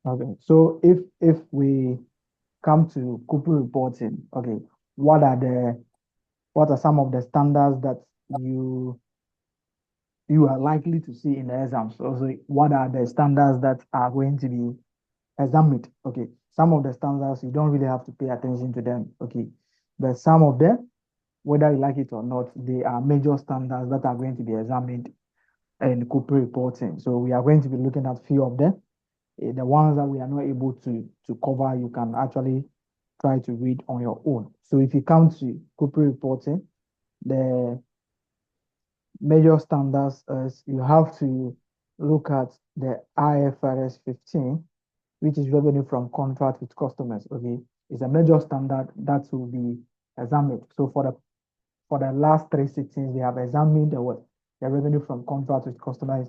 Okay. So if we come to corporate reporting, okay, what are the what are some of the standards that you are likely to see in the exams? Also, what are the standards that are going to be examined? Okay, some of the standards you don't really have to pay attention to them. Okay, but some of them, whether you like it or not, they are major standards that are going to be examined in corporate reporting. So we are going to be looking at few of them. The ones that we are not able to cover, you can actually try to read on your own. So if you come to corporate reporting, the major standards is you have to look at the IFRS 15, which is revenue from contract with customers. Okay, it's a major standard that will be examined. So for the last three sittings, they have examined the what the revenue from contract with customers.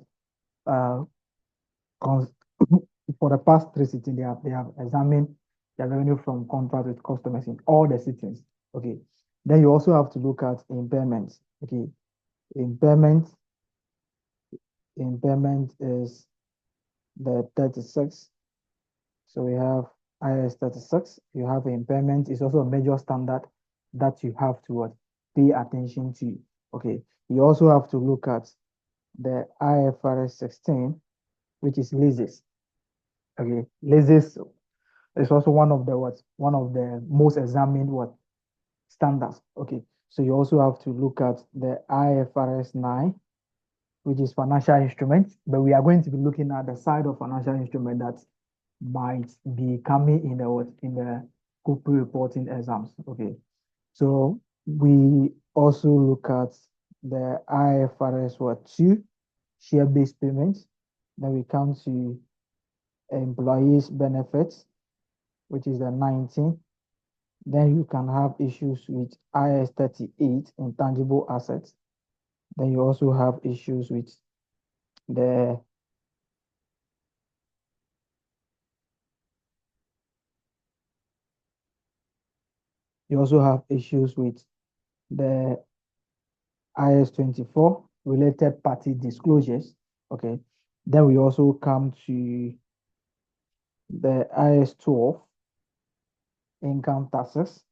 Uh, cons- for the past three sittings, they have examined the revenue from contract with customers in all the sittings. Okay, then you also have to look at impairments. Okay, impairment impairment is the 36. So we have IS 36. You have impairment. It's also a major standard that you have to pay attention to. Okay. You also have to look at the IFRS 16, which is leases. Okay. Leases is also one of the most examined standards. Okay. So you also have to look at the IFRS 9, which is financial instruments, but we are going to be looking at the side of financial instrument that might be coming in the corporate reporting exams. Okay, so we also look at the IFRS 2 share-based payments. Then we come to employees benefits, which is the 19. Then you can have issues with IS 38 intangible assets. Then you also have issues with the you also have issues with the IS 24 related party disclosures. Okay. Then we also come to the IS 12 income taxes.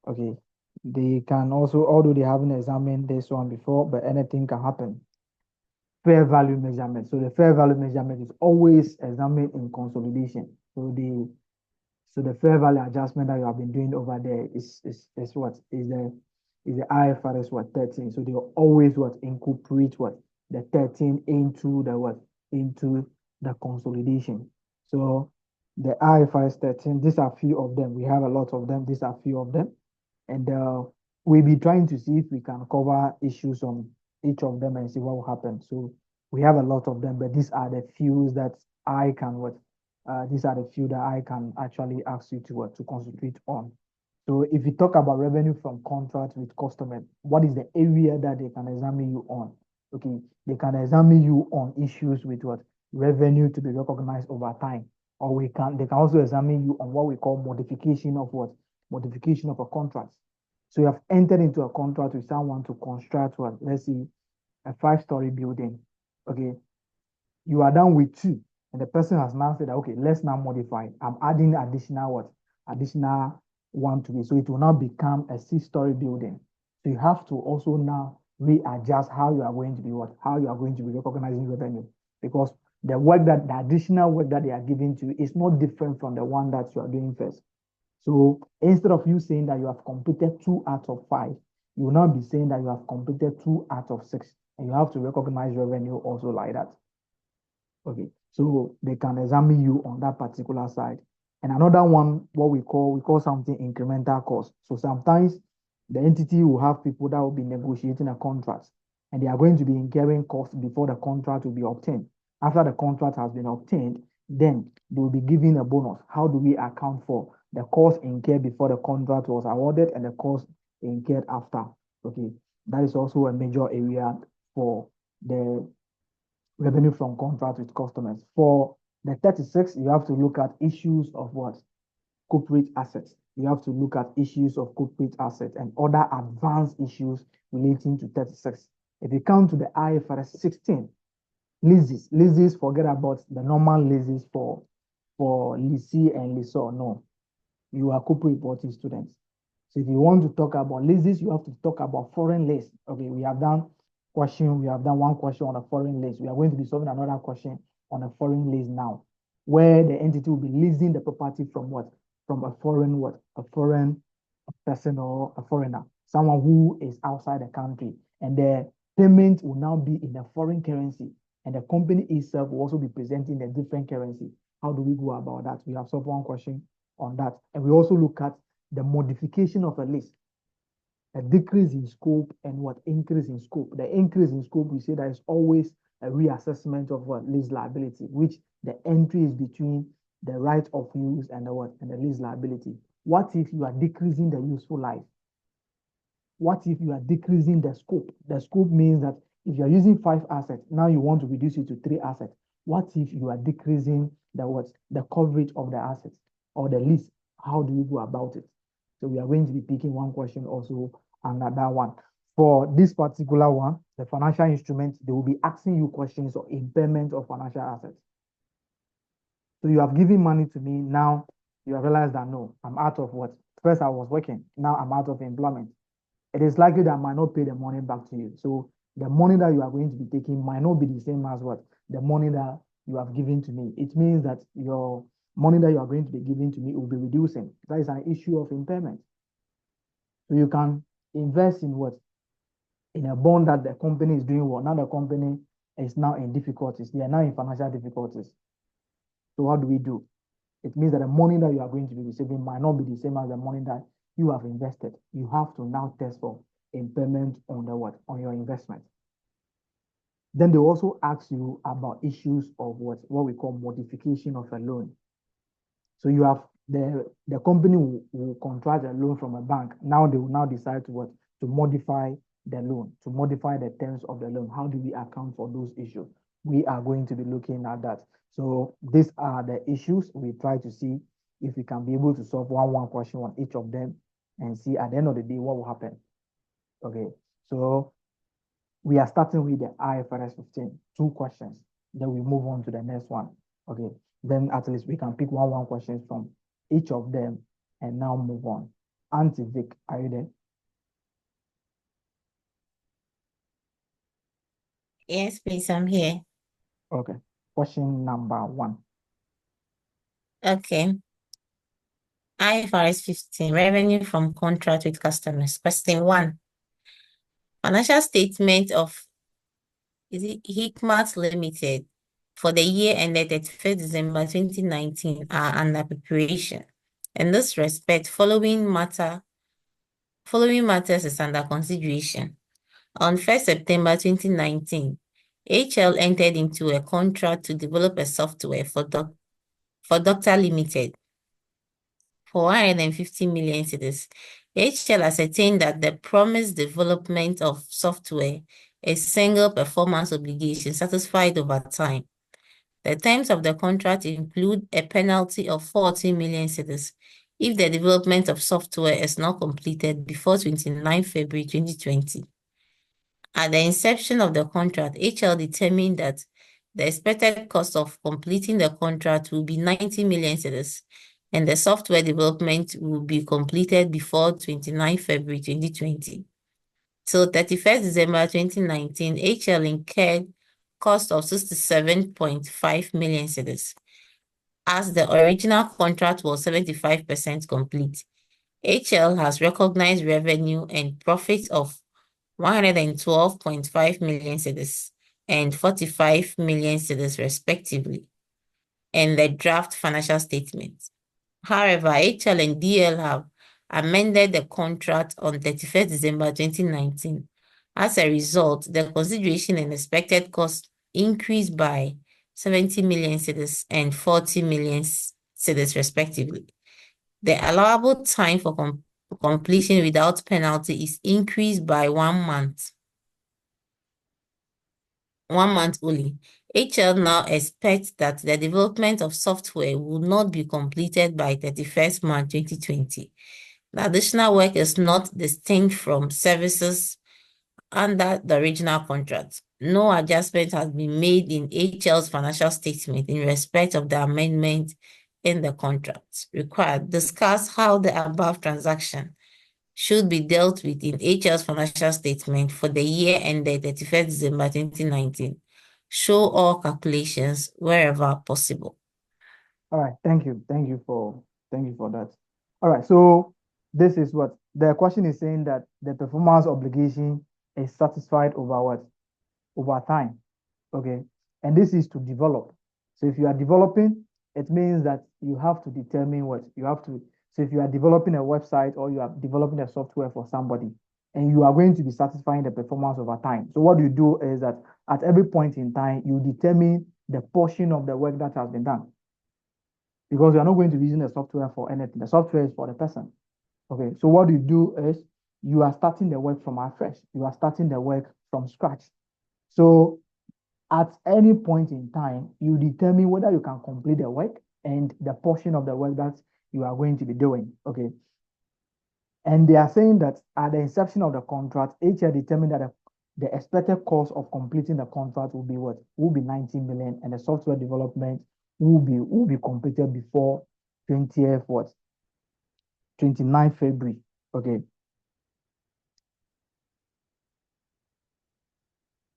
Okay. They can also, although they haven't examined this one before, but anything can happen. Fair value measurement. So the fair value measurement is always examined in consolidation. So the fair value adjustment that you have been doing over there is what is the IFRS 13. So they always incorporate the 13 into into the consolidation. So the IFRS 13, these are few of them. We have a lot of them. These are few of them, and we'll be trying to see if we can cover issues on each of them and see what will happen. So we have a lot of them, but these are the few that I can these are the few that I can actually ask you to concentrate on. So if you talk about revenue from contract with customers, what is the area that they can examine you on? Okay, they can examine you on issues with revenue to be recognized over time, or they can also examine you on what we call modification of modification of a contract. So you have entered into a contract with someone to construct let's say a 5-story building. Okay, you are done with 2, and the person has now said, okay, let's now modify. I'm adding additional one to it, so it will now become a 6-story building. So you have to also now readjust how you are going to be how you are going to be recognizing revenue, because the additional work that they are giving to you is not different from the one that you are doing first. So instead of you saying that you have completed 2 out of 5, you will now be saying that you have completed 2 out of 6, and you have to recognize revenue also like that. Okay, so they can examine you on that particular side. And another one, what we call something incremental cost. So sometimes the entity will have people that will be negotiating a contract, and they are going to be incurring costs before the contract will be obtained. After the contract has been obtained, then they will be given a bonus. How do we account for the cost incurred before the contract was awarded and the cost incurred after? Okay, that is also a major area for the revenue from contract with customers. For the 36, you have to look at issues of corporate assets. You have to look at issues of corporate assets and other advanced issues relating to 36. If you come to the IFRS 16, leases, forget about the normal leases for for leasee and lessor. No, you are corporate reporting students. So if you want to talk about leases, you have to talk about foreign lease. Okay, we have done one question on a foreign lease. We are going to be solving another question on a foreign lease now, where the entity will be leasing the property from what? From a foreign what? A foreign person or a foreigner, someone who is outside the country, and the payment will now be in a foreign currency, and the company itself will also be presenting a different currency. How do we go about that? We have solved one question on that, and we also look at the modification of a lease, a decrease in scope and what increase in scope. The increase in scope, we say that is always a reassessment of what lease liability, which the entry is between the right of use and the what and the lease liability. What if you are decreasing the useful life? What if you are decreasing the scope? The scope means that if you are using 5 assets, now you want to reduce it to 3 assets. What if you are decreasing the what? The coverage of the assets or the lease? How do you go about it? So we are going to be picking one question also another one. For this particular one, the financial instrument, they will be asking you questions on impairment of financial assets. So you have given money to me, now you have realized that no, I'm out of what? First I was working, now I'm out of employment. It is likely that I might not pay the money back to you. So the money that you are going to be taking might not be the same as what? The money that you have given to me. It means that your money that you are going to be giving to me will be reducing. That is an issue of impairment. So you can invest in what? In a bond that the company is doing well. Now the company is now in difficulties. They are now in financial difficulties. So what do we do? It means that the money that you are going to be receiving might not be the same as the money that you have invested. You have to now test for impairment on the what? On your investment. Then they also ask you about issues of what we call modification of a loan. So you have the company will contract a loan from a bank. Now they will now decide to what? To modify the loan, to modify the terms of the loan. How do we account for those issues? We are going to be looking at that. So these are the issues. We try to see if we can be able to solve one question on each of them and see at the end of the day what will happen. Okay, so we are starting with the IFRS 15, 2 questions. Then we move on to the next one. Okay, then at least we can pick one questions from each of them and now move on. Auntie Vic, are you there? Yes, please, I'm here. Okay, question number 1. Okay. IFRS 15, revenue from contract with customers. Question 1. Financial statement of Hikmat Limited for the year ended 31st December 2019 are under preparation. In this respect, following matters is under consideration. On 1st September 2019, HL entered into a contract to develop a software for Doctor Limited for 150 million cedis. HL ascertained that the promised development of software is single performance obligation satisfied over time. The terms of the contract include a penalty of 40 million cedis if the development of software is not completed before 29 February 2020. At the inception of the contract, HL determined that the expected cost of completing the contract will be 90 million cedis, and the software development will be completed before 29 February 2020. Till 31st December 2019, HL incurred cost of 67.5 million cedis. As the original contract was 75% complete, HL has recognized revenue and profits of 112.5 million cedis and 45 million cedis respectively in the draft financial statement. However, HL and DL have amended the contract on 31st December 2019. As a result, the consideration and expected cost increased by 70 million cedis and 40 million cedis respectively. The allowable time for completion without penalty is increased by 1 month. 1 month only. HL now expects that the development of software will not be completed by 31st March 2020. The additional work is not distinct from services under the original contract. No adjustment has been made in HL's financial statement in respect of the amendment in the contract. Required, discuss how the above transaction should be dealt with in HL's financial statement for the year ended 31st December 2019. Show all calculations wherever possible. All right, thank you. Thank you for that. All right, so this is what the question is saying, that the performance obligation is satisfied over what? Over time. Okay. And this is to develop. So if you are developing, it means that you have to determine what you have to. So if you are developing a website or you are developing a software for somebody, and you are going to be satisfying the performance over time. So what you do is that at every point in time, you determine the portion of the work that has been done. Because you are not going to be using the software for anything. The software is for the person. Okay. So what you do is you are starting the work from afresh. You are starting the work from scratch. So at any point in time, you determine whether you can complete the work and the portion of the work that you are going to be doing. Okay. And they are saying that at the inception of the contract, HR determined that the expected cost of completing the contract will be what? Will be 90 million, and the software development will be completed before 20th what? 29 February. Okay.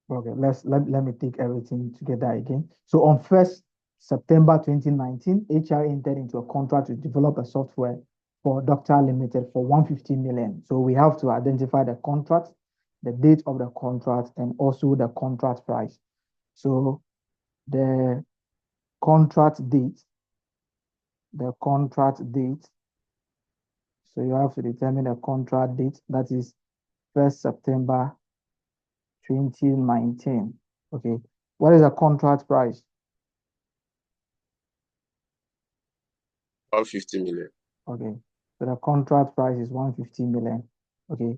Okay, let me take everything together again. So on 1st September 2019, HR entered into a contract to develop a software for Doctor Limited for 150 million. So we have to identify the contract, the date of the contract, and also the contract price. So the contract date, so you have to determine the contract date, that is 1st September 2019. Okay, what is the contract price? 150 million. Okay, so the contract price is 150 million. Okay,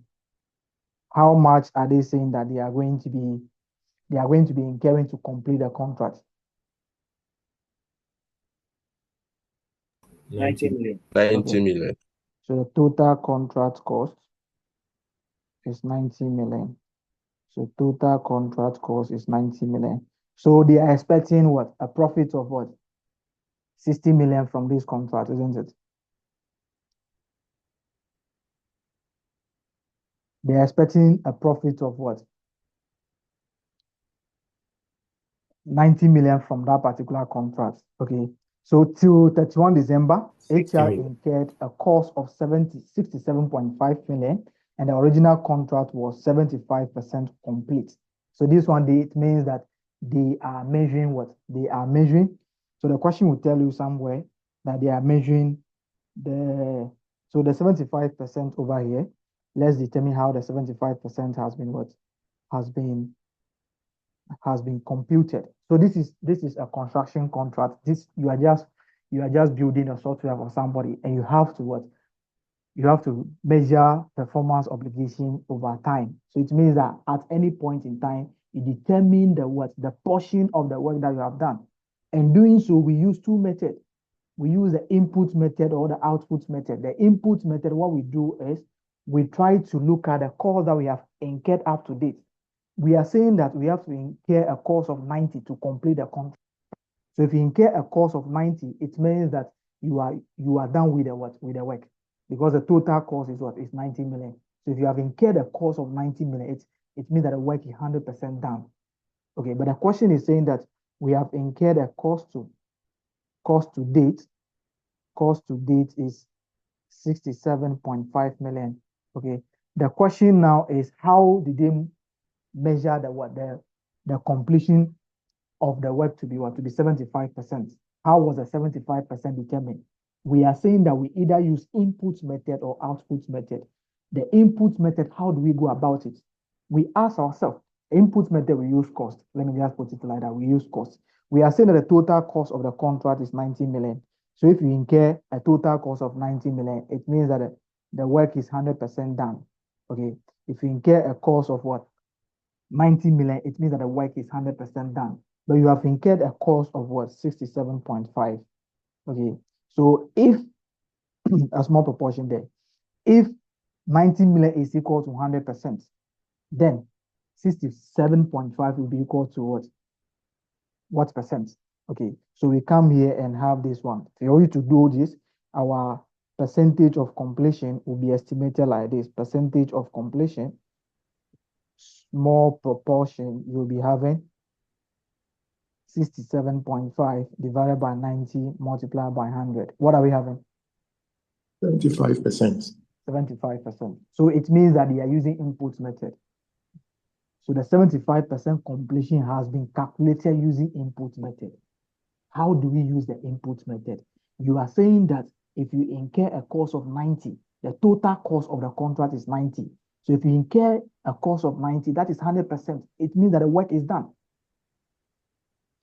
how much are they saying that they are going to be incurring to complete the contract? 90 million. 90 million. So the total contract cost is 90 million. So total contract cost is 90 million. So they are expecting what? A profit of what? 60 million from this contract, isn't it? They are expecting a profit of what? 90 million from that particular contract. Okay. So till 31 December, 60 HR million. incurred a cost of 67.5 million, and the original contract was 75% complete. So this one, it means that they are measuring what? They are measuring. So the question will tell you somewhere that they are measuring the 75% over here. Let's determine how the 75% has been what? Has been computed. So this is a construction contract. You are just building a software for somebody, and you have to what? You have to measure performance obligation over time. So it means that at any point in time, you determine the portion of the work that you have done. And doing so, we use two methods. We use the input method or the output method. The input method, what we do is we try to look at the cost that we have incurred up to date. We are saying that we have to incur a cost of 90 to complete the contract. So if you incur a cost of 90, it means that you are done with the work, because the total cost is what? Is 90 million. So if you have incurred a cost of 90 million, it means that the work is 100% done. Okay, but the question is saying that we have incurred a cost to date. Cost to date is 67.5 million. Okay, the question now is, how did they measure the completion of the work to be 75%? How was the 75% determined? We are saying that we either use input method or output method. The input method, how do we go about it? We ask ourselves, input method, we use cost. Let me just put it like that. We use cost. We are saying that the total cost of the contract is 90 million. So if you incur a total cost of 90 million, it means that the work is 100% done. Okay. If you incur a cost of what? 90 million, it means that the work is 100% done. But you have incurred a cost of what? 67.5. Okay. So if a small proportion there, if 90 million is equal to 100%, then 67.5 will be equal to what? What percent? Okay, so we come here and have this one. For you to do this, our percentage of completion will be estimated like this. Percentage of completion, small proportion, you'll be having 67.5 divided by 90 multiplied by 100. What are we having? 75%. 75%. So it means that they are using input method. So the 75% completion has been calculated using input method. How do we use the input method? You are saying that if you incur a cost of 90, the total cost of the contract is 90. So if you incur a cost of 90, that is 100%. It means that the work is done.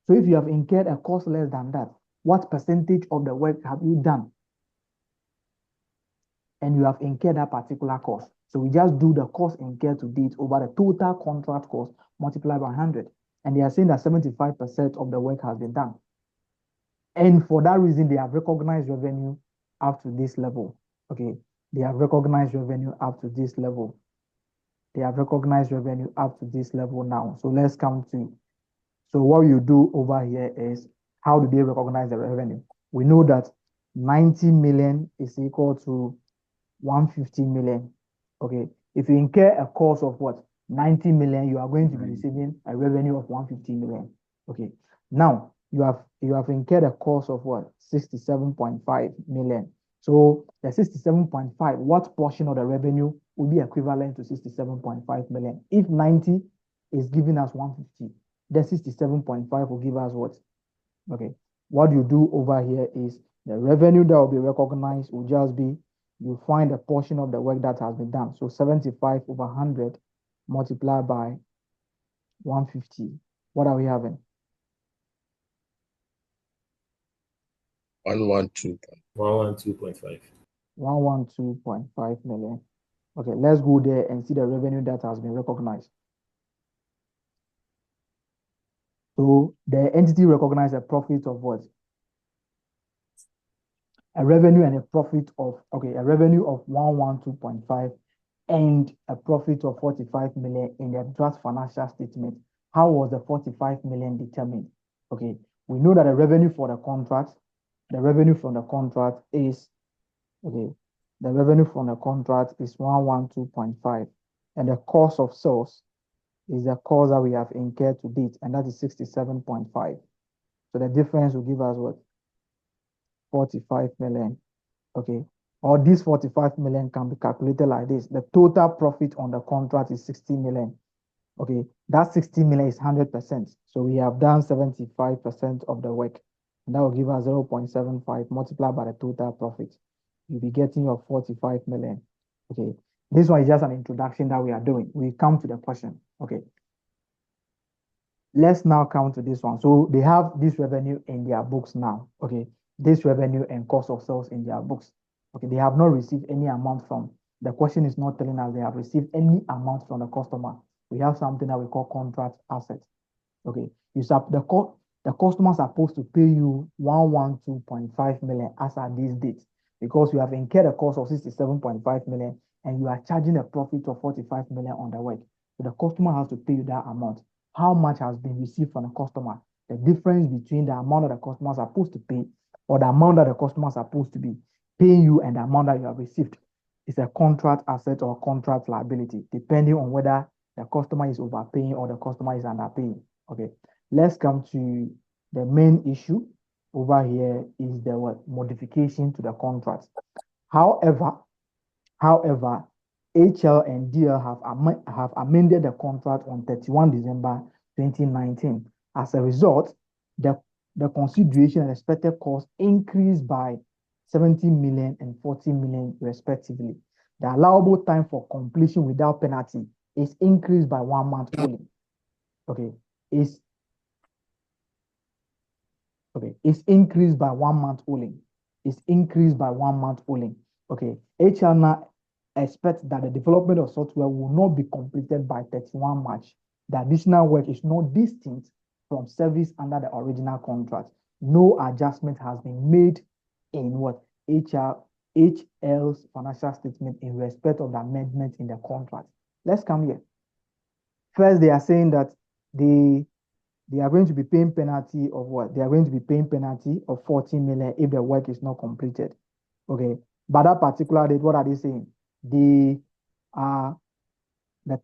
So if you have incurred a cost less than that, what percentage of the work have you done? And you have incurred that particular cost. So we just do the cost incurred to date over the total contract cost multiplied by 100. And they are saying that 75% of the work has been done. And for that reason, they have recognized revenue up to this level. Okay, they have recognized revenue up to this level. They have recognized revenue up to this level now. So let's come to, so what you do over here is, how do they recognize the revenue? We know that 90 million is equal to 150 million. Okay, if you incur a cost of what? 90 million, you are going to be receiving a revenue of 150 million. Okay, now you have incurred a cost of what? 67.5 million. So the 67.5, what portion of the revenue will be equivalent to 67.5 million? If 90 is giving us 150, then 67.5 will give us what? Okay, what you do over here is the revenue that will be recognized will just be, you find a portion of the work that has been done. So 75 over 100 multiplied by 150. What are we having? 112.5. 112.5 million. Okay, let's go there and see the revenue that has been recognized. So the entity recognized a profit of what? A revenue and a profit of, okay, a revenue of 112.5 and a profit of 45 million in the draft financial statement. How was the 45 million determined? Okay, we know that the revenue for the contract, the revenue from the contract is, okay, the revenue from the contract is 112.5, and the cost of sales is the cost that we have incurred to date, and that is 67.5. So the difference will give us what? 45 million. Okay, or this 45 million can be calculated like this. The total profit on the contract is 60 million. Okay, that 60 million is 100%. So we have done 75% of the work. And that will give us 0.75 multiplied by the total profit. You'll be getting your 45 million. Okay, this one is just an introduction that we are doing. We come to the question. Okay, let's now come to this one. So they have this revenue in their books now. Okay, this revenue and cost of sales in their books. Okay, they have not received any amount from, the question is not telling us they have received any amount from the customer. We have something that we call contract asset. Okay, the customer is supposed to pay you 112.5 million as at this date, because you have incurred a cost of 67.5 million and you are charging a profit of 45 million on the work. So the customer has to pay you that amount. How much has been received from the customer? The difference between the amount that the customer is supposed to pay, or the amount that the customer is supposed to be paying you, and the amount that you have received, is a contract asset or contract liability, depending on whether the customer is overpaying or the customer is underpaying. Okay, let's come to the main issue over here is the what? Modification to the contract. However, HL and DL have amended the contract on 31 December 2019. As a result, the consideration and expected cost increased by 70 million and 40 million respectively. The allowable time for completion without penalty is increased by 1 month only. Okay, it's increased by 1 month only. It's increased by 1 month only. Okay, HL now expects that the development of software will not be completed by 31 March. The additional work is not distinct from service under the original contract. No adjustment has been made in what? HL's financial statement in respect of the amendment in the contract. Let's come here. First, they are saying that the they are going to be paying penalty of what? They are going to be paying penalty of 14 million if the work is not completed. Okay. But that particular date, what are they saying? The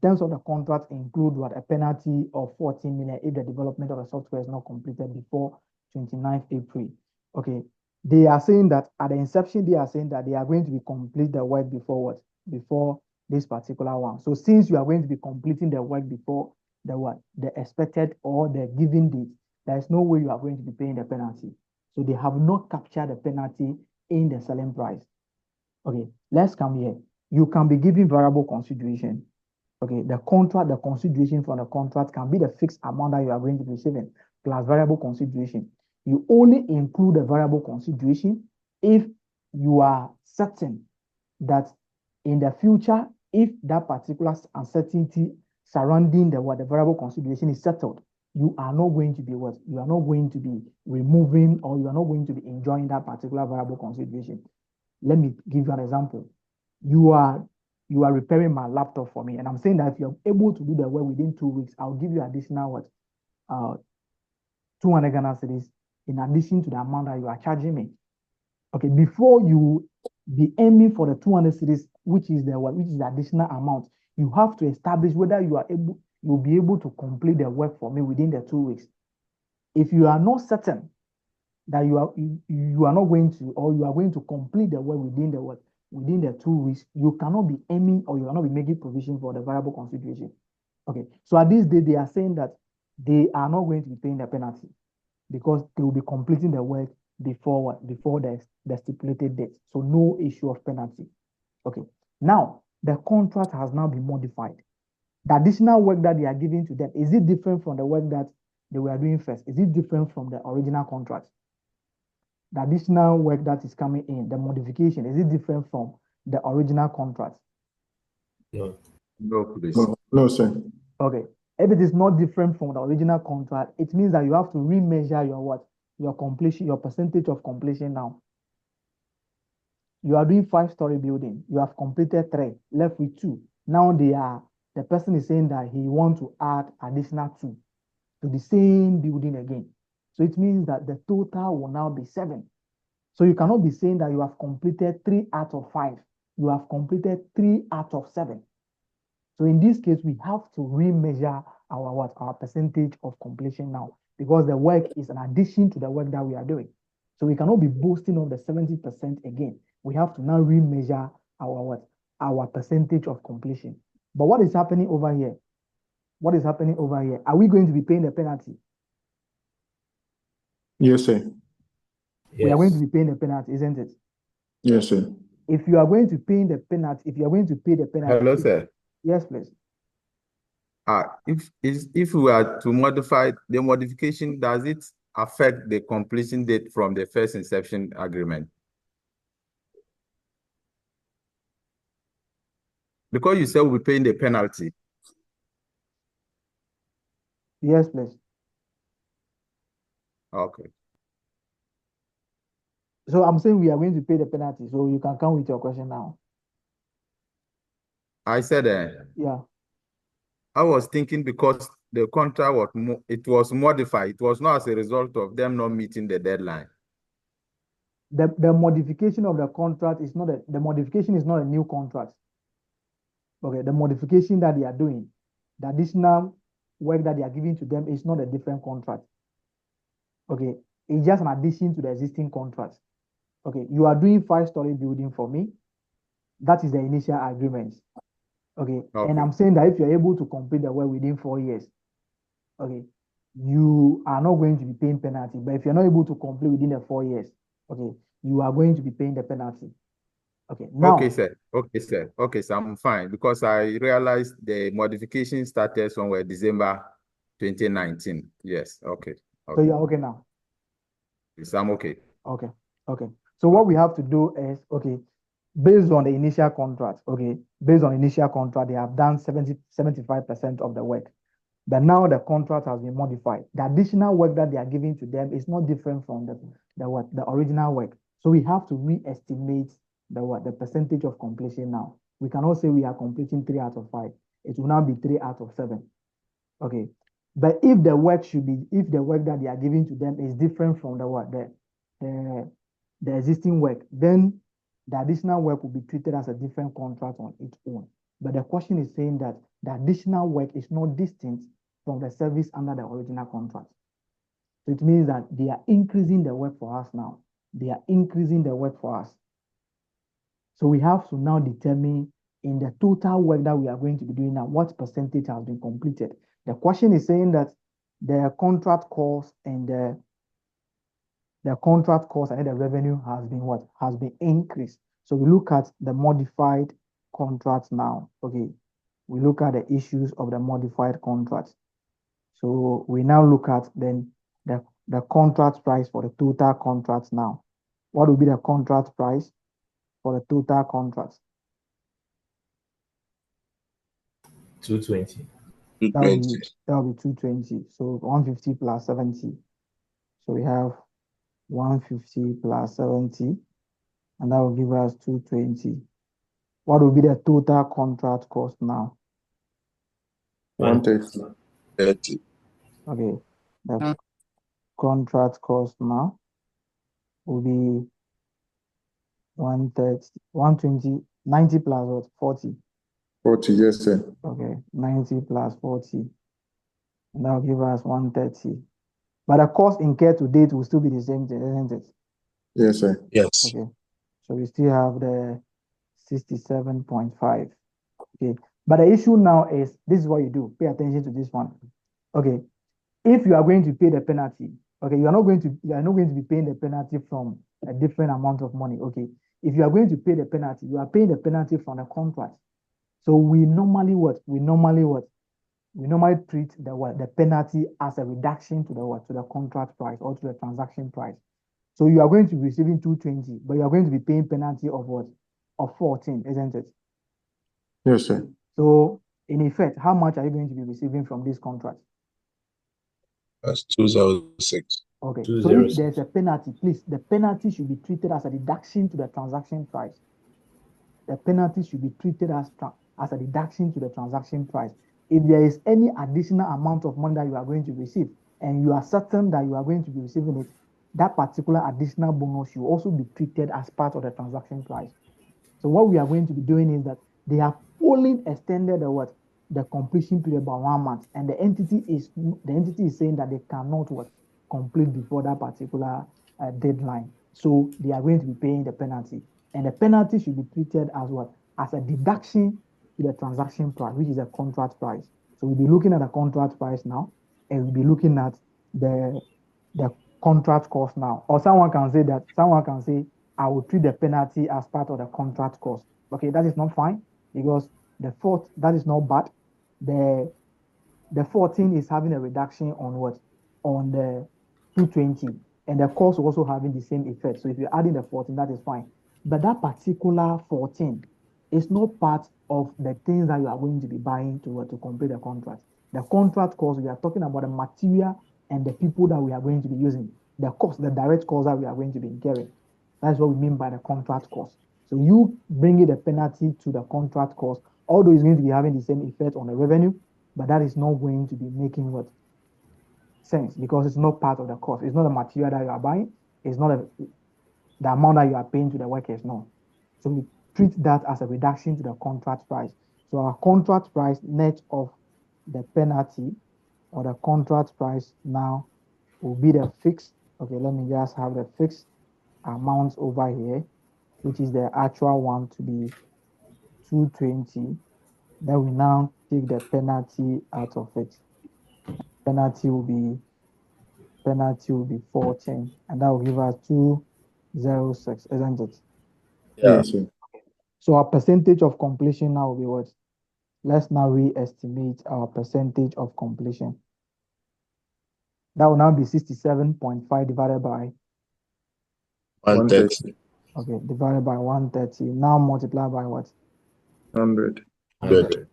terms of the contract include what? A penalty of 14 million if the development of the software is not completed before 29th April. Okay. They are saying that at the inception, they are saying that they are going to be complete the work before what? Before this particular one. So since you are going to be completing the work before the what? The expected or the given date, there is no way you are going to be paying the penalty. So they have not captured the penalty in the selling price. Okay, let's come here. You can be given variable consideration. Okay, the consideration from the contract can be the fixed amount that you are going to be receiving plus variable consideration. You only include the variable consideration if you are certain that in the future, if that particular uncertainty surrounding the variable consideration is settled, you are not going to be what? You are not going to be removing or you are not going to be enjoying that particular variable consideration. Let me give you an example. You are repairing my laptop for me, and I'm saying that if you're able to do the work within 2 weeks, I'll give you additional what? 200 Ghana cedis in addition to the amount that you are charging me. Okay, before you be aiming for the 200 cedis, which is the additional amount, you have to establish whether you'll be able to complete the work for me within the 2 weeks. If you are not certain that you are not going to, or you are going to complete the work within the 2 weeks, you cannot be aiming or you cannot be making provision for the variable consideration. Okay, so at this day, they are saying that they are not going to be paying the penalty because they will be completing the work before the stipulated date. So no issue of penalty. Okay, now the contract has now been modified. The additional work that they are giving to them, is it different from the work that they were doing first? Is it different from the original contract? The additional work that is coming in, the modification, is it different from the original contract? No. No, please. No, sir. Okay. If it is not different from the original contract, it means that you have to remeasure your what? Your completion, your percentage of completion now. You are doing 5-story building. You have completed 3, left with 2. Now the person is saying that he wants to add additional 2 to the same building again. So it means that the total will now be 7. So you cannot be saying that you have completed 3 out of 5. You have completed 3 out of 7. So in this case, we have to remeasure our percentage of completion now, because the work is an addition to the work that we are doing. So we cannot be boasting of the 70% again. We have to now remeasure our percentage of completion. But what is happening over here? What is happening over here? Are we going to be paying the penalty? Yes, sir. We are going to Yes. be paying the penalty, isn't it? Yes, sir. If you are going to pay the penalty, Hello, sir. Yes, please. If we are to modify the modification, does it affect the completion date from the first inception agreement? Because you said we're paying the penalty. Yes, please. Okay. So I'm saying we are going to pay the penalty. So you can come with your question now. I said Yeah. I was thinking because the contract was modified. It was not as a result of them not meeting the deadline. The modification of the contract is not the modification is not a new contract. Okay, the modification that they are doing, the additional work that they are giving to them is not a different contract. Okay, it's just an addition to the existing contract. Okay, you are doing 5-story building for me. That is the initial agreement. Okay, and I'm saying that if you're able to complete the work within 4 years, okay, you are not going to be paying penalty. But if you're not able to complete within the 4 years, okay, you are going to be paying the penalty. Okay, now. Okay, sir. Okay, sir, I'm fine because I realized the modification started somewhere December 2019. Yes, okay. So you're okay now? Yes, I'm okay. Okay. So what we have to do is, okay, based on the initial contract, they have done 75% of the work. But now the contract has been modified. The additional work that they are giving to them is not different from the original work. So we have to re-estimate the percentage of completion now. We cannot say we are completing 3 out of 5. It will now be 3 out of 7. Okay. But if the work that they are giving to them is different from the existing work, then the additional work will be treated as a different contract on its own. But the question is saying that the additional work is not distinct from the service under the original contract. So it means that they are increasing the work for us now. They are increasing the work for us. So we have to now determine in the total work that we are going to be doing now, what percentage has been completed. The question is saying that the contract cost and the revenue has been what? Has been increased. So we look at the modified contract now. Okay. We look at the issues of the modified contract. So we now look at then the contract price for the total contract now. What will be the contract price for the total contract? 220. That will be 220. So 150 plus 70. So we have 150 plus 70, and that will give us 220. What will be the total contract cost now? 130. Okay. The contract cost now will be 130, 120, 90 plus what? 40. 40, yes, sir. Okay, 90 plus 40. And that will give us 130. But the cost incurred to date will still be the same thing, isn't it? Yes, sir. Yes. Okay. So we still have the 67.5. Okay. But the issue now is, this is what you do. Pay attention to this one. Okay. If you are going to pay the penalty, okay, you are not going to be paying the penalty from a different amount of money. Okay. If you are going to pay the penalty, you are paying the penalty from the contract. So we normally treat the penalty as a reduction to the contract price or to the transaction price. So you are going to be receiving 220, but you are going to be paying penalty of what? Of 14, isn't it? Yes, sir. So in effect, how much are you going to be receiving from this contract? That's 206. Okay. 206. So if there's a penalty, please, the penalty should be treated as a deduction to the transaction price. The penalty should be treated as a deduction to the transaction price. If there is any additional amount of money that you are going to receive, and you are certain that you are going to be receiving it, that particular additional bonus should also be treated as part of the transaction price. So what we are going to be doing is that they have only extended the completion period by 1 month, and the entity is saying that they cannot complete before that particular deadline. So they are going to be paying the penalty, and the penalty should be treated as as a deduction to the transaction price, which is a contract price. So we'll be looking at the contract price now, and we'll be looking at the contract cost now. Or someone can say I will treat the penalty as part of the contract cost. Okay, that is not fine, because that is not bad. The 14 is having a reduction on what? On the 220, and the cost also having the same effect. So if you're adding the 14, that is fine. But that particular 14 is not part of the things that you are going to be buying to complete the contract. The contract cost, we are talking about the material and the people that we are going to be using. The direct cost that we are going to be incurring. That's what we mean by the contract cost. So you bringing the penalty to the contract cost, although it's going to be having the same effect on the revenue, but that is not going to be making sense, because it's not part of the cost. It's not the material that you are buying. It's not the amount that you are paying to the workers. No. So we treat that as a reduction to the contract price. So our contract price net of the penalty, or the contract price now, will be the fixed. Okay, let me just have the fixed amount over here, which is the actual one to be 220. Then we now take the penalty out of it. Penalty will be 14, and that will give us 206, isn't it? Yes, sir. So our percentage of completion now will be what? Let's now re-estimate our percentage of completion. That will now be 67.5 divided by 130. Okay, divided by 130. Now multiply by what? 100. 100.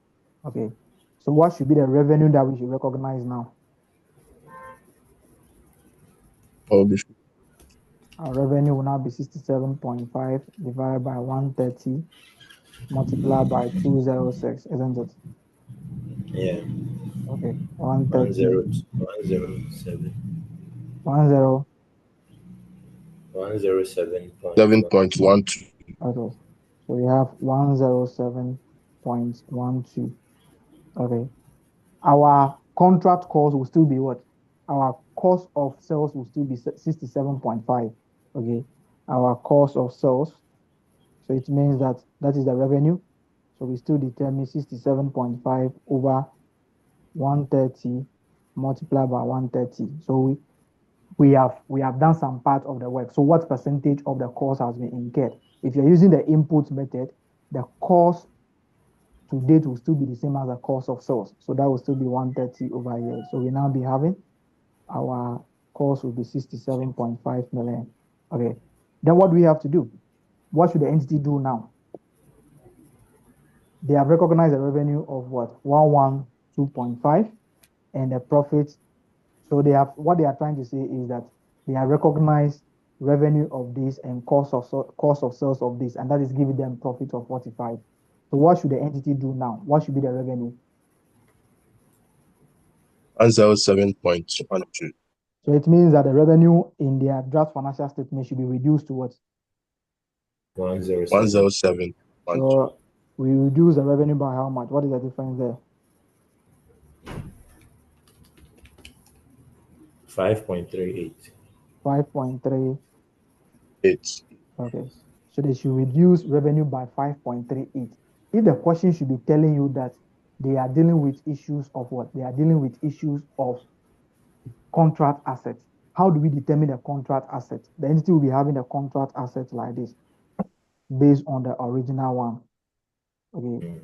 Okay. So what should be the revenue that we should recognize now? Our revenue will now be 67.5 divided by 130 multiplied by 206, isn't it? Yeah. Okay, 1 130, 0 107 10. 107.1. 7.12. Okay, so we have 107.12. Okay, our contract cost will still be what? Our cost of sales will still be 67.5. Okay, our cost of sales. So it means that that is the revenue. So we still determine 67.5 over 130 multiplied by 130. So we have done some part of the work. So what percentage of the cost has been incurred? If you're using the input method, the cost to date will still be the same as the cost of sales. So that will still be 130 over here. So we now be having our cost will be 67.5 million. Okay. Then what do we have to do? What should the entity do now? They have recognized a revenue of what? 112.5 and the profit. So they have, what they are trying to say is that they have recognized revenue of this and cost of sales of this, and that is giving them profit of 45. So what should the entity do now? What should be the revenue? 107.12. So it means that the revenue in their draft financial statement should be reduced to what? 107. 107. So we reduce the revenue by how much? What is the difference there? 5.38. 5.3. 8. Okay. So they should reduce revenue by 5.38. If the question should be telling you that they are dealing with issues of what? They are dealing with issues of contract assets. How do we determine the contract asset? The entity will be having a contract asset like this based on the original one. Okay.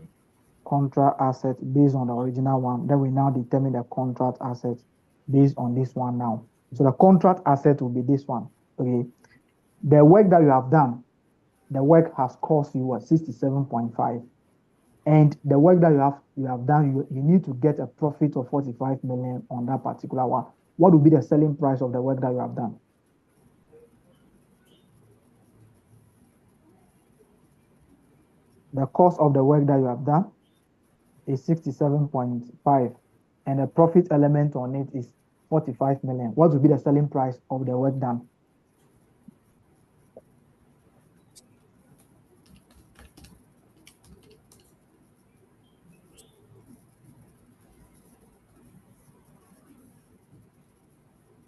Contract asset based on the original one. Then we now determine the contract asset based on this one now. So the contract asset will be this one. Okay. The work that you have done, the work has cost you what? 67.5. And the work that you have done, you need to get a profit of 45 million on that particular one. What will be the selling price of the work that you have done? The cost of the work that you have done is 67.5, and the profit element on it is 45 million. What will be the selling price of the work done?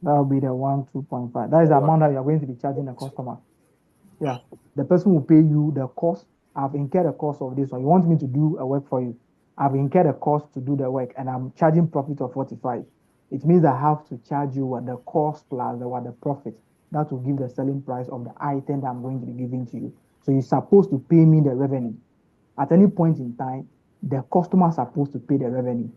That will be the 2.5. That is the amount that you are going to be charging the customer. Yeah, the person will pay you the cost. I've incurred the cost of this one. You want me to do a work for you? I've incurred a cost to do the work, and I'm charging profit of 45. It means I have to charge you what the cost plus the profit. That will give the selling price of the item that I'm going to be giving to you. So you're supposed to pay me the revenue. At any point in time, the customer is supposed to pay the revenue.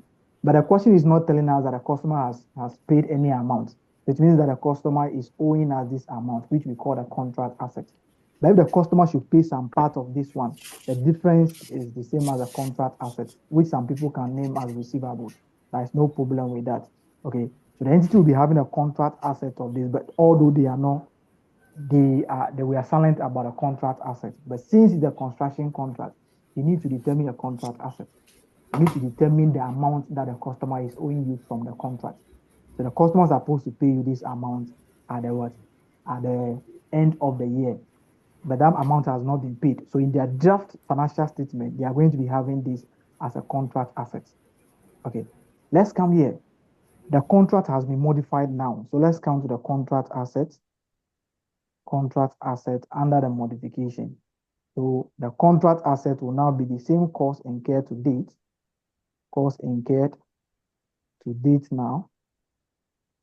But the question is not telling us that the customer has paid any amount. It means that the customer is owing us this amount, which we call the contract asset. But if the customer should pay some part of this one, the difference is the same as a contract asset, which some people can name as receivables. There is no problem with that. Okay, so the entity will be having a contract asset of this, but although they are not, they were silent about a contract asset. But since it's a construction contract, you need to determine a contract asset. You need to determine the amount that the customer is owing you from the contract. So the customer is supposed to pay you this amount at the what? At the end of the year. But that amount has not been paid. So in their draft financial statement, they are going to be having this as a contract asset. Okay, let's come here. The contract has been modified now. So let's come to the contract asset. Contract asset under the modification. So the contract asset will now be the same cost incurred to date. Cost incurred to date now.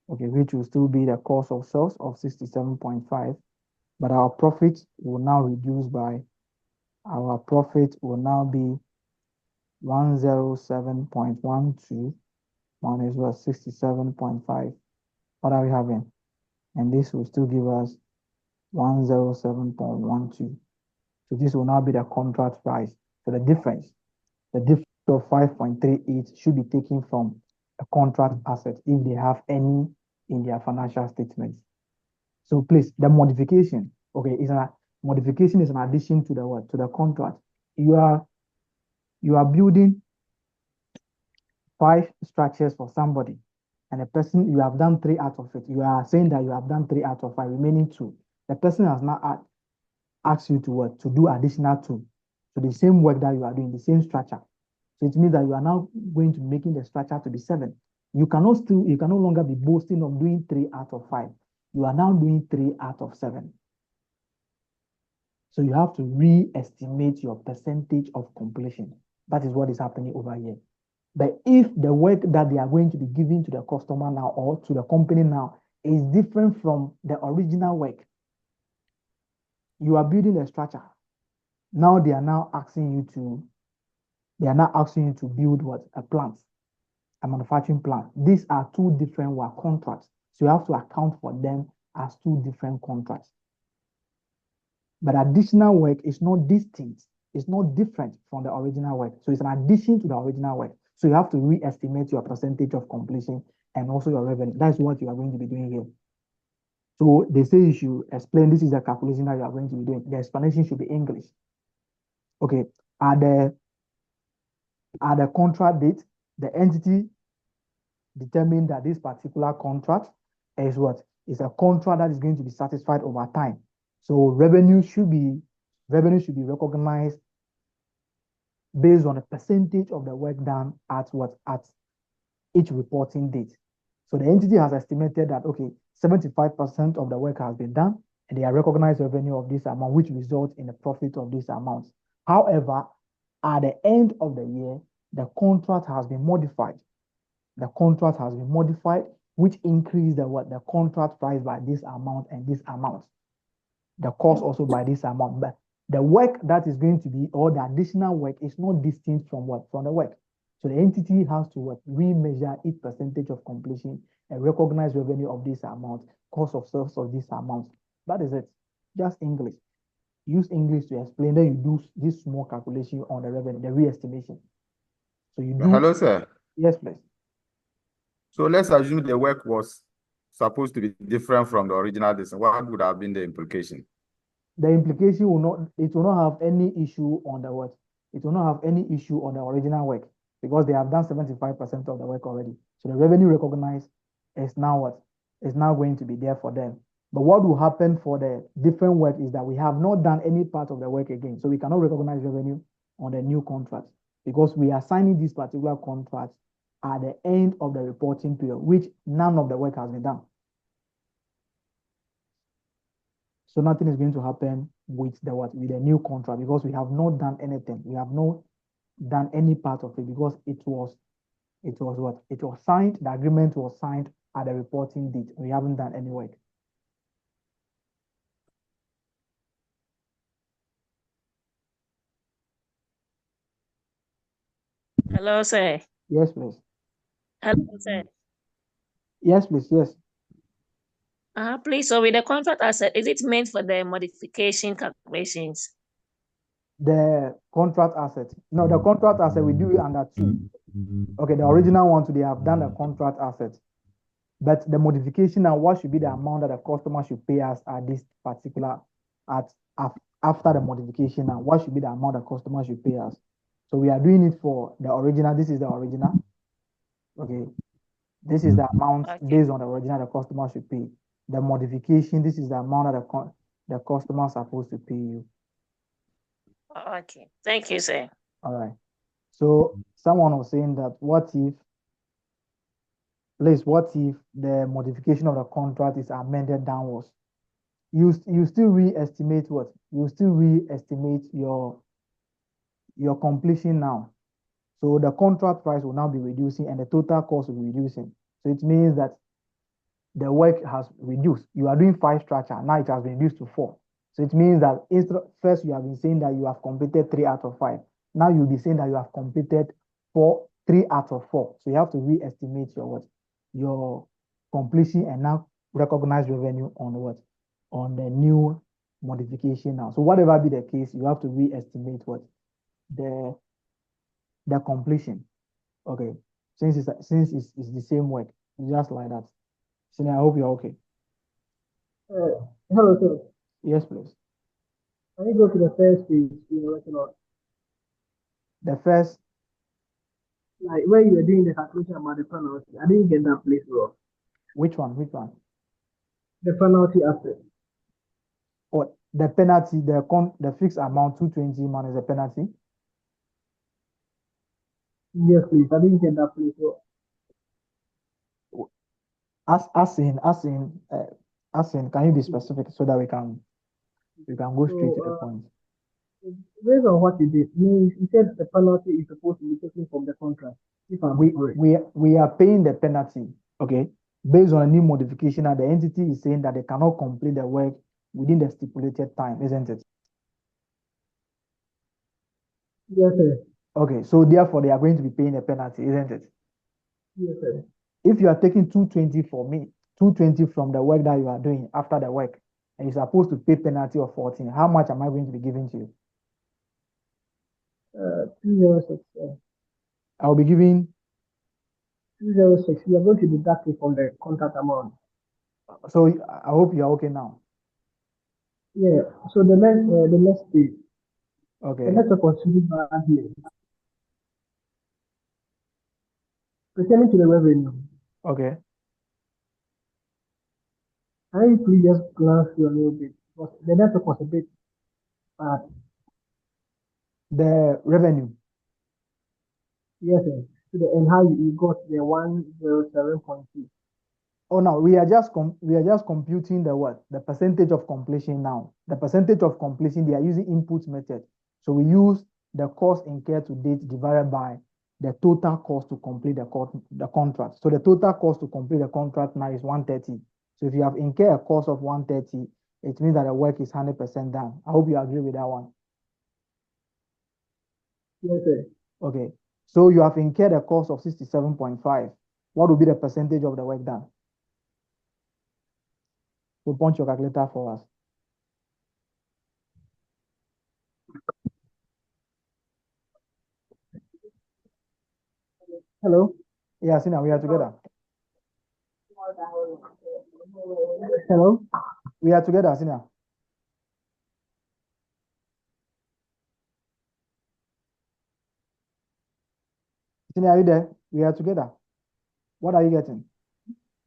Okay, which will still be the cost of sales of 67.5. But our profit will now reduce by, our profit will now be 107.12 minus what? 67.5. What are we having? And this will still give us 107.12. So this will now be the contract price. So the difference of 5.38 should be taken from a contract asset if they have any in their financial statements. So please, the modification, okay, modification is an addition to the what? To the contract. You are building 5 structures for somebody, and the person, you have done 3 out of it. You are saying that you have done 3 out of 5, remaining 2. The person has now asked you to what? To do additional 2. So the same work that you are doing, the same structure. So it means that you are now going to making the structure to be 7. You can no longer be boasting of doing 3 out of 5. You are now doing 3 out of 7. So you have to re-estimate your percentage of completion. That is what is happening over here. But if the work that they are going to be giving to the customer now or to the company now is different from the original work, you are building a structure. Now they are now asking you to build what? A plant, a manufacturing plant. These are 2 different work contracts. So you have to account for them as 2 different contracts. But additional work is not distinct. It's not different from the original work. So it's an addition to the original work. So you have to re-estimate your percentage of completion and also your revenue. That's what you are going to be doing here. So they say you should explain, this is the calculation that you are going to be doing. The explanation should be English. Okay, at the contract date, the entity determined that this particular contract is what? Is a contract that is going to be satisfied over time. So revenue should be recognized based on a percentage of the work done at each reporting date. So the entity has estimated that, okay, 75% of the work has been done, and they are recognized revenue of this amount, which results in a profit of this amount. However, at the end of the year, the contract has been modified. The contract has been modified, which increased the contract price by this amount and this amount. The cost also by this amount. But the work that is going to be, or the additional work, is not distinct from From the work. So the entity has to remeasure its percentage of completion and recognize revenue of this amount, cost of sales of this amount. That is it. Just English. Use English to explain. Then you do this small calculation on the revenue, the re-estimation. So you do. Hello, sir. Yes, please. So let's assume the work was supposed to be different from the original design. What would have been the implication? The implication will not have any issue on the what? It will not have any issue on the original work because they have done 75% of the work already. So the revenue recognized is now what? Is now going to be there for them. But what will happen for the different work is that we have not done any part of the work again. So we cannot recognize revenue on the new contracts because we are signing these particular contracts at the end of the reporting period, which none of the work has been done. So nothing is going to happen with the new contract because we have not done anything. We have not done any part of it because it was signed. The agreement was signed at the reporting date. We haven't done any work. Hello, sir. Yes, please. Hello, sir. Yes, please. Yes. Please, so with the contract asset, is it meant for the modification calculations? The contract asset. No, the contract asset, we do it under 2. Okay, the original one, they have done the contract asset. But the modification now, what should be the amount that the customer should pay us at this particular, after the modification now, what should be the amount the customer should pay us? So we are doing it for the original. This is the original. Okay. This is the amount based on the original the customer should pay. The modification, this is the amount that the customer is supposed to pay you. Okay. Thank you, sir. All right. So someone was saying that what if the modification of the contract is amended downwards? You still re-estimate what? You still re-estimate your completion now. So the contract price will now be reducing and the total cost will be reducing. So it means that the work has reduced. You are doing 5 structure, now it has been reduced to 4. So it means that first you have been saying that you have completed 3 out of 5. Now you'll be saying that you have completed 3 out of 4. So you have to re-estimate your completion and now recognize revenue on the new modification now. So whatever be the case, you have to re-estimate the completion. Okay, since it's the same work, just like that. So I hope you're okay. Hello, sir. Yes, please. Can you go to the first page in the record? The first. Like when you were doing the calculation about the penalty, I didn't get that place wrong. Which one? Which one? The penalty aspect. What? The penalty, the fixed amount, 220 minus the penalty. Yes, please. I didn't get that place wrong. As in, can you be specific so that we can go straight to the point? Based on what you did, you said the penalty is supposed to be taken from the contract. If I'm correct. We are paying the penalty, okay, based on a new modification, and the entity is saying that they cannot complete the work within the stipulated time, isn't it? Yes, sir. Okay, so therefore they are going to be paying a penalty, isn't it? Yes, sir. If you are taking 220 for me, 220 from the work that you are doing after the work, and you're supposed to pay penalty of 14, how much am I going to be giving to you? 206. I will be giving 206. You are going to deduct it from the contract amount. So I hope you are okay now. Yeah. So the next page. Okay. The next opportunity here. Pertaining to the revenue. Okay. Can you please just glance through a little bit? Because the network was a bit bad. The revenue. Yes, sir. And how you got the 107.2. Oh no, we are just computing the what? The percentage of completion now. The percentage of completion, they are using input method. So we use the cost incurred to date divided by the total cost to complete the contract. So the total cost to complete the contract now is 130. So if you have incurred a cost of 130, it means that the work is 100% done. I hope you agree with that one. Yes, sir. Okay. So you have incurred a cost of 67.5. What will be the percentage of the work done? So punch your calculator for us. Hello? Yeah, Sina, we are together. Hello? We are together, Sina. Sina, are you there? We are together. What are you getting?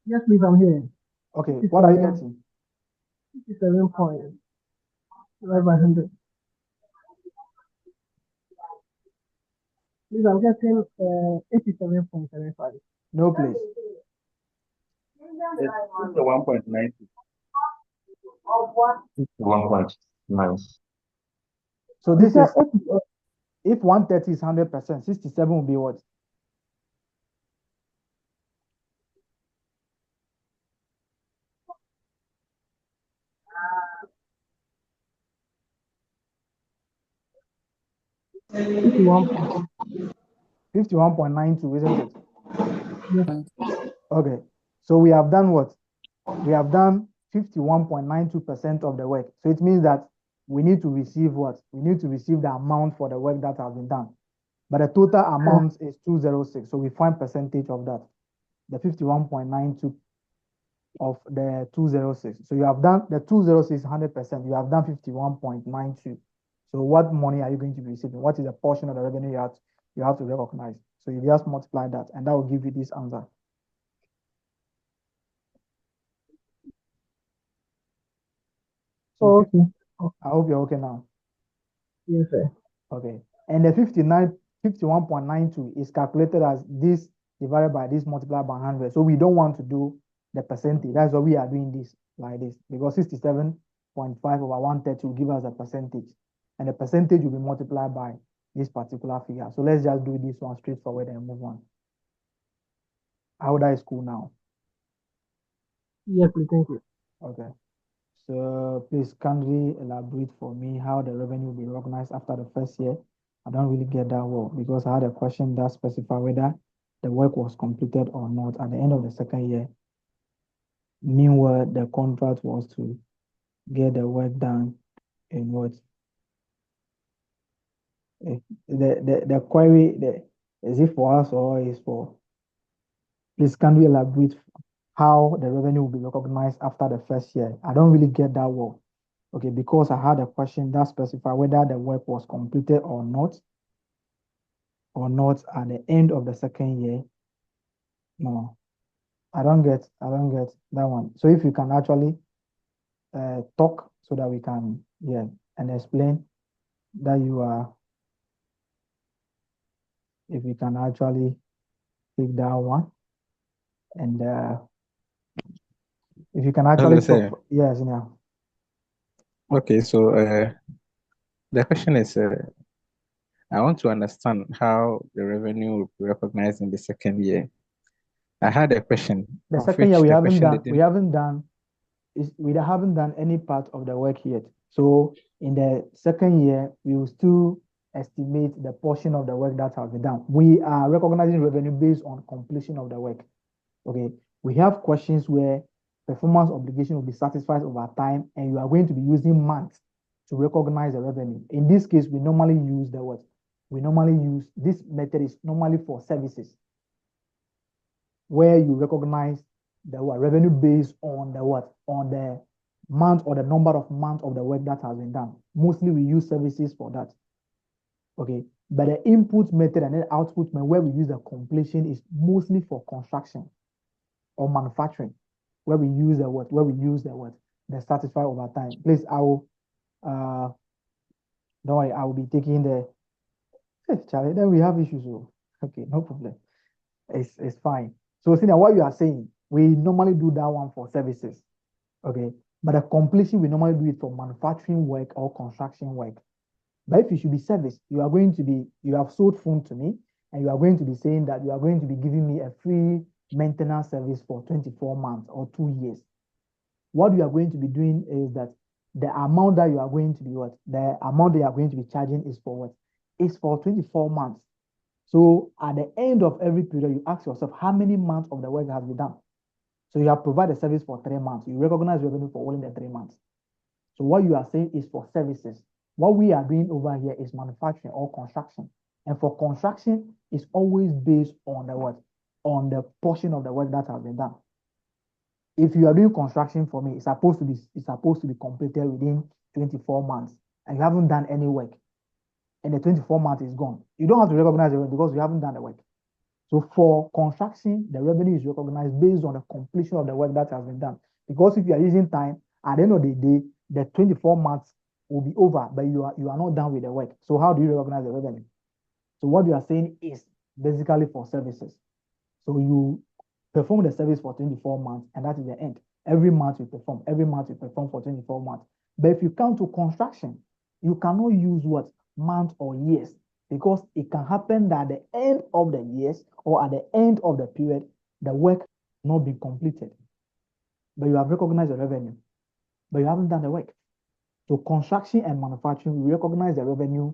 Yes, please, I'm here. Okay, what are you getting? 57.500. Please, I'm getting 87.75. No, please. It's the 1.90. 1.9. So this is, if 130 is 100%, 67 will be what? $51. 51.92, isn't it? Yes. Okay. So we have done what? We have done 51.92% of the work. So it means that we need to receive what? We need to receive the amount for the work that has been done. But the total amount is 206. So we find percentage of that. The 51.92 of the 206. So you have done the 206 100%. You have done 51.92. So what money are you going to be receiving? What is the portion of the revenue you have to recognize? So you just multiply that, and that will give you this answer. So Okay. I hope you're okay now. Yes, sir. Okay. And the 51.92 is calculated as this divided by this multiplied by 100. So we don't want to do the percentage. That's why we are doing this like this, because 67.5 over 130 will give us a percentage. And the percentage will be multiplied by this particular figure. So let's just do this one straightforward and move on. How that is cool now? Yes, please, thank you. Okay. So please kindly elaborate for me how the revenue will be recognized after the first year. I don't really get that well because I had a question that specified whether the work was completed or not at the end of the second year. Meanwhile, the contract was to get the work done in what? The query, is it for us or is for? Please kindly elaborate how the revenue will be recognized after the first year. I don't really get that well. Okay, because I had a question that specified whether the work was completed or not or not at the end of the second year? No, I don't get that one. So if you can actually talk so that we can, yeah, and explain that you are, if we can actually take that one, and if you can actually Hello, talk, sir. yes, yeah. Okay, so the question is, I want to understand how the revenue will be recognized in the second year. I had a question, The of second year which we the haven't question done, we didn't. haven't done any part of the work yet. So in the second year, we will still estimate the portion of the work that has been done. We are recognizing revenue based on completion of the work. Okay. We have questions where performance obligation will be satisfied over time, and you are going to be using months to recognize the revenue. In this case, we normally use the what? We normally use this method is normally for services, where you recognize the what revenue based on the what? On the month or the number of months of the work that has been done. Mostly we use services for that. Okay. But the input method and then output method where we use the completion is mostly for construction or manufacturing, where we use the what? Where we use the what? The satisfy over time. Please, I will don't worry, I will be taking the Charlie, then we have issues. Okay, no problem. It's fine. So see now what you are saying, we normally do that one for services. Okay. But the completion, we normally do it for manufacturing work or construction work. But if you should be service, you have sold phone to me, and you are going to be saying that you are going to be giving me a free maintenance service for 24 months or 2 years. What you are going to be doing is that the amount that you are going to be the amount that you are going to be charging is for what? It's for 24 months. So at the end of every period, you ask yourself how many months of the work has been done. So you have provided a service for 3 months. You recognize revenue for only the 3 months. So what you are saying is for services. What we are doing over here is manufacturing or construction. And for construction, it's always based on the what? On the portion of the work that has been done. If you are doing construction for me, it's supposed to be completed within 24 months, and you haven't done any work, and the 24 months is gone. You don't have to recognize it because you haven't done the work. So for construction, the revenue is recognized based on the completion of the work that has been done. Because if you are using time, at the end of the day, the 24 months will be over, but you are not done with the work. So how do you recognize the revenue? So what you are saying is basically for services. So you perform the service for 24 months, and that is the end. Every month you perform for 24 months. But if you come to construction, you cannot use what? Month or years, because it can happen that at the end of the years or at the end of the period, the work not be completed. But you have recognized the revenue, but you haven't done the work. So construction and manufacturing, we recognize the revenue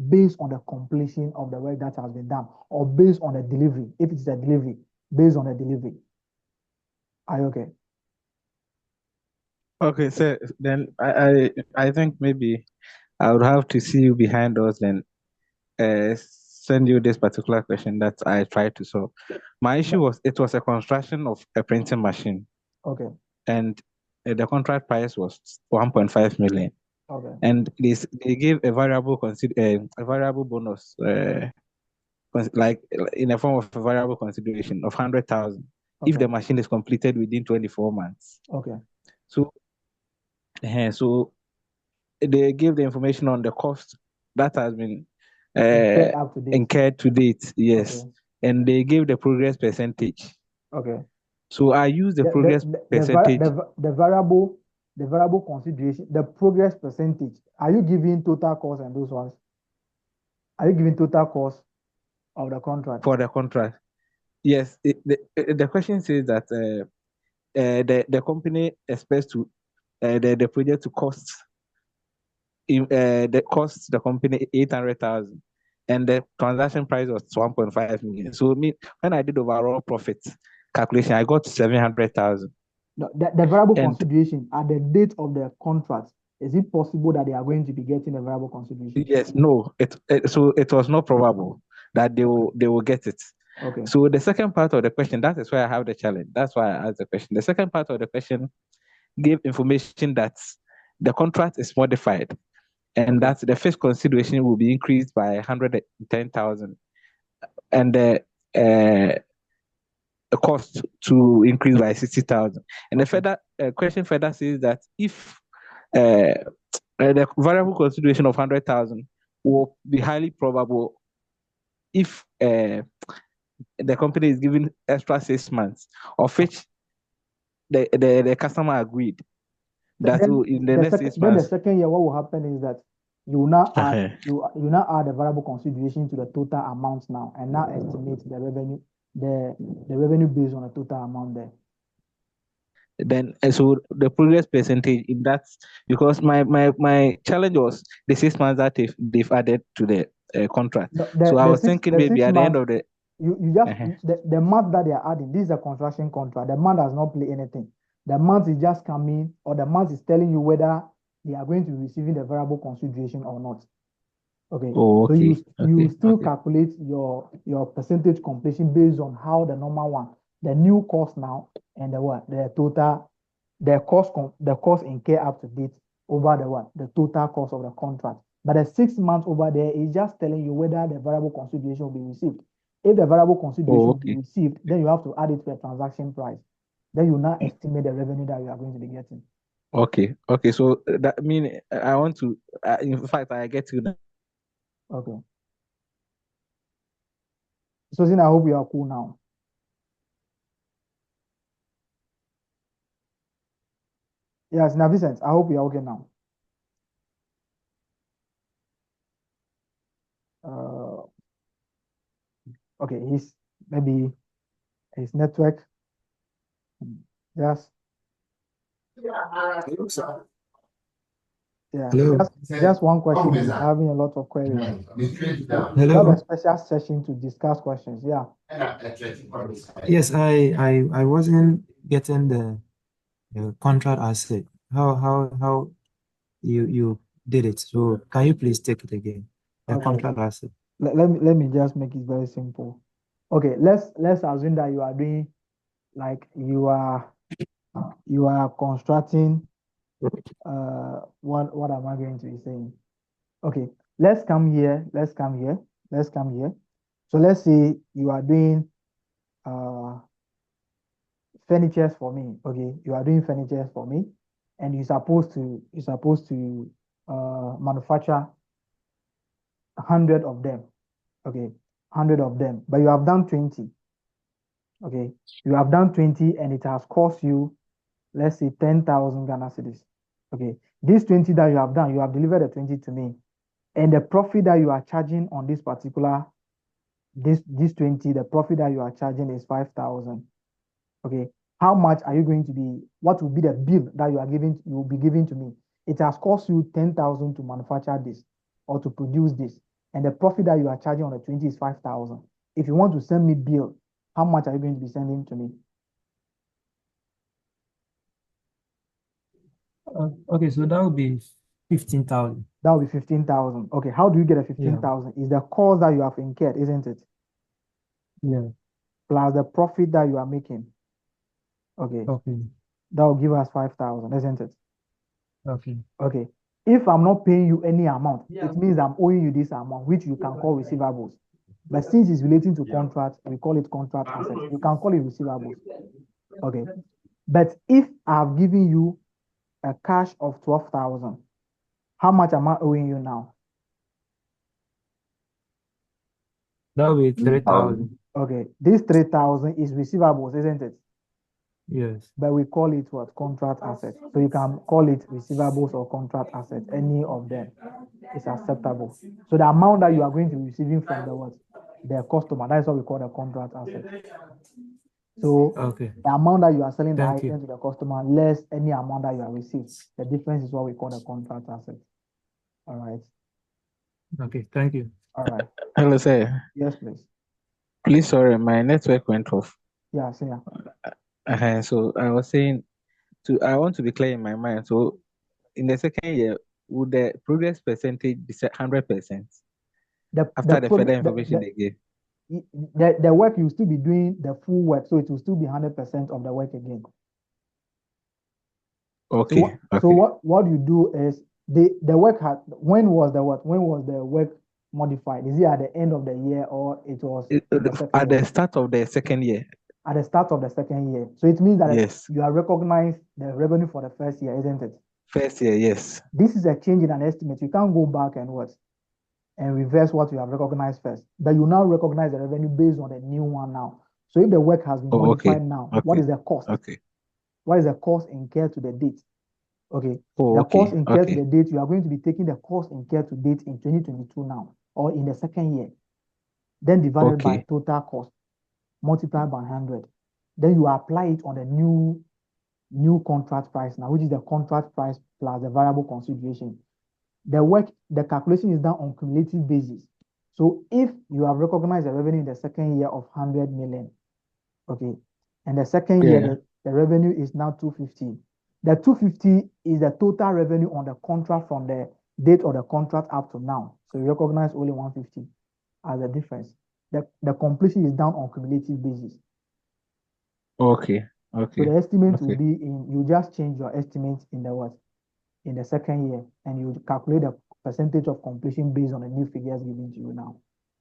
based on the completion of the work that has been done, or based on the delivery. If it's a delivery, based on the delivery. Are you okay? Okay, so then I think maybe I would have to see you behind us and send you this particular question that I tried to solve. My issue was it was a construction of a printing machine, Okay. and the contract price was 1.5 million. Okay. And they gave a variable bonus, like in a form of a variable consideration of 100,000 if Okay. the machine is completed within 24 months. Okay. So they give the information on the cost that has been incurred to date, yes. Okay. And they give the progress percentage. Okay. So I use the progress percentage. The variable consideration, the progress percentage. Are you giving total cost and those ones? Are you giving total cost of the contract? For the contract? Yes. The question says that the company expects to the project to cost the company 800,000, and the transaction price was 1.5 million. So when I did overall profit calculation, I got 700,000. No, the variable consideration at the date of the contract, is it possible that they are going to be getting a variable consideration? Yes, no. So it was not probable that they will get it. Okay. So the second part of the question, that is why I have the challenge. That's why I asked the question. The second part of the question gave information that the contract is modified, and that the first consideration will be increased by 110,000, and the cost to increase by 60,000. And the further question further says that if the variable consideration of 100,000 will be highly probable if the company is given extra 6 months, of which the customer agreed that in the next 6 then the months. second year, what will happen is that you will now add Uh-huh. you now add the variable consideration to the total amount now, and now estimate the revenue based on the total amount there. Then so the progress percentage in that, because my challenge was the 6 months that they've added to the contract. So I was thinking maybe at the end of the you just the month that they are adding, this is a construction contract. The month does not play anything. The month is just coming, or the month is telling you whether they are going to be receiving the variable consideration or not. Okay. Oh, So okay. you still Okay. calculate your percentage completion based on how the normal one, the new cost now, and the total, the cost incurred up to date over the total cost of the contract. But the 6 months over there is just telling you whether the variable consideration will be received. If the variable consideration will be okay. received, then you have to add it to the transaction price. Then you now estimate the revenue that you are going to be getting. Okay. So that mean I want to. In fact, I get to that. Okay. So Zin, I hope you are cool now. Yes, now Vincent, I hope you are okay now. Okay, maybe his network. Just Hello. just one question. I'm having a lot of queries. We have a Hello. special session to discuss questions. Yeah. Yes, I wasn't getting the contract asset. How you did it. So can you please take it again? The Okay. contract asset. Let me just make it very simple. Okay, let's assume that you are doing, like, you are constructing what am I going to be saying? Okay, let's come here. So let's say you are doing furnitures for me. Okay, you are doing furnitures for me, and you're supposed to manufacture 100 of them. Okay, 100 of them, but you have done 20. Okay, you have done 20, and it has cost you, let's say, 10,000 Ghana cedis. Okay, this 20 that you have done, you have delivered the 20 to me, and the profit that you are charging on this particular this 20, the profit that you are charging is 5,000. Okay, how much are you going to be? What will be the bill that you will be giving to me? It has cost you 10,000 to manufacture this or to produce this, and the profit that you are charging on the 20 is 5,000. If you want to send me bill, how much are you going to be sending to me? Okay, so that would be 15,000. That will be 15,000. Okay, how do you get a 15,000? Is the cost that you have incurred, isn't it? Yeah. Plus the profit that you are making. Okay. Okay. That will give us 5,000, isn't it? Okay. Okay. If I'm not paying you any amount, it means I'm owing you this amount, which you can call receivables. But since it's relating to contract, we call it contract asset. You can call it receivables. Okay. But if I've given you a cash of 12,000, how much am I owing you now? That will be 3,000. Okay. This 3,000 is receivables, isn't it? Yes. But we call it what? Contract asset. So you can call it receivables or contract asset. Any of them is acceptable. So the amount that you are going to be receiving from the customer, that's what we call the contract asset. So Okay. the amount that you are selling the Thank you. item to the customer, less any amount that you have received. The difference is what we call the contract asset. All right. Okay. Thank you. All right. Hello, sir. Yes, please. Please, sorry, my network went off. Yeah, see ya. So I was saying, I want to be clear in my mind. So in the second year, would the progress percentage be 100% after the further information they gave? The work, you still be doing the full work, so it will still be 100% of the work again. Okay. So what you do is the work had, when was the work modified? Is it at the end of the year or it was in the second At year? the start of the second year. At the start of the second year. So it means that Yes. you are recognized the revenue for the first year, isn't it? First year, yes. This is a change in an estimate. You can't go back and what? And reverse what you have recognized first. But you now recognize the revenue based on the new one now. So if the work has been modified now, what is the cost? Okay. What is the cost incurred to the date? Okay. Oh, the okay. cost incurred Okay. to the date, you are going to be taking the cost incurred to date in 2022 now, or in the second year. Then divided by Okay. total cost, multiplied by 100. Then you apply it on the new contract price now, which is the contract price plus the variable consideration. The calculation is done on cumulative basis. So if you have recognized the revenue in the second year of 100 million, okay, and the second year, the revenue is now 250. The 250 is the total revenue on the contract from the date of the contract up to now. So you recognize only 150 as a difference. The completion is done on cumulative basis. Okay. So Okay. the estimate will Okay. be you just change your estimate in the what? In the second year, and you calculate the percentage of completion based on the new figures given to you now,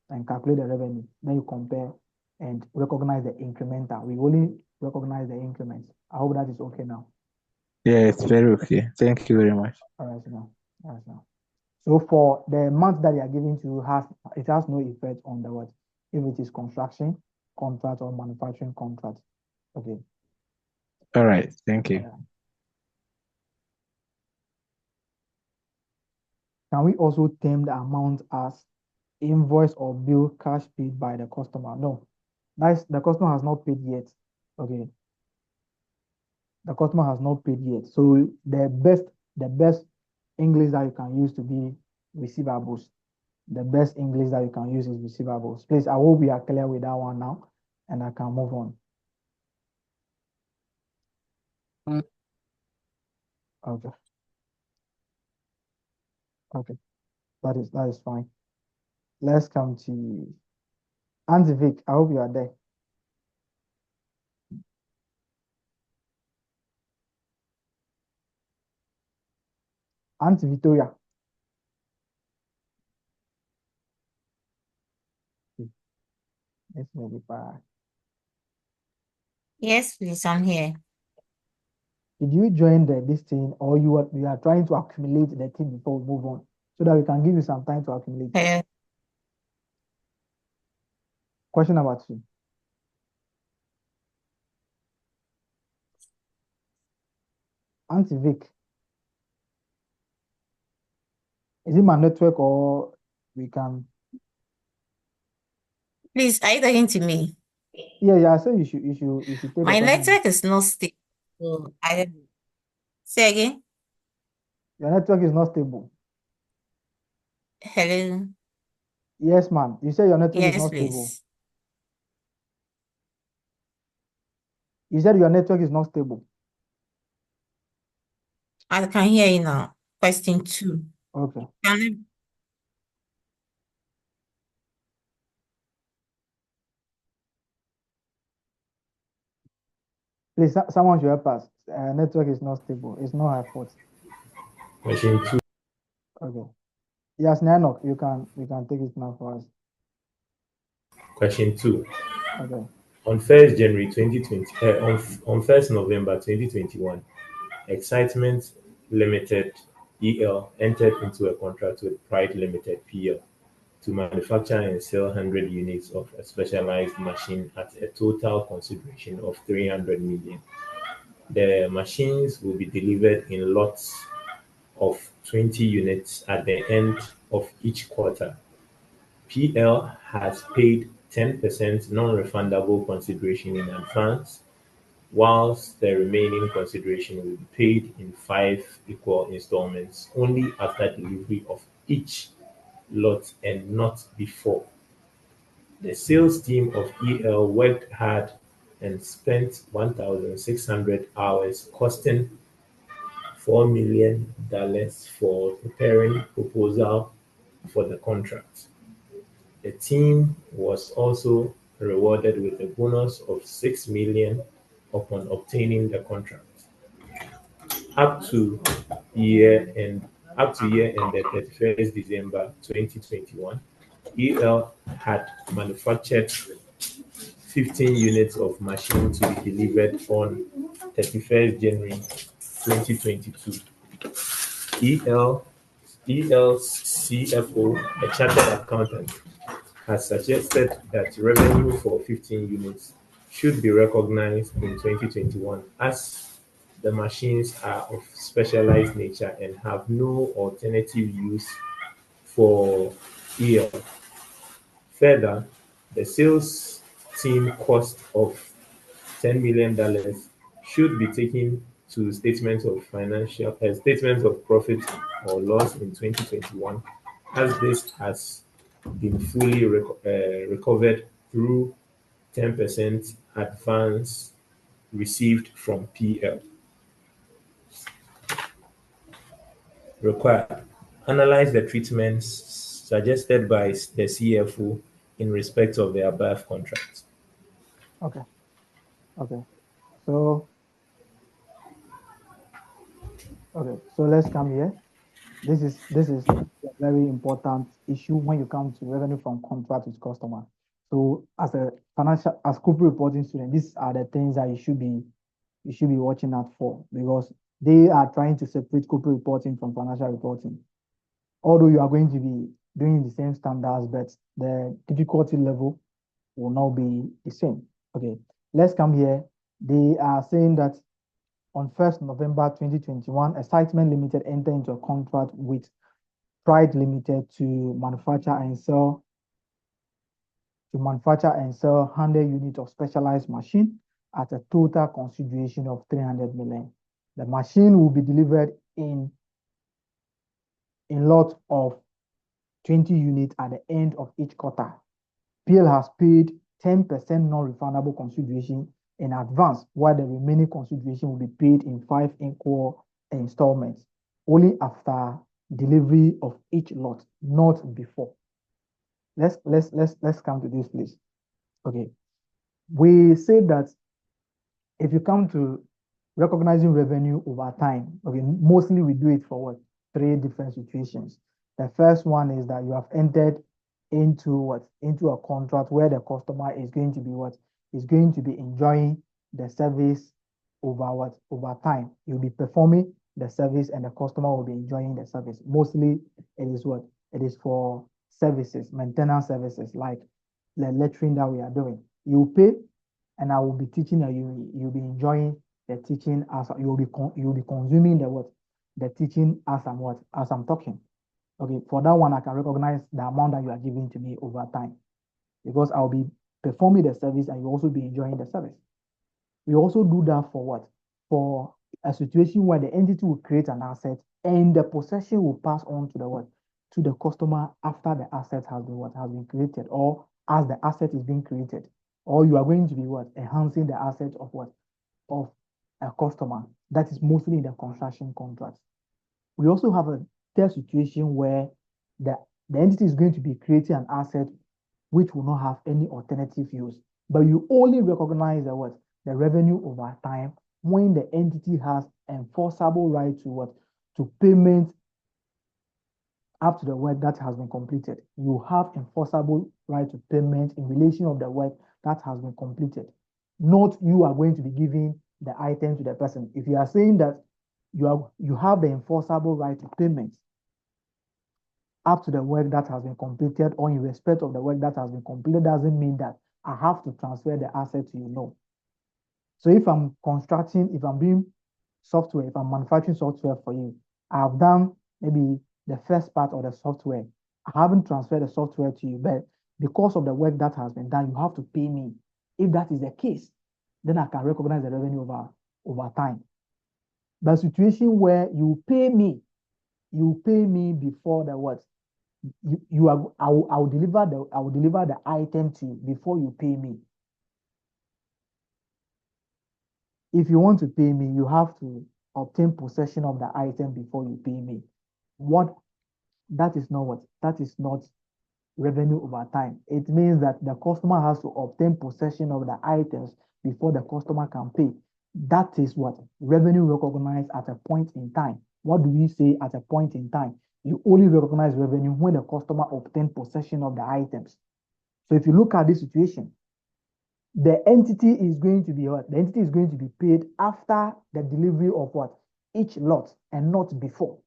and calculate the revenue. Then you compare and recognize the incremental. We only recognize the increments. I hope that is okay now. Yeah, it's very okay. Thank you very much. All right, now. All right, now. So for the amount that they are giving to you, it has no effect on the what? If it is construction contract or manufacturing contract. Okay. All right. Thank you. Can we also term the amount as invoice or bill cash paid by the customer? No, the customer has not paid yet. Okay. The customer has not paid yet. So the best English that you can use to be receivables. The best English that you can use is receivables. Please, I hope we are clear with that one now, and I can move on. Okay. Okay. That is fine. Let's come to Auntie Vic. I hope you are there. Auntie Victoria. Let's modify. Yes, please, I'm here. Did you join this thing, or you are trying to accumulate the thing before we move on, so that we can give you some time to accumulate? Question number 2. Auntie Vic, is it my network or we can? Please, are you talking to me? Yeah. I said you should take My the question. network is not stable. So I say again. Your network is not stable. Hello. Yes, ma'am. You said your network is Yes, not stable. please. You said your network is not stable. I can hear you now. Question 2. Okay. Please, someone should help us. Network is not stable. It's not our fault. Question 2. Okay. Yes, Nanok, you can take it now for us. Question 2. Okay. On 1st January 2020, on 1st November 2021, Excitement Limited EL entered into a contract with Pride Limited PL to manufacture and sell 100 units of a specialized machine at a total consideration of 300 million. The machines will be delivered in lots of 20 units at the end of each quarter. PL has paid 10% non-refundable consideration in advance, whilst the remaining consideration will be paid in 5 equal installments only after delivery of each lot and not before. The sales team of EL worked hard and spent 1,600 hours costing $4 million for preparing proposal for the contract. The team was also rewarded with a bonus of $6 million upon obtaining the contract. Up to year end the 31st December 2021, EL had manufactured 15 units of machine to be delivered on 31st January 2022. EL's CFO, a chartered accountant, has suggested that revenue for 15 units should be recognized in 2021 as the machines are of specialized nature and have no alternative use for EL. Further, the sales team cost of $10 million should be taken to statements of profit or loss in 2021, as this has been fully recovered through 10% advance received from PL. Required. Analyze the treatments suggested by the CFO in respect of the above contracts. Okay. So let's come here. This is a very important issue when you come to revenue from contract with customer. So as corporate reporting student, these are the things that you should be watching out for, because they are trying to separate corporate reporting from financial reporting. Although you are going to be doing the same standards, but the difficulty level will not be the same. Okay, let's come here. They are saying that on 1st November 2021, Excitement Limited entered into a contract with Pride Limited to manufacture and sell 100 units of specialized machine at a total consideration of 300 million. The machine will be delivered in lot of 20 units at the end of each quarter. PL has paid 10% non-refundable consideration in advance, while the remaining consideration will be paid in 5 equal installments, only after delivery of each lot, not before. Let's come to this, please. Okay, we say that if you come to recognizing revenue over time, okay, mostly we do it for what? 3 different situations. The first one is that you have entered into a contract where the customer is going to be enjoying the service over time. You'll be performing the service and the customer will be enjoying the service. Mostly it is for services, maintenance services, like the lecturing that we are doing. You pay and I will be teaching you, you'll be enjoying the teaching as you'll be consuming the teaching as I'm talking. Okay, for that one, I can recognize the amount that you are giving to me over time, because I'll be performing the service and you'll also be enjoying the service. We also do that for what? For a situation where the entity will create an asset and the possession will pass on to the customer after the asset has been created, or as the asset is being created, or you are going to be enhancing the asset of a customer. That is mostly in the construction contracts. We also have a third situation where the entity is going to be creating an asset which will not have any alternative use, but you only recognize the revenue over time when the entity has enforceable right to payment up to the work that has been completed. You have enforceable right to payment in relation of the work that has been completed. Not you are going to be giving the item to the person. If you are saying that you have the enforceable right to payment up to the work that has been completed, or in respect of the work that has been completed, doesn't mean that I have to transfer the asset to you. No. So if I'm doing software, if I'm manufacturing software for you, I have done maybe the first part of the software. I haven't transferred the software to you, but because of the work that has been done, you have to pay me. If that is the case, then I can recognize the revenue over time. The situation where you pay me before the what? I will deliver the item to you before you pay me. If you want to pay me, you have to obtain possession of the item before you pay me. That is not revenue over time. It means that the customer has to obtain possession of the items before the customer can pay. That is what revenue recognized at a point in time. What do we say at a point in time? You only recognize revenue when the customer obtains possession of the items. So if you look at this situation, the entity is going to be what? The entity is going to be paid after the delivery of what? Each lot and not before.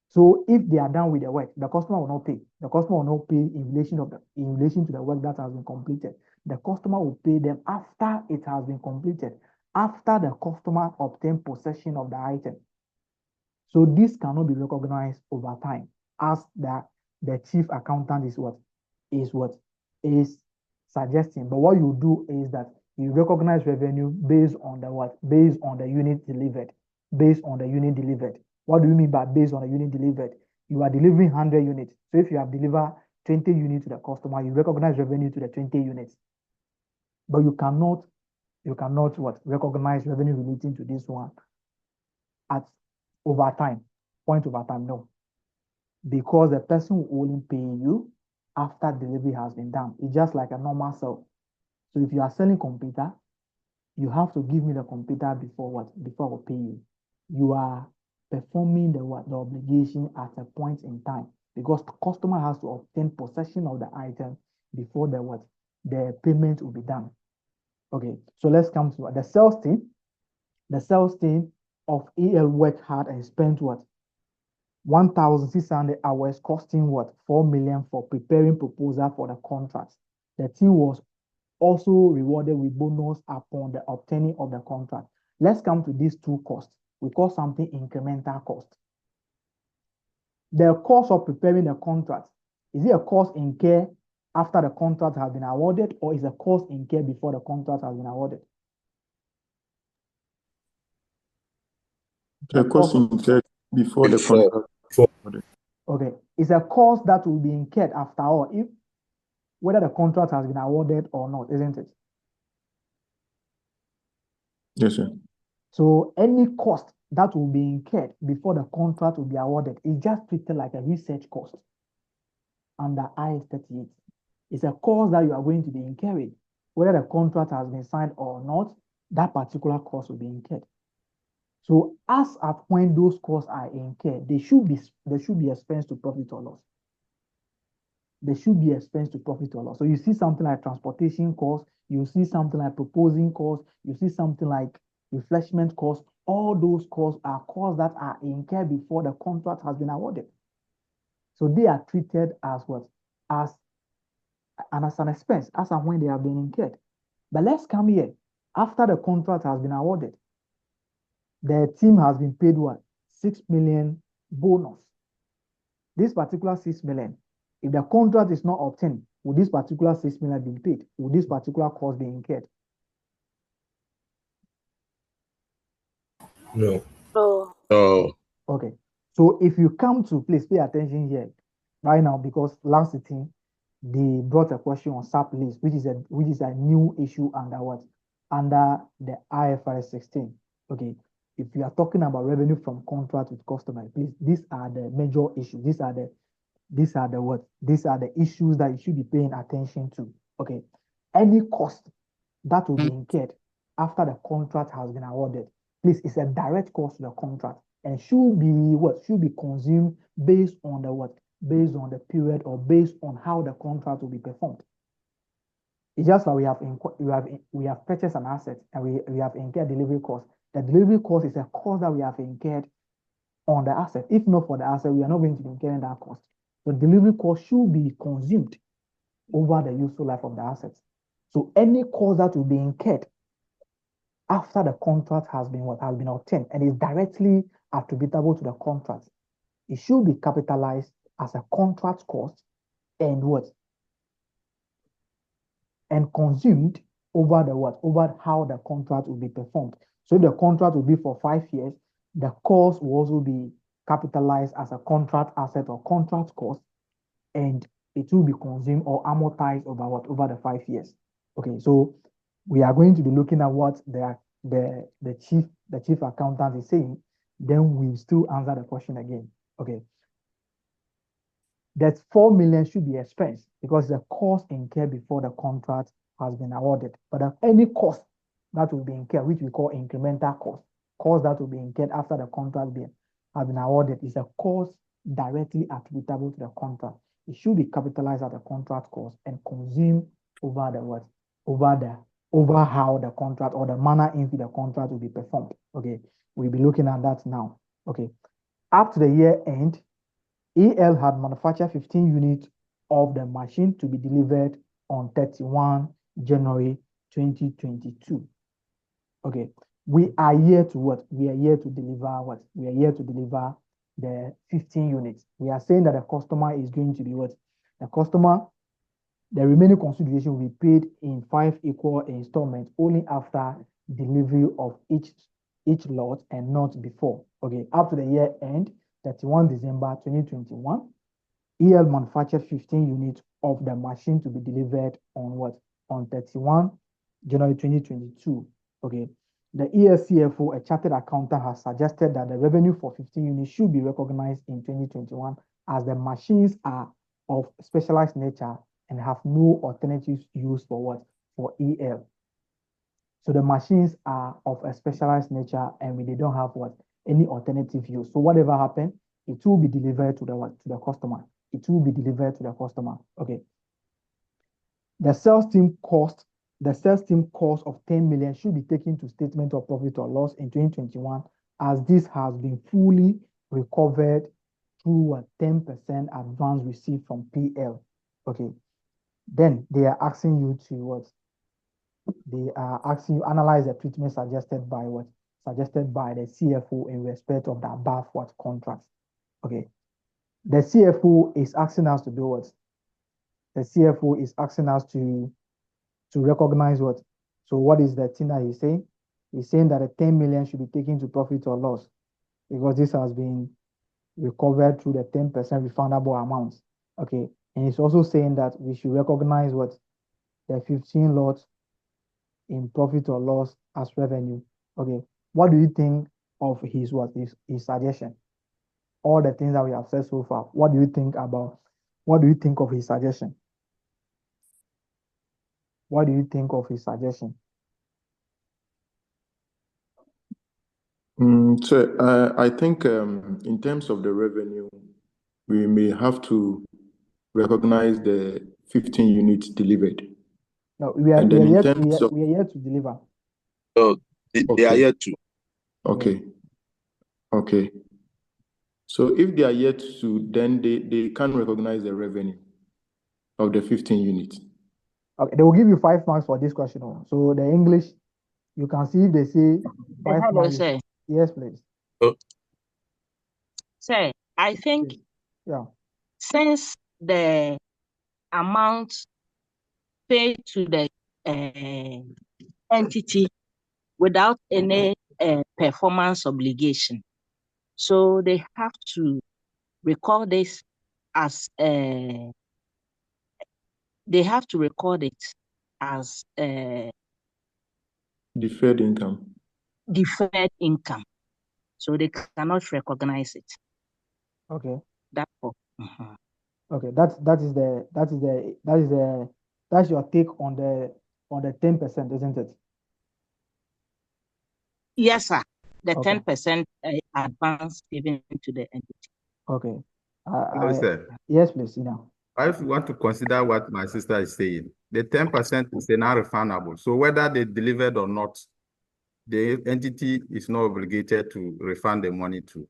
So if they are done with the work, the customer will not pay. The customer will not pay in relation to the work that has been completed. The customer will pay them after it has been completed, after the customer obtained possession of the item. So this cannot be recognized over time, as the chief accountant is suggesting. But what you do is that you recognize revenue based on the what? Based on the unit delivered. Based on the unit delivered. What do you mean by based on the unit delivered? You are delivering 100 units. So if you have delivered 20 units to the customer, you recognize revenue to the 20 units. But you cannot what? Recognize revenue relating to this one at over time, point over time, no. Because the person will only pay you after delivery has been done. It's just like a normal sale. So if you are selling computer, you have to give me the computer before what? Before I will pay you. You are performing the obligation at a point in time, because the customer has to obtain possession of the item before the payment will be done. Okay, so let's come to the sales team. The sales team of EL worked hard and spent what? 1,600 hours, costing what? 4 million for preparing proposal for the contract. The team was also rewarded with bonus upon the obtaining of the contract. Let's come to these two costs. We call something incremental cost. The cost of preparing the contract, is it a cost incurred after the contract has been awarded, or is a cost incurred before the contract has been awarded? The cost incurred before the contract. Okay, it's a cost that will be incurred after all, whether the contract has been awarded or not, isn't it? Yes, sir. So any cost that will be incurred before the contract will be awarded is just treated like a research cost under IAS 38. It's a cost that you are going to be incurring. Whether the contract has been signed or not, that particular cost will be incurred. So as at when those costs are incurred, there should be expense to profit or loss. There should be expense to profit or loss. So you see something like transportation cost, you see something like proposing cost, you see something like refreshment cost. All those costs are costs that are incurred before the contract has been awarded. So they are treated as what? As an expense, as and when they have been incurred. But let's come here. After the contract has been awarded, the team has been paid what? 6 million bonus. This particular 6 million, if the contract is not obtained, will this particular 6 million be paid? Will this particular cost be incurred? No. Oh. Okay. So if you come to, please pay attention here right now, because last sitting they brought a question on SAP Lease, which is a new issue under what? Under the IFRS 16. Okay. If you are talking about revenue from contract with customer, please, these are the major issues. These are the issues that you should be paying attention to. Okay. Any cost that will be incurred after the contract has been awarded, please, it's a direct cost to the contract and should be consumed based on based on the period or based on how the contract will be performed. It's just like we have purchased an asset and we have incurred delivery cost. The delivery cost is a cost that we have incurred on the asset. If not for the asset, we are not going to be incurring that cost. The delivery cost should be consumed over the useful life of the assets. So any cost that will be incurred after the contract has been obtained and is directly attributable to the contract, it should be capitalized as a contract cost and consumed over over how the contract will be performed. So if the contract will be for 5 years, the cost will also be capitalized as a contract asset or contract cost, and it will be consumed or amortized over the 5 years. Okay, so we are going to be looking at what the chief accountant is saying. Then we still answer the question again. Okay, that 4 million should be expense because the cost incurred before the contract has been awarded. But any cost that will be incurred, which we call incremental cost that will be incurred after the contract has been awarded, is a cost directly attributable to the contract. It should be capitalized at the contract cost and consumed over the what? Over how the contract or the manner in which the contract will be performed. Okay, we'll be looking at that now. Okay, up to the year end, EL had manufactured 15 units of the machine to be delivered on 31 January 2022. Okay, we are here to what? We are here to deliver what? We are here to deliver the 15 units. We are saying that the customer is going to be what? The customer, the remaining consideration will be paid in 5 equal installments only after delivery of each lot and not before. Okay, up to the year end, 31 December 2021, EL manufactured 15 units of the machine to be delivered on what? On 31 January 2022. Okay. The EL-CFO, a chartered accountant, has suggested that the revenue for 15 units should be recognized in 2021 as the machines are of specialized nature and have no alternative use for what? For EL. So the machines are of a specialized nature and they don't have what? Any alternative use. So whatever happens, it will be delivered to the what? To the customer. It will be delivered to the customer. Okay. The sales team cost of 10 million should be taken to statement of profit or loss in 2021, as this has been fully recovered through a 10% advance received from PL. Okay. Then they are asking you to what? They are asking you analyze the treatment suggested by what? Suggested by the CFO in respect of the above what contracts. Okay. The CFO is asking us to do what? The CFO is asking us to recognize what? So what is the thing that he's saying? He's saying that the 10 million should be taken to profit or loss because this has been recovered through the 10% refundable amounts. Okay. And he's also saying that we should recognize what? The 15 lots in profit or loss as revenue. Okay. What do you think of his what? His suggestion? All the things that we have said so far. What do you think of his suggestion? What do you think of his suggestion? So I think in terms of the revenue, we may have to recognize the 15 units delivered. No, we are yet to deliver. Oh, they are yet to. Okay. Okay. So if they are yet to, then they can recognize the revenue of the 15 units. Okay, they will give you 5 marks for this question. So the English, you can see if they say 5 Hello, marks. sir. Yes, please. Sir, I think since the amount paid to the entity without any performance obligation, so they have to record this as they have to record it as deferred income. Deferred income, so they cannot recognize it. Okay. That's all. Okay, that's your take on the 10%, isn't it? Yes, sir. The Okay. 10% advance given to the entity. Okay. Hello, sir. Yes, please, I want to consider what my sister is saying. The 10% is non-refundable. So whether they delivered or not, the entity is not obligated to refund the money to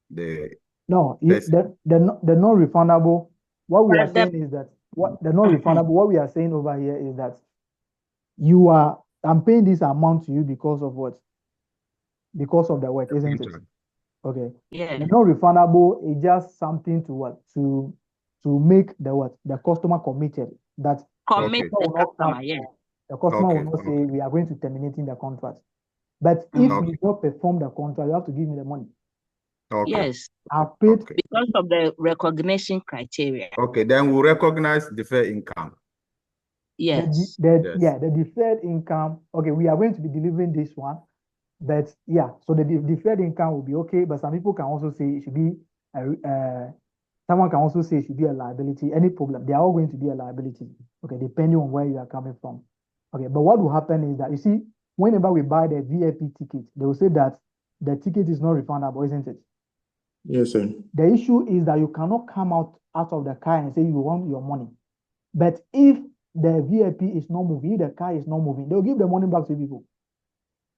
the the non-refundable. What we are saying is that the non-refundable. What we are saying over here is that I'm paying this amount to you because of what? Because of the work, isn't it? Okay. Yeah. The non-refundable is just something to what? To make the customer committed. That commit the customer, yeah. The customer will not say we are going to terminating the contract. But if you don't perform the contract, you have to give me the money. Yes. I've paid because of the recognition criteria. Okay, then we'll recognize deferred income. Yes. The deferred income. Okay, we are going to be delivering this one. But yeah, so the deferred income will be okay. But some people can also say it should be someone can also say it should be a liability. Any problem, they are all going to be a liability. Okay, depending on where you are coming from. Okay, but what will happen is that you see, whenever we buy the VIP ticket, they will say that the ticket is not refundable, isn't it? Yes, sir. The issue is that you cannot come out of the car and say you want your money. But if the VIP is not moving, if the car is not moving, they'll give the money back to people.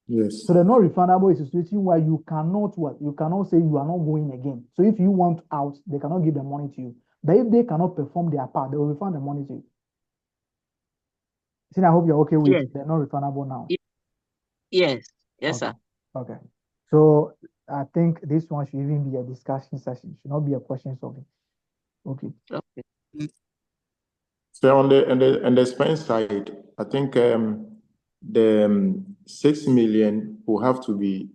Yes. So the non-refundable is a situation where you cannot You cannot say you are not going again. So if you want out, they cannot give the money to you. But if they cannot perform their part, they will refund the money to you. See, I hope you're okay with Yes. the non-refundable now. Yes. Yes, Okay. sir. Okay. So I think this one should even be a discussion session. Should not be a question solving. Okay. Okay. So on the expense side, I think the 6 million will have to be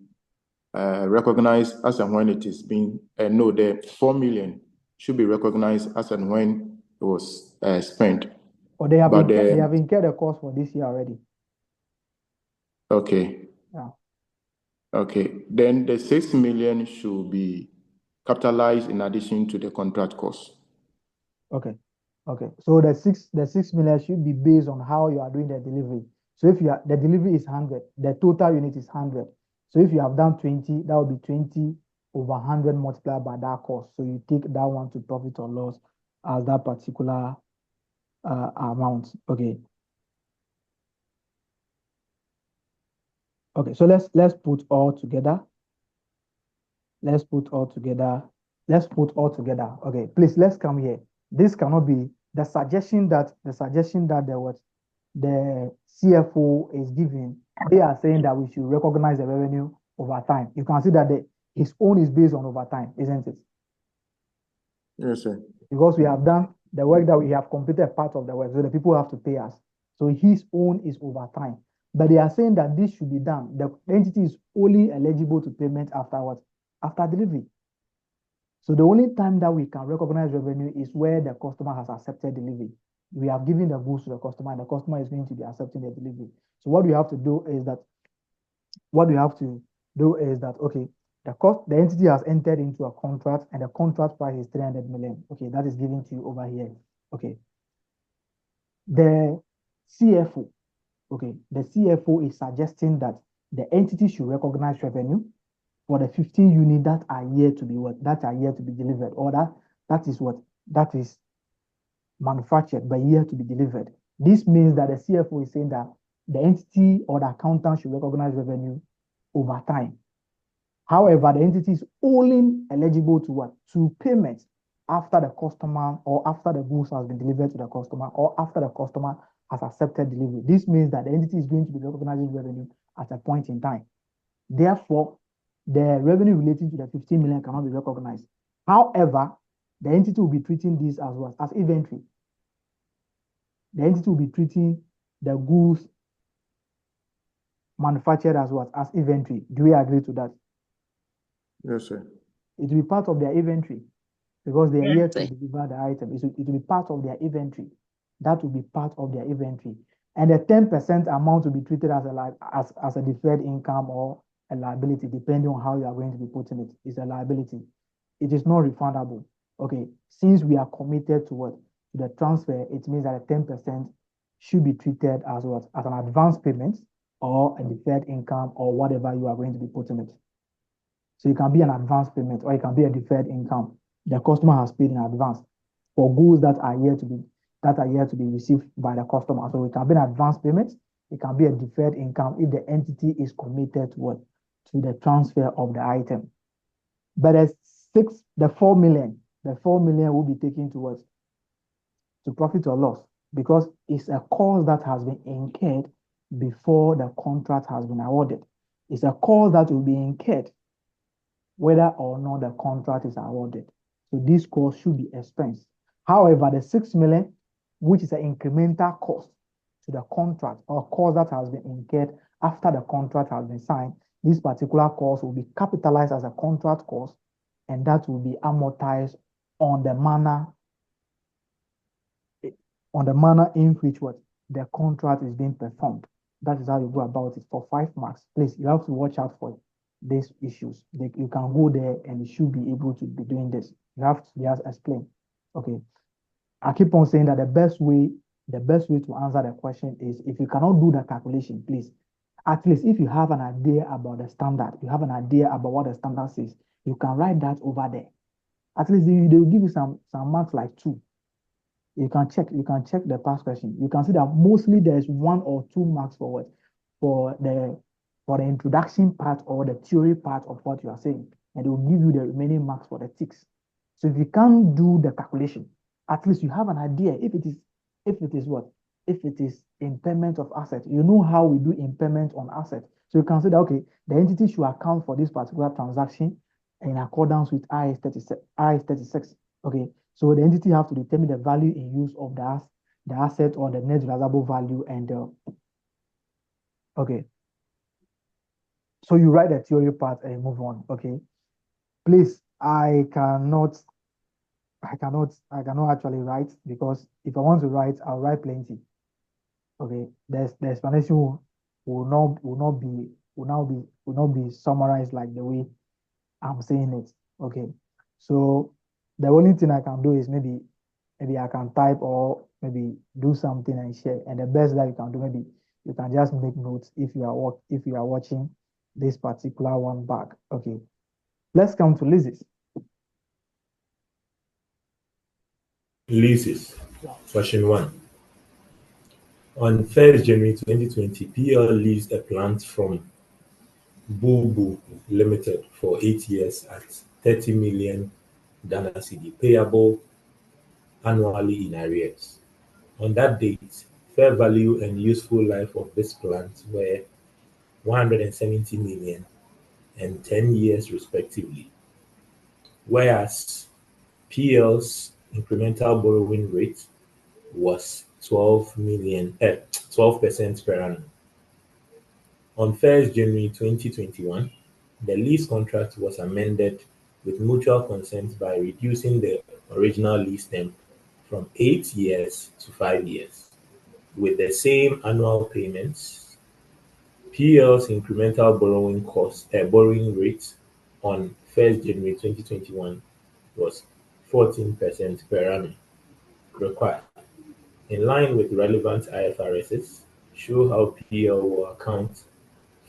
recognized as and when it is being, no, the 4 million should be recognized as and when it was spent. Or they have But they have incurred a cost for this year already. okay. Yeah. Okay. Then the 6 million should be capitalized in addition to the contract cost. Okay. Okay. So the 6 million should be based on how you are doing the delivery. So if the delivery is 100, the total unit is 100. So if you have done 20, that will be 20 over 100 multiplied by that cost. So you take that one to profit or loss as that particular amount. Okay. Okay. So let's put all together. Let's put all together. Okay, please, let's come here. This cannot be the suggestion that the CFO is giving. They are saying that we should recognize the revenue over time. You can see that his own is based on over time, isn't it? Yes, sir. Because we have done the work, that we have completed part of the work, so the people have to pay us. So his own is over time. But they are saying that this should be done. The entity is only eligible to payment afterwards, after delivery. So the only time that we can recognize revenue is where the customer has accepted delivery. We have given the goods to the customer, and the customer is going to be accepting the delivery. So what we have to do is that, okay, the entity has entered into a contract, and the contract price is 300 million. Okay, that is given to you over here. Okay. The CFO, is suggesting that the entity should recognize revenue for the 15 units that are yet to be delivered, or that is manufactured but yet to be delivered. This means that the CFO is saying that the entity or the accountant should recognize revenue over time. However, the entity is only eligible to payment after the customer, or after the goods has been delivered to the customer, or after the customer has accepted delivery. This means that the entity is going to be recognizing revenue at a point in time. Therefore, the revenue relating to the 15 million cannot be recognized. However, the entity will be treating this as inventory. The entity will be treating the goods manufactured as inventory. Do we agree to that? Yes, sir. It will be part of their inventory because they are here to Yes, deliver the item. It will be part of their inventory. That will be part of their inventory. And the 10% amount will be treated as a deferred income or a liability, depending on how you are going to be putting it. It's a liability. It is not refundable. Okay, since we are committed to the transfer, it means that the 10% should be treated as an advance payment or a deferred income or whatever you are going to be putting it. So it can be an advance payment or it can be a deferred income. The customer has paid in advance for goods that are yet to be received by the customer. So it can be an advance payment. It can be a deferred income if the entity is committed to the transfer of the item. But the 4 million will be taken to profit or loss, because it's a cost that has been incurred before the contract has been awarded. It's a cost that will be incurred whether or not the contract is awarded. So this cost should be expensed. However, the 6 million, which is an incremental cost to the contract or cost that has been incurred after the contract has been signed, this particular cost will be capitalized as a contract cost, and that will be amortized on the manner in which the contract is being performed. That is how you go about it for 5 marks. Please, you have to watch out for these issues. You can go there and you should be able to be doing this. You have to just explain. Okay. I keep on saying that the best way to answer the question is, if you cannot do the calculation, please, at least if you have an idea about the standard, you have an idea about what the standard says, You can write that over there. At least they will give you some marks like 2. You can check the past question. You can see that mostly there's 1 or 2 marks for what? For the introduction part or the theory part of what you are saying. And they will give you the remaining marks for the ticks. So if you can't do the calculation, at least you have an idea if it is what? If it is impairment of asset. You know how we do impairment on asset. So you can say that, okay, the entity should account for this particular transaction in accordance with IS 36. Okay, so the entity have to determine the value in use of the asset or the net realizable value and okay. So you write the theory part and move on. Okay, please, I cannot actually write, because if I want to write, I'll write plenty. Okay, the explanation will not be summarized like the way I'm saying it. Okay, so the only thing I can do is maybe I can type or maybe do something and share. And the best that you can do, maybe you can just make notes if you are watching this particular one back. Okay, let's come to leases. Leases. Question 1. On 1st January 2020, PL leased a plant from Bubu Limited for 8 years at 30 million Ghana cedi, payable annually in arrears. On that date, fair value and useful life of this plant were 170 million and 10 years respectively, whereas PL's incremental borrowing rate was 12% per annum. On 1st January 2021, the lease contract was amended with mutual consent by reducing the original lease term from 8 years to 5 years. With the same annual payments, PL's incremental borrowing rate on 1st January 2021 was 14% per annum. Required, in line with relevant IFRSs, show how PL will account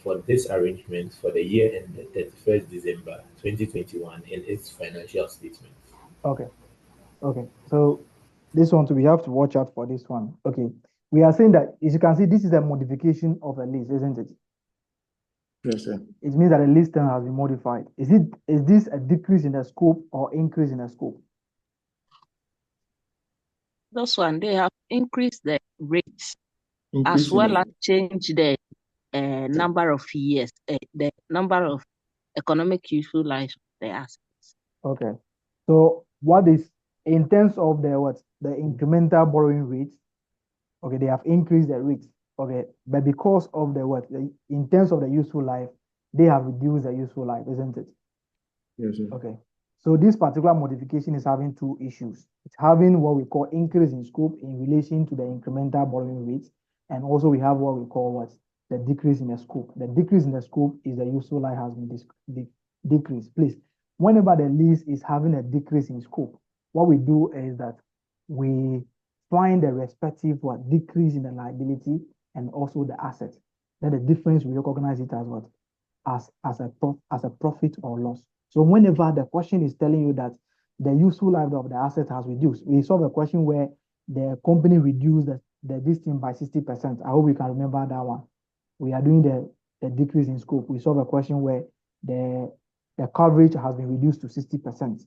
for this arrangement for the year ended 31st December 2021 in its financial statements. Okay. So this one too, we have to watch out for this one. Okay. We are saying that, as you can see, this is a modification of a lease, isn't it? Yes, sir. It means that the lease term has been modified. Is this a decrease in the scope or increase in the scope? Those one, they have increased the rates as Increasing well as it. change the number of years, the number of economic useful life of the assets. Okay. So what is in terms of the incremental borrowing rate? Okay, they have increased the rates. Okay, but because of in terms of the useful life, they have reduced the useful life, isn't it? Yes, sir. Okay. So this particular modification is having 2 issues. It's having what we call increase in scope in relation to the incremental borrowing rates, and also we have what we call the decrease in the scope. The decrease in the scope is the useful life has been decreased. Please, whenever the lease is having a decrease in scope, what we do is that we find the respective decrease in the liability and also the asset. Then the difference, we recognize it as what? As a profit or loss. So whenever the question is telling you that the useful life of the asset has reduced, we solve a question where the company reduced this thing by 60%. I hope we can remember that one. We are doing the decrease in scope. We solve a question where the coverage has been reduced to 60%.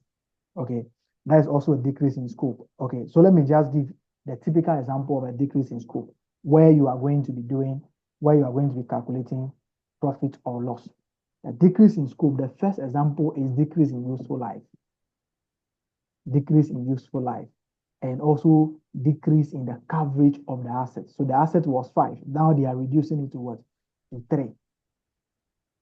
Okay, that is also a decrease in scope. Okay, so let me just give the typical example of a decrease in scope where you are going to be calculating profit or loss. The decrease in scope, the first example is decrease in useful life. Decrease in useful life. And also decrease in the coverage of the asset. So the asset was 5. Now they are reducing it to what? To 3.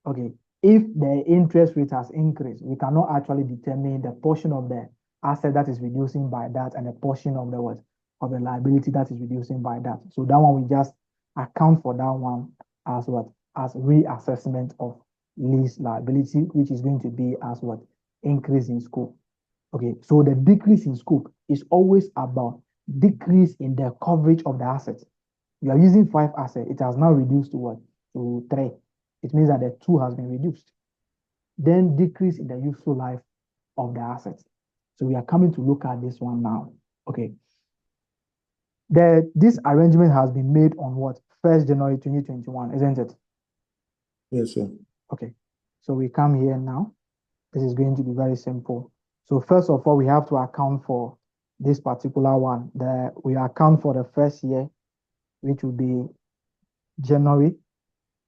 Okay. If the interest rate has increased, we cannot actually determine the portion of the asset that is reducing by that and the portion of the of the liability that is reducing by that. So that one, we just account for that one as as reassessment of lease liability, which is going to be as increase in scope. Okay, so the decrease in scope is always about decrease in the coverage of the asset. You are using 5 assets, it has now reduced to 3. It means that the 2 has been reduced. then decrease in the useful life of the asset. So we are coming to look at this one now. Okay. This arrangement has been made on what? 1st January 2021, isn't it? Yes, sir. Okay. So we come here now. This is going to be very simple. So first of all, we have to account for this particular one. We account for the first year, which will be January.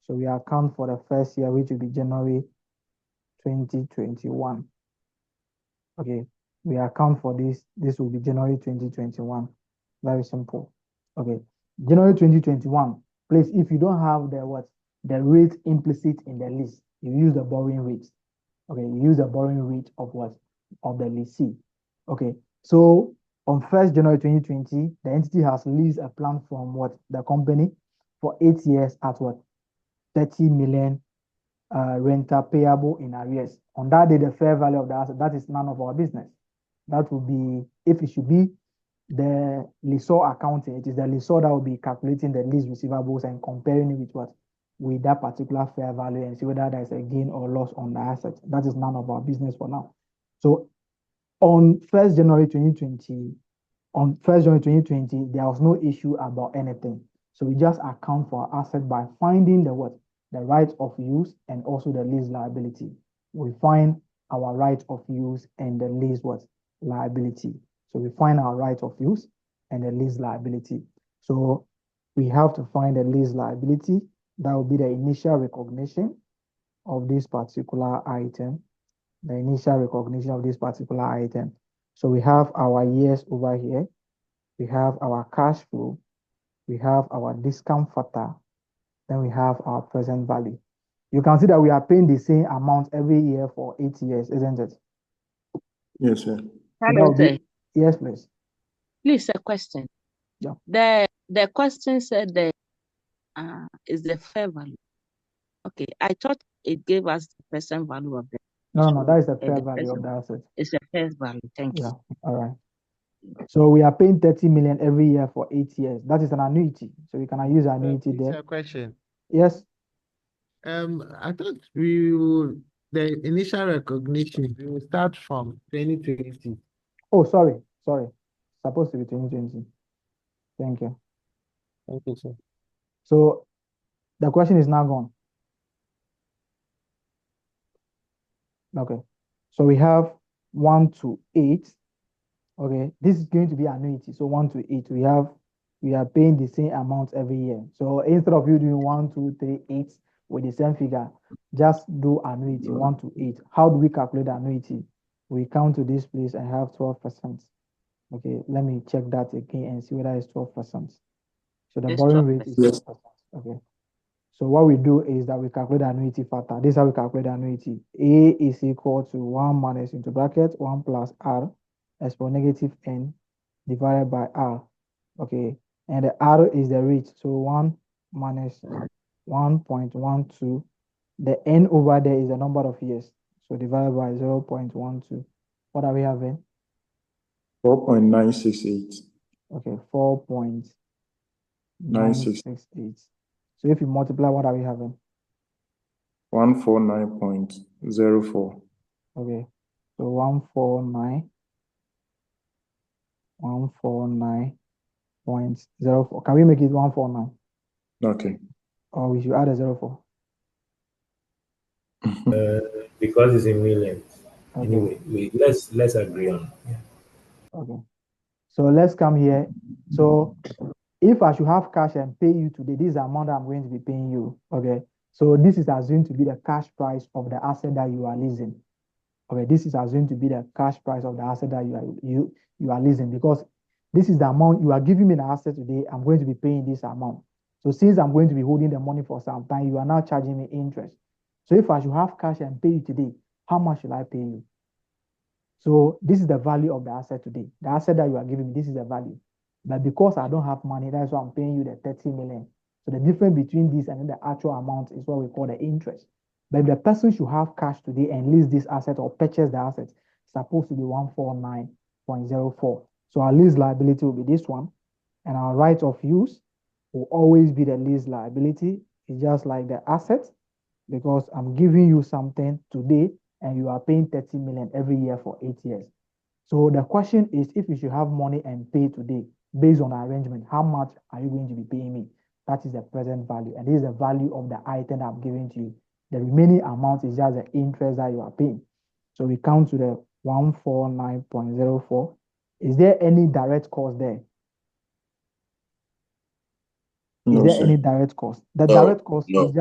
So we account for the first year, which will be January 2021. Okay. We account for this. This will be January 2021. Very simple. Okay. January 2021. Please, if you don't have the rate implicit in the lease, you use the borrowing rate. Okay, you use the borrowing rate of what? Of the lessee. Okay, so on 1st January 2020, the entity has leased a plant from what? The company for 8 years at what? 30 million rental payable in arrears. On that day, the fair value of the asset, that is none of our business. That will be, if it should be the lessor accounting, it is the lessor that will be calculating the lease receivables and comparing it with what? With that particular fair value and see whether there is a gain or loss on the asset. That is none of our business for now. So on 1st January 2020, there was no issue about anything. So we just account for our asset by finding the what? The right of use and also the lease liability. We find our right of use and the lease what? Liability. So we find our right of use and the lease liability. So we have to find the lease liability. That will be the initial recognition of this particular item. The initial recognition of this particular item. So we have our years over here. We have our cash flow. We have our discount factor. Then we have our present value. You can see that we are paying the same amount every year for 8 years, isn't it? Yes, sir. Hello, sir. Yes, please. Please, a question. Yeah. The question said that is the fair value. Okay, I thought it gave us the present value of the. No, that is the fair value of the asset. It's a fair value. Thank you. All right. So we are paying 30 million every year for 8 years. That is an annuity. So we can use annuity there. A question. Yes. I thought the initial recognition will start from 2020. Oh, sorry. Supposed to be 2020. Thank you. Thank you, sir. So the question is now gone. Okay. So we have 1 to 8. Okay. This is going to be annuity. So 1 to 8. We are paying the same amount every year. So instead of you doing 1, 2, 3, 8 with the same figure, just do annuity 1 to 8. How do we calculate the annuity? We come to this place and have 12%. Okay, let me check that again and see whether it's 12%. So the borrowing rate is 12%. Okay. So what we do is that we calculate the annuity factor. This is how we calculate the annuity. A is equal to 1 minus into bracket 1 plus R exponent negative n divided by R. Okay. And the R is the rate. So 1 minus 1.12. The n over there is the number of years. So divided by 0.12. What are we having? 4.968. Okay, 4.968. So if you multiply, what are we having? 149.04. Okay, so 149.04. Can we make it 149? Okay. Or we should add a 04? Because it's in millions. Okay. Anyway, let's agree on. Yeah. Okay. So let's come here. So if I should have cash and pay you today, this is the amount I'm going to be paying you. Okay. So this is assumed to be the cash price of the asset that you are leasing. Okay, this is assumed to be the cash price of the asset that you are leasing, because this is the amount you are giving me the asset today. I'm going to be paying this amount. So since I'm going to be holding the money for some time, you are now charging me interest. So if I should have cash and pay you today, how much should I pay you? So this is the value of the asset today. The asset that you are giving me, this is the value. But because I don't have money, that's why I'm paying you the 30 million. So the difference between this and the actual amount is what we call the interest. But if the person should have cash today and lease this asset or purchase the asset, it's supposed to be 149.04. So our lease liability will be this one. And our right of use will always be the lease liability. It's just like the asset because I'm giving you something today and you are paying 30 million every year for 8 years. So the question is, if you should have money and pay today based on arrangement, how much are you going to be paying me? That is the present value, and this is the value of the item that I'm giving to you. The remaining amount is just the interest that you are paying. So we come to the 149.04. Is there any direct cost there? Is No, there sir. any direct cost? The No, direct cost no. is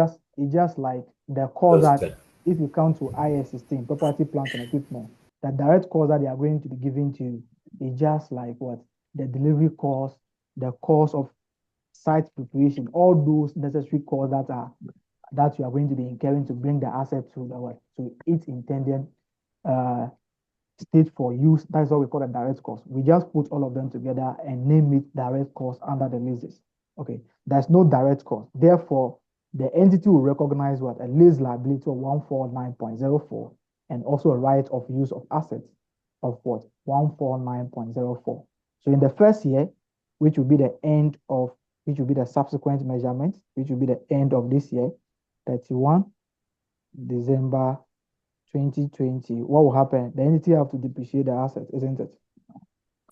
just like the cost Yes, that sir. if you come to IS 16, property, plant, and equipment, the direct cost that they are going to be giving to you is just like what? The delivery cost, the cost of site preparation, all those necessary costs that you are going to be incurring to bring the asset to its intended state for use. That's what we call a direct cost. We just put all of them together and name it direct cost under the leases. Okay, there's no direct cost. Therefore, the entity will recognize what? A lease liability of 149.04 and also a right of use of assets of what? 149.04. So in the first year, which will be the end of, which will be the subsequent measurement, which will be the end of this year, 31 December 2020, what will happen? The entity have to depreciate the asset, isn't it?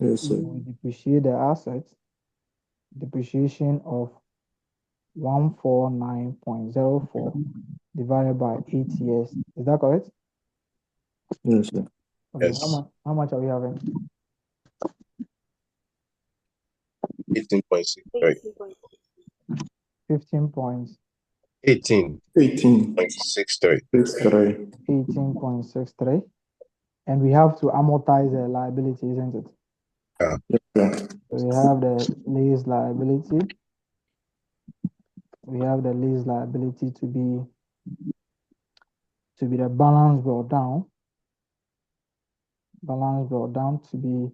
Yes, sir. We depreciate the assets, depreciation of 149.04 divided by 8 years. Is that correct? Yes, sir. Okay, Yes. how much are we having? 18.63. 15 points. 18.63. 18.63. And we have to amortize the liability, isn't it? Yeah. So we have the lease liability. We have the lease liability to be the balance brought down. Balance brought down to be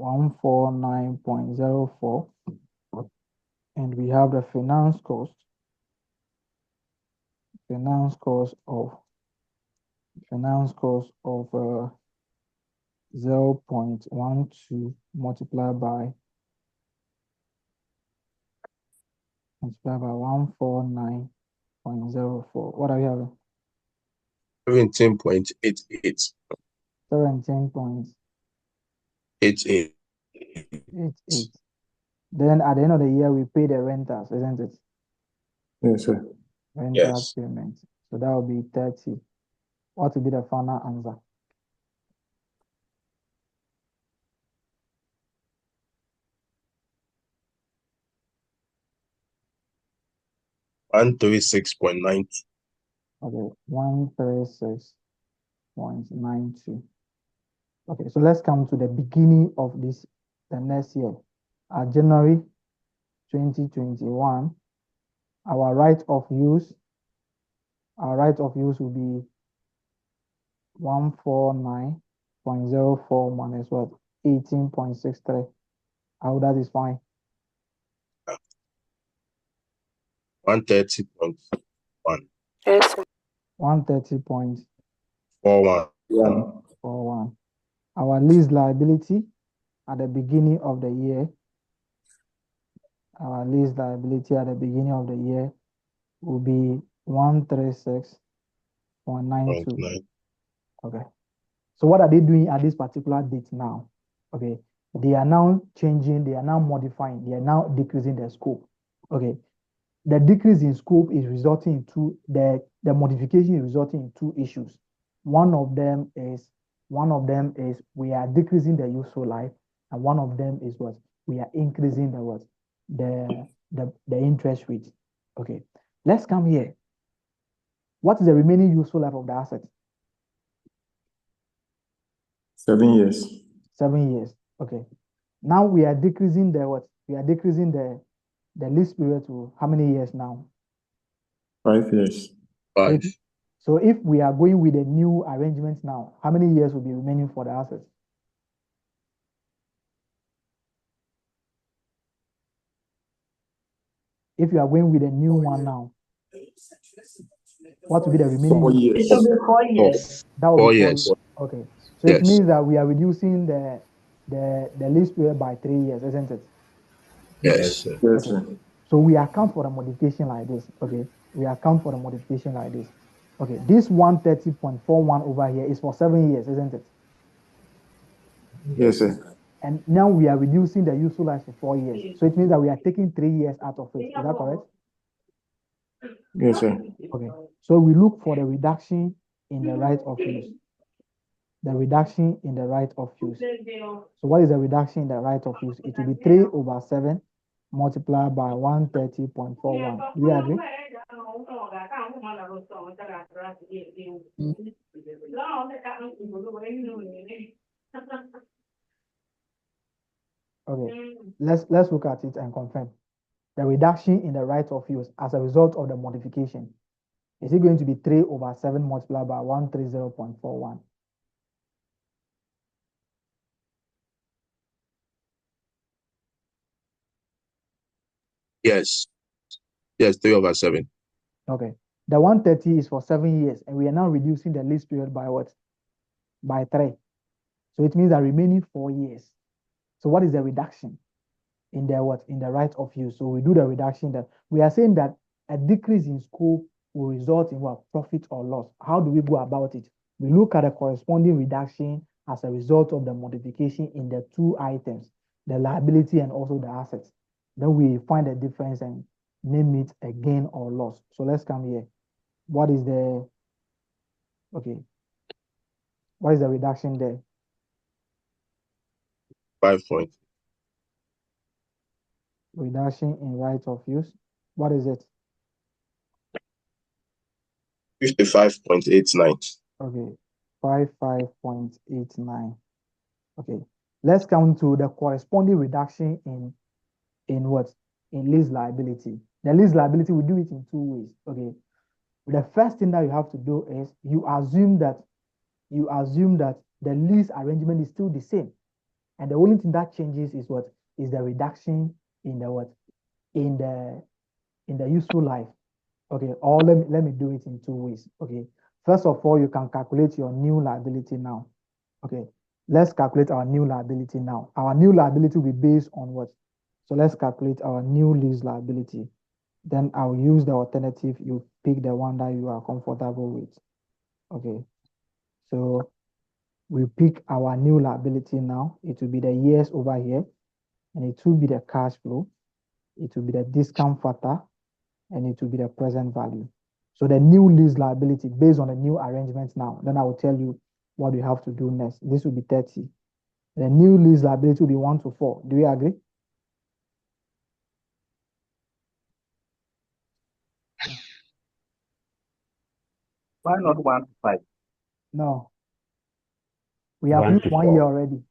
149.04. And we have the finance cost. Finance cost of 0.12 multiplied by 149.04. What are we having? 17.88. 17.88. Then at the end of the year, we pay the renters, isn't it? Yes, sir. Renters payment. So that will be 30. What will be the final answer? $136.90. Okay, 136.92. Okay, so let's come to the beginning of the next year. January 2021, our right of use will be 149.04 minus what? 18.63. How that is fine. 130.1. Yes, sir. 130.41. Our lease liability at the beginning of the year. Our lease liability at the beginning of the year will be 136.92. Okay. So what are they doing at this particular date now? Okay. They are now changing, they are now modifying, they are now decreasing their scope. Okay. The decrease in scope is resulting in the modification is resulting in two issues. One of them is we are decreasing the useful life, and one of them is what? We are increasing the interest rate. Okay. Let's come here. What is the remaining useful life of the asset? 7 years. 7 years. Okay. Now we are decreasing the what? We are decreasing the lease period to how many years now? 5 years. 5. So if we are going with the new arrangements now, how many years will be remaining for the assets? If you are going with a new one now, what will be the remaining? 4 years. It will be 4 years. That will 4 be 4 years. years. Okay. So it means that we are reducing the lease period by 3 years, isn't it? Yes. Yes, sir. So we account for the modification like this. Okay. We account for the modification like this. Okay, this 130.41 over here is for 7 years, isn't it? Yes, sir. And now we are reducing the useful life to 4 years. So it means that we are taking 3 years out of it. Is that correct? Yes, sir. Okay. So we look for the reduction in the right of use. The reduction in the right of use. So what is the reduction in the right of use? It will be 3/7 multiplied by 130.41. Do you agree? Okay. Let's look at it and confirm. The reduction in the right of use as a result of the modification. Is it going to be 3/7 multiplied by 130.41? Yes. Yes, 3/7. Okay. The 130 is for 7 years, and we are now reducing the lease period by what? By 3. So it means that remaining 4 years. So what is the reduction in the what? In the right of use. So we do the reduction that we are saying that a decrease in scope will result in what? Profit or loss. How do we go about it? We look at the corresponding reduction as a result of the modification in the two items, the liability and also the assets. Then we find the difference and name it a gain or loss. So let's come here. What is the, okay, what is the reduction there? 5 point. Reduction in right of use. What is it? 55.89. Okay, 55.89. Okay, let's come to the corresponding reduction in what? In lease liability. The lease liability, we do it in 2 ways. Okay, the first thing that you have to do is you assume that the lease arrangement is still the same, and the only thing that changes is what? Is the reduction in the what? In the useful life. Okay, or let me do it in 2 ways. Okay, first of all, you can calculate your new liability now. Okay, let's calculate our new liability now. Our new liability will be based on what? So let's calculate our new lease liability. Then I'll use the alternative. You pick the one that you are comfortable with. Okay, so we pick our new liability now. It will be the years over here, and it will be the cash flow. It will be the discount factor, and it will be the present value. So the new lease liability based on the new arrangements now, then I will tell you what we have to do next. This will be 30. The new lease liability will be 1 to 4. Do you agree? Why not 1 to 5? No. We have 1 used to 1 year 4. already.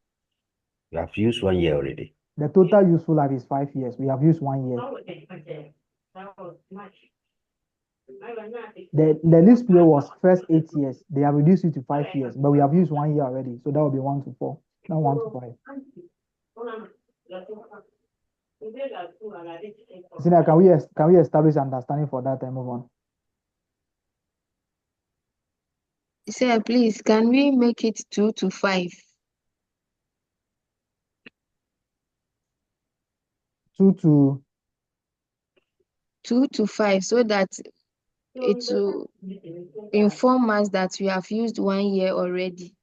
We have used 1 year already. The total useful life is 5 years. We have used 1 year. The lease period was first 8 years. They have reduced it to 5 years, but we have used 1 year already. So that will be 1 to 4, not 1 to 5. Sina, can we establish understanding for that and move on? Sir, please, can we make it 2 to 5? 2 to 2 to 5, so that it will inform us that we have used 1 year already.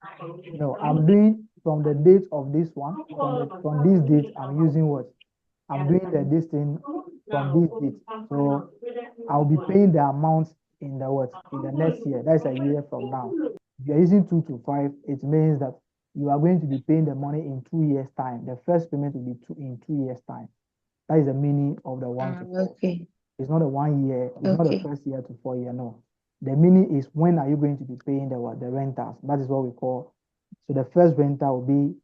No, I'm doing from the date of this one, from this date, I'm using what? I'm doing this thing from this date. So I'll be paying the amount in the what? In the next year. That's a year from now. If you're using 2 to 5, it means that you are going to be paying the money in 2 years' time. The first payment will be in 2 years' time. That is the meaning of the 1 to 4. Okay. It's not a 1 year, it's not the Okay. first year to 4 year, no. The meaning is when are you going to be paying the what? The rentals. That is what we call. So the first rental will be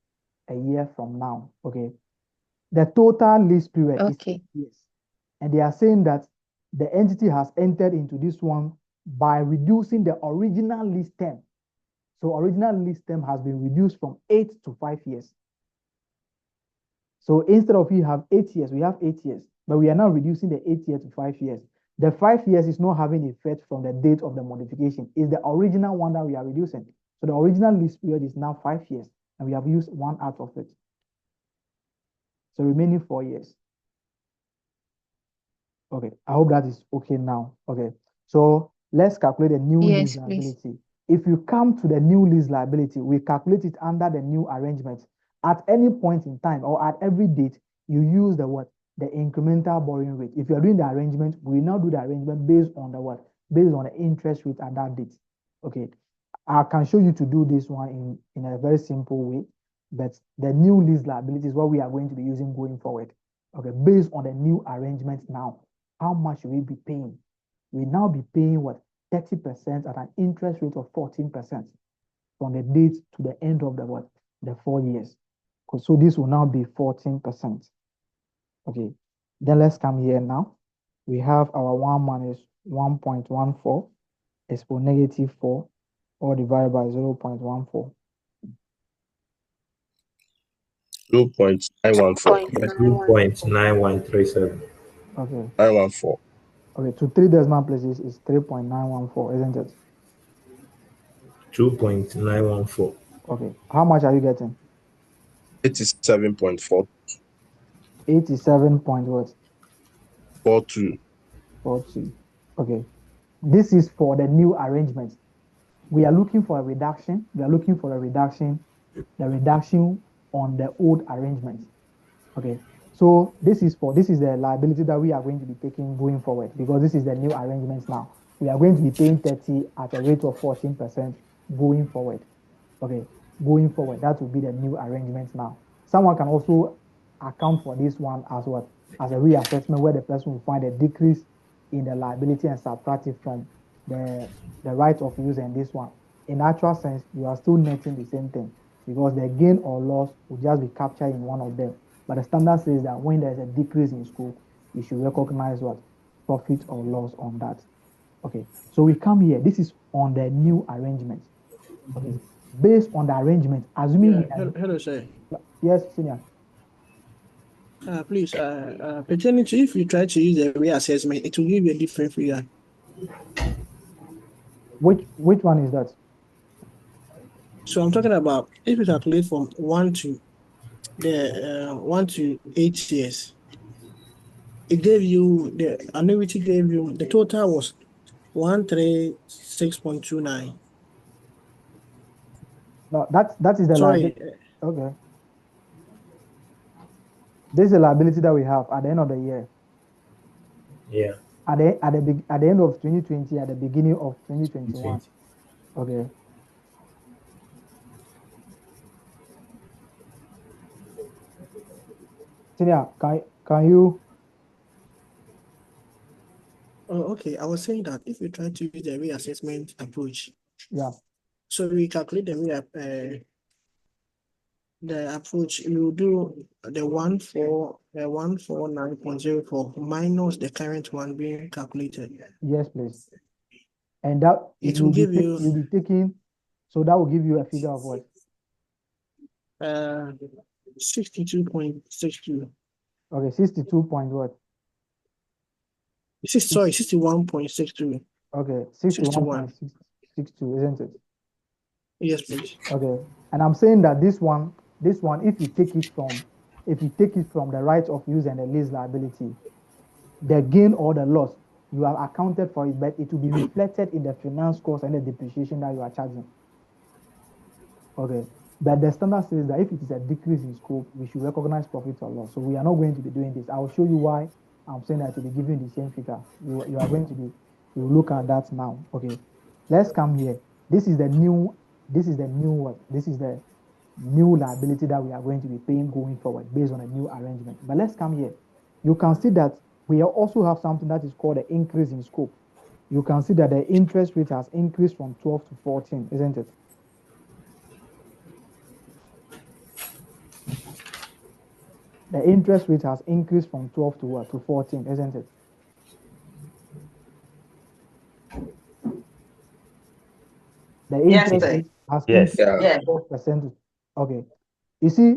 a year from now. Okay. The total lease period is 8 years. And they are saying that the entity has entered into this one by reducing the original lease term. So original lease term has been reduced from 8 to 5 years. So instead of we have 8 years, we have 8 years, but we are now reducing the 8 years to 5 years. The 5 years is not having effect from the date of the modification. It's the original one that we are reducing. So the original lease period is now 5 years, and we have used 1 out of it. So remaining 4 years. Okay, I hope that is okay now. Okay, so let's calculate the new lease Yes, please. liability. If you come to the new lease liability, we calculate it under the new arrangement. At any point in time or at every date, you use the what? The incremental borrowing rate. If you're doing the arrangement, we now do the arrangement based on the what? Based on the interest rate at that date. Okay. I can show you to do this one in a very simple way, but the new lease liability is what we are going to be using going forward. Okay, based on the new arrangement now, how much will we be paying? We now be paying what? 30% at an interest rate of 14% from the date to the end of the what? The 4 years. So this will now be 14%. Okay, then let's come here now. We have our 1 minus 1.14 is for -4 or divided by 0.14. 2.914. 2.9137. Okay. 914. Okay, to 3 decimal places is 3.914, isn't it? 2.914. Okay, how much are you getting? 87.4. 87 point what? 42. 42. Okay, this is for the new arrangement. We are looking for a reduction. We are looking for a reduction, the reduction on the old arrangement. Okay, so this is the liability that we are going to be taking going forward because this is the new arrangements now. We are going to be paying 30 at a rate of 14% going forward. Okay, going forward, that will be the new arrangements now. Someone can also account for this one as what? As a reassessment where the person will find a decrease in the liability and subtract it from the right of use and this one. In actual sense, you are still netting the same thing because the gain or loss will just be captured in one of them. But the standard says that when there's a decrease in scope, you should recognize what? Profit or loss on that. Okay, so we come here. This is on the new arrangement. Okay, based on the arrangement, assuming we are, Hello, sir. yes, senior. Please, pertaining to if you try to use the reassessment, it will give you a different figure. Which one is that? So I'm talking about if you calculate from 1 to 8 years, it gave you the annuity gave you the total was 136.29. No, that is the Sorry. liability. Okay. This is the liability that we have at the end of the year. Yeah. At the end of 2020, at the beginning of 2021. Okay. Senior, can you? Oh, okay. I was saying that if you try to use the reassessment approach, Yeah. so we calculate the approach, you do the 149.04 minus the current one being calculated. Yes, please. And that it will give you you'll be taking, so that will give you a figure of what? 62.62. Okay, 62 point what? 61.62. Okay, 61.62, isn't it? Yes, please. Okay, and I'm saying that this one, if you take it from the right of use and the lease liability, the gain or the loss, you have accounted for it, but it will be reflected in the finance cost and the depreciation that you are charging. Okay, but the standard says that if it is a decrease in scope, we should recognize profit or loss. So we are not going to be doing this. I will show you why I'm saying that to be giving the same figure. You are going to be, you look at that now. Okay, let's come here. This is the new what? This is the new liability that we are going to be paying going forward based on a new arrangement. But let's come here. You can see that we also have something that is called the increase in scope. You can see that the interest rate has increased from 12 to 14, isn't it? The interest rate has increased from 12 to what? To 14, isn't it? The interest rate has increased from 12%. Okay. You see,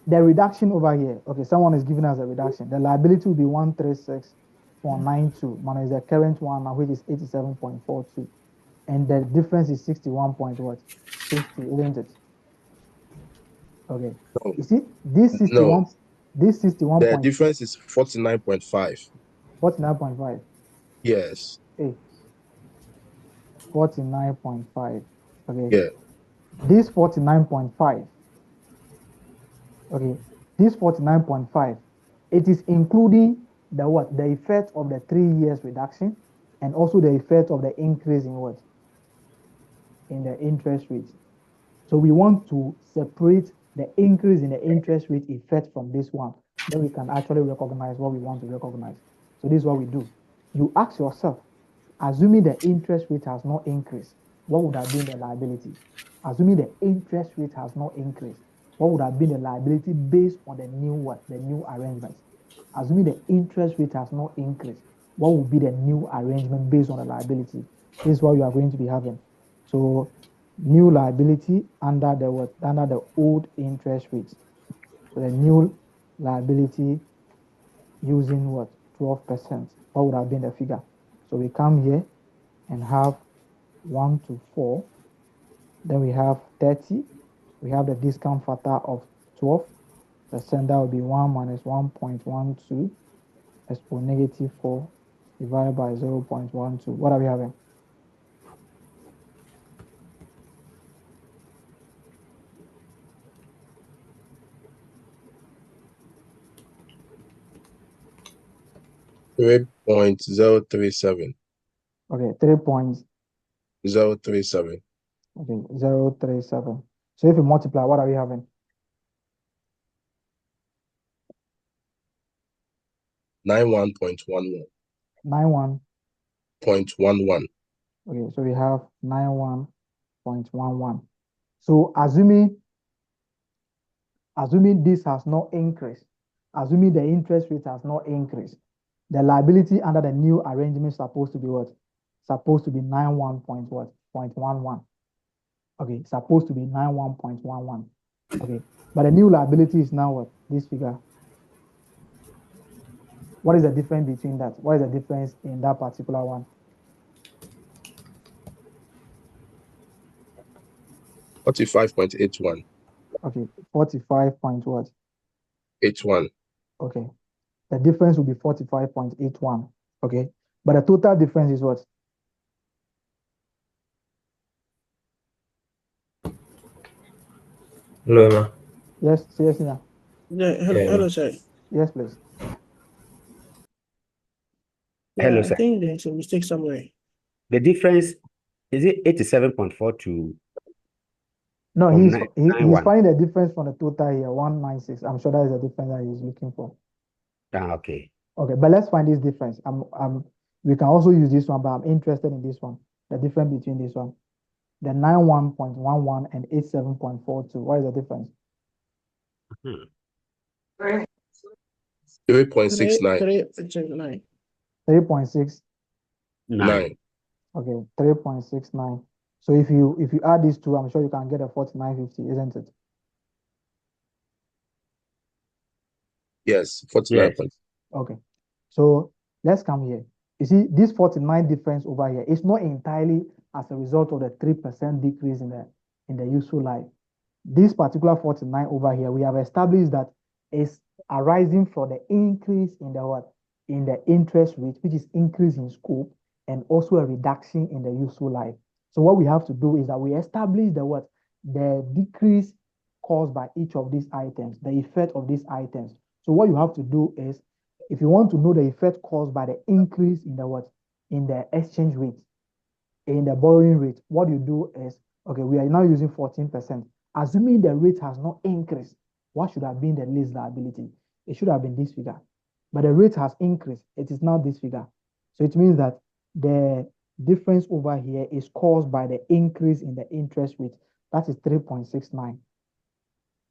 the reduction over here, okay, someone is giving us a reduction. The liability will be 136.92 minus the current one now, which is 87.42. And the difference is 61 point what? 60, isn't it? Okay. No. You see, this 61, No. this 61. The difference is 49.5. 49.5. Yes. Hey. 49.5. Okay. Yeah. This 49.5. Okay. This 49.5. It is including the what? The effect of the 3 years reduction and also the effect of the increase in what? In the interest rate. So we want to separate the increase in the interest rate effect from this one. Then we can actually recognize what we want to recognize. So this is what we do. You ask yourself, assuming the interest rate has not increased, what would have been the liability? Assuming the interest rate has not increased, what would have been the liability based on the new what? The new arrangement. Assuming the interest rate has not increased, what would be the new arrangement based on the liability? This is what you are going to be having. So new liability under the what? Under the old interest rate. So the new liability using what? 12%. What would have been the figure? So we come here and have 1 to 4. Then we have 30. We have the discount factor of 12%. That will be 1 minus 1.12 exponent negative 4 divided by 0.12. What are we having? 3.037. Okay, 3.037. 037. Okay, 037. So if you multiply, what are we having? 91.11. 91. 0.11. Okay, so we have 91.11. So assuming this has not increased, assuming the interest rate has not increased, the liability under the new arrangement is supposed to be what? Supposed to be 91 point what? 0.11. Okay, supposed to be 91.11. Okay, but the new liability is now what? This figure. What is the difference between that? What is the difference in that particular one? 45.81. Okay, 45 point what? 81. Okay, the difference will be 45.81. Okay, but the total difference is what? Hello, Emma. Yes, yes, yeah. Yeah, hello, sir. Yes, please. Yeah, Hello, I sir. think there's a mistake somewhere. The difference, is it 87.4 to No, from he's 91? finding the difference from the total here, 196. I'm sure that is the difference that he's looking for. Okay. Okay, but let's find this difference. We can also use this one, but I'm interested in this one. The difference between this one. The 91.11 and 87.42. What is the difference? 3.69. 3.69. 3.69. 9. Okay, 3.69. So if you add these two, I'm sure you can get a 49.50, isn't it? Yes, 49. Yes. Okay. So let's come here. You see, this 49 difference over here is not entirely as a result of the 3% decrease in the useful life. This particular 49 over here, we have established that is arising from the increase in the what? In the interest rate, which is increase in scope, and also a reduction in the useful life. So what we have to do is that we establish the what? The decrease caused by each of these items, the effect of these items. So what you have to do is, if you want to know the effect caused by the increase in the what? In the exchange rate, in the borrowing rate, what you do is, okay, we are now using 14%. Assuming the rate has not increased, what should have been the lease liability? It should have been this figure. But the rate has increased. It is now this figure. So it means that the difference over here is caused by the increase in the interest rate. That is 3.69.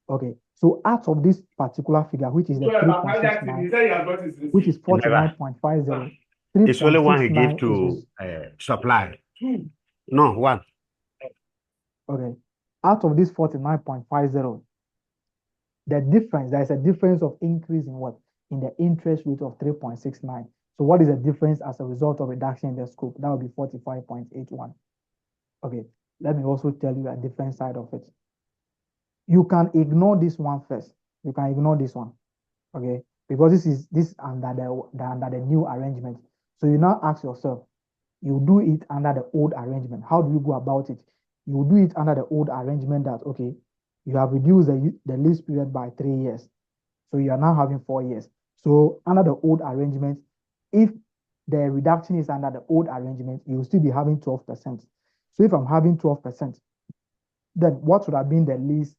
Okay. So out of this particular figure, which is the 3.69, which is 49.50, It's only one he gave 3.69 to is supply. No, one. okay. Out of this 49.50, the difference, there is a difference of increase in what? In the interest rate of 3.69. So what is the difference as a result of reduction in the scope? That would be 45.81. Okay. Let me also tell you a different side of it. You can ignore this one first. You can ignore this one. Okay. Because this under the new arrangement. So you now ask yourself, you do it under the old arrangement. How do you go about it? You do it under the old arrangement that, okay, you have reduced the lease period by 3 years. So you are now having 4 years. So under the old arrangement, if the reduction is under the old arrangement, you will still be having 12%. So if I'm having 12%, then what would have been the lease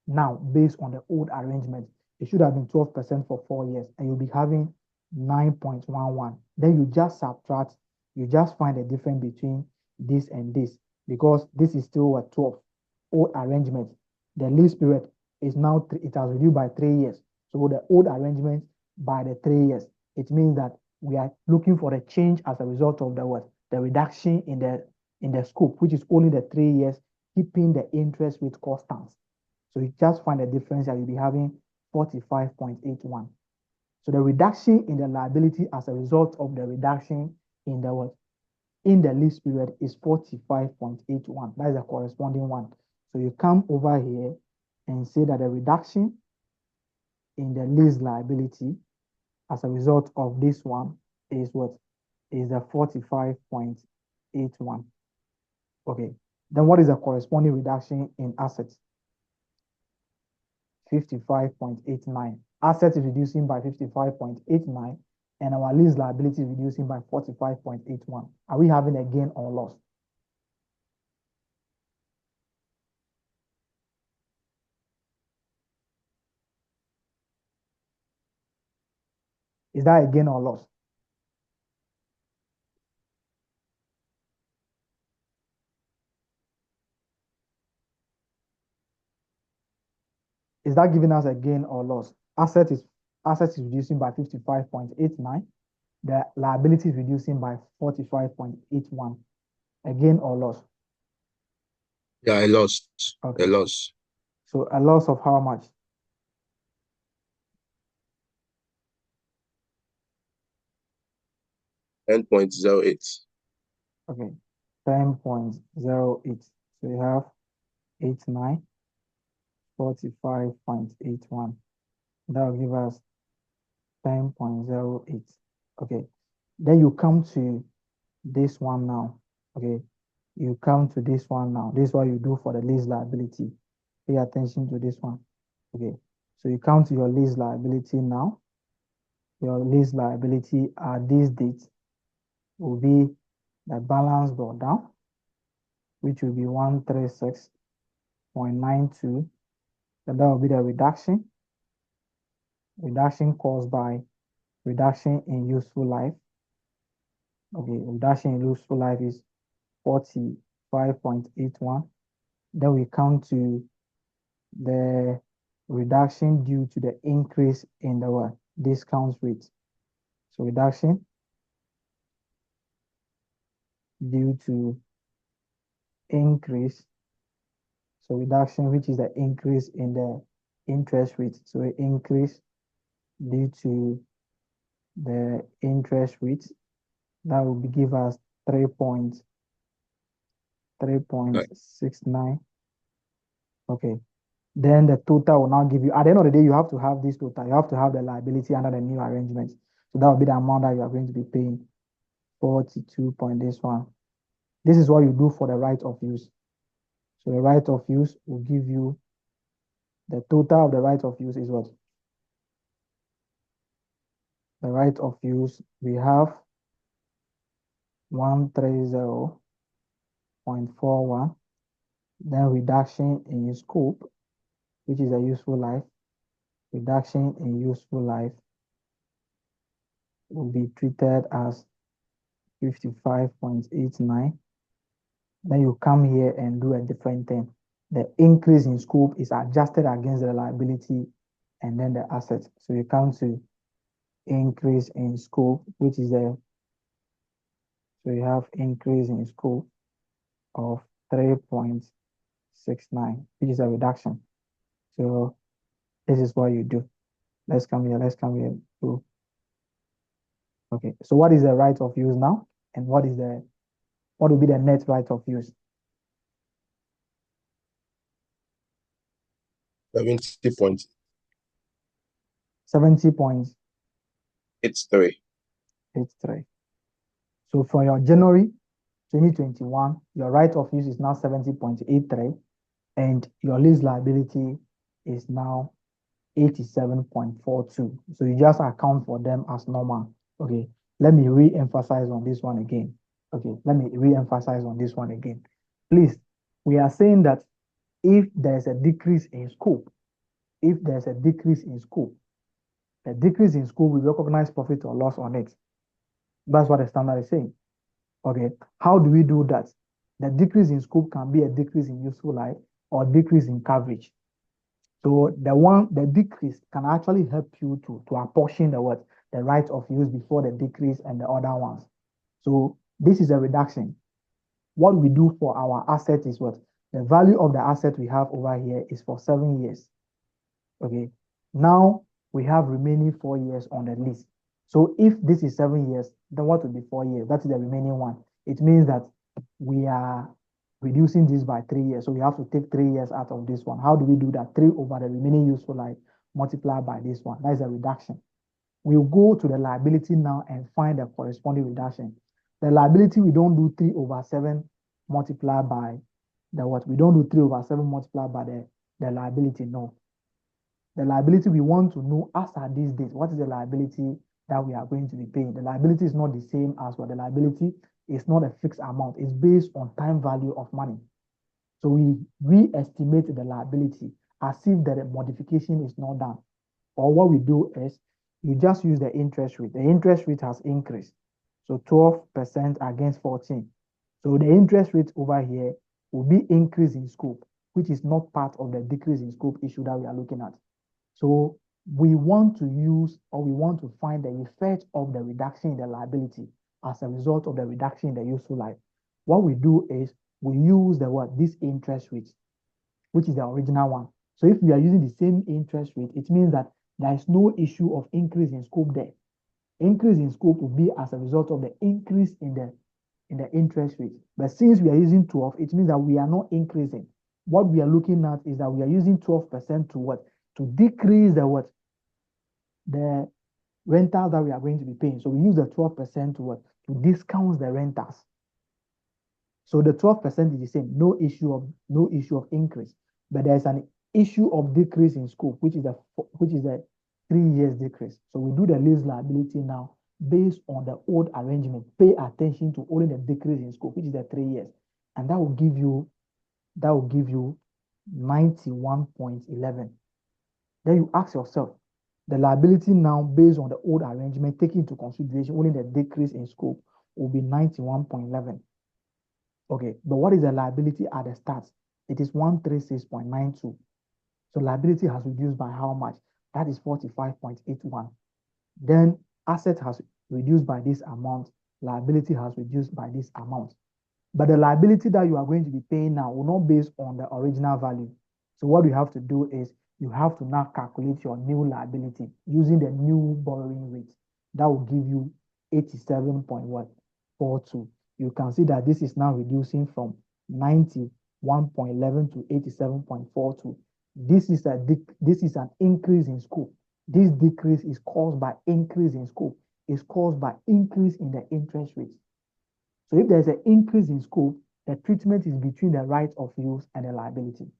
now based on the old arrangement? It should have been 12% for 4 years, and you'll be having 9.11. Then you just subtract, you just find the difference between this and this, because this is still a 12 old arrangement. The lease period is now it has reduced by 3 years. So the old arrangement by the 3 years, it means that we are looking for a change as a result of the what? The reduction in the scope, which is only the 3 years, keeping the interest rate constant. So you just find the difference that you'll be having 45.81. So the reduction in the liability as a result of the reduction in the what? In the lease period is 45.81. That is the corresponding one. So you come over here and say that the reduction in the lease liability as a result of this one is what? Is the 45.81. Okay. Then what is the corresponding reduction in assets? 55.89. Assets is reducing by 55.89, and our lease liability is reducing by 45.81. Are we having a gain or loss? Is that a gain or loss? Is that giving us a gain or loss? Assets is reducing by 55.89. The liability is reducing by 45.81. A gain or loss? Yeah, I lost. Okay. A loss. So a loss of how much? $10.08. Okay, 10.08. So you have 89, 45.81. That will give us 10.08. Okay, then you come to this one now. Okay, you come to this one now. This is what you do for the lease liability. Pay attention to this one. Okay, so you come to your lease liability now. Your lease liability at this date will be the balance brought down, which will be 136.92. And that will be the reduction caused by reduction in useful life. Okay, reduction in useful life is 45.81. Then we come to the reduction due to the increase in the what? Discount rate. So reduction due to increase. So reduction, which is the increase in the interest rate. So increase due to the interest rate. That will give us 3.69. Okay. Then the total will now give you, at the end of the day, you have to have this total. You have to have the liability under the new arrangement. So that will be the amount that you are going to be paying. 42 point this one. This is what you do for the right of use. So the right of use will give you the total of the right of use is what? The right of use, we have 130.41. Then reduction in scope, which is a useful life. Reduction in useful life will be treated as 55.89. Then you come here and do a different thing. The increase in scope is adjusted against the liability and then the asset. So you come to increase in scope, which is so you have increase in scope of 3.69, which is a reduction. So this is what you do. Let's come here. Okay, so what is the right of use now? And what will be the net right of use? 70.83. 70.83. So for your January 2021, your right of use is now 70.83, and your lease liability is now 87.42. So you just account for them as normal. Okay, let me re-emphasize on this one again. Okay, let me re-emphasize on this one again. Please, we are saying that if there's a decrease in scope, the decrease in scope, we recognize profit or loss on it. That's what the standard is saying. Okay, how do we do that? The decrease in scope can be a decrease in useful life or decrease in coverage. So the decrease can actually help you to apportion the right of use before the decrease and the other ones. So this is a reduction. What we do for our asset is what? The value of the asset we have over here is for 7 years. Okay, now we have remaining 4 years on the lease. So if this is 7 years, then what will be 4 years? That is the remaining one. It means that we are reducing this by 3 years. So we have to take 3 years out of this one. How do we do that? 3 over the remaining useful life multiplied by this one. That is a reduction. We'll go to the liability now and find the corresponding reduction. The liability, we don't do 3 over 7 multiplied by the what? We don't do 3 over 7 multiplied by the liability, no. The liability we want to know as at these days, what is the liability that we are going to be paying? The liability is not the same as what the liability is not a fixed amount. It's based on time value of money. So we re-estimate the liability as if the modification is not done. Or what we do is you just use the interest rate. The interest rate has increased. So 12% against 14. So the interest rate over here will be increase in scope, which is not part of the decrease in scope issue that we are looking at. So we want to use, or we want to find the effect of the reduction in the liability as a result of the reduction in the useful life. What we do is we use this interest rate, which is the original one. So if we are using the same interest rate, it means that there is no issue of increase in scope there. Increase in scope will be as a result of the increase in the interest rate. But since we are using 12, it means that we are not increasing. What we are looking at is that we are using 12% to what? To decrease the rentals that we are going to be paying. So we use the 12% to what? To discount the rentals. So the 12% is the same, no issue of increase, but there's an issue of decrease in scope, which is a 3 years decrease. So we do the lease liability now based on the old arrangement. Pay attention to only the decrease in scope, which is the 3 years, and that will give you 91.11. Then you ask yourself, the liability now based on the old arrangement, taking into consideration only the decrease in scope, will be 91.11. Okay, but what is the liability at the start? It is 136.92. So liability has reduced by how much? That is 45.81. Then asset has reduced by this amount. Liability has reduced by this amount. But the liability that you are going to be paying now will not be based on the original value. So what you have to do is you have to now calculate your new liability using the new borrowing rate. That will give you 87.42. You can see that this is now reducing from 91.11 to 87.42. This is an increase in scope. This decrease is caused by increase in scope. It's caused by increase in the interest rate. So if there's an increase in scope, the treatment is between the right of use and the liability.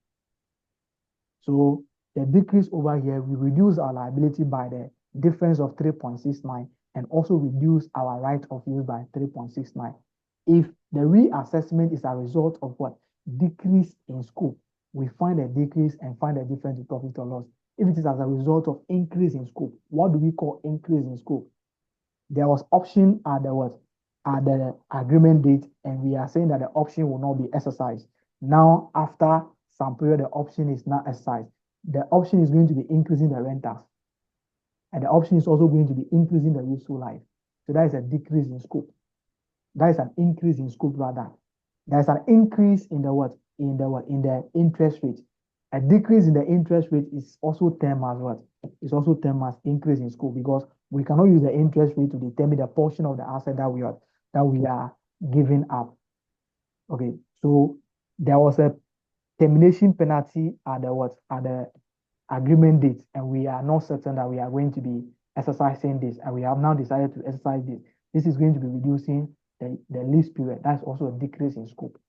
So the decrease over here, we reduce our liability by the difference of 3.69 and also reduce our right of use by 3.69. If the reassessment is a result of what? Decrease in scope, we find a decrease and find a difference in profit or loss. If it is as a result of increase in scope, what do we call increase in scope? There was option at the agreement date, and we are saying that the option will not be exercised. Now, after some period, the option is not exercised. The option is going to be increasing the rentals, and the option is also going to be increasing the useful life. So that is a decrease in scope. That is an increase in scope rather. There is an increase in the interest rate. A decrease in the interest rate is also termed as what? It's also termed as increase in scope, because we cannot use the interest rate to determine the portion of the asset that we are giving up. Okay, so there was a termination penalty at the agreement date, and we are not certain that we are going to be exercising this, and we have now decided to exercise this. This is going to be reducing the lease period. That's also a decrease in scope.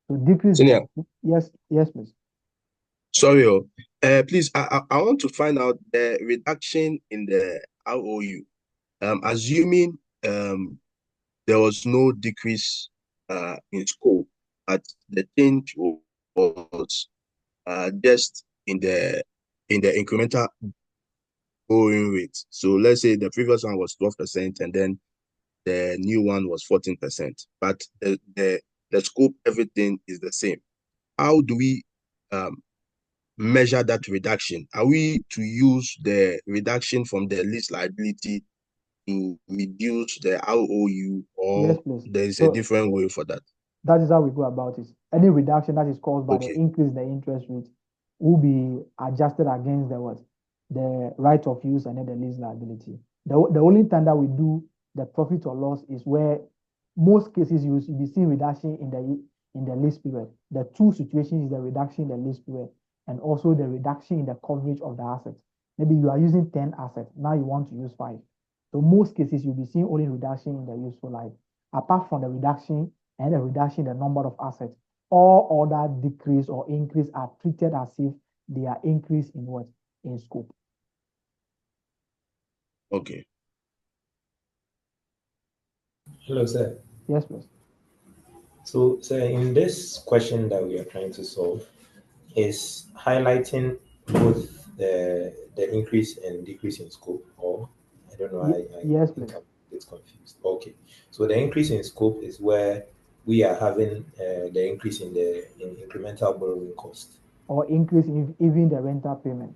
So decrease. Senior, Yes, please. sorry, please, I want to find out the reduction in the ROU. Assuming there was no decrease in scope, but the change was just in the incremental borrowing rate. So let's say the previous one was 12%, and then the new one was 14%, but the scope, everything is the same. How do we measure that reduction? Are we to use the reduction from the lease liability to reduce the ROU, or Yes, please. there is a So different way for that? that is how we go about it. Any reduction that is caused by the Okay. increase in the interest rate will be adjusted against the what? The right of use and then the lease liability. The only time that we do the profit or loss is where most cases you will be seeing reduction in the lease period. The two situations is the reduction in the lease period and also the reduction in the coverage of the asset. Maybe you are using 10 assets, now you want to use 5. So most cases you'll be seeing only reduction in the useful life. Apart from the reduction and the reduction in the number of assets, all other decrease or increase are treated as if they are increase in what? In scope. Okay. Hello, sir. Yes, please. So, sir, in this question that we are trying to solve is highlighting both the increase and decrease in scope, or I don't know, Yes, think please. I'm a bit confused. Okay, so the increase in scope is where we are having the increase in incremental borrowing cost. Or increase in even the rental payment.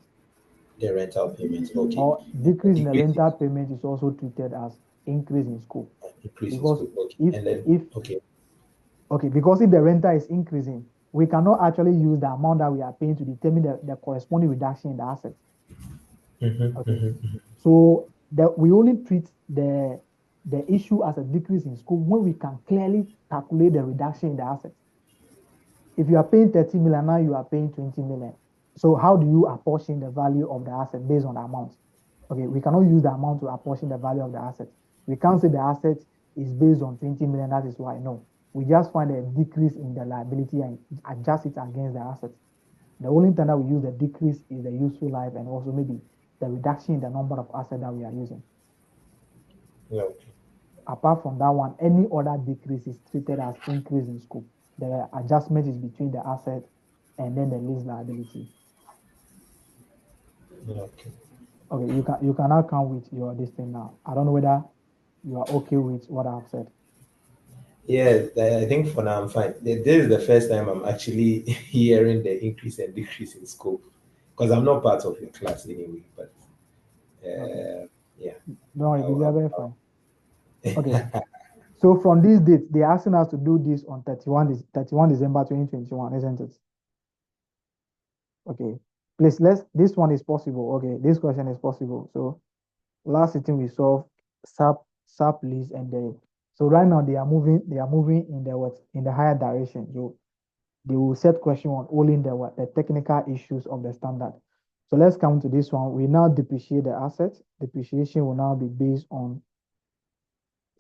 The rental payment, okay. Or decrease in the rental payment is also treated as increase in scope. Increase Because in scope, okay. if And then, if okay. Okay, because if the rental is increasing, we cannot actually use the amount that we are paying to determine the corresponding reduction in the asset. Okay. So we only treat the issue as a decrease in scope when we can clearly calculate the reduction in the asset. If you are paying 30 million, now you are paying 20 million. So how do you apportion the value of the asset based on the amount? Okay, we cannot use the amount to apportion the value of the asset. We can't say the asset is based on 20 million, that is why. No. We just find a decrease in the liability and adjust it against the asset. The only time that we use the decrease is the useful life and also maybe the reduction in the number of assets that we are using. Yeah, okay. Apart from that one, any other decrease is treated as increase in scope. The adjustment is between the asset and then the lease liability. Yeah, okay. Okay, you can now come with your this thing now. I don't know whether you are okay with what I've said. Yeah, I think for now I'm fine. This is the first time I'm actually hearing the increase and decrease in scope, because I'm not part of your class anyway. But Okay. yeah. Don't worry, we'll be very fine. Okay. So from this date, they're asking us to do this on 31 December 2021, isn't it? Okay. Please, this one is possible. Okay, this question is possible. So last sitting we saw SAP lease and so right now they are moving in the higher direction. So they will set question on only the technical issues of the standard. So let's come to this one. We now depreciate the asset. Depreciation will now be based on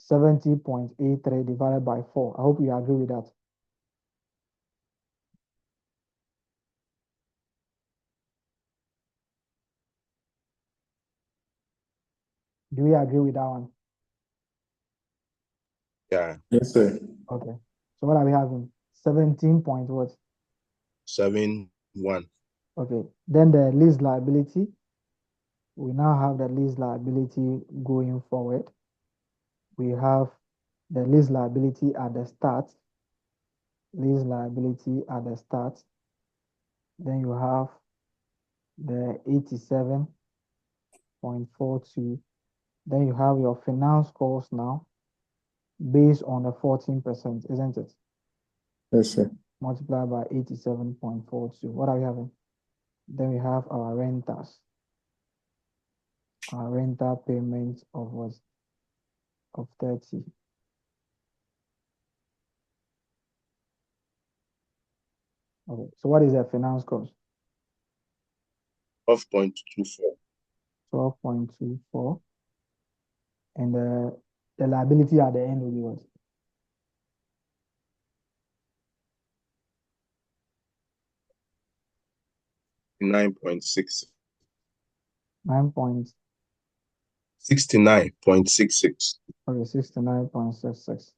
70.83 divided by 4. I hope you agree with that. Do we agree with that one? Yeah. Yes, sir. Okay. So what are we having? 17 point what? 7.1. Okay. Then the lease liability. We now have the lease liability going forward. We have the lease liability at the start. Lease liability at the start. Then you have the 87.42. Then you have your finance cost now based on the 14%, isn't it? Yes, sir. Multiplied by 87.42. What are we having? Then we have our renters. Our rental payment of what? Of 30. Okay. So what is the finance cost? 12.24. 12.24. And the liability at the end will be what? 69.6. 69.66. Okay, 69.66.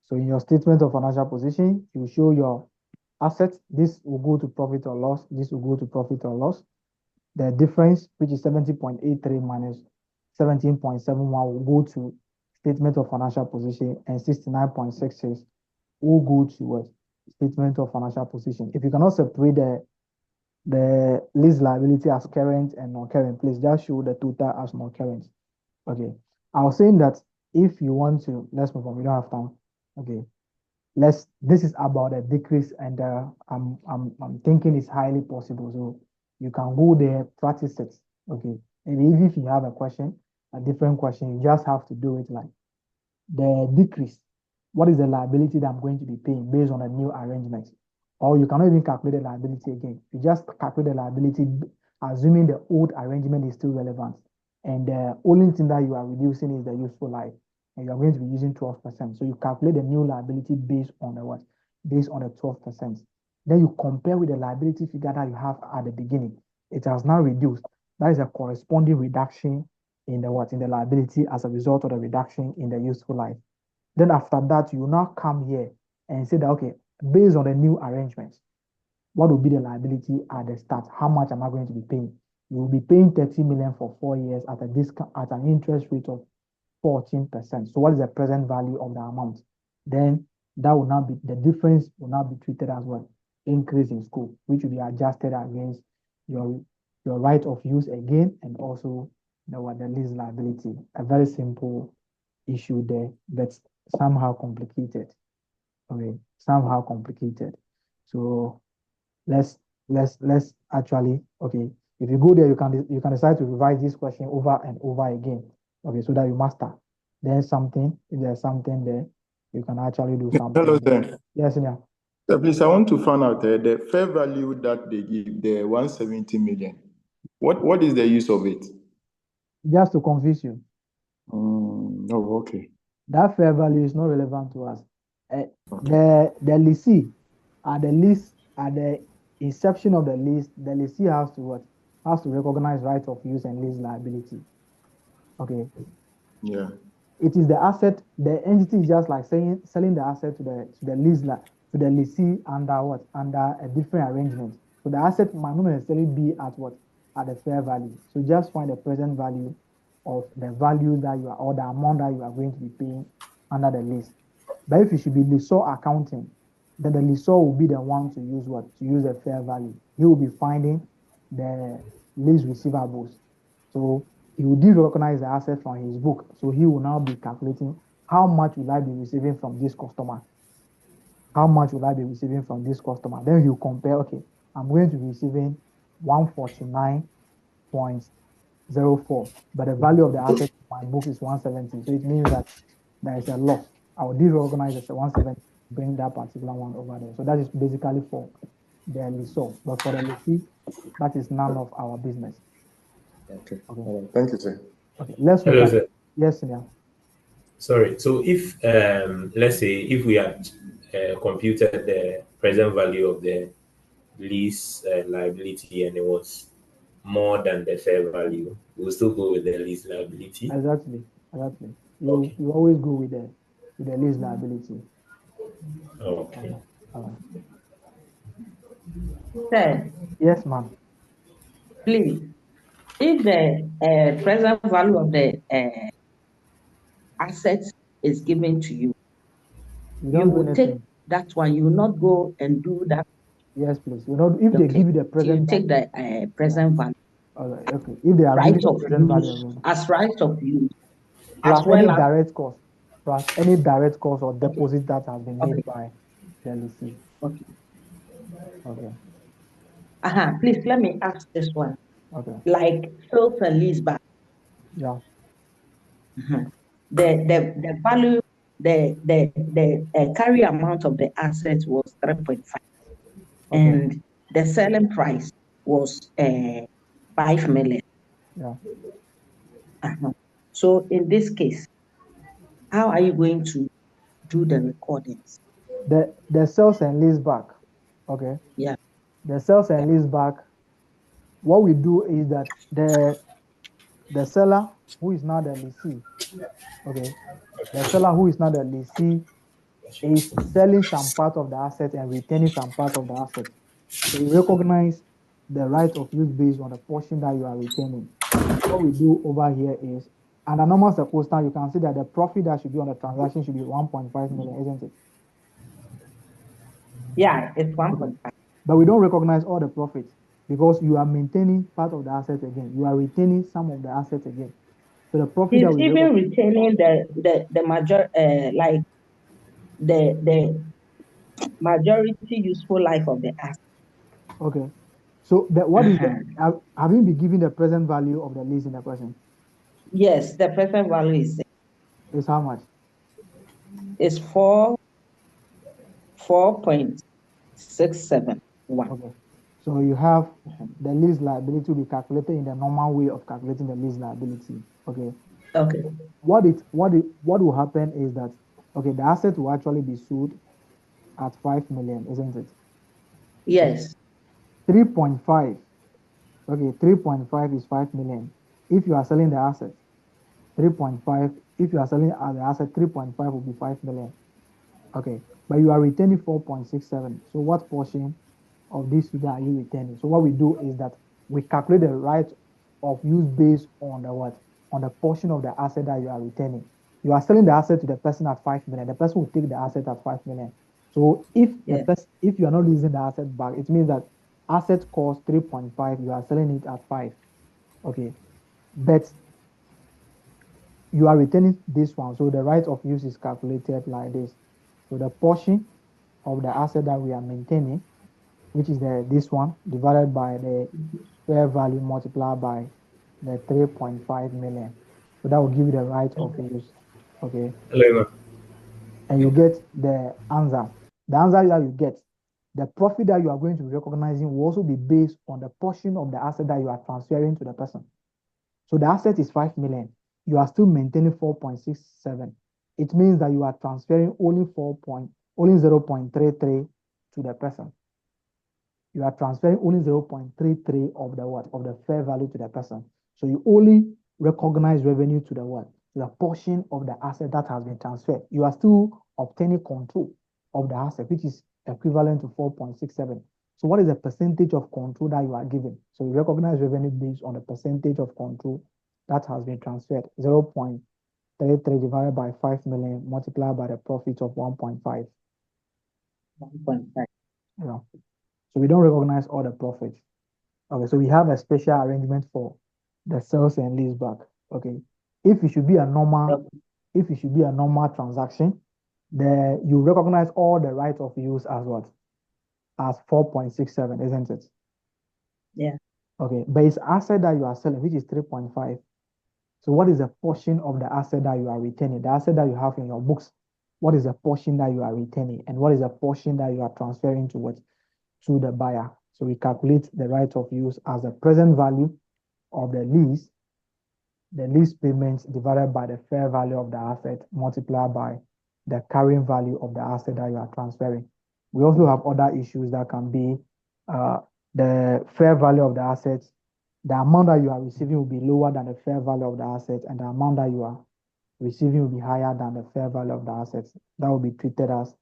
So in your statement of financial position, you show your assets. This will go to profit or loss. This will go to profit or loss. The difference, which is 70.83 minus 17.71, will go to statement of financial position, and 69.66 will go to what? Statement of financial position. If you cannot separate the lease liability as current and non-current, please just show the total as non-current. Okay. I was saying that if you want to, let's move on. We don't have time. Okay. This is about a decrease, and I'm thinking it's highly possible. So you can go there, practice it. Okay. And even if you have a question, a different question, you just have to do it like the decrease. What is the liability that I'm going to be paying based on a new arrangement? Or you cannot even calculate the liability again. You just calculate the liability, assuming the old arrangement is still relevant. And the only thing that you are reducing is the useful life. And you are going to be using 12%. So you calculate the new liability based on the what? Based on the 12%. Then you compare with the liability figure that you have at the beginning. It has now reduced. That is a corresponding reduction in the what? In the liability as a result of the reduction in the useful life. Then after that, you now come here and say that, okay, based on the new arrangements, what will be the liability at the start? How much am I going to be paying? You will be paying 30 million for 4 years at a discount, at an interest rate of 14%. So what is the present value of the amount? Then that will now be, the difference will now be treated as what? Increase in scope, which will be adjusted against your right of use again, and also the lease liability. A very simple issue there, but somehow complicated. Okay, somehow complicated. So let's actually, okay, if you go there, you can decide to revise this question over and over again. Okay, so that you master. There's something, if there's something there, you can actually do something. Hello, sir. Yes, yeah. Please, I want to find out the fair value that they give, the 170 million. What is the use of it? Just to confuse you. Oh, okay. That fair value is not relevant to us. The leasee at the inception of the lease, the leasee has to what? Has to recognize right of use and lease liability. Okay. Yeah. It is the asset. The entity is just like selling the asset to the leasee under what? Under a different arrangement. So the asset might not necessarily be at what? At the fair value. So just find the present value of the value that you are, or the amount that you are going to be paying under the lease. But if you should be lessor accounting, then the lessor will be the one to use what? To use the fair value. He will be finding the lease receivables. So he will recognize the asset from his book. So he will now be calculating how much will I be receiving from this customer? How much will I be receiving from this customer? Then you compare, okay, I'm going to be receiving 149.04, but the value of the asset in my book is 170. So it means that there is a loss. I will recognize as a 170, bring that particular one over there. So that is basically for the lessor. But for the lessee, that is none of our business. Okay. All right. Thank you, sir. Okay, let's look Hello, at sir. yes, yeah. Sorry. So if let's say if we had computed the present value of the lease liability and it was more than the fair value, we'll still go with the lease liability. Exactly. You always go with the lease liability. Okay. Sir, Yes, ma'am. please, if the present value of the assets is given to you, you will take that one. You will not go and do that. Yes, please. You know, if they give you the present, you take the present value. All right. Okay. If they are Right giving of the present use value as right of use, plus as well any as direct cost, or deposit that has been made by the lessee. Okay. Okay. Please let me ask this one. Okay. Like sales and lease back. Yeah. The value, the carry amount of the asset was 3.5, and the selling price was 5 million. Yeah. So in this case, how are you going to do the recordings? The sales and lease back. Okay. Yeah. The sales and lease back what we do is that the seller who is now the lessee, okay, the seller who is now the lessee is selling some part of the asset and retaining some part of the asset. So we recognize the right of use based on the portion that you are retaining. What we do over here is, under normal circumstance, you can see that the profit that should be on the transaction should be 1.5 million, isn't it? Yeah, it's 1.5. But we don't recognize all the profits because you are maintaining part of the asset again. You are retaining some of the assets again. So the profit He's that we even retaining the major like the majority useful life of the asset. Okay. So what is have you been given the present value of the lease in the question? Yes, the present value is how much? Is 4.671. Okay. So you have the lease liability to be calculated in the normal way of calculating the lease liability. Okay. Okay. What will happen is that okay, the asset will actually be sold at 5 million, isn't it? Yes. 3.5. Okay, 3.5 is 5 million. If you are selling the asset, 3.5, if you are selling the asset, 3.5 will be 5 million. Okay, but you are retaining 4.67. So what portion of this figure are you retaining? So what we do is that we calculate the right of use based on the what? On the portion of the asset that you are retaining. You are selling the asset to the person at 5 million. The person will take the asset at 5 million. So if if you are not using the asset back, it means that asset cost 3.5, you are selling it at 5. Okay, but you are retaining this one. So the right of use is calculated like this. So the portion of the asset that we are maintaining, which is this one, divided by the fair value multiplied by the 3.5 million. So that will give you the right of use. Okay. And you get the answer. The answer that you get, the profit that you are going to be recognizing will also be based on the portion of the asset that you are transferring to the person. So the asset is 5 million. You are still maintaining 4.67. It means that you are transferring only 0.33 to the person. You are transferring only 0.33 of the what? Of the fair value to the person. So you only recognize revenue to the what? To the portion of the asset that has been transferred. You are still obtaining control of the asset, which is equivalent to 4.67. So what is the percentage of control that you are given? So you recognize revenue based on the percentage of control that has been transferred. 0.33 divided by 5 million multiplied by the profit of 1.5. 1.5. Yeah. So we don't recognize all the profits. Okay, so we have a special arrangement for the sales and lease back. Okay. If it should be a normal transaction, you recognize all the right of use as what? As 4.67, isn't it? Yeah. Okay, but it's asset that you are selling, which is 3.5. So what is the portion of the asset that you are retaining? The asset that you have in your books, what is the portion that you are retaining? And what is the portion that you are transferring to what? To the buyer. So we calculate the right of use as the present value of the lease payments divided by the fair value of the asset multiplied by the carrying value of the asset that you are transferring. We also have other issues that can be the fair value of the assets. The amount that you are receiving will be lower than the fair value of the asset, and the amount that you are receiving will be higher than the fair value of the assets. That will be treated as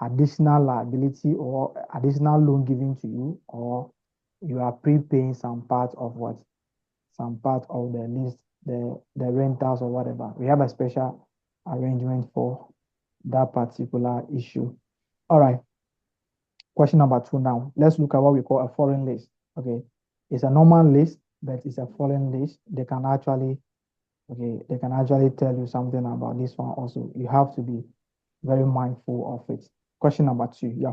additional liability or additional loan given to you, or you are prepaying some part of what? Some part of the lease, the rentals or whatever. We have a special arrangement for that particular issue. All right. Question number 2 now. Let's look at what we call a foreign lease. Okay. It's a normal lease, but it's a foreign lease. They can actually tell you something about this one also. You have to be very mindful of it. Question number 2. Yeah.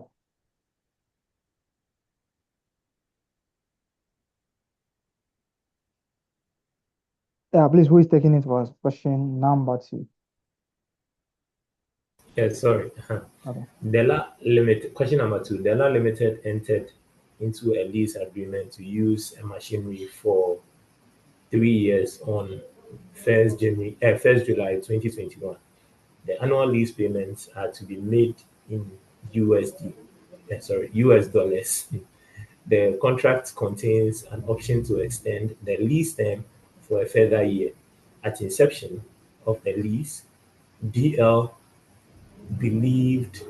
Yeah, please, who is taking it for question number 2? Yes, sorry. Okay. Question number 2. Della Limited entered into a lease agreement to use a machinery for 3 years on 1st July 2021. The annual lease payments are to be made in US dollars. The contract contains an option to extend the lease term for a further year. At inception of the lease, DL believed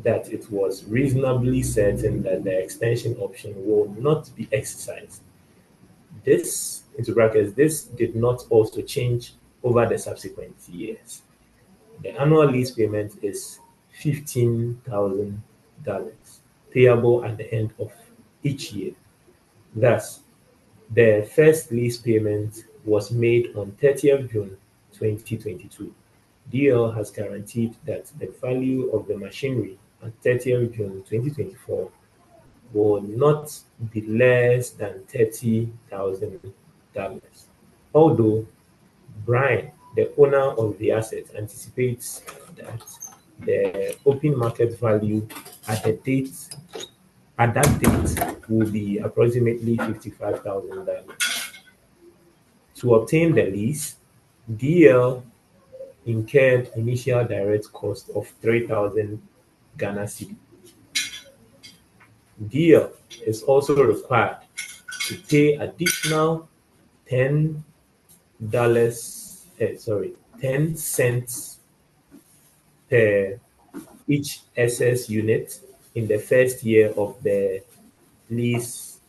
that it was reasonably certain that the extension option will not be exercised. This, into brackets, this did not also change over the subsequent years. The annual lease payment is $15,000 payable at the end of each year. Thus, the first lease payment was made on 30th June 2022. DL has guaranteed that the value of the machinery on 30th June 2024 will not be less than $30,000. Although Brian, the owner of the asset, anticipates that the open market value at that date will be approximately $55,000. To obtain the lease, DL incurred initial direct cost of 3,000 Ghana cedi. DL is also required to pay additional $10 10 cents per each SS unit in the first year of the lease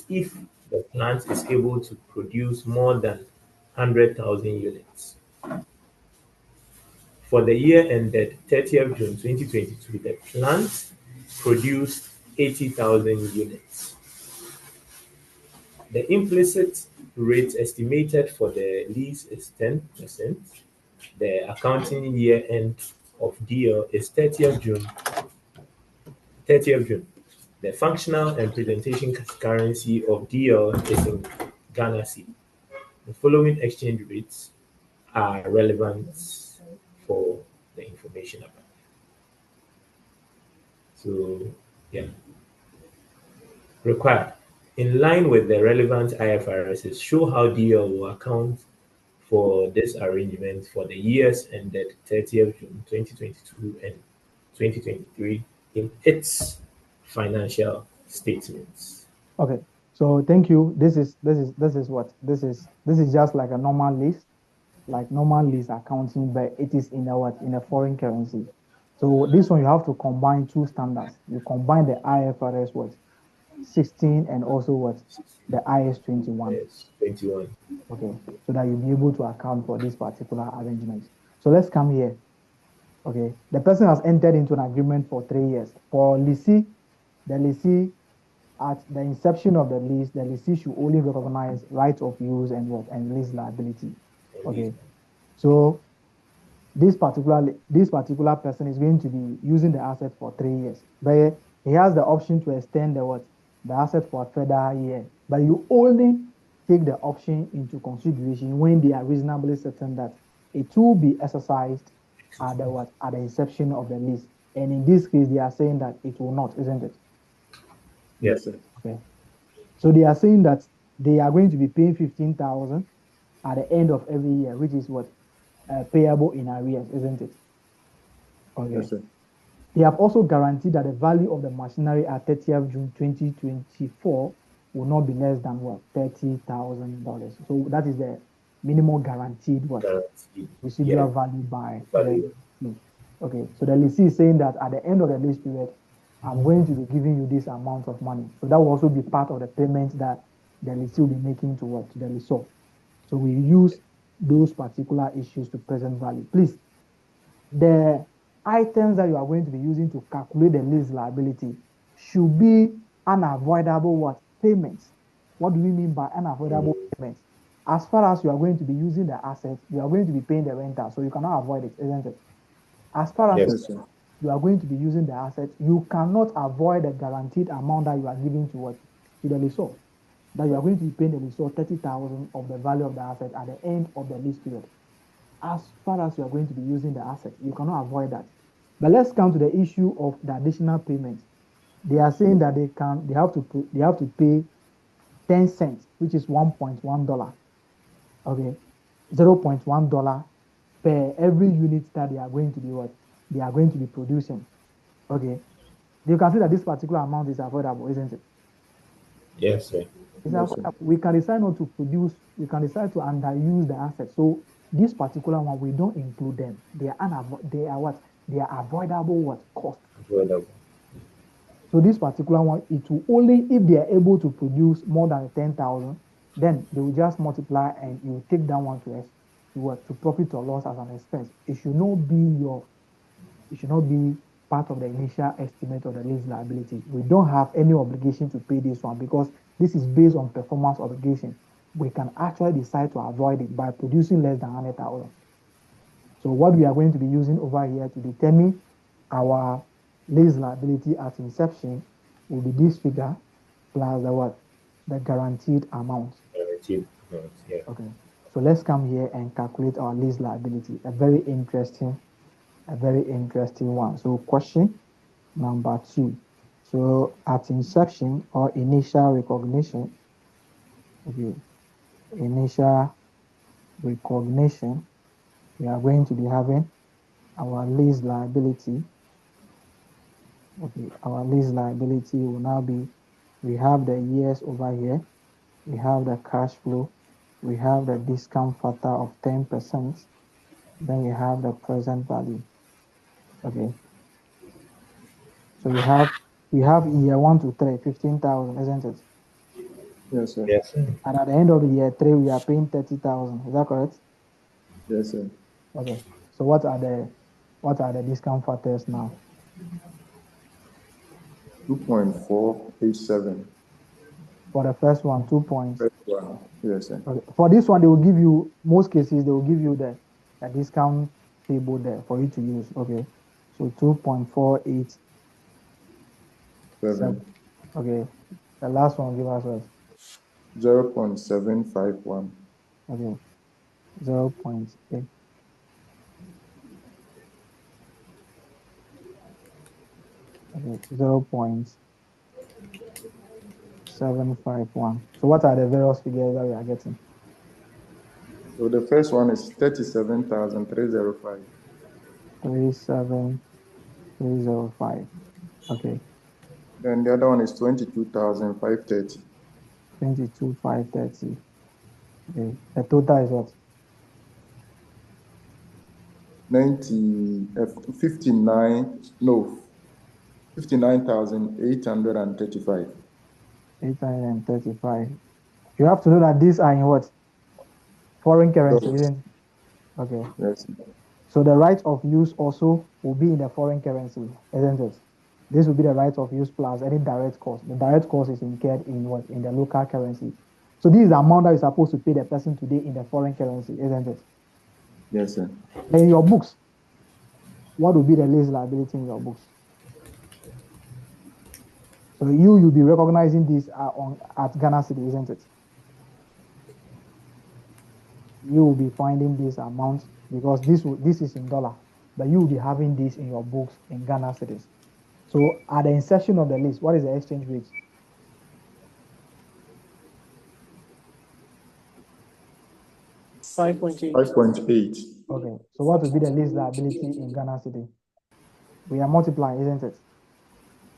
if the plant is able to produce more than 100,000 units. For the year ended 30th June 2022, the plant produced 80,000 units. The implicit rate estimated for the lease is 10%. The accounting year end of DL is 30th June. The functional and presentation currency of DL is in Ghana cedi. The following exchange rates are relevant for the information above. So, yeah. Required. In line with the relevant IFRSs, show how DL will account for this arrangement for the years ended 30th June 2022 and 2023 in its financial statements. Okay, so thank you. This is just like a normal lease, like normal lease accounting, but it is in a foreign currency. So this one you have to combine two standards. You combine the IFRS 16 and also the IS 21. Yes, 21. Okay, so that you'll be able to account for this particular arrangement. So let's come here. Okay, the person has entered into an agreement for 3 years. For lessee, the lessee at the inception of the lease, the lessee should only recognize right of use and lease liability. Okay, so this particular person is going to be using the asset for 3 years, but he has the option to extend the asset for a further year. But you only take the option into consideration when they are reasonably certain that it will be exercised at the inception of the lease. And in this case, they are saying that it will not, isn't it? Yes, sir. Okay. So they are saying that they are going to be paying 15,000 at the end of every year, which is payable in arrears, isn't it? Okay. Yes, sir. They have also guaranteed that the value of the machinery at 30th June 2024 will not be less than $30,000. So that is the minimum guaranteed residual value by the lessee. Okay, so the lessee is saying that at the end of the lease period, I'm going to be giving you this amount of money. So that will also be part of the payment that the lessee will be making to the lessor. So we use those particular issues to present value. Please, the items that you are going to be using to calculate the lease liability should be unavoidable payments. What do we mean by unavoidable payments? As far as you are going to be using the asset, you are going to be paying the renter, so you cannot avoid it, isn't it? As far as you are going to be using the asset, you cannot avoid the guaranteed amount that you are giving to the lessor. That you are going to be paying the lessor 30,000 of the value of the asset at the end of the lease period. As far as you are going to be using the asset, you cannot avoid that. But let's come to the issue of the additional payment. They are saying that they have to pay 10 cents, which is $1.1. Okay, $0.1 per every unit that they are going to be producing. Okay, you can see that this particular amount is avoidable, isn't it? Yes, sir. We can decide not to produce, we can decide to underuse the assets. So this particular one, we don't include them. They are what? They are avoidable what? Costs. Avoidable. So this particular one, it will only if they are able to produce more than 10,000, then they will just multiply and you will take that one to what? To profit or loss as an expense. It should not be part of the initial estimate of the lease liability. We don't have any obligation to pay this one because this is based on performance obligation. We can actually decide to avoid it by producing less than 100,000. So what we are going to be using over here to determine our lease liability at inception will be this figure plus the what? The guaranteed amount. Guaranteed amount, yeah. Okay. So let's come here and calculate our lease liability. A very interesting one. So question number 2. So at inception or initial recognition, okay, initial recognition, we are going to be having our lease liability. Okay, our lease liability will now be, we have the years over here, we have the cash flow, we have the discount factor of 10%, then we have the present value. Okay. So we have year 1 to 3, 15,000, isn't it? Yes, sir. Yes, sir. And at the end of the year 3, we are paying 30,000. Is that correct? Yes, sir. Okay. So what are the discount factors now? 2.487. For the first one, 2 points. Yes, sir. Okay. For this one, they will give you, most cases, they will give you the discount table there for you to use. Okay. So 2.487. 7. Okay. The last one, give us what? 0.751. Okay. 0.8. Okay. 0.751. So what are the various figures that we are getting? So the first one is 37,305. 37,305. Okay. Then the other one is 22,530. 22,530. Okay. The total is what? 59,835. 835. You have to know that these are in what? Foreign currency, Dollars. isn't it? Okay. Yes. So the right of use also will be in the foreign currency, isn't it? This will be the right of use plus any direct cost. The direct cost is incurred in what? In the local currency. So this is the amount that you're supposed to pay the person today in the foreign currency, isn't it? Yes, sir. In your books, what will be the lease liability in your books? So you'll be recognizing this at Ghana City, isn't it? You will be finding this amount because this is in dollar, but you will be having this in your books in Ghana Cities. So at the inception of the lease, what is the exchange rate? $5.8. 5.8. Okay. So what will be the lease liability in Ghana City? We are multiplying, isn't it?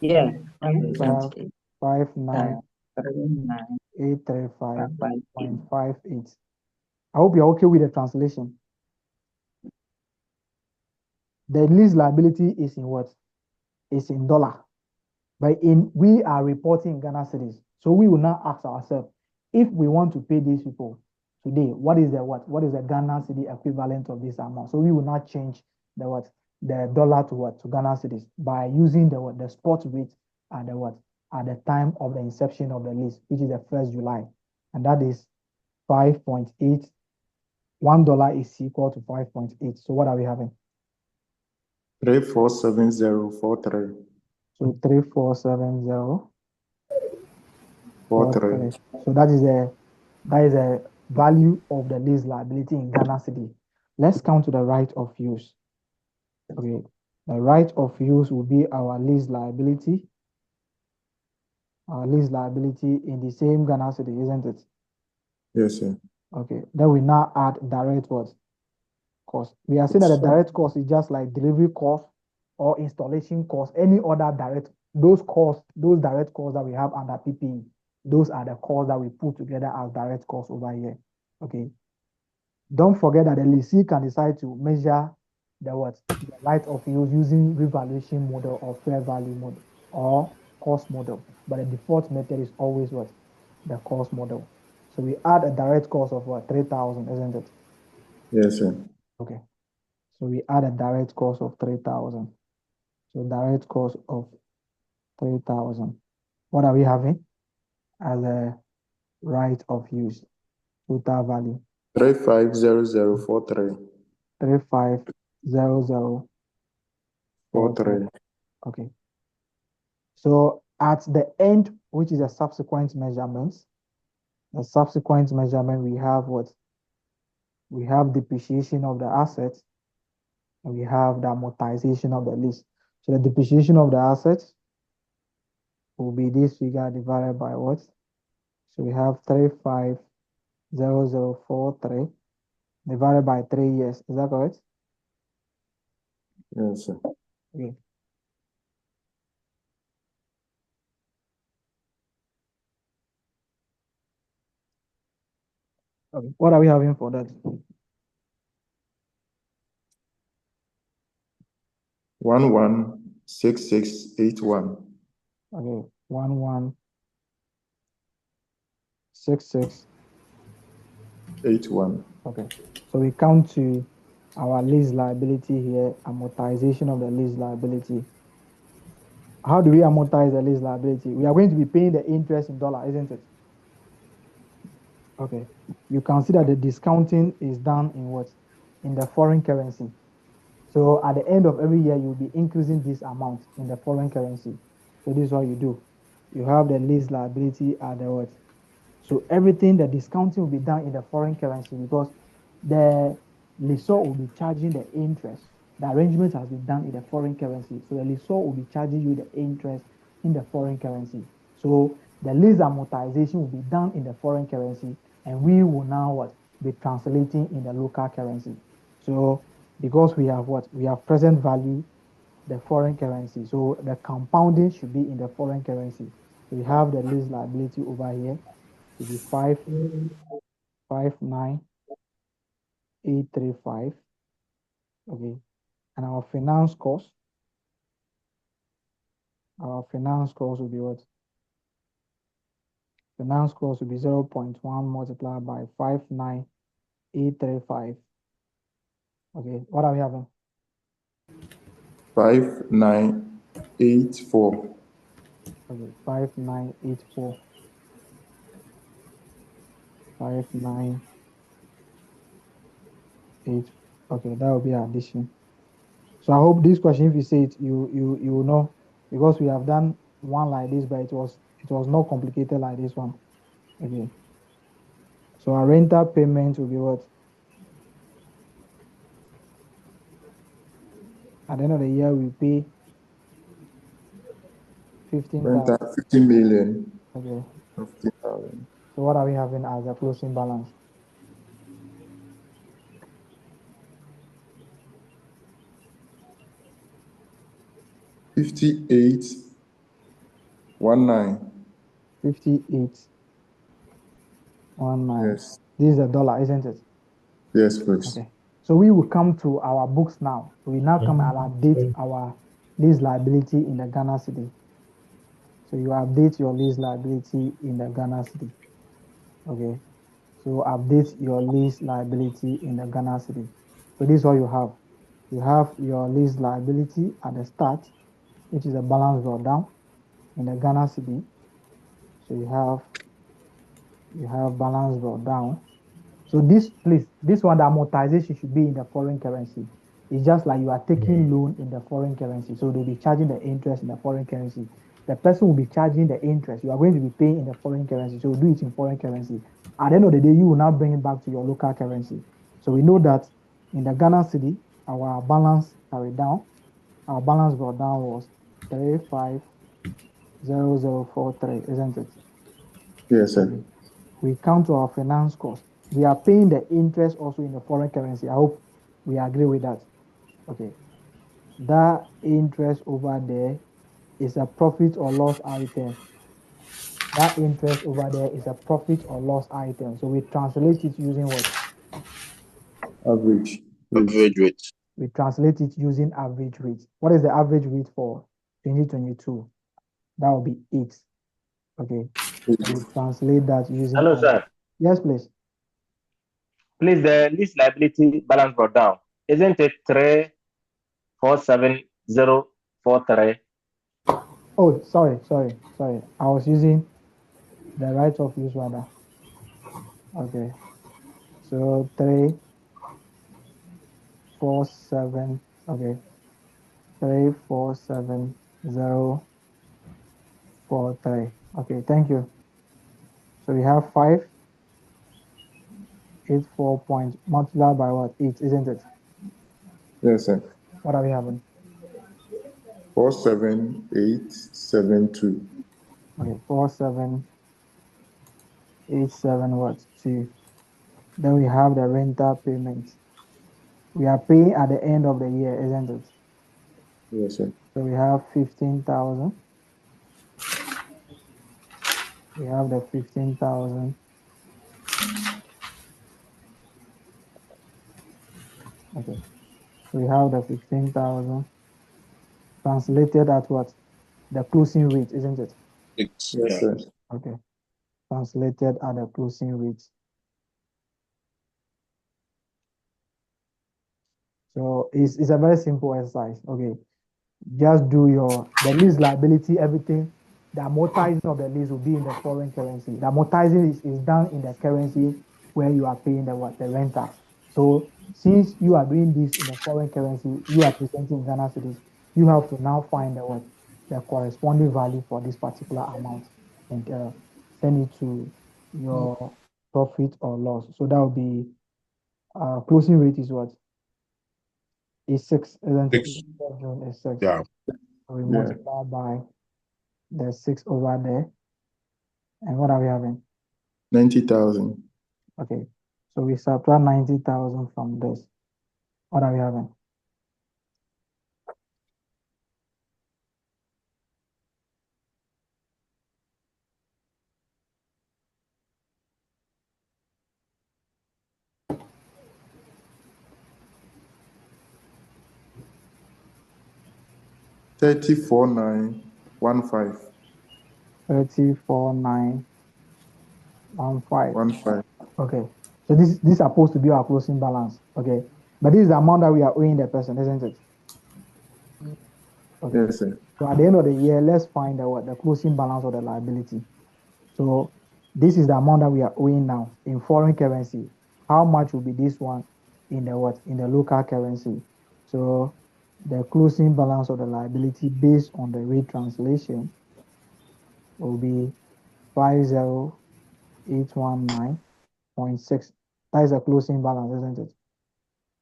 Yeah. We have 39,835. 59,835.58. I hope you're okay with the translation. The lease liability is in what? It's in dollar. But we are reporting Ghana Cedis. So we will now ask ourselves, if we want to pay these people today, what is the Ghana Cedi equivalent of this amount? So we will not change the dollar to Ghana Cedis by using the spot rate at the time of the inception of the lease, which is the 1st July. And that is 5.8. $1 is equal to 5.8. So what are we having? 347043. So 347043. 43. So that is a value of the lease liability in Ghana City. Let's come to the right of use. Okay, the right of use will be our lease liability. Our lease liability in the same Ghana City, isn't it? Yes, sir. Okay, then we now add direct what? Cost. We are saying that the direct cost is just like delivery cost or installation cost, any other direct, those direct costs that we have under PPE. Those are the costs that we put together as direct costs over here. Okay. Don't forget that the lessee can decide to measure the what? The right of use using revaluation model or fair value model or cost model. But the default method is always what? The cost model. So we add a direct cost of what? 3,000, isn't it? Yes, sir. Okay. So we add a direct cost of 3,000. So direct cost of 3,000. What are we having as a right of use? Total value. 350043. 350043. Okay. So at the end, which is a subsequent measurement, the subsequent measurement, we have what? We have depreciation of the asset, and we have the amortization of the lease. So the depreciation of the assets will be this figure divided by what? So we have 350043 divided by 3 years. Is that correct? Yes, sir. Okay. Okay. What are we having for that? 116681. Okay. 116681. Okay. So we come to our lease liability here, amortization of the lease liability. How do we amortize the lease liability? We are going to be paying the interest in dollar, isn't it? Okay. You consider the discounting is done in what? In the foreign currency. So at the end of every year, you'll be increasing this amount in the foreign currency. So this is what you do. You have the lease liability at the what? So everything, the discounting will be done in the foreign currency because the lessor will be charging the interest. The arrangement has been done in the foreign currency. So the lessor will be charging you the interest in the foreign currency. So the lease amortization will be done in the foreign currency, and we will now what? Be translating in the local currency. So because we have what? We have present value, the foreign currency. So the compounding should be in the foreign currency. So we have the lease liability over here to be 559,835. Okay. And our finance cost will be what? Finance cost will be 0.1 multiplied by 59835. Okay. What are we having? 5984. Okay. 5984. 598. Okay. That will be our addition. So I hope this question, if you say it, you will know, because we have done one like this, but it was not complicated like this one. Okay. So our rental payment will be what? At the end of the year, we pay 15,000. 15 million. Okay. 15,000. So what are we having as a closing balance? $58.19. 58.19. Yes. This is a dollar, isn't it? Yes, please. Okay. So we will come to our books now. So we now come and update our lease liability in the Ghana city. So you update your lease liability in the Ghana city. Okay. So update your lease liability in the Ghana city. So this is what you have. You have your lease liability at the start, which is a balance brought down in the Ghana city. So you have balance brought down. So this, please, this one, the amortization should be in the foreign currency. It's just like you are taking loan in the foreign currency. So they'll be charging the interest in the foreign currency. The person will be charging the interest. You are going to be paying in the foreign currency. So do it in foreign currency. At the end of the day, you will now bring it back to your local currency. So we know that in the Ghana city, our balance carried down. Our balance brought down was 350043, isn't it? Yes, sir. Okay. We come to our finance cost. We are paying the interest also in the foreign currency. I hope we agree with that. Okay. That interest over there is a profit or loss item. That interest over there is a profit or loss item. So we translate it using what? Average. Average rate. We translate it using average rate. What is the average rate for 2022? That will be 8. Okay. So we translate that using. Hello, sir. Yes, please. Please, the lease liability balance brought down. Isn't it 347043? Oh, sorry. I was using the right of use rather. Okay. So 347. Okay. 347043. Okay, thank you. So we have 584 points multiplied by what? 8, isn't it? Yes, sir. What are we having? 47872. Okay, 4787 what? 2. Then we have the rental payment. We are paying at the end of the year, isn't it? Yes, sir. So we have 15,000. We have the 15,000. Okay. So we have the 15,000 translated at what? The closing rate, isn't it? Yes, sir. Okay. Translated at the closing rate. So it's a very simple exercise. Okay. Just do the lease liability, everything. The amortizing of the lease will be in the foreign currency. The amortizing is done in the currency where you are paying the rentals. So since you are doing this in the foreign currency, you are presenting Ghana cedis, you have to now find the corresponding value for this particular amount and send it to your profit or loss. So that will be closing rate is what? Is 6, isn't it? June is 6. Yeah. So we multiply by the 6 over there. And what are we having? 90,000. Okay. So we subtract 90,000 from this. What are we having? $34,915. 34,915. Okay. So this is supposed to be our closing balance. Okay. But this is the amount that we are owing the person, isn't it? Okay. Yes, sir. So at the end of the year, let's find out what the closing balance of the liability. So this is the amount that we are owing now in foreign currency. How much will be this one in the what? In the local currency. So the closing balance of the liability based on the rate translation will be 50819.6. That is the closing balance, isn't it?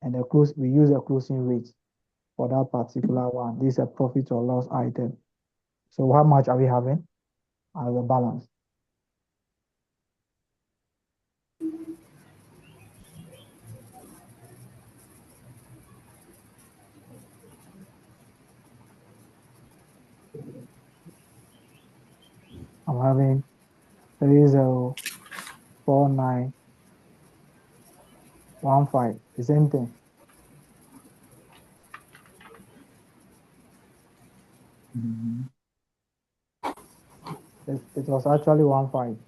And we use a closing rate for that particular one. This is a profit or loss item. So how much are we having as a balance? I'm having 304915. The same thing. It was actually 15.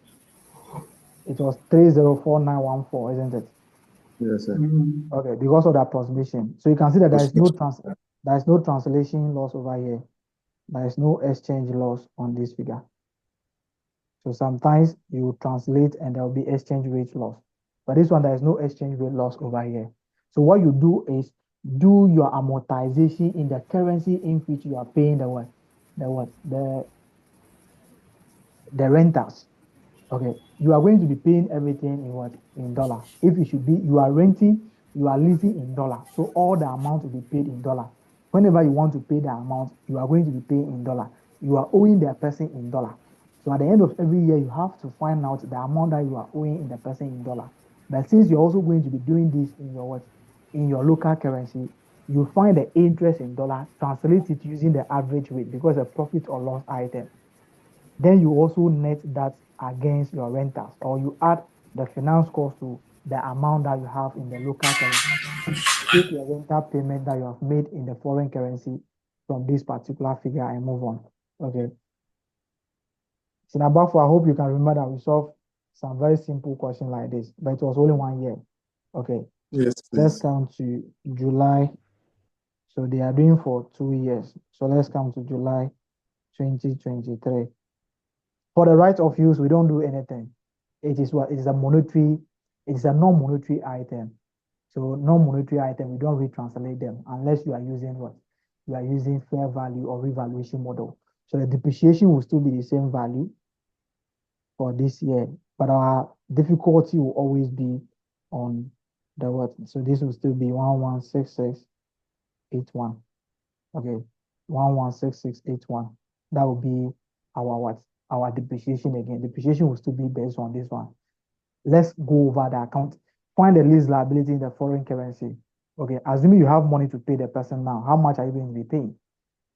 It was 304914, isn't it? Yes, sir. Okay, because of the approximation. So you can see that there is no translation loss over here. There is no exchange loss on this figure. So sometimes you translate and there will be exchange rate loss. But this one, there is no exchange rate loss over here. So what you do is do your amortization in the currency in which you are paying the rentals. Okay, you are going to be paying everything in what? In dollar. If it should be, you are renting, you are leasing in dollar. So all the amount will be paid in dollar. Whenever you want to pay the amount, you are going to be paying in dollar. You are owing the person in dollar. So at the end of every year, you have to find out the amount that you are owing in the person in dollar. But since you're also going to be doing this in your what? In your local currency, you find the interest in dollar, translate it using the average rate because a profit or loss item. Then you also net that against your rentals, or you add the finance cost to the amount that you have in the local currency. Take your rental payment that you have made in the foreign currency from this particular figure and move on. Okay. So now, I hope you can remember that we solved some very simple question like this, but it was only 1 year. Okay. Yes, Let's please. come to July. So they are doing for 2 years. So let's come to July 2023. For the right of use, we don't do anything. It is what? It is a monetary, it is a non-monetary item. So non-monetary item, we don't retranslate them unless you are using what? You are using fair value or revaluation model. So the depreciation will still be the same value for this year, but our difficulty will always be on the what? So this will still be 116681. Okay, 116681. That will be our what? Our depreciation again. Depreciation will still be based on this one. Let's go over the account. Find the lease liability in the foreign currency. Okay, assuming you have money to pay the person now, how much are you going to be paying?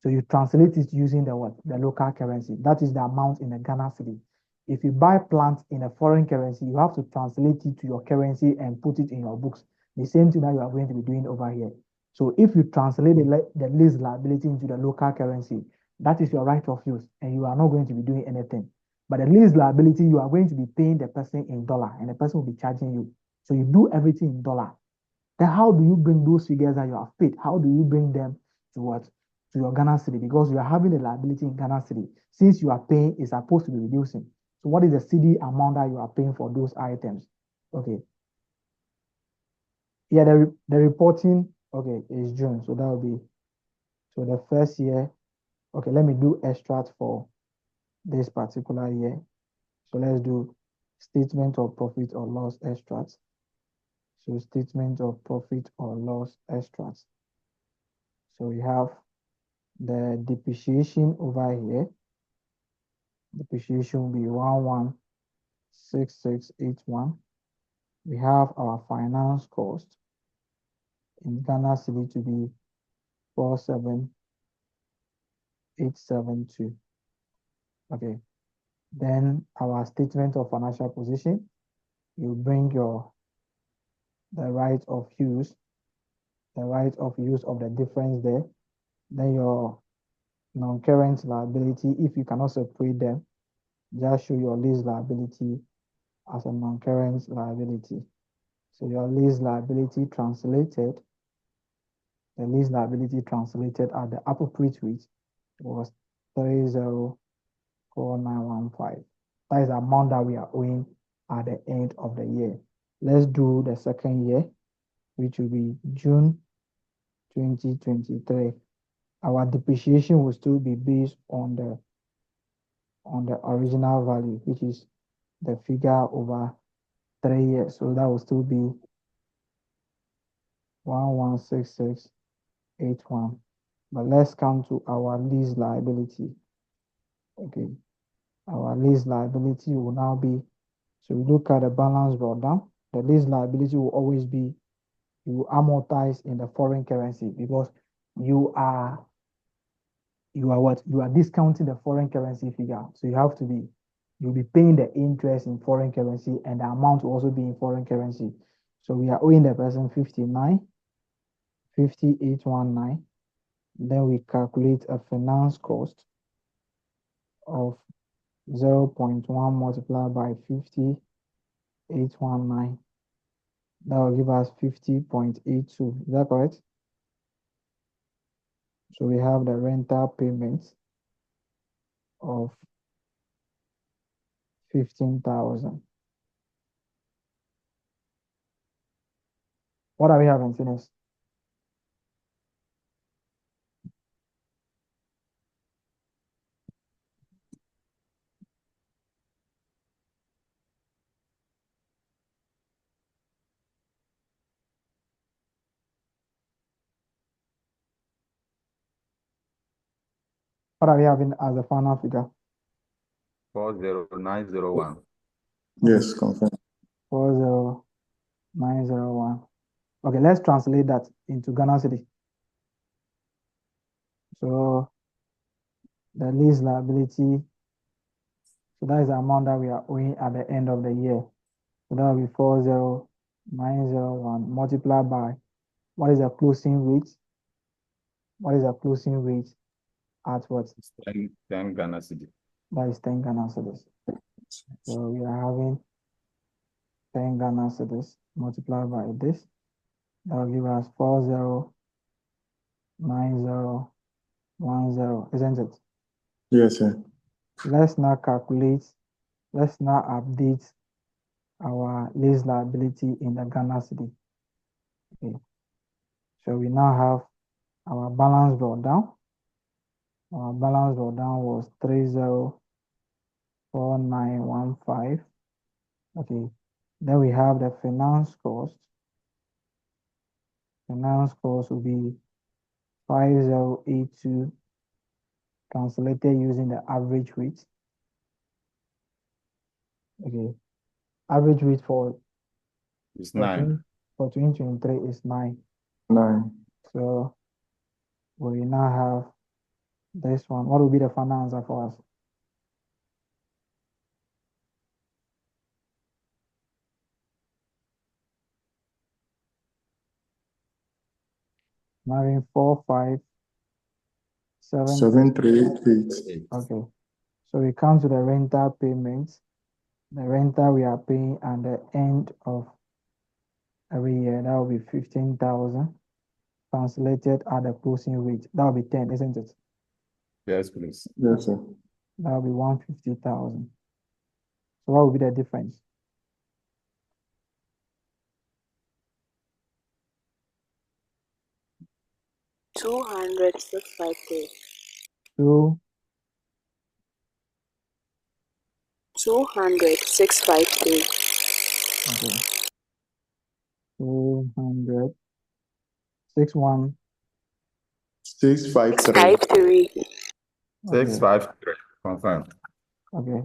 So you translate it using the what? The local currency. That is the amount in the Ghana city. If you buy plant in a foreign currency, you have to translate it to your currency and put it in your books. The same thing that you are going to be doing over here. So if you translate the lease liability into the local currency, that is your right of use, and you are not going to be doing anything. But the lease liability, you are going to be paying the person in dollar, and the person will be charging you. So you do everything in dollar. Then how do you bring those figures that you have paid? How do you bring them to what? To your Ghana city? Because you are having a liability in Ghana city. Since you are paying, it's supposed to be reducing. So what is the CD amount that you are paying for those items? Okay. Yeah, the reporting, okay, is June. So that will be, so the first year, okay, let me do extract for this particular year. So let's do statement of profit or loss extract. So statement of profit or loss extract. So we have the depreciation over here. Depreciation will be 116681. We have our finance cost in Ghana city to be 47872. Okay. Then our statement of financial position, you bring the right of use of the difference there. Then your non-current liability, if you cannot separate them, just show your lease liability as a non-current liability. So your lease liability translated, the lease liability translated at the appropriate rate was 304915. That is the amount that we are owing at the end of the year. Let's do the second year, which will be June 2023. Our depreciation will still be based on the original value, which is the figure over 3 years. So that will still be 116681. But let's come to our lease liability. Okay, our lease liability will now be, so we look at the balance brought down. The lease liability will always be, you amortize in the foreign currency because you are what? You are discounting the foreign currency figure. So you'll be paying the interest in foreign currency and the amount will also be in foreign currency. So we are owing the person 5819. Then we calculate a finance cost of 0.1 multiplied by 5819. That will give us 50.82. Is that correct? So we have the rental payments of 15,000. What are we having, Finis? What are we having as a final figure? 40901. Yes, confirm. 40901. Okay, let's translate that into Ghana city. So the lease liability So that is the amount that we are owing at the end of the year. So that will be 40901 multiplied by what is the closing rate? What is the closing rate at what? 10 Ghana cedi. That is 10 Ghana cedis. So we are having 10 Ghana cedis multiplied by this. That will give us 40901, isn't it? Yes, sir. Let's now update our lease liability in the Ghana cedi. Okay. So we now have our balance brought down. Our balance brought down was 304915. Okay. Then we have the finance cost. Finance cost will be 5082 translated using the average rate. Okay. Average rate for It's 9. For 2023 is 9. 9. So we now have this one. What will be the final answer for us? Having 7388. Okay. So we come to the rental payments. The rental we are paying at the end of every year, that will be 15,000 translated at the closing rate. That will be 10, isn't it? Yes, please. Yes, sir. That will be 150,000. So what will be the difference? $200,653. 200,653. Okay. 200. 61. 653. 653. Confirm. Okay.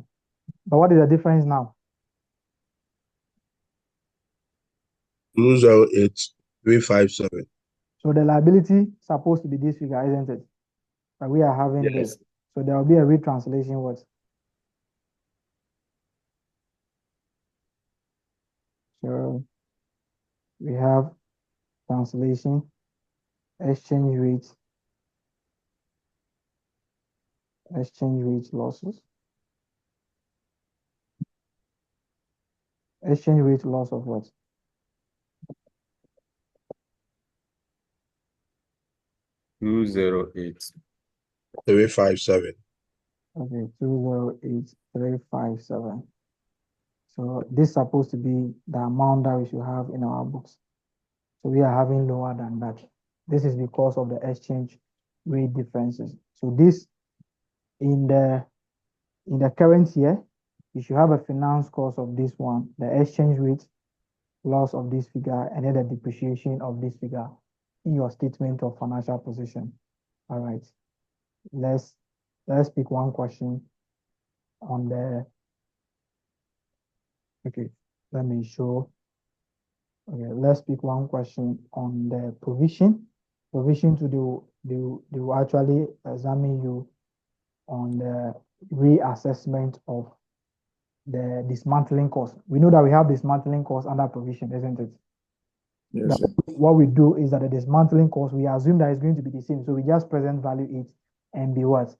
But what is the difference now? 208,357. So the liability is supposed to be this figure, isn't it? But we are having this. Yes. So there will be a retranslation what? So we have translation, exchange rate losses. Exchange rate loss of what? $208,357. Okay, 208,357. So this is supposed to be the amount that we should have in our books. So we are having lower than that. This is because of the exchange rate differences. So this in the current year, you should have a finance cost of this one, the exchange rate loss of this figure, and then the depreciation of this figure in your statement of financial position. All right. Let's pick one question on the, okay, let me show. Okay, let's pick one question on the provision. Provision to they will actually examine you on the reassessment of the dismantling cost. We know that we have dismantling cost under provision, isn't it? Yes, sir. What we do is that the dismantling cost, we assume that it's going to be the same. So we just present value it and be what?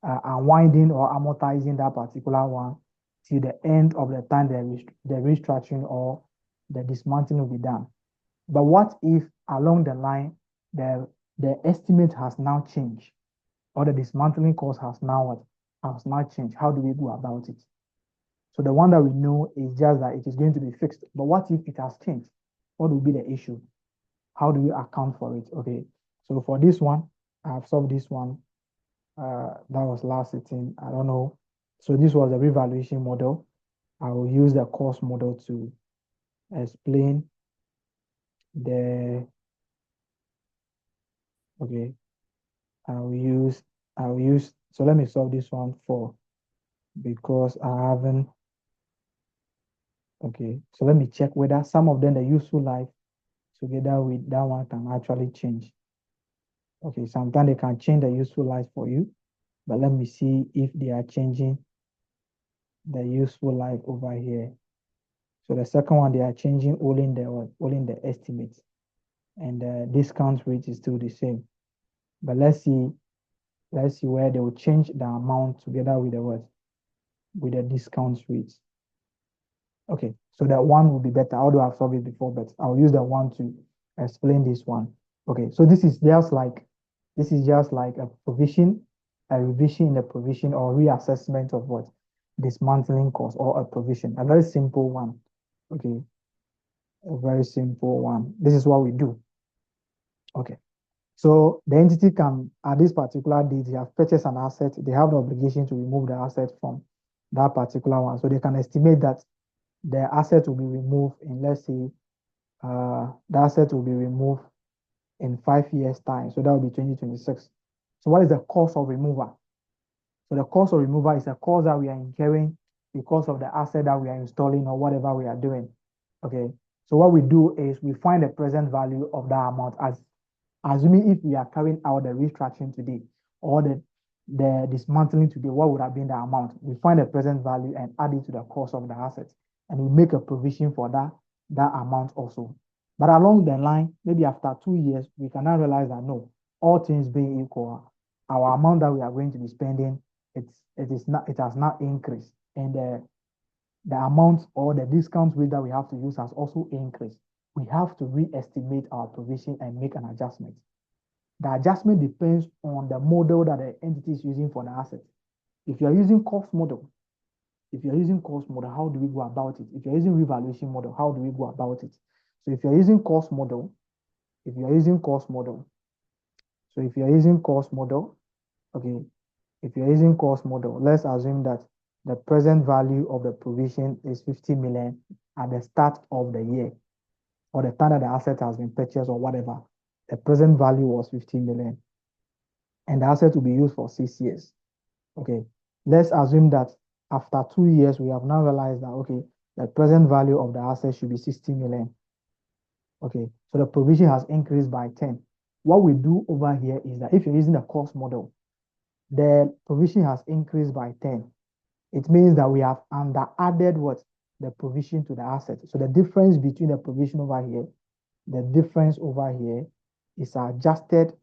Unwinding or amortizing that particular one till the end of the time the restructuring or the dismantling will be done. But what if along the line the estimate has now changed, or the dismantling cost has now changed? How do we go about it? So the one that we know is just that it is going to be fixed. But what if it has changed? What will be the issue? How do we account for it? Okay. So for this one, I have solved this one. That was last sitting. I don't know. So this was the revaluation model. I will use the cost model to explain the, okay. I'll use, so let me solve this one because I haven't, okay. So let me check whether some of them, the useful life together with that one can actually change. Okay, sometimes they can change the useful life for you, but let me see if they are changing the useful life over here. So the second one, they are changing only the estimate, and the discount rate is still the same. But let's see where they will change the amount together with the what? With the discount rate. Okay, so that one will be better. Although I've solved it before, but I'll use that one to explain this one. Okay, so this is just like a provision, a revision in the provision or reassessment of what? Dismantling cost or a provision. A very simple one. Okay, a very simple one. This is what we do. Okay. So the entity can, at this particular date, they have purchased an asset. They have the obligation to remove the asset from that particular one. So they can estimate that the asset will be removed in, let's say, the asset will be removed in 5 years' time. So that will be 2026. So what is the cost of removal? So the cost of removal is a cost that we are incurring because of the asset that we are installing or whatever we are doing. Okay. So what we do is we find the present value of that amount as assuming if we are carrying out the restructuring today or the dismantling today, what would have been the amount? We find the present value and add it to the cost of the asset, and we make a provision for that amount also. But along the line, maybe after 2 years, we can now realize that no, all things being equal, our amount that we are going to be spending, it has not increased, and the amount or the discount rate that we have to use has also increased. We have to re-estimate our provision and make an adjustment. The adjustment depends on the model that the entity is using for the asset. If you're using cost model, how do we go about it? If you're using revaluation model, how do we go about it? So if you're using cost model, okay, if you're using cost model, let's assume that the present value of the provision is 50 million at the start of the year, or the time that the asset has been purchased or whatever. The present value was 50 million, and the asset will be used for 6 years. Okay, let's assume that after 2 years, we have now realized that, okay, the present value of the asset should be 60 million. Okay, so the provision has increased by 10. What we do over here is that if you're using a cost model, the provision has increased by 10. It means that we have added what? The provision to the asset. So the difference between the provision over here, is adjusted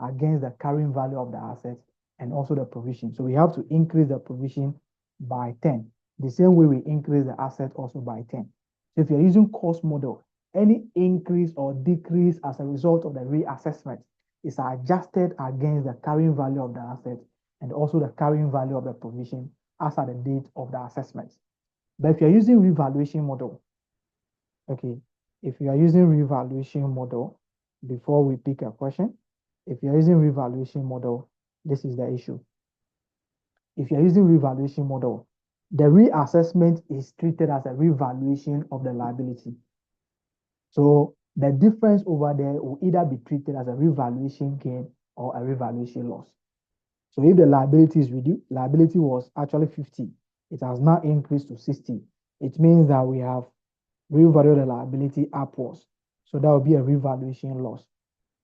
against the carrying value of the asset and also the provision. So we have to increase the provision by 10. The same way we increase the asset also by 10. So if you're using cost model, any increase or decrease as a result of the reassessment is adjusted against the carrying value of the asset and also the carrying value of the provision as at the date of the assessment. But if you're using revaluation model, okay, if you are using revaluation model, before we pick a question, if you're using revaluation model, this is the issue. If you're using revaluation model, the reassessment is treated as a revaluation of the liability. So the difference over there will either be treated as a revaluation gain or a revaluation loss. So if the liability is reduced, liability was actually 50, it has now increased to 60. It means that we have revalued the liability upwards. So that will be a revaluation loss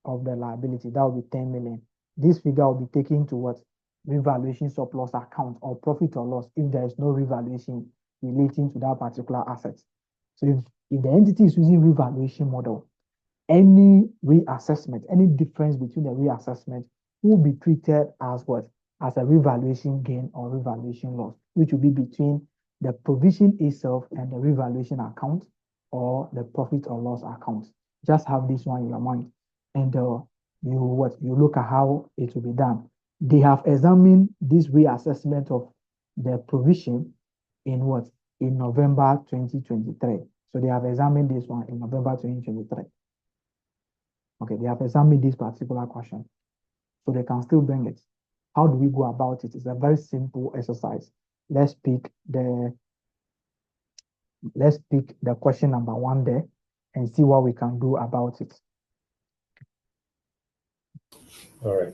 of the liability. That will be 10 million. This figure will be taken to what? Revaluation surplus account or profit or loss if there is no revaluation relating to that particular asset. So if the entity is using revaluation model, any reassessment, any difference between the reassessment will be treated as what? As a revaluation gain or revaluation loss, which will be between the provision itself and the revaluation account or the profit or loss account. Just have this one in your mind, and you look at how it will be done. They have examined this reassessment of the provision in what? In November 2023. So they have examined this one in November 2023. Okay, they have examined this particular question. So they can still bring it. How do we go about it? It's a very simple exercise. Let's pick the question number 1 there and see what we can do about it. All right.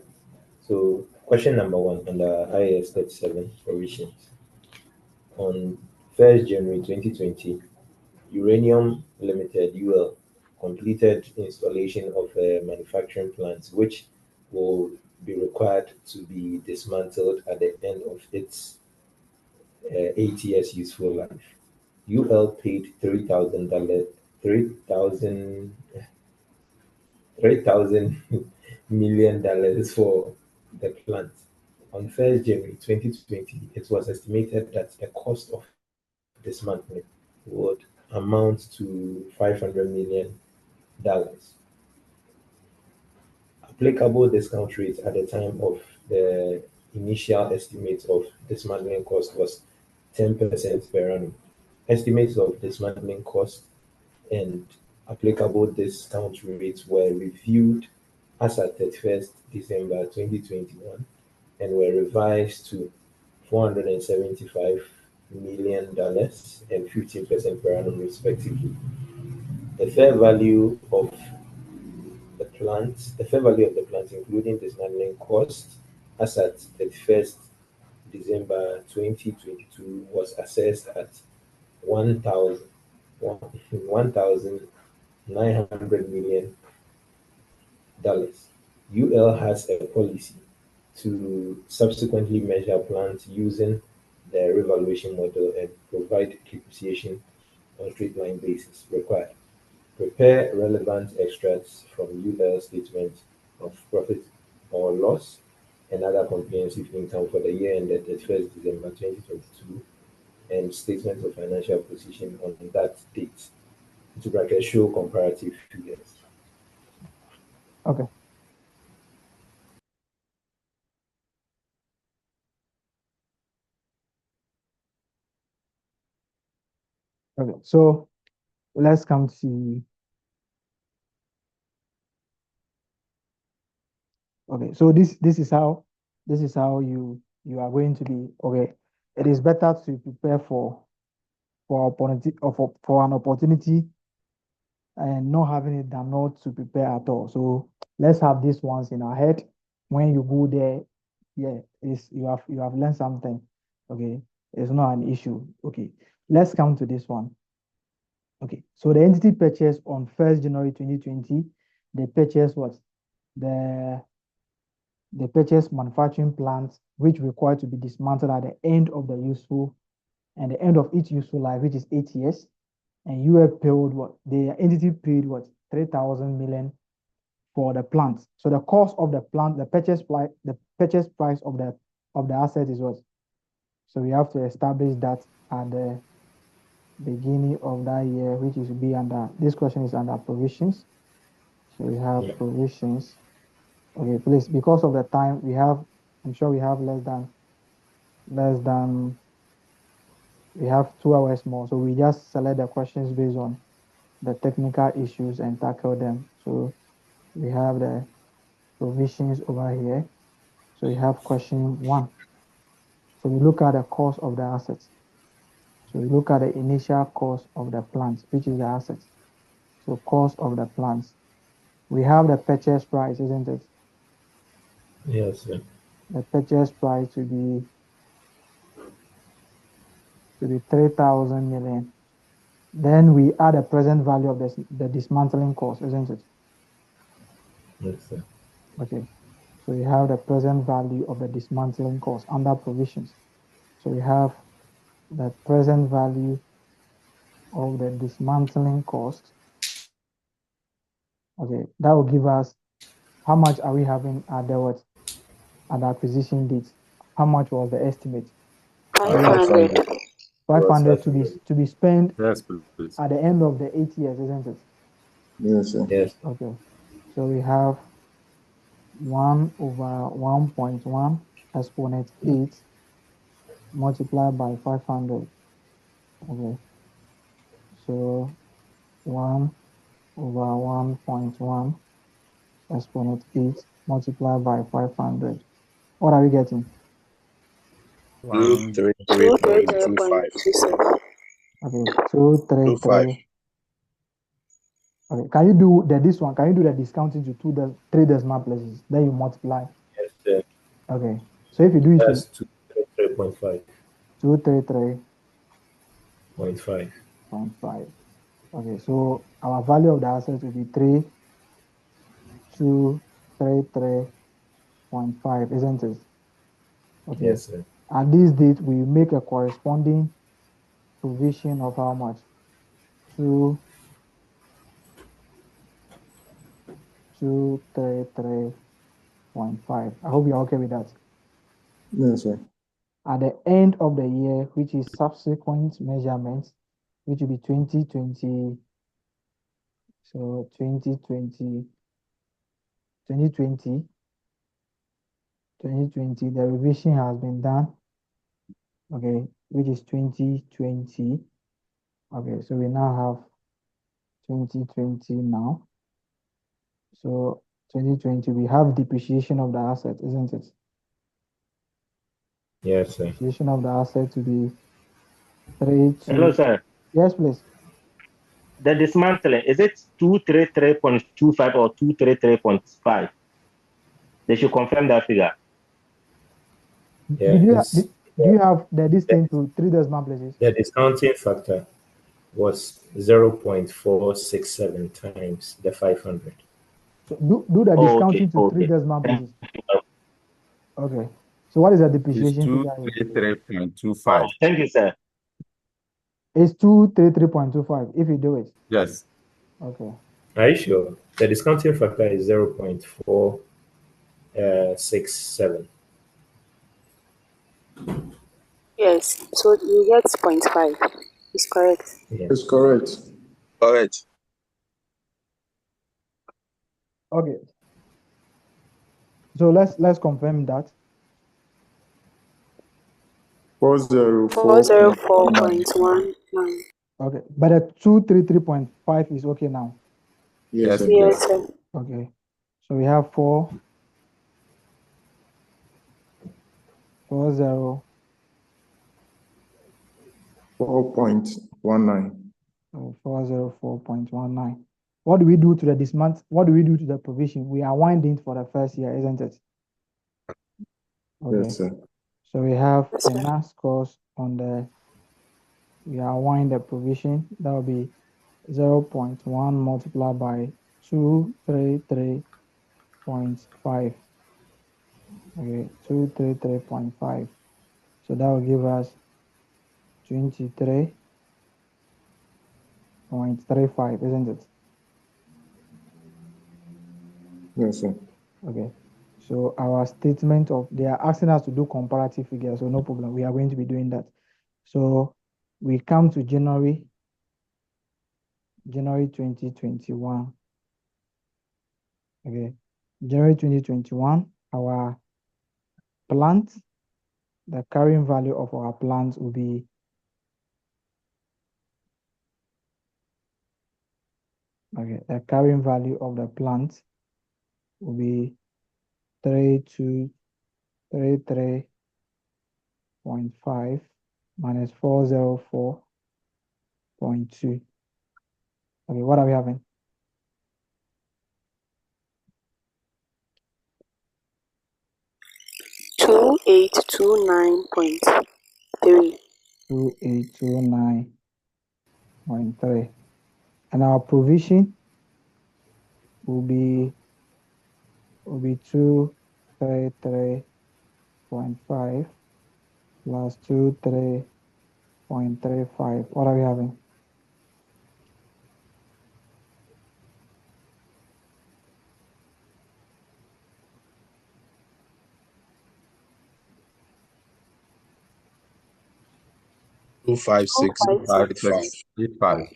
So question number 1 under IAS 37 provisions. On 1st January 2020, Uranium Limited UL completed installation of a manufacturing plant which will be required to be dismantled at the end of its 8 years useful life. UL paid $3,000, 3,000 million for the plant. On 1st January 2020, it was estimated that the cost of dismantling would amount to $500 million. Applicable discount rate at the time of the initial estimate of dismantling cost was 10% per annum. Estimates of dismantling cost and applicable discount rates were reviewed as at 31st December 2021 and were revised to $475 million and 15% per annum respectively. The fair value of the fair value of the plant, including dismantling costs, as at 31st December 2022, was assessed at $1,900 million. UL has a policy to subsequently measure plants using the revaluation model and provide depreciation on straight line basis required. Prepare relevant extracts from UL statement of profit or loss and other comprehensive income for the year ended 31st December 2022 and statement of financial position on that date. To bracket show comparative figures. Okay. Okay, so let's come to okay. So this is how you are going to be okay. It is better to prepare for opportunity or for an opportunity and not having it than not to prepare at all. So let's have these ones in our head. When you go there, yeah, you have learned something. Okay, it's not an issue. Okay, let's come to this one. Okay, so the entity purchased on 1st January 2020, they purchased what? They purchased manufacturing plants which require to be dismantled at the end of the useful and the end of its useful life, which is 8 years. And you have paid what? The entity paid what? 3,000 million for the plant. So the cost of the plant, the purchase price of the asset is what? So we have to establish that at the beginning of that year, which is be under this question is under provisions. So we have provisions. Okay, please, because of the time we have, I'm sure we have we have 2 hours more. So we just select the questions based on the technical issues and tackle them. So we have the provisions over here. So we have question 1. So we look at the cost of the assets. So we look at the initial cost of the plants, which is the assets. So cost of the plants. We have the purchase price, isn't it? Yes, sir. The purchase price to be 3,000 million. Then we add the present value of the dismantling cost, isn't it? Yes, sir. Okay. So we have the present value of the dismantling cost under provisions. So we have the present value of the dismantling cost. Okay, that will give us how much are we having at the acquisition date? How much was the estimate? 500. 500 to be spent Yes, please. at the end of the 8 years, isn't it? Yes, sir. Yes. Okay. So we have 1 over 1.1 exponent 8 multiplied by 500. Okay. So 1 over 1.1 exponent 8 multiplied by 500. What are we getting? 233.25. Okay, 233. Okay, can you do this one? Can you do the discounting to 3 decimal places? Then you multiply. Yes, sir. Okay, so if you do it That's 233.5. 233.5. Okay, so our value of the asset will be 3,233.5, isn't it? Okay. Yes, sir. At this date, we make a corresponding provision of how much? 233.5. I hope you're okay with that. Yes, sir. At the end of the year, which is subsequent measurements, which will be 2020. So 2020, the revision has been done. Okay, which is 2020. Okay, so we now have 2020 now. So 2020, we have depreciation of the asset, isn't it? Yes, sir. Depreciation of the asset to be 3, 2. Hello, sir. Yes, please. The dismantling, is it 233.25 or 233.5? They should confirm that figure. Yeah, Do you have the distance to 3 decimal places? the discounting factor was 0.467 times the 500. So do the discounting to 3 decimal places. Okay. So what is the depreciation figure here? 233.25. Thank you, sir. It's 233.25 if you do it. Yes. Okay. Are you sure? The discounting factor is 0.467. Yes, so you get 0.5. It's correct. It's correct. Correct. Okay. So let's confirm that. 404.19. Okay. But the 233.5 is okay now. Yes, sir. Yes, sir. Okay. So we have 40 4.19. 404.19. What do we do to the dismount? What do we do to the provision? We are winding for the first year, isn't it? Okay. Yes, sir. So we have finance cost on the, we are wind the provision. That will be 0.1 multiplied by 233.5. Okay, 233.5. So that will give us 23.35, isn't it? Yes, sir. Okay. So our statement of, they are asking us to do comparative figures, so no problem. We are going to be doing that. So we come to January 2021. Okay. January 2021, our plant, the carrying value of our plant will be the carrying value of the plant will be 3233.5 minus 404.2. Okay, what are we having? Two 2829.3. 2829.3. And our provision will be 233.5 plus 23.35. What are we having? Two five six five five. 85.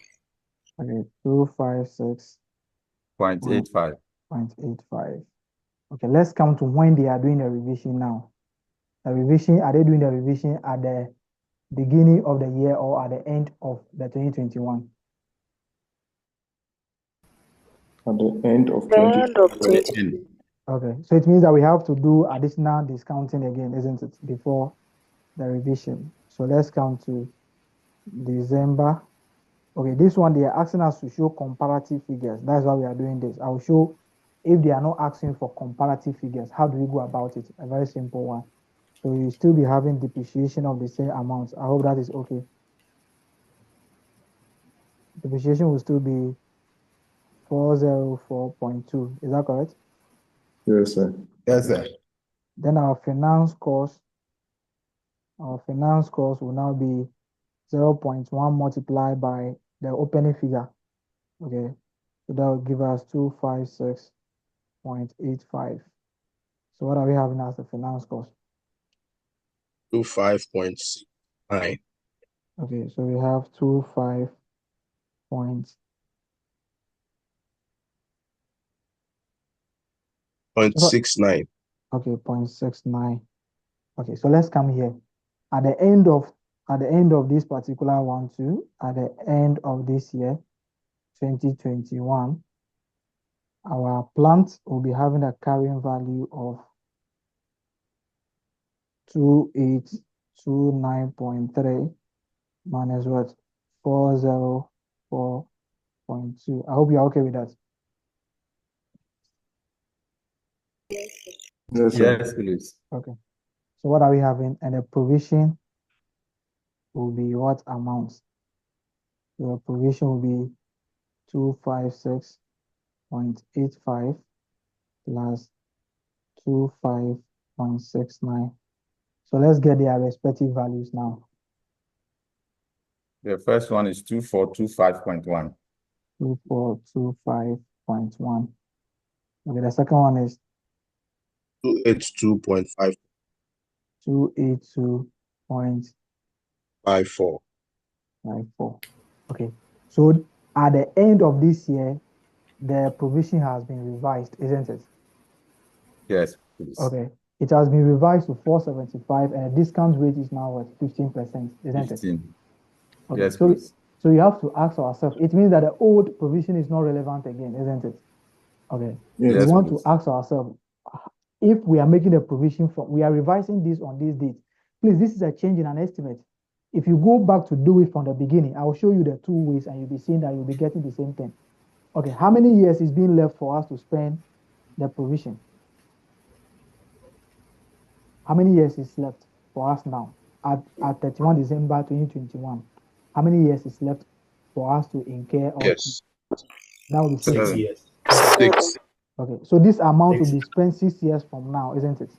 Okay, 256.85. 0.85. Okay, let's come to when they are doing the revision now. The revision, are they doing the revision at the beginning of the year or at the end of the 2021? At the end of The end of 2020. Okay, so it means that we have to do additional discounting again, isn't it, before the revision? So let's come to December. Okay, this one, they are asking us to show comparative figures. That's why we are doing this. I will show if they are not asking for comparative figures, how do we go about it? A very simple one. So you still be having depreciation of the same amounts. I hope that is okay. Depreciation will still be 404.2. Is that correct? Yes, sir. Yes, sir. Then our finance cost Our finance cost will now be 0.1 multiplied by the opening figure. Okay, so that will give us 256.85. So what are we having as the finance cost? 25.9. Okay, so we have 25 point 0.69. Okay, 0.69. Okay, so let's come here. At the end of this particular one too, at the end of this year, 2021, our plant will be having a carrying value of 2829.3 minus what? 404.2. I hope you're okay with that. Yes, sir. Yes, please. Okay. So what are we having? And the provision will be what amount? The provision will be 256.85 plus 25.69. So let's get their respective values now. The first one is 2425.1. 2425.1. Okay, the second one is 282.5. 282.54. 54. Okay, so at the end of this year, the provision has been revised, isn't it? Yes, please. Okay, it has been revised to 475, and the discount rate is now at 15%, isn't it? 15. Okay, Yes, so please. so you have to ask ourselves. It means that the old provision is not relevant again, isn't it? Okay. Yes. We Yes, want please. to ask ourselves if we are making a provision for, we are revising this on this date. Please, this is a change in an estimate. If you go back to do it from the beginning, I will show you the two ways, and you'll be seeing that you'll be getting the same thing. Okay, how many years is being left for us to spend the provision? How many years is left for us now at 31 December 2021? How many years is left for us to incur or Yes. that will be 6 6 years? years. 6. Okay, so this amount will 6. be spent 6 years from now, isn't it?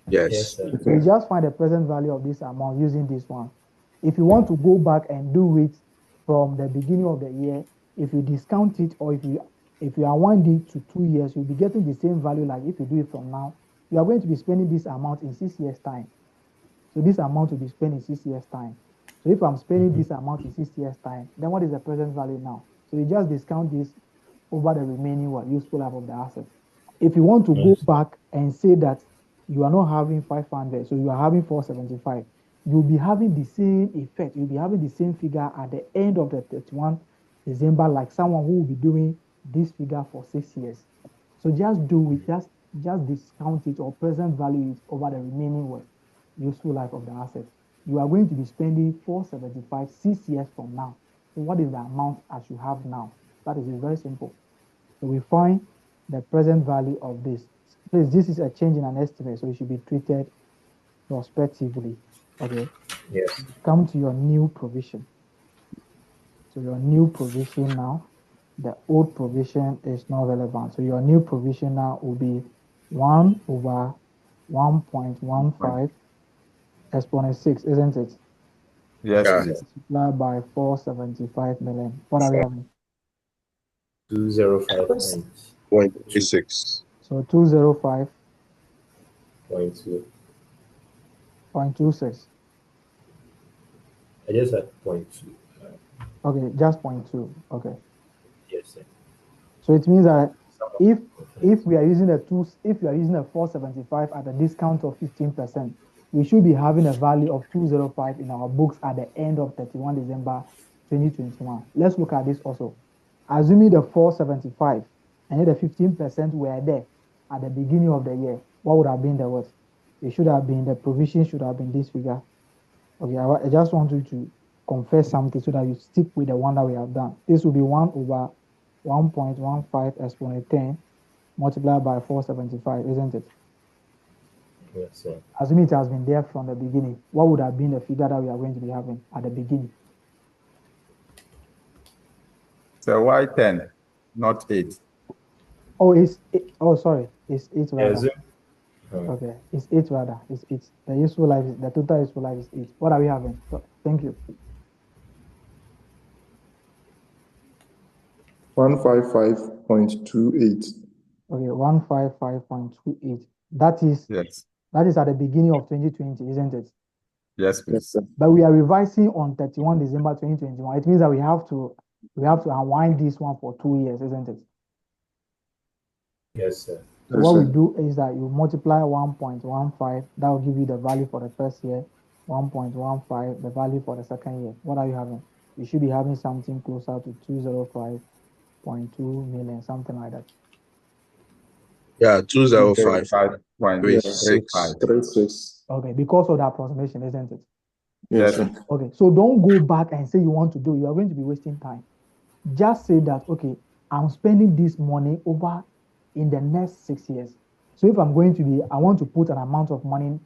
Yes, Yes. sir. So you just find the present value of this amount using this one. If you want to go back and do it from the beginning of the year, if you discount it or if you unwind it to 2 years, you'll be getting the same value like if you do it from now. You are going to be spending this amount in 6 years' time. So this amount will be spent in 6 years' time. So if I'm spending this amount in 6 years' time, then what is the present value now? So you just discount this over the remaining useful life of the asset. If you want to go back and say that you are not having 500, so you are having 475, you'll be having the same effect. You'll be having the same figure at the end of the 31 December, like someone who will be doing this figure for 6 years. So just do it, just discount it or present value it over the remaining useful life of the asset. You are going to be spending 475 6 years from now. So what is the amount as you have now? That is very simple. So we find the present value of this. Please, this is a change in an estimate, so it should be treated prospectively. Okay. Yes. Come to your new provision. So your new provision now, the old provision is not relevant. So your new provision now will be 1 over 1.15 exponent 6, isn't it? Yes, Yeah. please. Multiplied by 475 million. What are we having? 205.2. 0.86. So 205.26. Point 2. I just had 0.2. Okay, just 0.2. Okay. Yes, sir. So it means that if we are using if you are using a 475 at a discount of 15%, we should be having a value of 205 in our books at the end of 31 December 2021. Let's look at this also. Assuming the 475 and the 15% were there at the beginning of the year, what would have been the what? It should have been, the provision should have been this figure. Okay, I just want you to confess something so that you stick with the one that we have done. This will be 1 over 1.15 exponent 10 multiplied by 475, isn't it? Yes, sir. Assuming it has been there from the beginning, what would have been the figure that we are going to be having at the beginning? So why 10, not 8? Oh, sorry, it's 8 rather. Assume Okay, it's 8 rather. It's 8. The useful life is the total useful life is 8. What are we having? Thank you. 155.28. Okay, 155.28. That is Yes. That is at the beginning of 2020, isn't it? Yes, please. But we are revising on 31 December 2021. It means that we have to unwind this one for 2 years, isn't it? Yes, sir. So what we do is that you multiply 1.15, that will give you the value for the first year, 1.15, the value for the second year. What are you having? You should be having something closer to 205.2 million, something like that. Yeah, 205.36. 36. Okay, because of the approximation, isn't it? Yes, sir. Okay, so don't go back and say you want to do, you are going to be wasting time. Just say that, okay, I'm spending this money over in the next 6 years. So if I'm going to be, I want to put an amount of money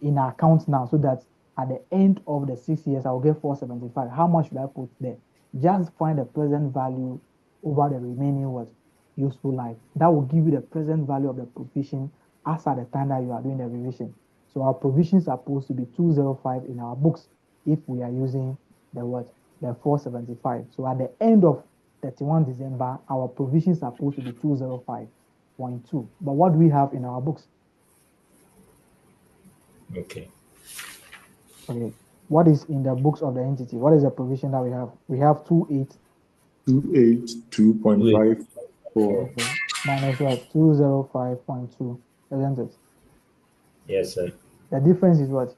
in our account now so that at the end of the 6 years, I'll get 475. How much should I put there? Just find the present value over the remaining what? Useful life. That will give you the present value of the provision as at the time that you are doing the revision. So our provisions are supposed to be 205 in our books if we are using the what? The 475. So at the end of 31 December, our provisions are supposed to be 205.2. But what do we have in our books? Okay. Okay. What is in the books of the entity? What is the provision that we have? We have 28. 282.54. Okay. Minus what? 205.2, isn't it? Yes, sir. The difference is what?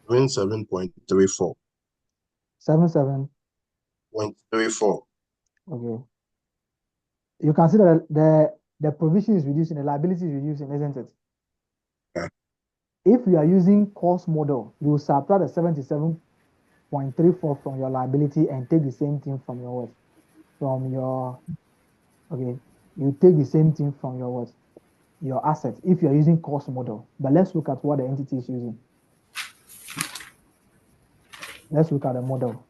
Win 7.34. 77. 0.34. Okay. You can see that the provision is reducing, the liability is reducing, isn't it? Yeah. If you are using cost model, you will subtract the 77.34 from your liability and take the same thing from your what? From your, okay, you take the same thing from your what? Your asset if you're using cost model. But let's look at what the entity is using. Let's look at the model.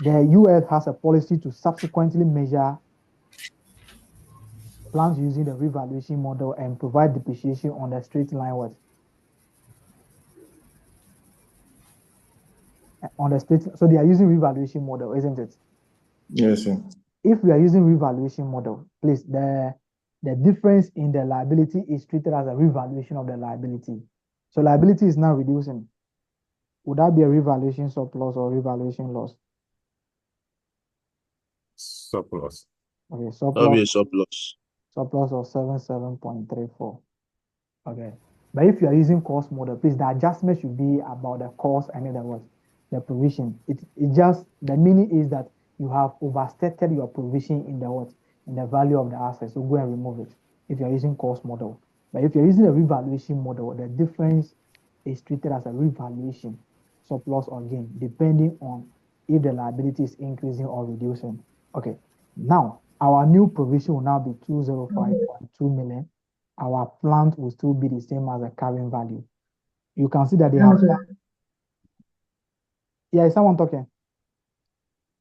The US has a policy to subsequently measure plans using the revaluation model and provide depreciation on the straight line what? On the straight, so they are using revaluation model, isn't it? Yes, sir. If we are using revaluation model, please, the difference in the liability is treated as a revaluation of the liability. So liability is now reducing. Would that be a revaluation surplus or revaluation loss? Surplus. Okay, That'll be a surplus. surplus. Surplus of 77.34. Okay. But if you are using cost model, please, the adjustment should be about the cost and the what? The provision. It just, the meaning is that you have overstated your provision in the what? In the value of the asset. So go and remove it if you're using cost model. But if you're using a revaluation model, the difference is treated as a revaluation, surplus or gain, depending on if the liability is increasing or reducing. Okay. Now, our new provision will now be 205.2 million. Our plant will still be the same as the carrying value. You can see that they have. Yeah, is someone talking?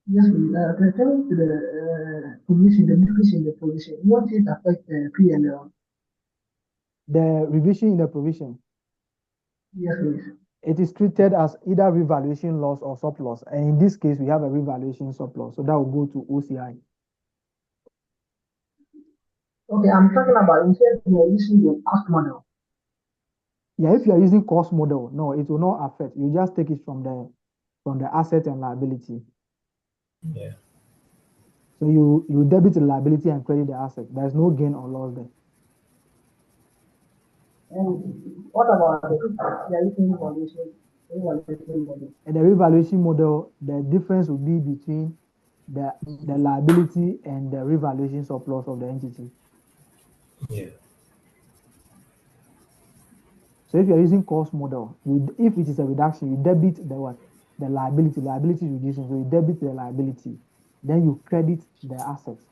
Yes, referring to the provision, the decrease in the provision, what it affect the P&L? The revision in the provision. Yes, please. It is treated as either revaluation loss or surplus. And in this case, we have a revaluation surplus. So that will go to OCI. Okay, I'm talking about instead you are using the cost model. Yeah, if you are using cost model, no, it will not affect. You just take it from the asset and liability. Yeah. So you debit the liability and credit the asset. There's no gain or loss there. And what about the revaluation model? And the revaluation model, the difference will be between the liability and the revaluation surplus of the entity. Yeah. So if you're using cost model, if it is a reduction, you debit the what? The liability. Liability is reducing, so you debit the liability. Then you credit the assets.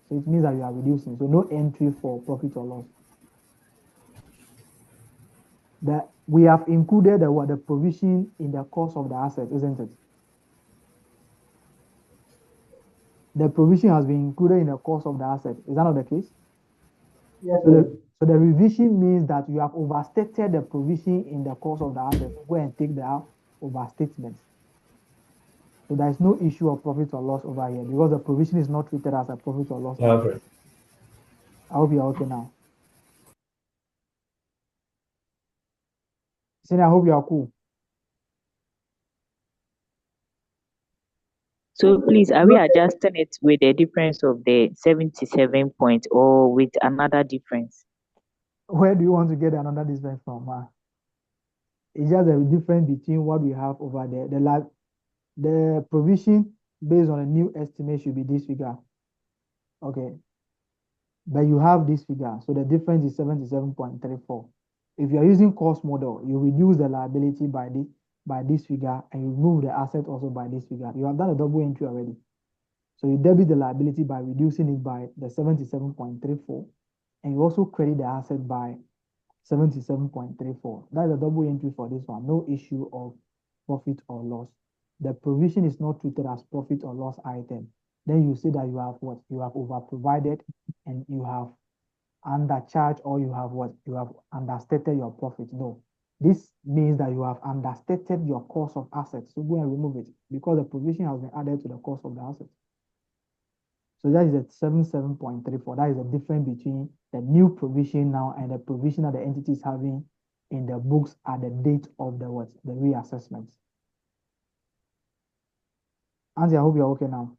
So it means that you are reducing. So no entry for profit or loss. We have included the provision in the cost of the asset, isn't it? the provision has been included in the cost of the asset. Is that not the case? Yes, So sir. so the revision means that you have overstated the provision in the cost of the asset. So go and take the overstatement. So there is no issue of profit or loss over here because the provision is not treated as a profit or loss. Okay. I hope you're okay now. Senior, I hope you are cool. So please, are we adjusting it with the difference of the 77 point or with another difference? Where do you want to get another difference from? It's just the difference between what we have over there. The provision based on a new estimate should be this figure. Okay. But you have this figure. So the difference is 77.34. If you're using cost model, you reduce the liability by this figure and you remove the asset also by this figure. You have done a double entry already. So you debit the liability by reducing it by the 77.34 and you also credit the asset by 77.34. That's a double entry for this one. No issue of profit or loss. The provision is not treated as profit or loss item. Then you say that you have what? You have over provided and you have undercharged or you have what? You have understated your profit. No. This means that you have understated your cost of assets. So go and remove it because the provision has been added to the cost of the asset. So that is a 77.34. That is the difference between the new provision now and the provision that the entity is having in the books at the date of the what? The reassessment. Auntie, I hope you're okay now.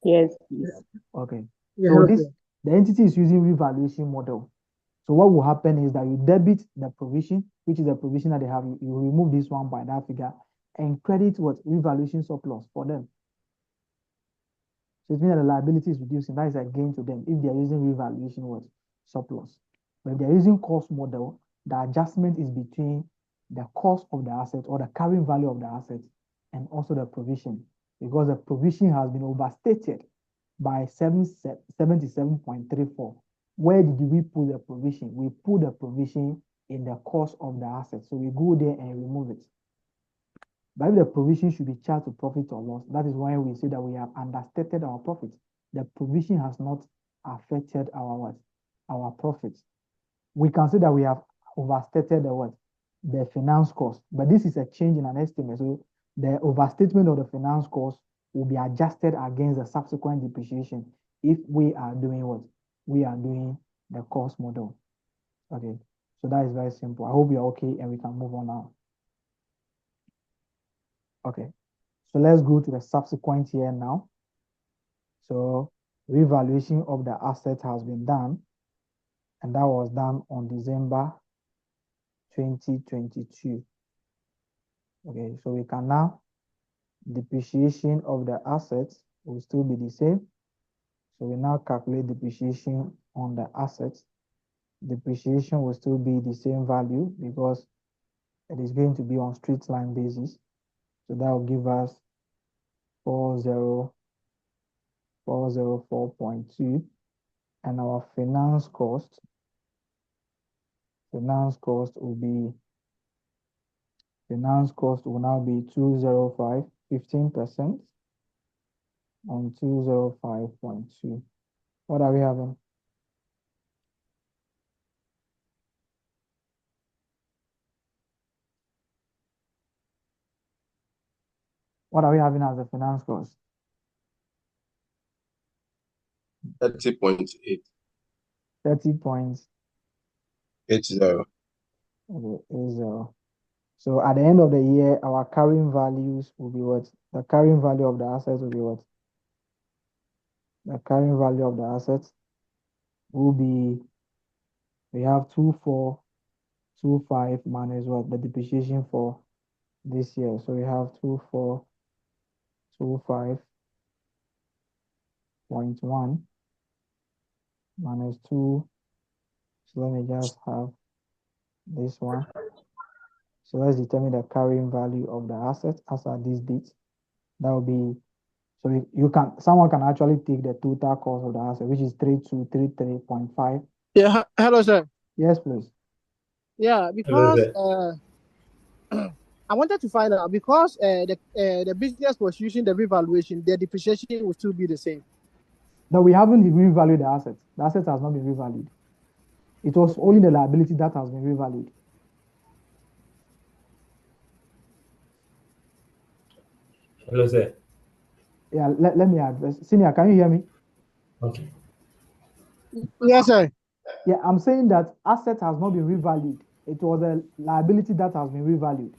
Yes, please. Okay. Yeah, So okay. the entity is using revaluation model. So what will happen is that you debit the provision, which is the provision that they have. You remove this one by that figure and credit what? Revaluation surplus for them. So it means that the liability is reducing. That is a gain to them if they are using revaluation what? Surplus. But if they are using cost model, the adjustment is between the cost of the asset or the carrying value of the asset and also the provision because the provision has been overstated by 77.34. Where did we put the provision? We put the provision in the cost of the asset. So we go there and remove it. But if the provision should be charged to profit or loss, that is why we say that we have understated our profit. The provision has not affected our what? Our profits. We can say that we have overstated the what? The finance cost. But this is a change in an estimate. So the overstatement of the finance cost will be adjusted against the subsequent depreciation if we are doing what? We are doing the cost model. Okay. So that is very simple. I hope you're okay and we can move on now. Okay, so let's go to the subsequent year now. So revaluation of the asset has been done, and that was done on December 2022. Okay, so we can now, depreciation of the assets will still be the same. So we now calculate depreciation on the assets. Depreciation will still be the same value because it is going to be on straight line basis. So that will give us 404.2, and our finance cost will now be 205, 15% on 205.2. What are we having? What are we having as the finance cost? 30.8. 30.80. 80. Okay, 80. So at the end of the year, our carrying values will be what? The carrying value of the assets will be what? The carrying value of the assets will be, we have 2425 minus what? The depreciation for this year. So we have 2425.1 minus 2. So let me just have this one. So let's determine the carrying value of the asset as at this date. That will be, so someone can actually take the total cost of the asset, which is 3233.5. Yeah, hello, sir. Yes, please. Yeah, because I wanted to find out because the business was using the revaluation, the depreciation will still be the same. No, we haven't revalued the asset. The asset has not been revalued. It was only the liability that has been revalued. Hello, sir. Yeah, let me address. Senior, can you hear me? Okay. Yes, sir. Yeah, I'm saying that asset has not been revalued. It was a liability that has been revalued.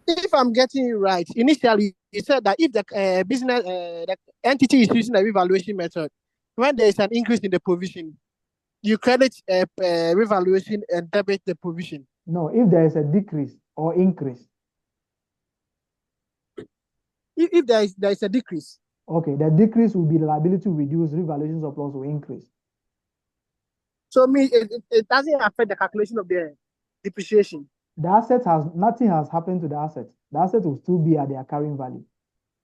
If I'm getting it right, initially you said that if the business, the entity is using a revaluation method, when there is an increase in the provision, you credit revaluation and debit the provision. No, if there is a decrease or increase. If there is a decrease. Okay, the decrease will be the liability reduce, revaluation surplus will increase. So it doesn't affect the calculation of the depreciation. The asset nothing has happened to the asset. The asset will still be at their carrying value,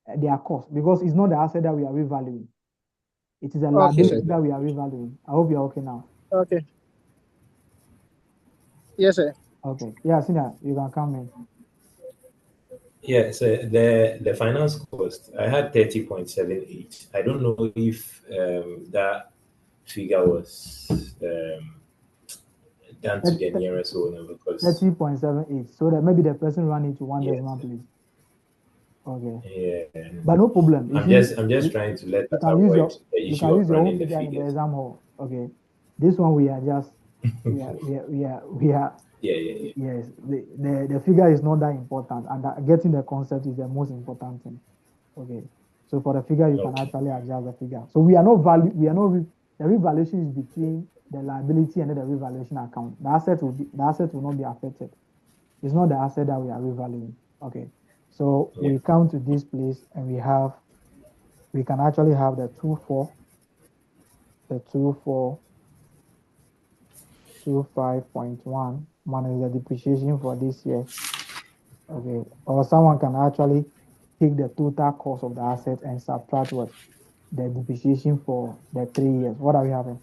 at their cost, because it's not the asset that we are revaluing. It is a liability that we are revaluing. I hope you're okay now. Okay. Yes, sir. Okay. Yeah, Sina, you can come in. Yeah, so the finance cost, I had 30.78. I don't know if that figure was done to the nearest owner because 30.78. So that maybe the person ran into one decimal place. Okay. yeah. But no problem. I'm just trying to let us avoid the issue of running the figure in the figures. exam hall. Okay. This one we are just we are Yeah. yes, the figure is not that important, and getting the concept is the most important thing. Okay. So for the figure, you can actually adjust the figure. So the revaluation is between the liability and the revaluation account. The asset will not be affected. It's not the asset that we are revaluing. Okay. So we come to this place and we can actually have the 2425.1 minus the depreciation for this year. Okay. Or someone can actually take the total cost of the asset and subtract what? The depreciation for the 3 years. What are we having?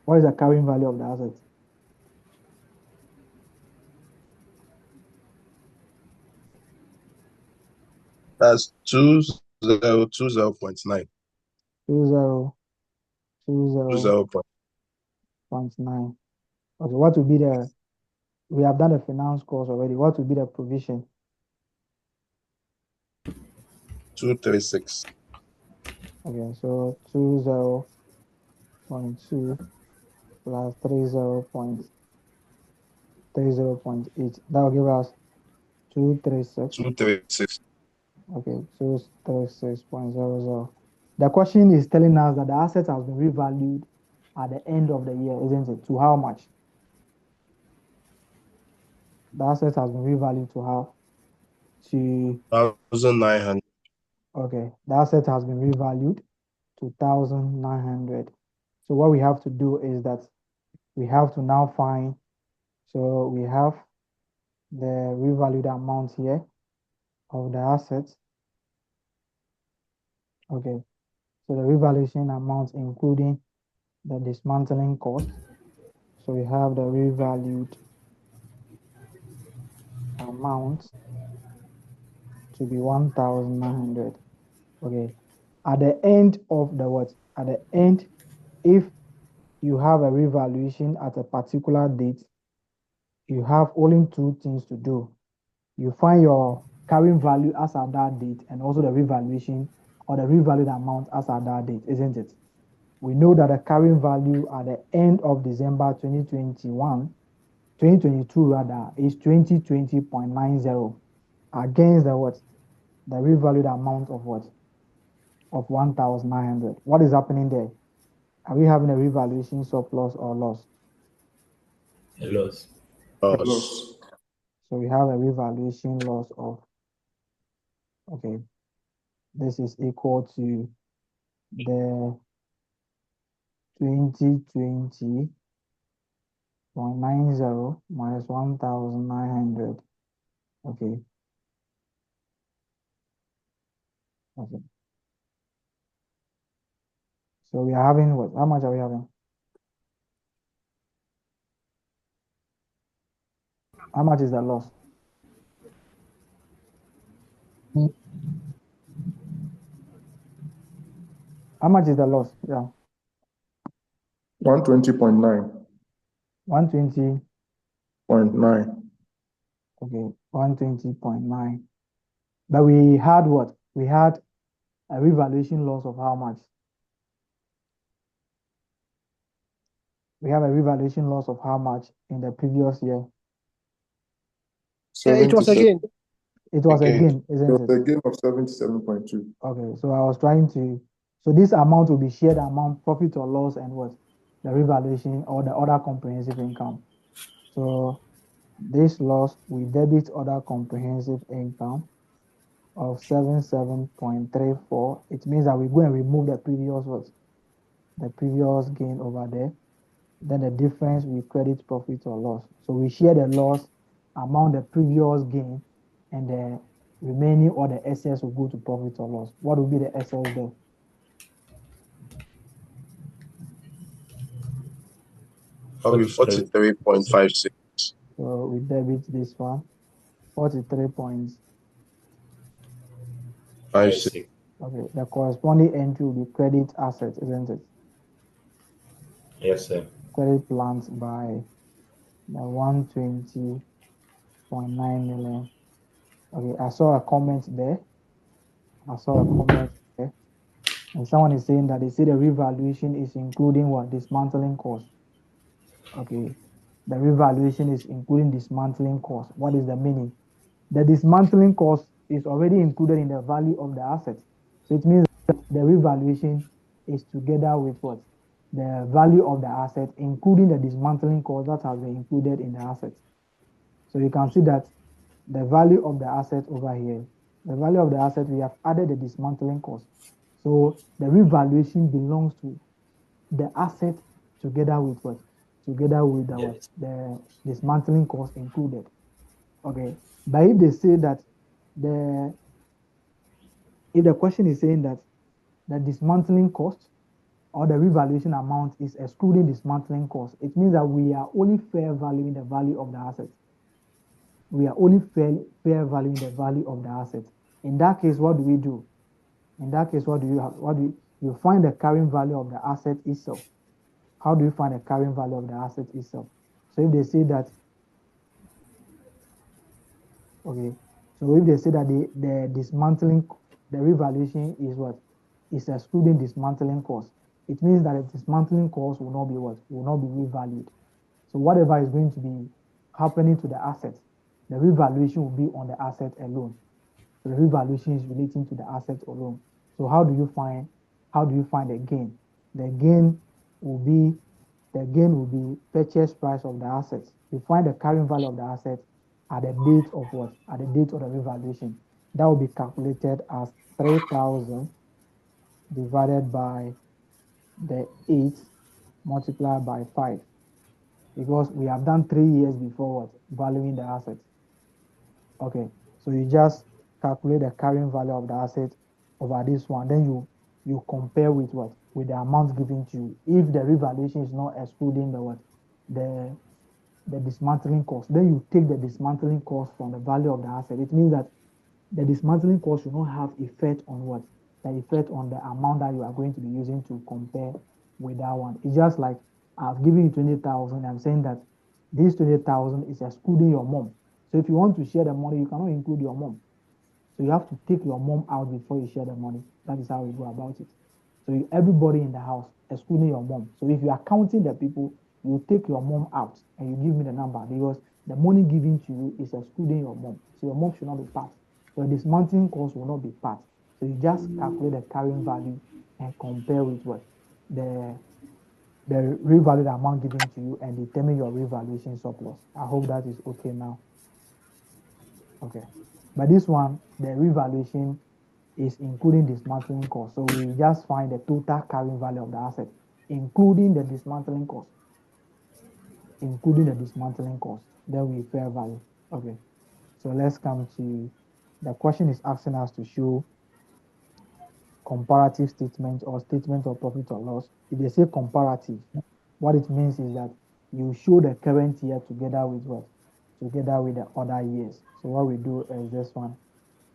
What is the carrying value of the asset? That's 2020.9. 20.9. Okay, what will be we have done the finance cost already. What will be the provision? 236. Okay, so 20.2 plus 30.8. That will give us 236. 236. Okay, 236.00. The question is telling us that the asset has been revalued at the end of the year, isn't it? To how much? The asset has been revalued to how? To 1,900. Okay, the asset has been revalued to 1,900. So what we have to do is that we have to now find, so we have the revalued amount here of the assets. Okay, so the revaluation amount including the dismantling cost. So we have the revalued amount to be 1,900. Okay, at the end of the what? At the end, if you have a revaluation at a particular date, you have only two things to do. You find your carrying value as at that date and also the revaluation or the revalued amount as at that date, isn't it? We know that the carrying value at the end of December 2022 rather, is 2020.90 against the what? The revalued amount of what? Of 1,900. What is happening there? Are we having a revaluation surplus or loss? A loss. Loss. So we have a revaluation loss of, okay, this is equal to the 2020.90 minus 1,900. Okay. Okay. So we are having what? How much are we having? How much is the loss? How much is the loss? Yeah. 120.9. 120.9. Okay, 120.9. But we had what? We had a revaluation loss of how much? We have a revaluation loss of how much in the previous year? It was a gain. It was a gain, isn't It was a it? gain of 77.2. Okay, so I was trying to, so this amount will be shared among profit or loss and what? The revaluation or the other comprehensive income. So this loss, we debit other comprehensive income of 77.34. It means that we go and remove the previous what? The previous gain over there. Then the difference we credit profit or loss. So we share the loss among the previous gain, and the remaining or the excess will go to profit or loss. What will be the excess there? Probably 43.56. So we debit this one, 43.56. Okay, the corresponding entry will be credit assets, isn't it? Yes, sir. Credit plans by the 120.9 million. Okay, I saw a comment there. And someone is saying that they say the revaluation is including what? Dismantling cost. Okay, the revaluation is including dismantling cost. What is the meaning? The dismantling cost is already included in the value of the asset. So it means that the revaluation is together with what? The value of the asset, including the dismantling cost that has been included in the asset. So you can see that the value of the asset over here, the value of the asset, we have added the dismantling cost. So the revaluation belongs to the asset together with what? Together with the what? The dismantling cost included. Okay. But if they say that if the question is saying that the dismantling cost or the revaluation amount is excluding dismantling cost, it means that we are only fair valuing the value of the asset. We are only fair valuing the value of the asset. In that case, what do we do? In that case, what do you have? You find the carrying value of the asset itself. How do you find the carrying value of the asset itself? So if they say that, okay, so if they say that the dismantling, the revaluation is what? Is excluding dismantling cost. It means that the dismantling cost will not be what? Will not be revalued. So whatever is going to be happening to the asset, the revaluation will be on the asset alone. So the revaluation is relating to the asset alone. So how do you find the gain? The gain will be purchase price of the assets. You find the carrying value of the asset at the date of what? At the date of the revaluation. That will be calculated as 3,000 divided by the 8 multiplied by 5. Because we have done 3 years before what? Valuing the asset. Okay, so you just calculate the carrying value of the asset over this one. Then you compare with what? With the amount given to you. If the revaluation is not excluding the what? The dismantling cost. Then you take the dismantling cost from the value of the asset. It means that the dismantling cost will not have effect on what? The effect on the amount that you are going to be using to compare with that one. It's just like I've given you 20,000. I'm saying that this 20,000 is excluding your mom. So if you want to share the money, you cannot include your mom. So you have to take your mom out before you share the money. That is how we go about it. So everybody in the house, excluding your mom. So if you are counting the people, you take your mom out and you give me the number because the money given to you is excluding your mom. So your mom should not be part. Your dismantling cost will not be part. So you just calculate the carrying value and compare with what? The revalued amount given to you and determine your revaluation surplus. I hope that is okay now. Okay. But this one, the revaluation is including dismantling cost. So we just find the total carrying value of the asset, including the dismantling cost. Including the dismantling cost. Then we fair value. Okay. So let's come to the question is asking us to show comparative statement or statement of profit or loss. If they say comparative, what it means is that you show the current year together with what? Together with the other years. So what we do is this one.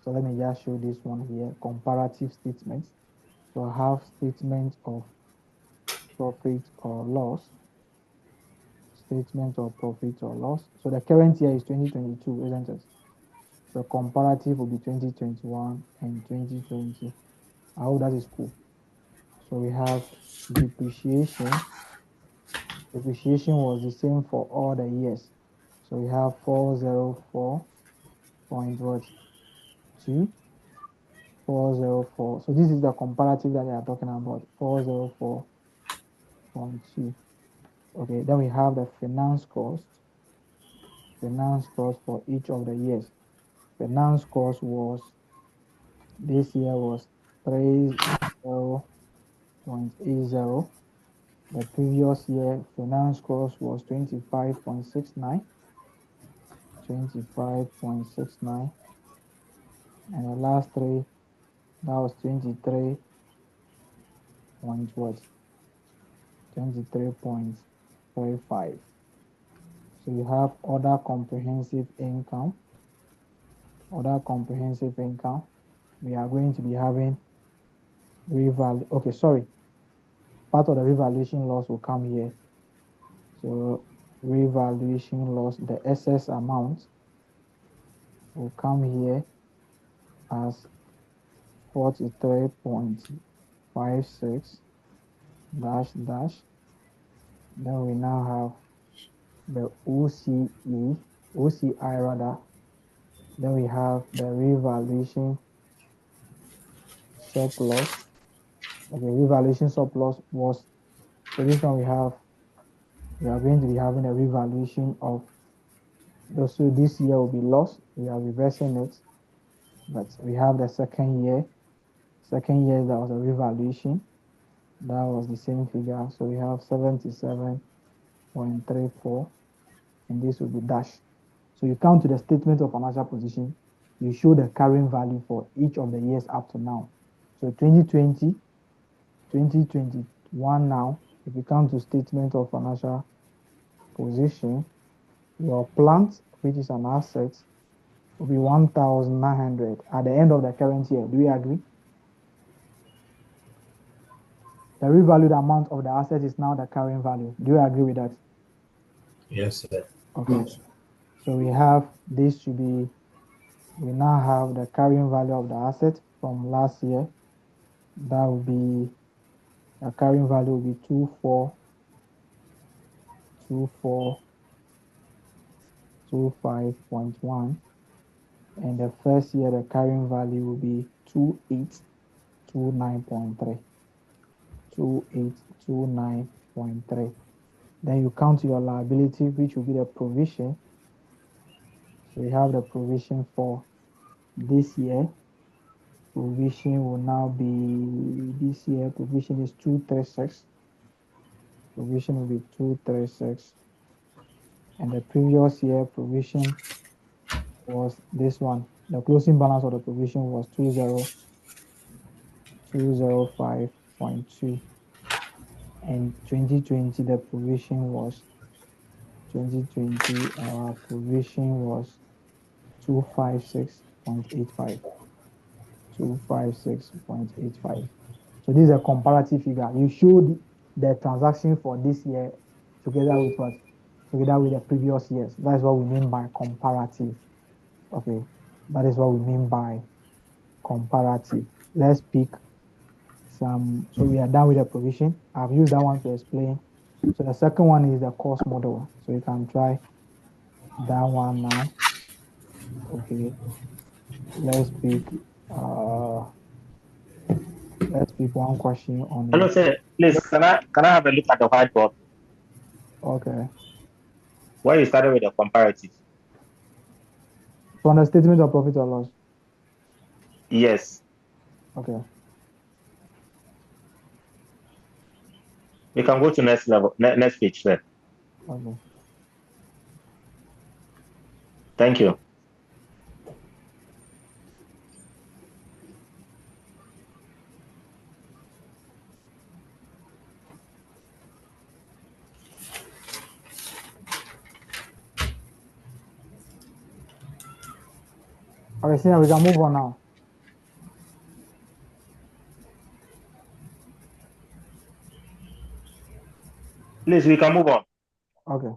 So let me just show this one here, comparative statements. So I have statement of profit or loss, statement of profit or loss. So the current year is 2022, isn't it? So comparative will be 2021 and 2020. I hope that is cool. So we have depreciation. Depreciation was the same for all the years. So we have 404 point what? 2, 404. So this is the comparative that they are talking about, 404.2. Okay, then we have the finance cost. Finance cost for each of the years. Finance cost was, this year was 30.80. The previous year, finance cost was 25.69. 25.69. And the last three, that was 23 point what? 23.35. So you have other comprehensive income. Other comprehensive income. We are going to be having okay, sorry. Part of the revaluation loss will come here. So revaluation loss, the excess amount will come here as 43.56 dash dash. Then we now have the OCI rather. Then we have the revaluation surplus. Okay, revaluation surplus was, so this one we are going to be having a revaluation of, so this year will be lost. We are reversing it, but we have the second year. Second year, that was a revaluation. That was the same figure. So we have 77.34, and this will be dash. So you come to the statement of financial position, you show the carrying value for each of the years up to now. So 2020, 2021 now, if you come to statement of financial position, your plant, which is an asset, will be 1,900 at the end of the current year. Do we agree? The revalued amount of the asset is now the carrying value. Do you agree with that? Yes, sir. Okay. So we have this to be, we now have the carrying value of the asset from last year. That will be, the carrying value will be 2425.1. And the first year, the carrying value will be 2829.3. 2829.3. Then you count your liability, which will be the provision. So we have the provision for this year. Provision will now be, this year, provision is 236. Provision will be 236. And the previous year provision was this one. The closing balance of the provision was 20205.2. And 2020, the provision was, 2020, our provision was 256.85. 256.85. So this is a comparative figure. You showed the transaction for this year together with what? Together with the previous years. That is what we mean by comparative. Okay. That is what we mean by comparative. Let's pick some. So we are done with the provision. I've used that one to explain. So the second one is the cost model. So you can try that one now. Okay. Let's pick one question on Hello, it. sir. Please, can I have a look at the whiteboard? Okay. Where you started with the comparative? From the statement of profit or loss. Yes. Okay. We can go to next level, next page, sir. Okay. Thank you. Okay, so we can move on now. Please, we can move on. Okay.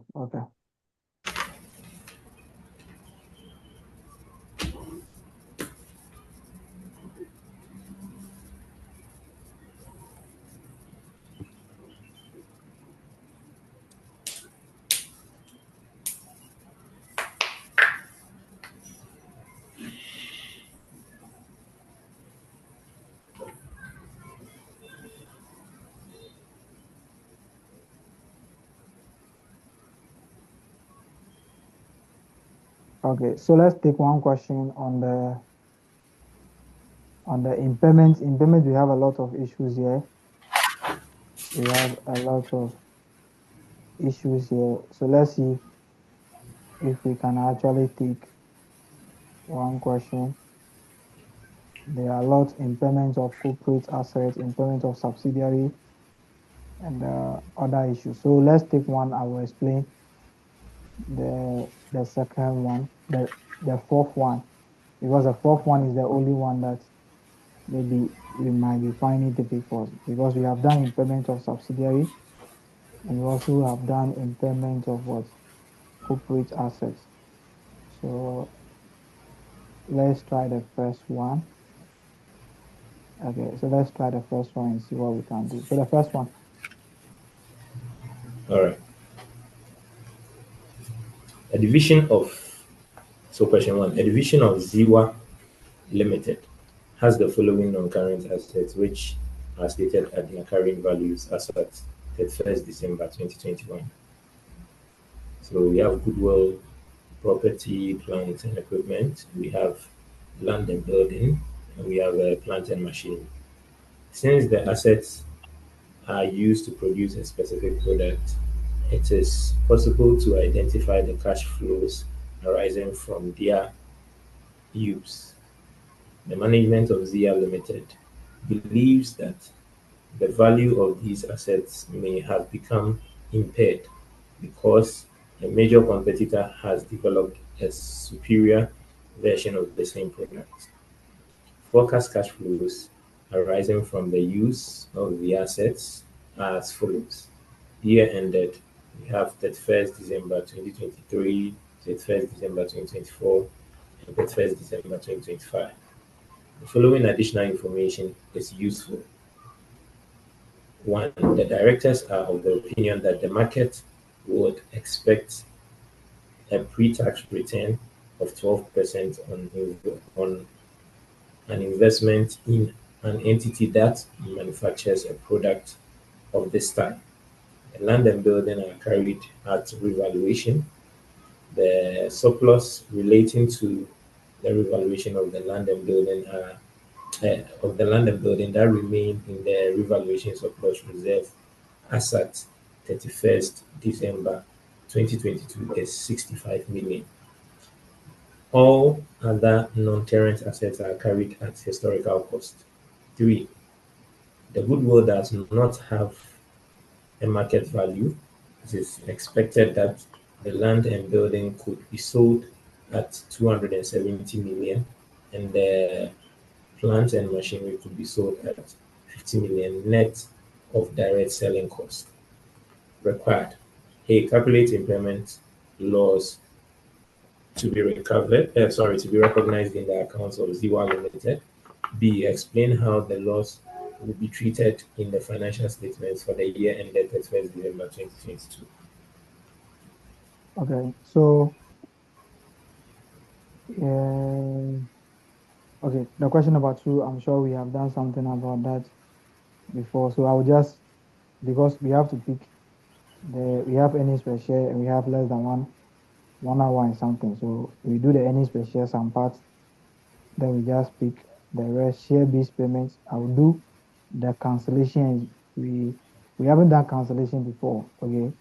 Okay, so let's take one question on the impairment. Impairment, we have a lot of issues here. We have a lot of issues here. So let's see if we can actually take one question. There are a lot impairment of corporate assets, impairment of subsidiary, and other issues. So let's take one. I will explain the second one, the fourth one, because the fourth one is the only one that maybe we might be finding difficult, because we have done impairment of subsidiary, and we also have done impairment of what? Corporate assets. So let's try the first one. Okay, so let's try the first one and see what we can do. So the first one. All right. A division of, so question one, a division of Ziwa Limited has the following non-current assets, which are stated at their carrying values as at 31st December 2021. So we have goodwill, property, plant and equipment. We have land and building, and we have plant and machinery. Since the assets are used to produce a specific product, it is possible to identify the cash flows arising from their use. The management of Zia Limited believes that the value of these assets may have become impaired because a major competitor has developed a superior version of the same product. Forecast cash flows arising from the use of the assets are as follows. Year ended, we have 31st December 2023, 31st December 2024, and 31st December 2025. The following additional information is useful. One, the directors are of the opinion that the market would expect a pre-tax return of 12% on an investment in an entity that manufactures a product of this type. The land and building are carried at revaluation. The surplus relating to the revaluation of the land and building that remain in the revaluation surplus reserve as at 31st December 2022 is 65 million. All other non-current assets are carried at historical cost. 3. The goodwill does not have a market value. It is expected that the land and building could be sold at 270 million and the plant and machinery could be sold at 50 million net of direct selling cost. Required. A, calculate impairment loss to be recognized in the accounts of Ziwa Limited. B, explain how the loss will be treated in the financial statements for the year ended 31st December 2022. Okay, so okay, the question about 2, I'm sure we have done something about that before. So I'll just, because we have to pick we have earnings per share and we have less than 1 hour and something. So we do the earnings per share some parts, then we just pick the rest, share-based payments. I'll do the cancellation. We haven't done cancellation before, okay?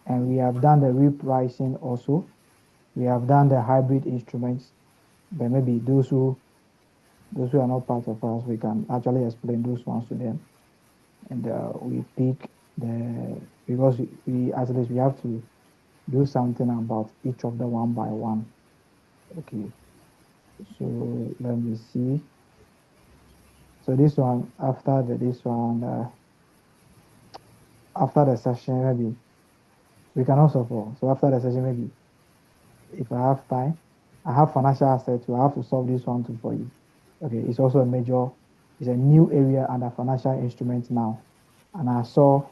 And we have done the repricing also. We have done the hybrid instruments, but maybe those who are not part of us, we can actually explain those ones to them. And we pick because we at least we have to do something about each of the one by one. Okay. So let me see. So this one, after after the session, maybe we can also fall. So after the session, maybe if I have time, I have financial assets. We have to solve this one too for you. Okay, it's also it's a new area under financial instruments now. And I saw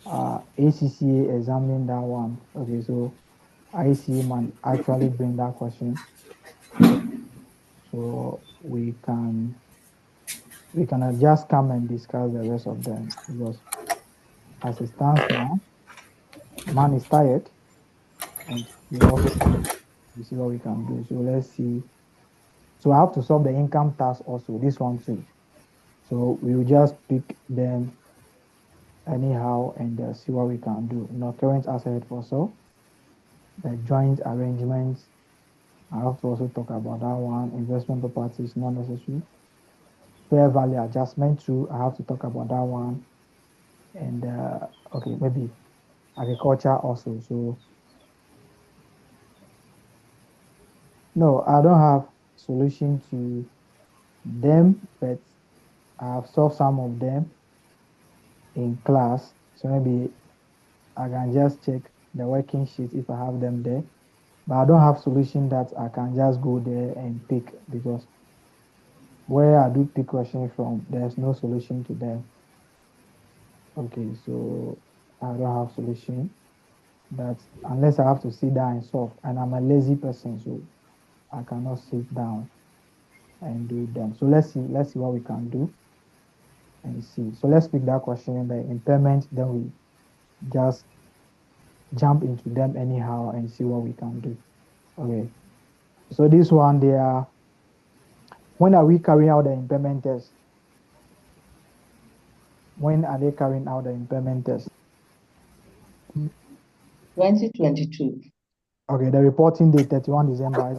ACCA examining that one. Okay, so IC man actually bring that question. So we can just come and discuss the rest of them because as it stands now, man is tired and we also we see what we can do. So let's see. So I have to solve the income tax also, this one too. So we will just pick them anyhow and see what we can do. Current asset for so the joint arrangements. I have to also talk about that one. Investment property is not necessary. Fair value adjustment too. I have to talk about that one. And okay, maybe agriculture also. So no, I don't have solution to them, but I have solved some of them in class. So maybe I can just check the working sheet if I have them there. But I don't have solution that I can just go there and pick because where I do pick questions from, there's no solution to them. Okay, so I don't have solution that unless I have to sit down and solve, and I'm a lazy person, so I cannot sit down and do them. So let's see what we can do and see. So let's pick that question, the impairment, then we just jump into them anyhow and see what we can do. Okay. So this one, when are we carrying out the impairment test? When are they carrying out the impairment test? 2022. Okay, the reporting date 31 December.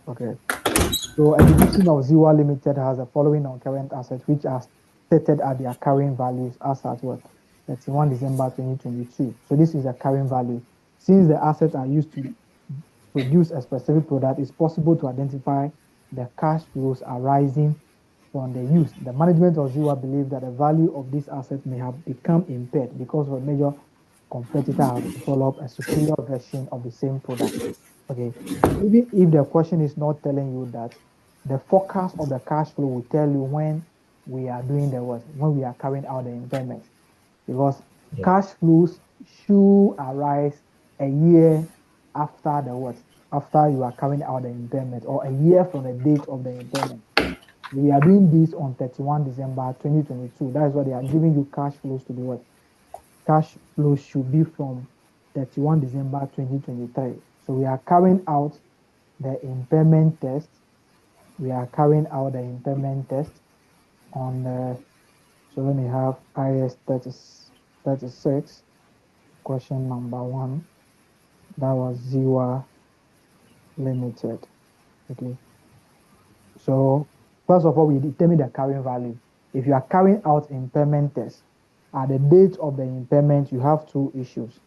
Okay. So a division of Ziwa Limited has the following non-current assets which are stated at their carrying values as at what? 31 December 2022. So this is a carrying value. Since the assets are used to produce a specific product, it's possible to identify the cash flows arising from the use. The management of Ziwa believe that the value of these assets may have become impaired because of a major competitor has developed a superior version of the same product. Okay. Even if the question is not telling you that, the forecast of the cash flow will tell you when we are doing the what, when we are carrying out the impairment. Because cash flows should arise a year after the what? After you are carrying out the impairment or a year from the date of the impairment. We are doing this on 31 December 2022. That is why they are giving you cash flows to be what? Cash flows should be from 31 December 2023. So we are carrying out the impairment test. We are carrying out the impairment test on so let me have IS 36, question number 1. That was Ziwa Limited. Okay. So first of all, we determine the carrying value. If you are carrying out impairment test, at the date of the impairment, you have two issues.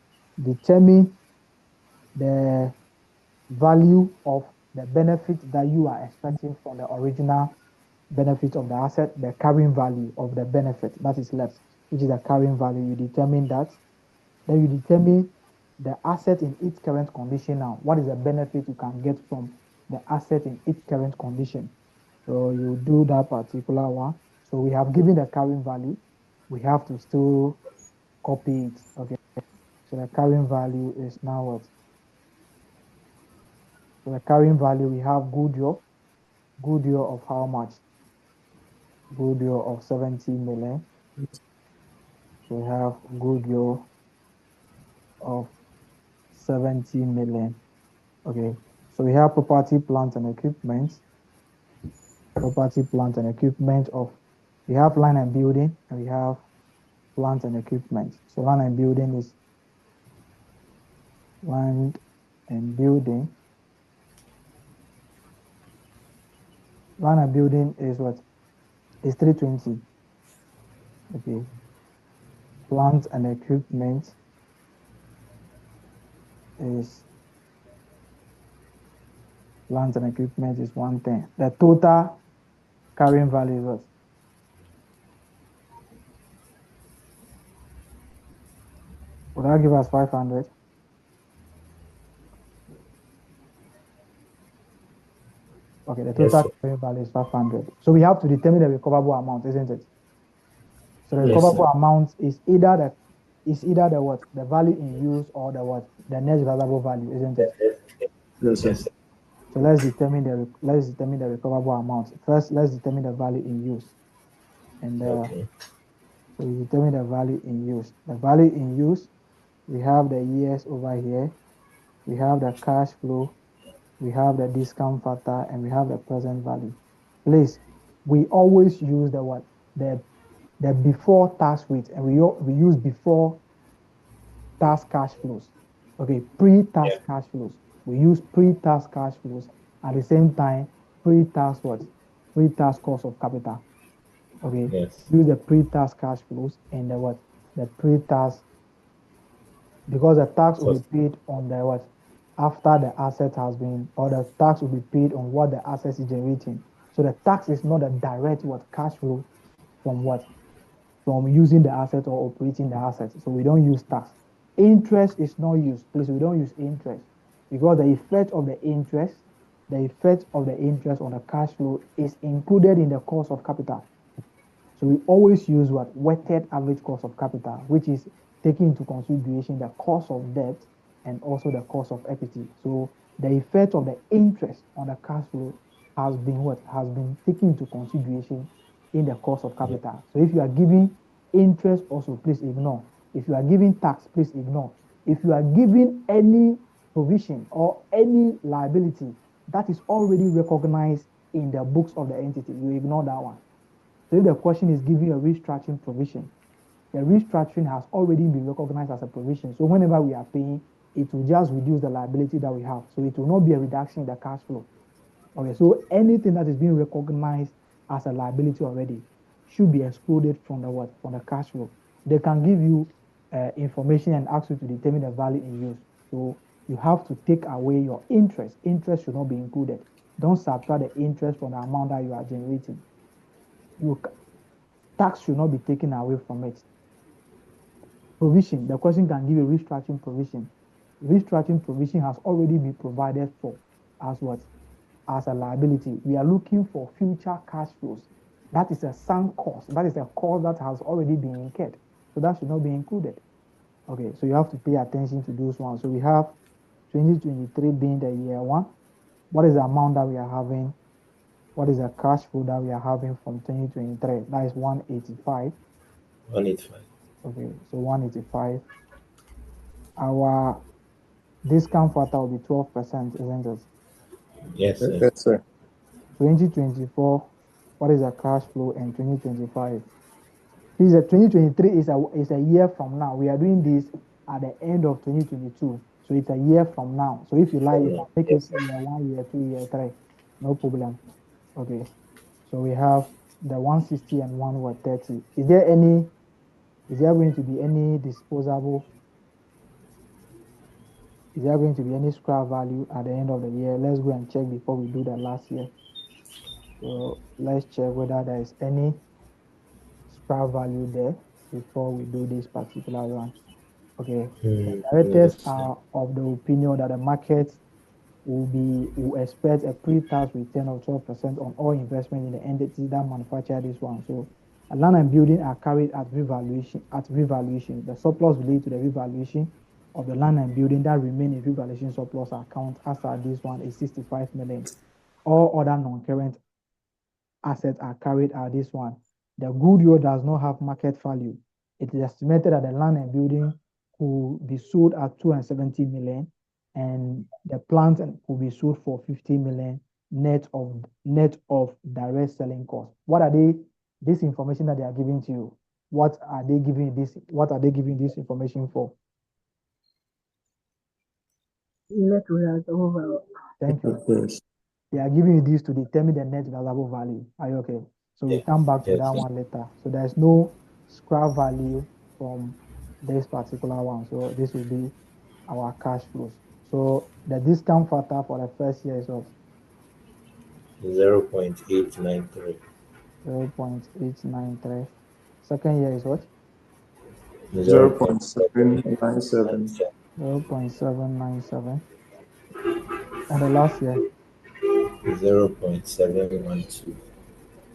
Determine the value of the benefit that you are expecting from the original benefit of the asset, the carrying value of the benefit that is left, which is the carrying value. You determine that. Then you determine the asset in its current condition now. What is the benefit you can get from the asset in its current condition? So you do that particular one. So we have given the carrying value. We have to still copy it. Okay. So the carrying value is now what? So the carrying value, we have goodwill. Goodwill of how much? Goodwill of 70 million. We have goodwill of 70 million. Okay. So we have property, plant, and equipment. Property, plant, and equipment of, we have land and building, and we have plant and equipment. So land and building is land and building. Land and building is what? Is 320. Okay. Plant and equipment is Plant and equipment is 110. The total carrying value is what? Would that give us 500? Okay, the Yes, total sir. carrying value is 500. So we have to determine the recoverable amount, isn't it? So the Yes, recoverable sir. amount is either the what? The value in use or the what? The net valuable value, isn't it? Yes, sir. Yes, sir. So let's determine the recoverable amount. First, let's determine the value in use. And Okay. so we determine the value in use. The value in use, we have the years over here, we have the cash flow, we have the discount factor, and we have the present value. Please, we always use the what? The before tax rate, and we use before tax cash flows. Okay, pre-tax Yeah. cash flows. We use pre-tax cash flows at the same time, pre-tax what? Pre-tax cost of capital. Okay, Yes. use the pre-tax cash flows and the what? The pre-tax, because the tax will be paid on the what? After the asset has been, or the tax will be paid on what the asset is generating. So the tax is not a direct what? Cash flow from what? From using the asset or operating the asset. So we don't use tax. Interest is not used. Please, we don't use interest because the effect of the interest on the cash flow is included in the cost of capital. So we always use what? Weighted average cost of capital, which is taking into consideration the cost of debt and also the cost of equity. So the effect of the interest on the cash flow has been what? Has been taken into consideration in the cost of capital. So if you are giving interest also, please ignore. If you are giving tax, please ignore. If you are giving any provision or any liability that is already recognized in the books of the entity, you ignore that one. So if the question is giving a restructuring provision, the restructuring has already been recognized as a provision. So whenever we are paying, it will just reduce the liability that we have. So it will not be a reduction in the cash flow. Okay, so anything that is being recognized as a liability already should be excluded from the what? From the cash flow. They can give you information and ask you to determine the value in use. So you have to take away your interest. Interest should not be included. Don't subtract the interest from the amount that you are generating. Tax should not be taken away from it. Provision, the question can give a restructuring provision. Restructuring provision has already been provided for as what? As a liability. We are looking for future cash flows. That is a sunk cost. That is a cost that has already been incurred. So that should not be included. Okay, so you have to pay attention to those ones. So we have 2023 being the year one. What is the amount that we are having? What is the cash flow that we are having from 2023? That is 185. 185. Okay, so 185. Our discount factor will be 12%, isn't it? Yes, sir. Yes, sir. 2024, what is the cash flow in 2025? Please, 2023 is a year from now. We are doing this at the end of 2022. So it's a year from now. So if you like, you can make it year 1, year 2, year 3. No problem. Okay. So we have the 160 and 130. Is there going to be any disposable? Is there going to be any scrap value at the end of the year? Let's go and check before we do the last year. So let's check whether there is any scrap value there before we do this particular one. Okay. The directors are of the opinion that the market will expect a pre-tax return of 12% on all investment in the entity that manufacture this one. So land and building are carried at revaluation. The surplus related to the revaluation of the land and building that remain in revaluation surplus account as at this one is 65 million. All other non-current assets are carried at this one. The goodwill does not have market value. It is estimated that the land and building will be sold at 270 million and the plant will be sold for 50 million net of direct selling cost. What are this information that they are giving to you? What are they giving this information for? Net result overall. Thank you. Yes. They are giving you this to determine the net valuable value. Are you okay? So we'll come back to that one later. So there's no scrap value from this particular one. So this will be our cash flows. So the discount factor for the first year is what? 0.893. 0.893. Second year is what? 0.797. 0.797. And the last year? 0.712.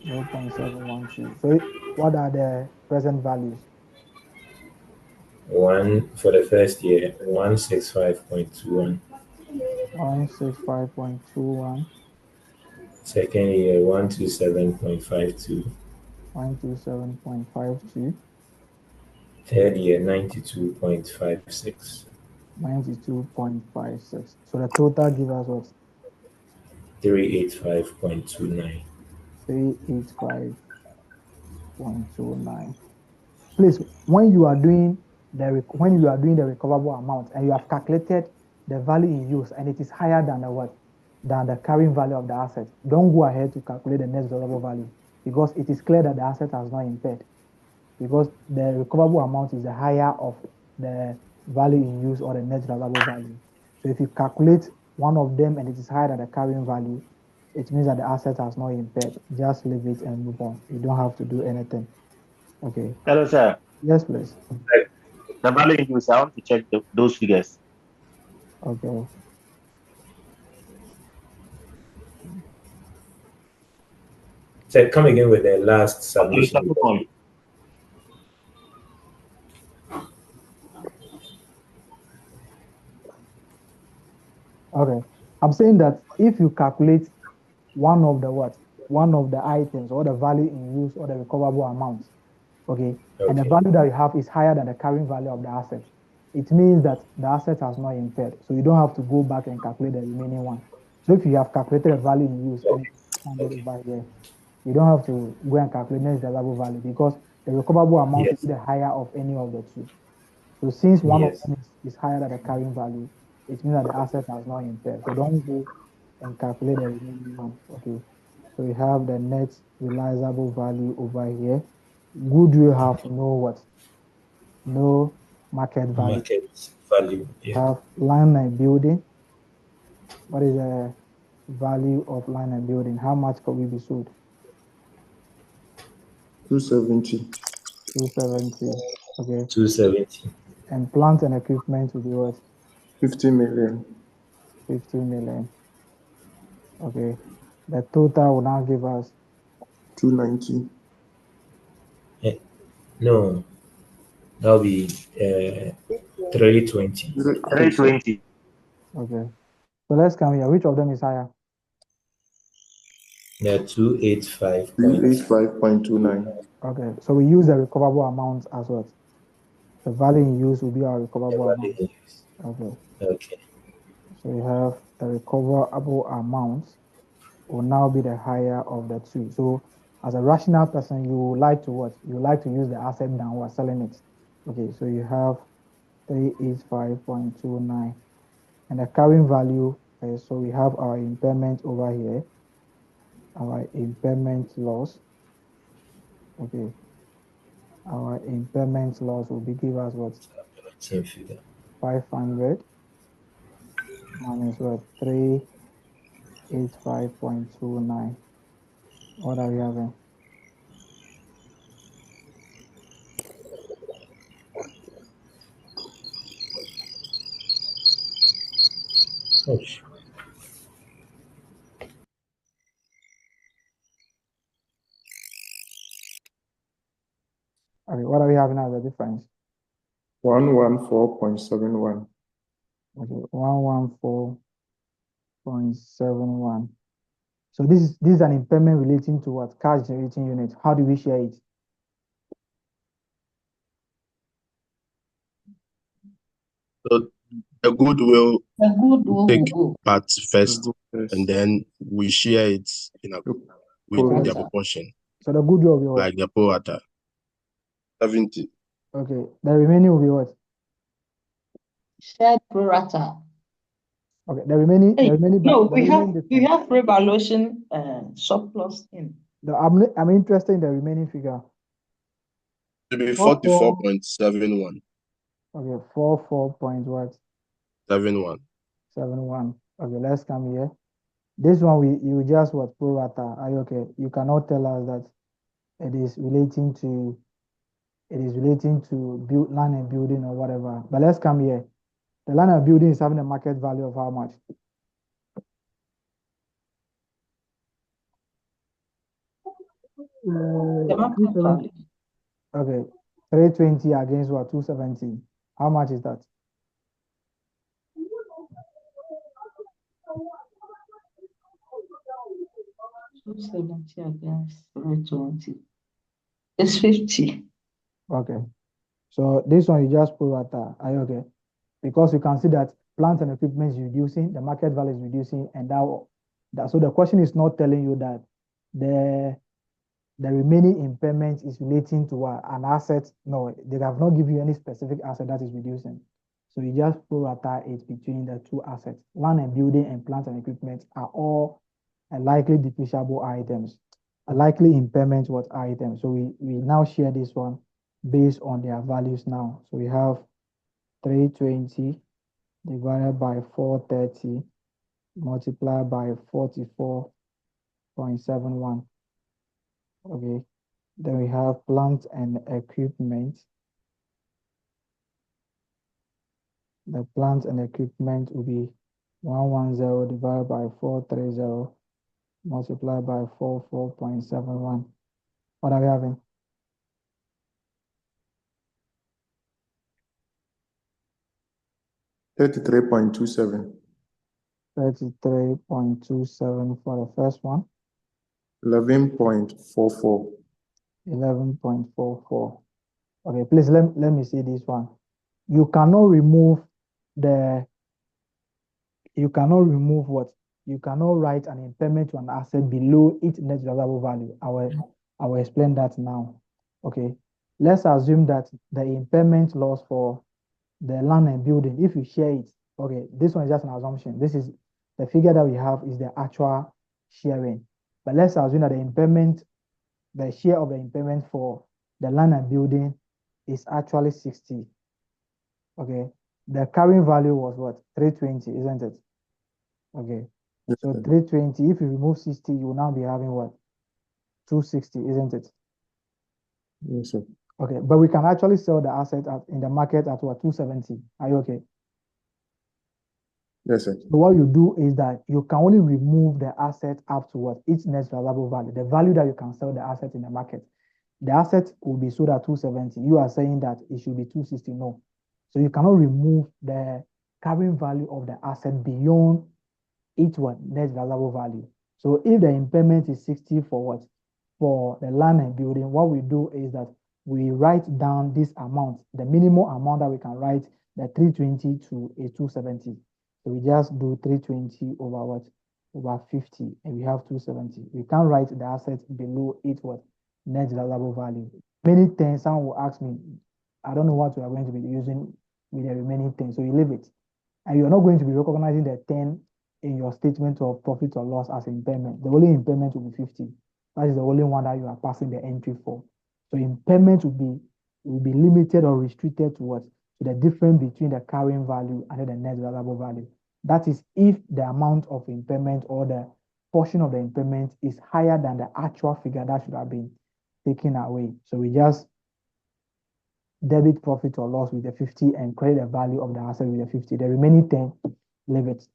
0.712. So what are the present values? One for the first year, 165.21. 165.21. Second year, 127.52. 127.52. Third year, 92.56. 92.56. So the total give us what? 385.29. 385.29. Please, when you are doing the recoverable amount and you have calculated the value in use and it is higher than the what? Than the carrying value of the asset, don't go ahead to calculate the net recoverable value because it is clear that the asset has not impaired. Because the recoverable amount is the higher of the value in use or the net recoverable value. So if you calculate one of them and it is higher than the carrying value, it means that the asset has not impaired. Just leave it and move on. You don't have to do anything. Okay. Hello, sir. Yes, please. The value in use, I want to check those figures. Okay. So come again with the last submission. Okay. I'm saying that if you calculate one of the items or the value in use or the recoverable amount, okay, and the value that you have is higher than the carrying value of the asset, it means that the asset has not impaired. So you don't have to go back and calculate the remaining one. So if you have calculated a value in use and it's over here, you don't have to go and calculate net recoverable value because the recoverable amount will be the higher of any of the two. So since one of them is higher than the carrying value, it means that the asset has not impaired. So don't go and calculate the remaining one. Okay. So we have the net realizable value over here. Goodwill have no what? No market value. Market value. Yeah. Have land and building. What is the value of land and building? How much could we be sold? 270. 270. Okay. 270. And plant and equipment will be what? 50 million. 50 million. Okay. The total will now give us 290. No, that'll be 320. 320. Okay. So let's come here. Which of them is higher? Yeah, 285. 285.29. Okay. So we use the recoverable amount as what? The value in use will be our recoverable amount. Okay. Okay. So we have the recoverable amount will now be the higher of the two. So as a rational person, you would like to what? You would like to use the asset than we're selling it. Okay. So you have 385.29. And the carrying value, so we have our impairment over here, our impairment loss. Okay. Our impairment loss will be give us what? 500 minus what? 385.29. What are we having? Ouch. Okay, what are we having as a difference? 114.71. Okay, 114.71. So this is an impairment relating to what? Cash generating unit. How do we share it? So the goodwill take will go. part first, and then we share it with their proportion. So the goodwill will be what? Like the pro rata. 70. Okay, the remaining will be what? Shared pro rata. Okay, the remaining. No, we have revaluation surplus in. No, I'm interested in the remaining figure. To be 44.71. Okay, 44 point what? 71. 71. Okay, let's come here. This one you just what pro rata. Are you okay? You cannot tell us that it is relating to build land and building or whatever. But let's come here. The land and building is having a market value of how much? The market value. Okay, 320 against what? 270. How much is that? $270 against 320. It's 50. Okay. So this one you just pro rata. Are you okay? Because you can see that plant and equipment is reducing, the market value is reducing, and that so the question is not telling you that the remaining impairment is relating to an asset. No, they have not given you any specific asset that is reducing. So you just pro rata it between the two assets. Land and building and plant and equipment are all likely depreciable items, a likely impairment what items. So we now share this one based on their values now. So we have 320 divided by 430 multiplied by 44.71. Okay. Then we have plant and equipment. The plant and equipment will be 110 divided by 430 multiplied by 44.71. What are we having? $33.27. 33.27 for the first one. 11.44. 11.44. Okay, please let me see this one. You cannot remove what? You cannot write an impairment to an asset below its net realizable value. I will explain that now. Okay. Let's assume that the impairment loss for the land and building, if you share it, okay, this one is just an assumption. This is the figure that we have is the actual sharing. But let's assume that the share of the impairment for the land and building is actually 60. Okay. The carrying value was what? 320, isn't it? Okay. So 320, if you remove 60, you will now be having what? 260, isn't it? Yes, sir. Okay, but we can actually sell the asset in the market at what? 270. Are you okay? Yes, sir. So what you do is that you can only remove the asset up to what? Its net realizable value, the value that you can sell the asset in the market. The asset will be sold at 270. You are saying that it should be 260. No. So you cannot remove the carrying value of the asset beyond its what? Net realizable value. So if the impairment is 60 for what? For the land and building, what we do is that we write down this amount, the minimum amount that we can write, the 320 to a 270. So we just do 320 over what? Over 50, and we have 270. We can't write the asset below its what? Net realizable value. Many things, someone will ask me, I don't know what we are going to be using with the remaining 10. So you leave it. And you're not going to be recognizing the 10 in your statement of profit or loss as impairment. The only impairment will be 50. That is the only one that you are passing the entry for. So impairment will be limited or restricted to what? To the difference between the carrying value and the net realizable value. That is if the amount of impairment or the portion of the impairment is higher than the actual figure that should have been taken away. So we just debit profit or loss with the 50 and credit the value of the asset with the 50. The remaining 10, leave it.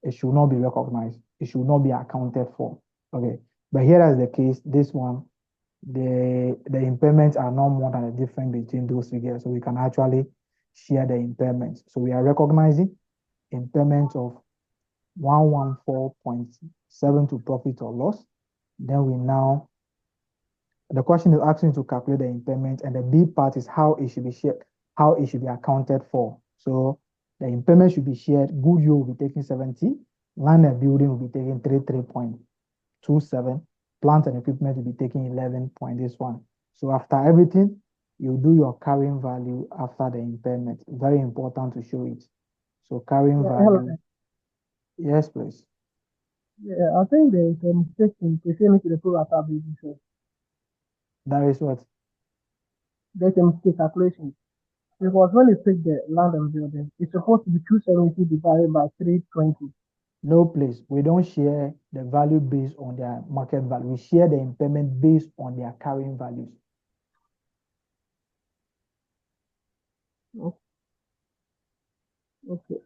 It should not be recognized. It should not be accounted for. Okay. But here is the case, this one, the impairments are no more than the difference between those figures. So we can actually share the impairments. So we are recognizing impairment of 114.7 to profit or loss. Then the question is asking to calculate the impairment, and the B part is how it should be shared, how it should be accounted for. So the impairment should be shared. Goodwill will be taking 70, land and building will be taking 33.27, plant and equipment will be taking 11 point this one. So after everything, you do your carrying value after the impairment. Very important to show it. So carrying value. Yes, please. Yeah, I think there is a mistake in pertaining to the pro rata basis. That is what? There's a mistake calculation. Because when you take the land and building, it's supposed to be 270 divided by 320. No, please. We don't share the value based on their market value. We share the impairment based on their carrying values. Okay.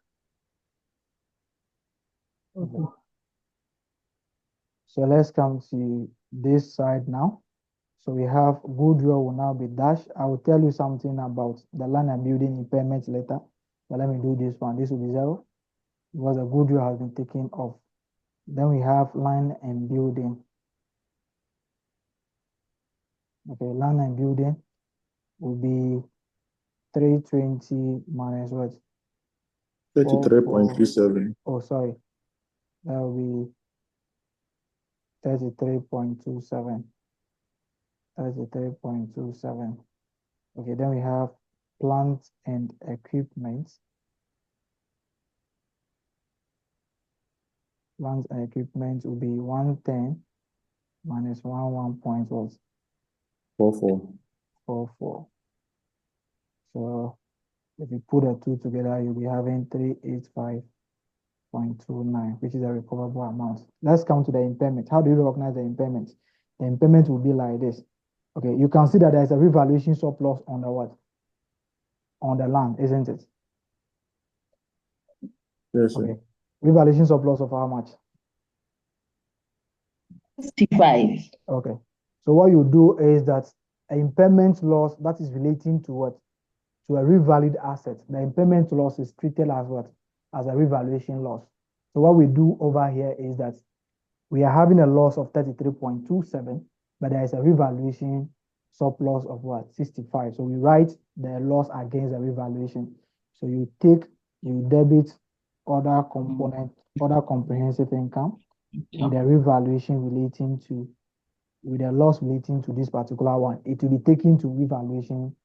Okay. So let's come to this side now. So we have goodwill will now be dashed. I will tell you something about the land and building impairment later. But let me do this one. This will be 0 because the goodwill has been taken off. Then we have land and building. Okay, land and building will be 320 minus what? 33.27. Oh, sorry. That will be 33.27. 33.27. Okay, then we have plant and equipment. Plant and equipment will be 110 minus 11.44. 44. So if you put the two together, you'll be having 385.29, which is a recoverable amount. Let's come to the impairment. How do you recognize the impairment? The impairment will be like this. Okay, you can see that there's a revaluation surplus on the what? On the land, isn't it? Yes, sir. Okay. Revaluation surplus of how much? 65. Okay. So what you do is that an impairment loss that is relating to what? To a revalued asset. The impairment loss is treated as what? As a revaluation loss. So what we do over here is that we are having a loss of 33.27, but there is a revaluation surplus of what? 65. So we write the loss against the revaluation. So you debit other component, other comprehensive income, with the revaluation relating to, with the loss relating to this particular one. It will be taken to revaluation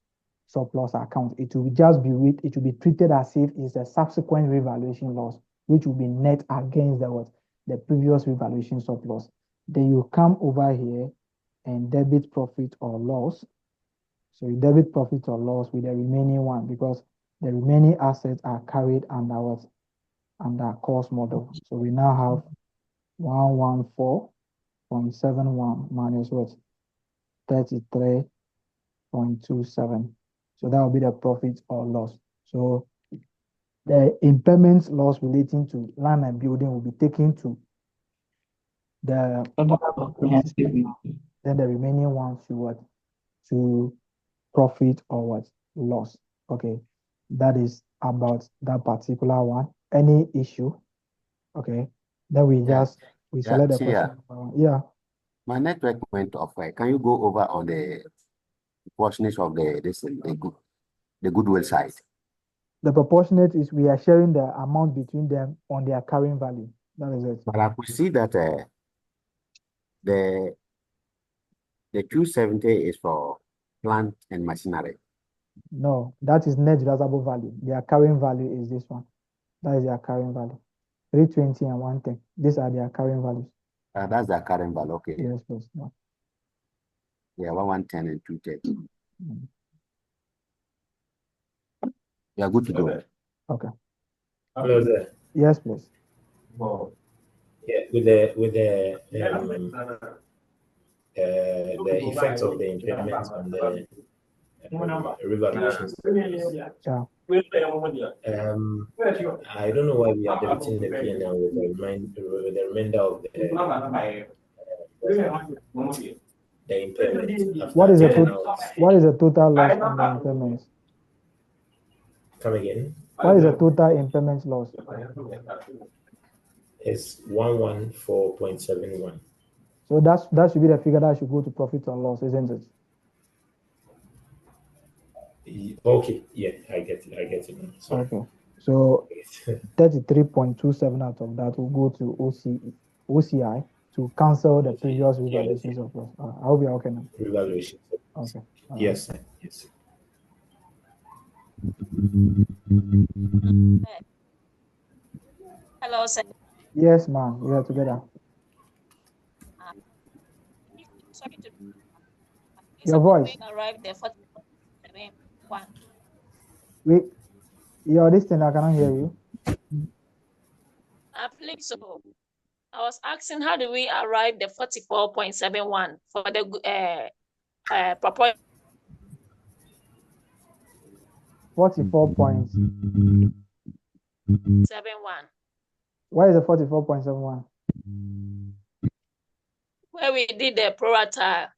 surplus account. It will be treated as if it's a subsequent revaluation loss, which will be net against the what? The previous revaluation surplus. Then you come over here and debit profit or loss. So you debit profit or loss with the remaining one because the remaining assets are carried under what? Under cost model. So we now have 114.71 minus what? 33.27. So that will be the profit or loss. So the impairment loss relating to land and building will be taken to the then the remaining ones to what? To profit or what? Loss. Okay. That is about that particular one. Any issue? Okay. Then we select the question. Yeah. My network went off. Can you go over on the proportionate of the goodwill side? The proportionate is we are sharing the amount between them on their carrying value. That is it. But I could see that the 270 is for plant and machinery. No, that is net realizable value. Their carrying value is this one. That is their carrying value. 320 and 110. These are their carrying values. That's their carrying value. Okay. Yes, please. No. Yeah, 110 and 230. We are good to go. Okay. Hello there. Yes, please. Yeah, with the effect of the impairment on the revaluation. Yeah. I don't know why we are debiting the P&L with the remainder of the impairment. What is the total loss on the impairments? Come again? What is the total impairment loss? It's 114.71. So that should be the figure that should go to profit or loss, isn't it? Okay, yeah, I get it now. Sorry. Okay. So 33.27 out of that will go to OCI to cancel the previous revaluations of loss. I hope you're okay now. Revaluation. Okay. Yes, sir. Yes. Hello, sir. Yes, ma'am. We are together. Sorry to Your voice. arrived there 47.1. Wait, you're listening. I cannot hear you. Please, so I was asking, how do we arrive the 44.71 for the proposed 44.71. 71, Why is it 44.71? where we did the pro rata?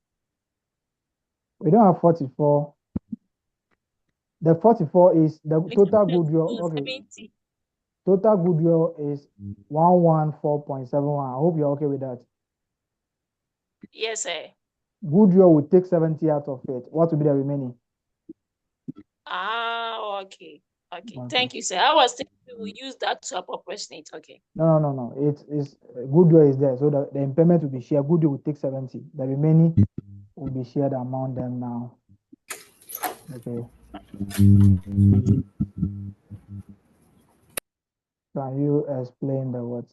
We don't have 44. The 44 is the total goodwill. Okay. 70. Total goodwill is 114.71. I hope you're okay with that. Yes, sir. Goodwill will take 70 out of it. What will be the remaining? Okay. Okay. Thank you, sir. I was thinking we will use that to appropriate. Okay. No. It's goodwill is there. So the impairment will be shared. Goodwill will take 70. The remaining will be shared among them now. Okay. Can you explain the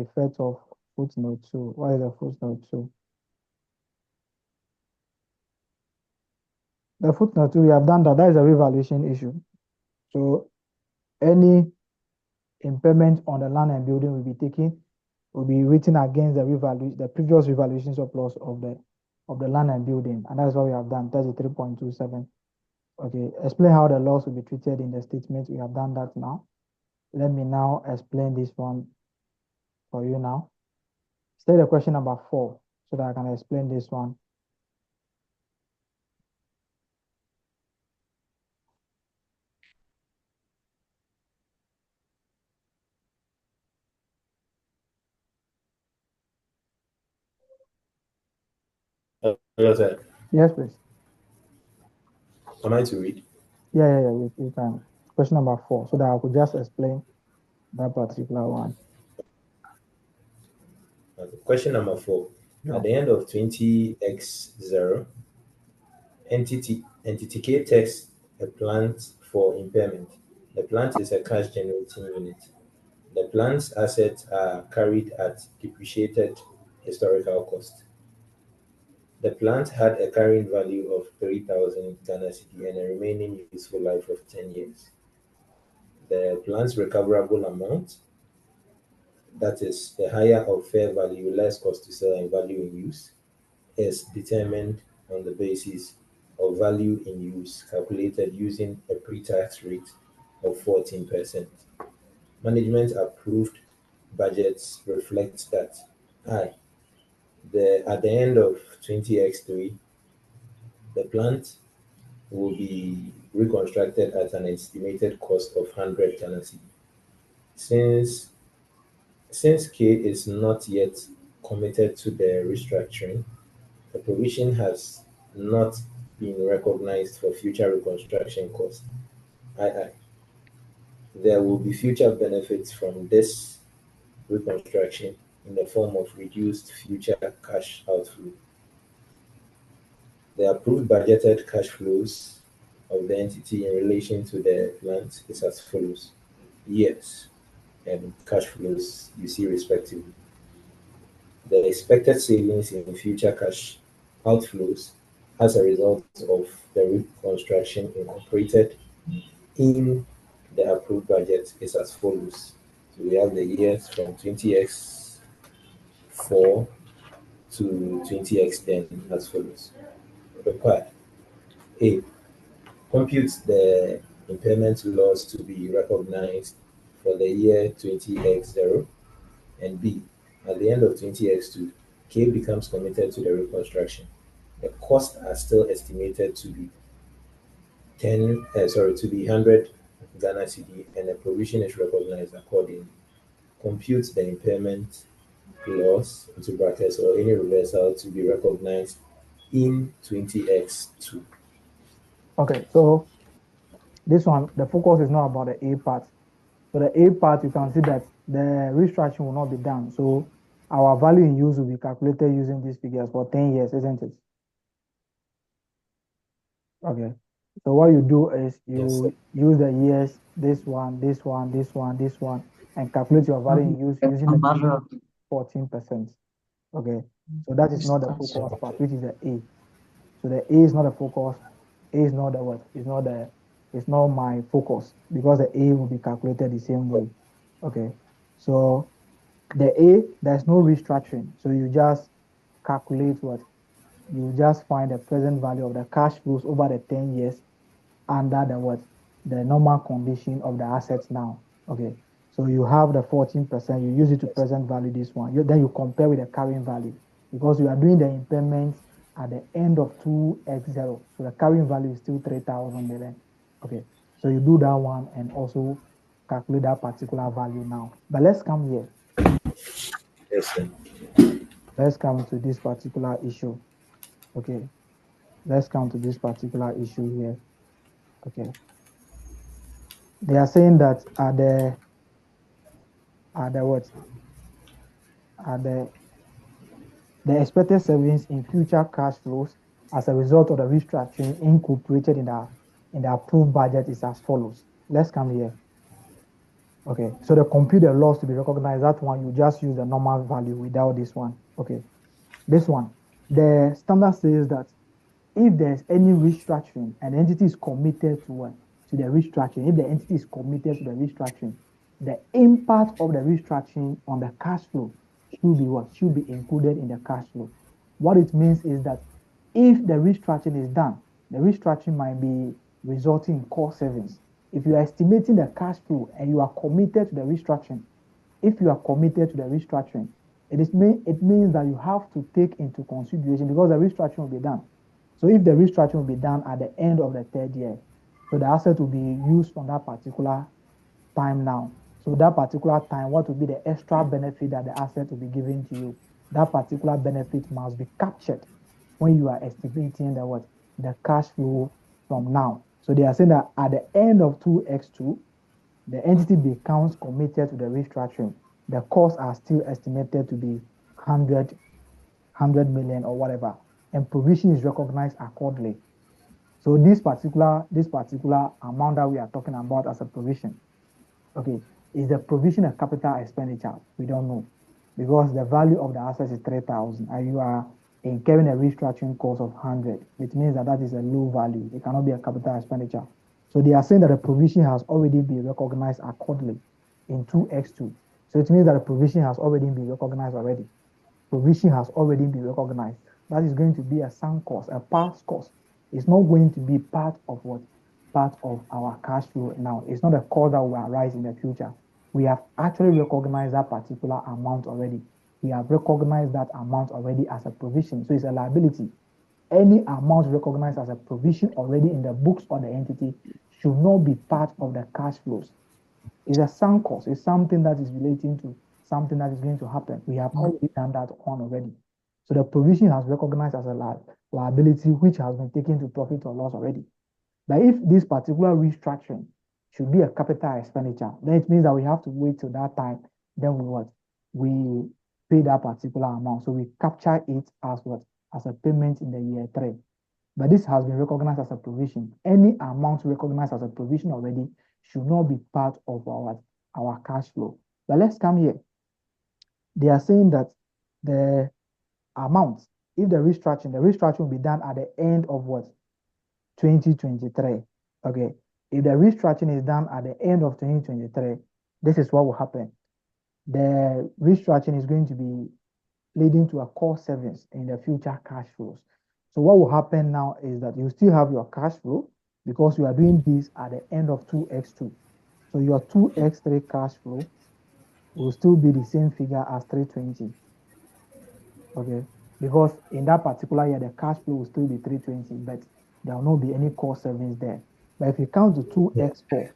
effect of footnote 2? What is the footnote 2? The footnote 2, we have done that. That is a revaluation issue. So any impairment on the land and building will be written against the previous revaluation surplus of the land and building, and that's what we have done. 33.27. Okay, explain how the loss will be treated in the statement. We have done that now. Let me now explain this one for you now. State the question number 4 so that I can explain this one. Hello, sir. Yes, please. Am I to read? Yeah, you can. Question number 4, so that I could just explain that particular one. Okay. Question number 4. At the end of 20x0, entity K takes a plant for impairment. The plant is a cash generating unit. The plant's assets are carried at depreciated historical cost. The plant had a carrying value of 3,000 Ghana cedi and a remaining useful life of 10 years. The plant's recoverable amount, that is the higher of fair value less cost to sell and value in use, is determined on the basis of value in use calculated using a pre-tax rate of 14%. Management approved budgets reflect that at the end of 20x3, the plant will be reconstructed at an estimated cost of 100 Ghana cedi. Since K is not yet committed to the restructuring, the provision has not been recognized for future reconstruction costs. II. There will be future benefits from this reconstruction in the form of reduced future cash outflow. The approved budgeted cash flows of the entity in relation to the plant is as follows: years and cash flows you see respectively. The expected savings in future cash outflows as a result of the reconstruction incorporated in the approved budget is as follows. So we have the years from 20x4 to 20x10 as follows. Required. A. Compute the impairment loss to be recognized for the year 20x0, and B. At the end of 20x2, K becomes committed to the reconstruction. The costs are still estimated to be 100 Ghana cedi, and a provision is recognized accordingly. Compute the impairment loss into brackets or any reversal to be recognized in 20x2. Okay, so this one, the focus is not about the A part. So the A part, you can see that the restructuring will not be done. So our value in use will be calculated using these figures for 10 years, isn't it? Okay. So what you do is you use the years, this one, and calculate your value in use using the 14%. Okay. So that is not the focus part, which is the A. So the A is not the focus. A is not the what? It's not my focus because the A will be calculated the same way. Okay. So The A, there's no restructuring. So you just calculate what? You just find the present value of the cash flows over the 10 years under the what? The normal condition of the assets now. Okay. So you have the 14%, you use it to present value this one. Then you compare with the carrying value because you are doing the impairment at the end of 2x0. So the carrying value is still 3,000 million. Okay. So you do that one and also calculate that particular value now. But let's come here. Yes, sir. Let's come to this particular issue. Okay. Let's come to this particular issue here. Okay. They are saying that the what? The expected savings in future cash flows as a result of the restructuring incorporated in the approved budget is as follows. Let's come here. Okay, so the computer loss to be recognized, that one you just use the normal value without this one. Okay, this one, the standard says that if there's any restructuring and the entity is committed to what? To the restructuring, if the entity is committed to the restructuring, the impact of the restructuring on the cash flow should be what? Should be included in the cash flow. What it means is that if the restructuring is done, the restructuring might be resulting in cost savings. If you are estimating the cash flow and you are committed to the restructuring, if you are committed to the restructuring, it means that you have to take into consideration because the restructuring will be done. So if the restructuring will be done at the end of the third year, so the asset will be used from that particular time now. So that particular time, what will be the extra benefit that the asset will be given to you? That particular benefit must be captured when you are estimating the what? The cash flow from now. So they are saying that at the end of 2x2, the entity becomes committed to the restructuring. The costs are still estimated to be 100 million or whatever, and provision is recognized accordingly. So this particular amount that we are talking about as a provision, okay, is the provision a capital expenditure? We don't know because the value of the assets is 3,000 and you are incurring a restructuring cost of 100. It means that that is a low value. It cannot be a capital expenditure. So they are saying that the provision has already been recognized accordingly in 2x2. So it means that the provision has already been recognized already. Provision has already been recognized. That is going to be a sunk cost, a past cost. It's not going to be part of what? Part of our cash flow now. It's not a cost that will arise in the future. We have actually recognized that particular amount already. We have recognized that amount already as a provision. So it's a liability. Any amount recognized as a provision already in the books of the entity should not be part of the cash flows. It's a sunk cost. It's something that is relating to something that is going to happen. We have already done that one already. So the provision has recognized as a liability which has been taken to profit or loss already. But if this particular restructuring should be a capital expenditure, then it means that we have to wait till that time. Then we what? We pay that particular amount. So we capture it as what? As a payment in the year 3. But this has been recognized as a provision. Any amount recognized as a provision already should not be part of our cash flow. But let's come here. They are saying that the amount, if the restructuring will be done at the end of what? 2023. Okay. If the restructuring is done at the end of 2023, this is what will happen. The restructuring is going to be leading to a cost savings in the future cash flows. So what will happen now is that you still have your cash flow because you are doing this at the end of 2x2. So your 2x3 cash flow will still be the same figure as 320. Okay, because in that particular year, the cash flow will still be 320, but there will not be any cost savings there. But if you count to 2x4,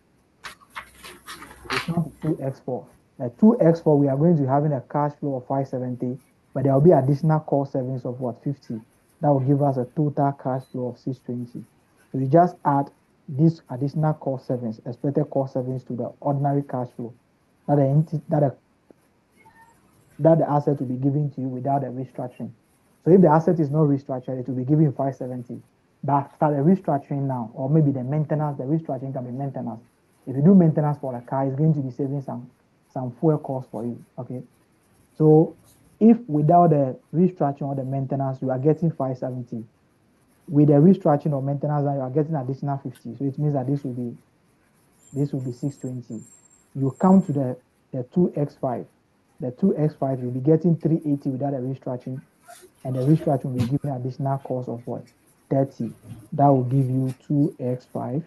the 2x4, we are going to be having a cash flow of 570, but there will be additional cost savings of what? 50. That will give us a total cash flow of 620. So you just add this additional cost savings, expected cost savings to the ordinary cash flow that the asset will be given to you without the restructuring. So if the asset is not restructured, it will be given 570. But after the restructuring now, or maybe the maintenance, the restructuring can be maintenance. If you do maintenance for a car, it's going to be saving some fuel costs for you. Okay. So if without the restructuring or the maintenance, you are getting 570. With the restructuring or maintenance, you are getting additional 50. So it means that this will be 620. You come to the 2x5. the 2x5, you'll be getting 380 without a restructuring, and the restructuring will be giving additional cost of what? 30. That will give you 2x5.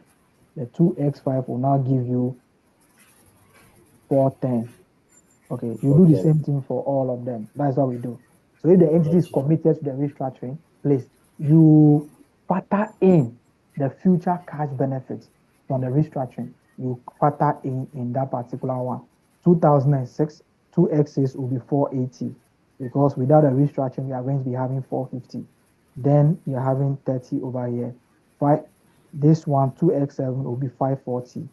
The 2x5 will now give you 410. Okay, you do the same thing for all of them. That's what we do. So if the entity is committed to the restructuring, please, you factor in the future cash benefits from the restructuring. You factor in that particular one. 2006, 2x's will be 480 because without a restructuring, we are going to be having 450. Then you're having 30 over here. This one, 2x7 will be 540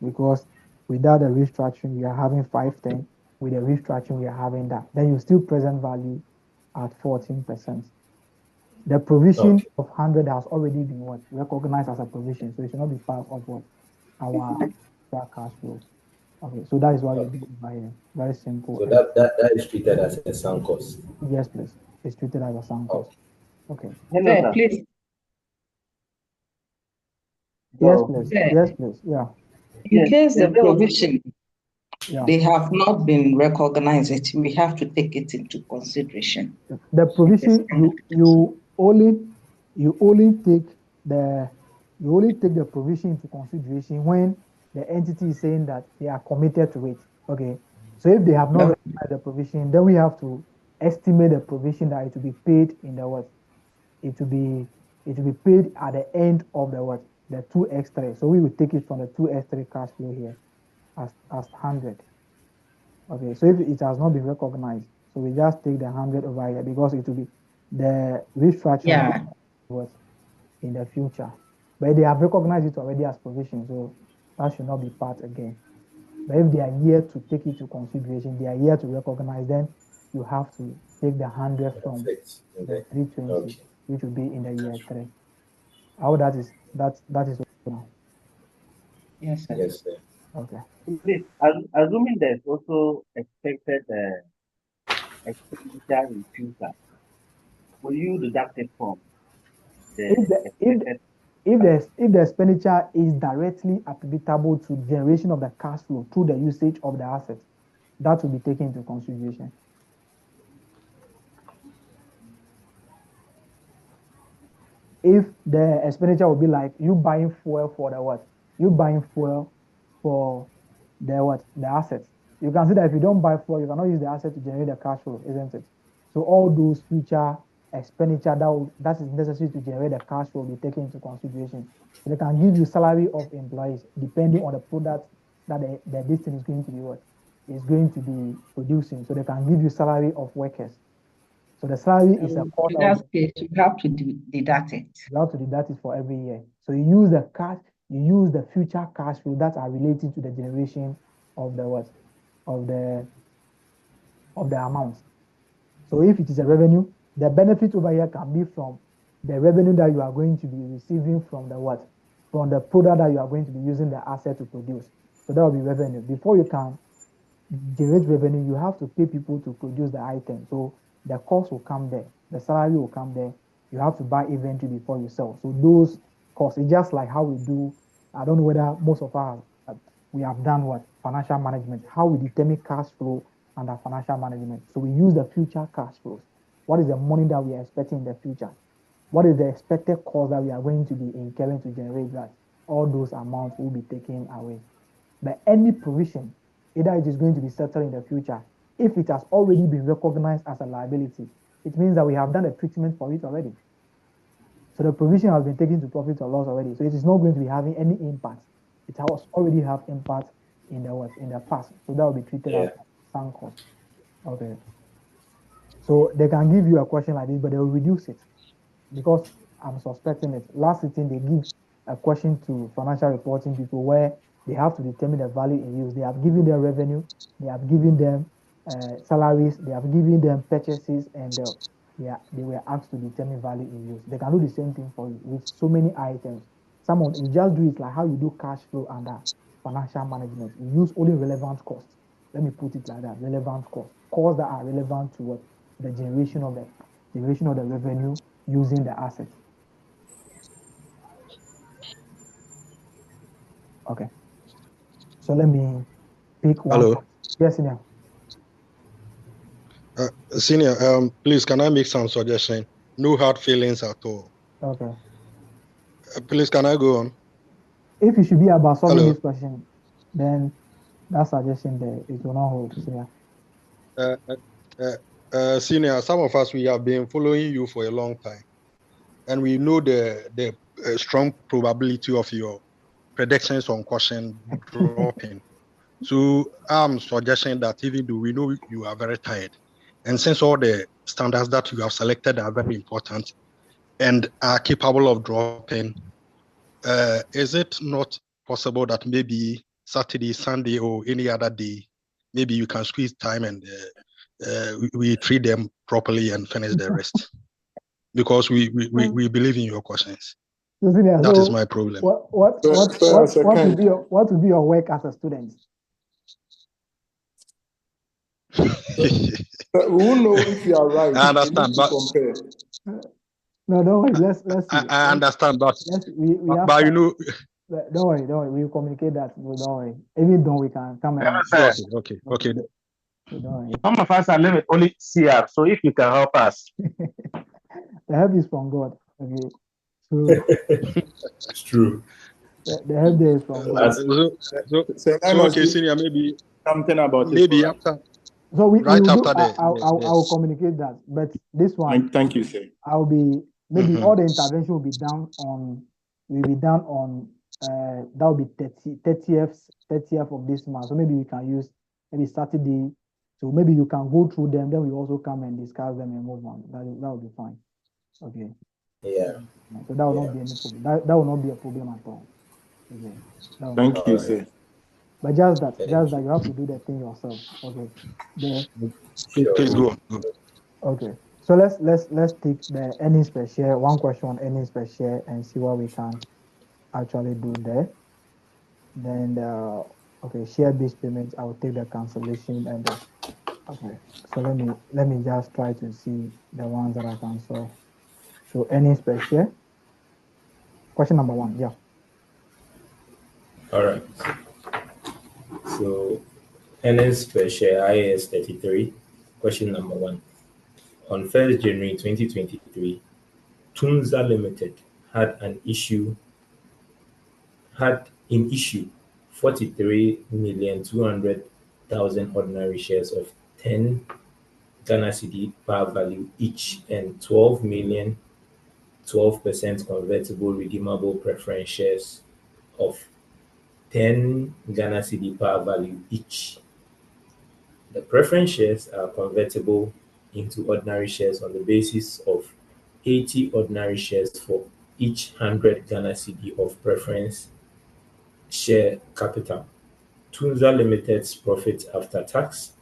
because without the restructuring, we are having 510. With the restructuring, we are having that. Then you still present value at 14%. The provision of 100 has already been what? Recognized as a provision, so it should not be part of what? Our cash flow. Okay, so that is why we do over here. Very simple. So that is treated as a sunk cost. Yes, please. It's treated as a sunk cost. Okay. Hello, please. Yes, please. Yes, please. Yeah. In case the provision they have not been recognized, we have to take it into consideration. The provision you only take the provision into consideration when the entity is saying that they are committed to it. Okay. So if they have not recognized the provision, then we have to estimate the provision that it will be paid in the what? It will be paid at the end of the what? The 2x3. So we will take it from the 2x3 cash flow here as 100. Okay, so if it has not been recognized, so we just take the 100 over here because it will be the restructuring was in the future. But they have recognized it already as provision, so that should not be part again. But if they are here to take it to consideration, they are here to recognize, then you have to take the 100 from the 320, which will be in the year 3. How that is okay now. Yes, sir. Yes, sir. Okay. Please, assuming there's also expected expenditure in future, will you deduct it from the expected? If the expenditure is directly attributable to generation of the cash flow through the usage of the asset, that will be taken into consideration. If the expenditure will be like you buying fuel for the what? You buying fuel for the what? The assets. You can see that if you don't buy fuel, you cannot use the asset to generate the cash flow, isn't it? So all those future expenditure that is necessary to generate the cash flow will be taken into consideration. So they can give you salary of employees depending on the product that this thing is going to be what? Is going to be producing. So they can give you salary of workers. So the salary is a cost. In that case, you have to deduct it. You have to deduct it for every year. So you use the cash, you use the future cash flow that are related to the generation of the what? Of the amounts. So if it is a revenue, the benefit over here can be from the revenue that you are going to be receiving from the what? From the product that you are going to be using the asset to produce. So that will be revenue. Before you can generate revenue, you have to pay people to produce the item. So the cost will come there, the salary will come there. You have to buy inventory before you sell. So those costs, it's just like how we do. I don't know whether most of us we have done what? Financial management, how we determine cash flow under financial management. So we use the future cash flows. What is the money that we are expecting in the future? What is the expected cost that we are going to be incurring to generate that? All those amounts will be taken away. But any provision, either it is going to be settled in the future, if it has already been recognized as a liability, it means that we have done a treatment for it already. So the provision has been taken to profit or loss already. So it is not going to be having any impact. It has already have impact in the past. So that will be treated as sunk cost. Okay. So they can give you a question like this, but they will reduce it because I'm suspecting it. Last sitting, they give a question to financial reporting people where they have to determine the value in use. They have given them revenue, they have given them salaries, they have given them purchases, and they were asked to determine value in use. They can do the same thing for you with so many items. You just do it like how you do cash flow under financial management. You use only relevant costs. Let me put it like that: relevant costs, costs that are relevant to what the generation of the revenue using the asset. Okay. So let me pick one. Hello. Yes, Ina. Senior, please, can I make some suggestion? No hard feelings at all. Okay. Please, can I go on? If it should be about solving Hello. this question, then that suggestion there, it will not hold. Senior, some of us, we have been following you for a long time, and we know the strong probability of your predictions on question dropping. So I'm suggesting that even though we know you are very tired, and since all the standards that you have selected are very important and are capable of dropping, is it not possible that maybe Saturday, Sunday, or any other day, maybe you can squeeze time and we treat them properly and finish the rest? Because we believe in your questions. That is my problem. What would be your work as a student? We won't know if you are right. I understand, but compare. No, don't worry. Let's see. I understand, but we have but time. you know. Don't worry. We'll communicate that. Don't worry. Even though we can come and. Okay. Don't worry. Some of us are living only CR, so if you can help us. The help is from God. Okay. So it's true. The help there is from God. So okay, senior, maybe something about maybe it. After. So we right will after do, I'll communicate that. But this one, thank you, sir. I'll be maybe all the intervention will be done on that will be 30th of this month. So maybe we can use maybe Saturday. So maybe you can go through them, then we also come and discuss them and move on. That will be fine. Okay. Yeah. So that will not be any problem. That will not be a problem at all. Okay. Thank you, sir. But just that you have to do the thing yourself. Okay. Please go on. Okay. So let's take the earnings per share, one question on earnings per share and see what we can actually do there. Then okay, share-based payments, I will take the cancellation and okay. So let me just try to see the ones that I can solve. So earnings per share. Question number 1, yeah. All right. So earnings per share IAS 33. Question number 1. On 1st January 2023, Tunza Limited had in issue 43,200,000 ordinary shares of 10 Ghana cedi par value each and 12% convertible redeemable preference shares of 10 Ghana cedi par value each. The preference shares are convertible into ordinary shares on the basis of 80 ordinary shares for each 100 Ghana cedi of preference share capital. Tunza Limited's profit after tax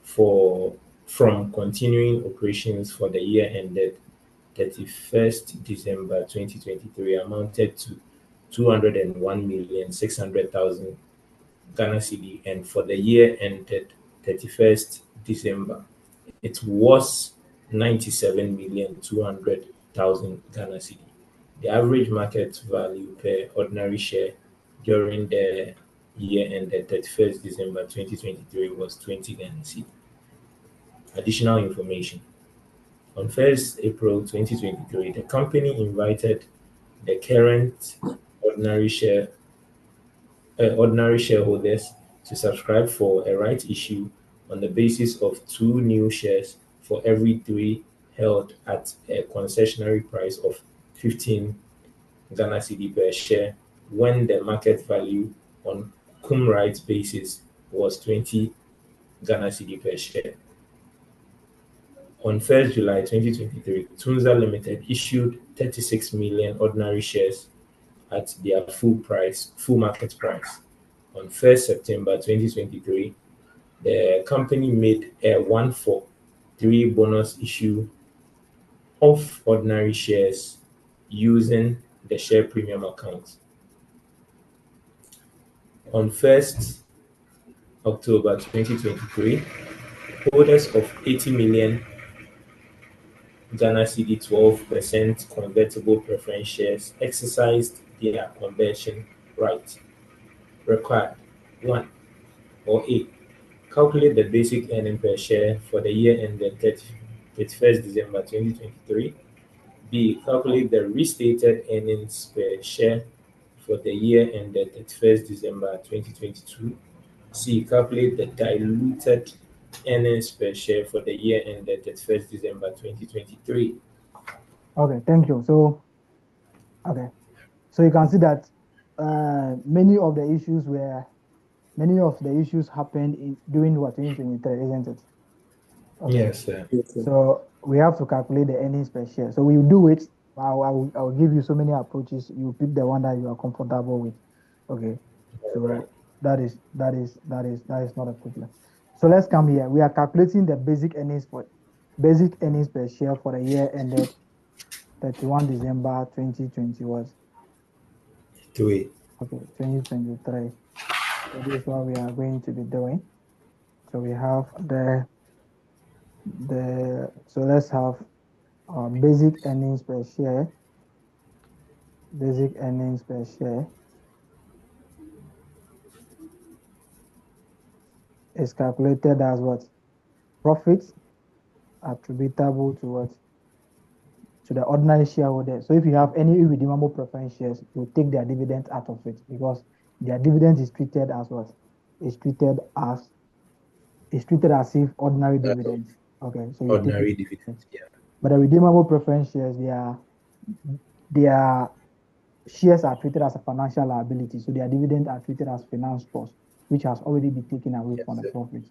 from continuing operations for the year ended 31st December 2023 amounted to 201,600,000 Ghana cedi, and for the year ended 31st December, it was 97,200,000 Ghana cedi. The average market value per ordinary share during the year ended 31st December 2023 was 20 Ghana cedi. Additional information. On 1st April 2023, the company invited the current ordinary shareholders to subscribe for a rights issue on the basis of 2 new shares for every 3 held at a concessionary price of 15 Ghana cedi per share when the market value on cum rights basis was 20 Ghana cedi per share. On 1st July 2023, Tunza Limited issued 36 million ordinary shares at their full market price. On 1st September 2023, the company made a 1-for-3 bonus issue of ordinary shares using the share premium account. On 1st October 2023, holders of 80 million Ghana cedi 12% convertible preference shares exercised their conversion right. Required 1 or A. calculate the basic earning per share for the year ended 31st December 2023. B. Calculate the restated earnings per share for the year ended 31st December 2022. C. Calculate the diluted earnings per share for the year ended 31st December 2023. Okay, thank you. So, okay, so you can see that many of the issues happened during what 2023, isn't it? Okay. Yes, sir. So we have to calculate the earnings per share. So we will do it. I'll give you so many approaches. You pick the one that you are comfortable with. Okay. So that is not a problem. So let's come here. We are calculating the basic earnings per share for the year ended 31 December 2020 3. Okay, 2023. So this is what we are going to be doing. So we have so let's have basic earnings per share. Basic earnings per share is calculated as what? Profit attributable to what? To the ordinary shareholder. So if you have any irredeemable preference shares, you take their dividend out of it because their dividend is treated as what? It's treated as if ordinary dividends. Okay, so you take Ordinary it. dividends, yeah. But the redeemable preference shares, their shares are treated as a financial liability, so their dividends are treated as finance cost, which has already been taken away from the profit.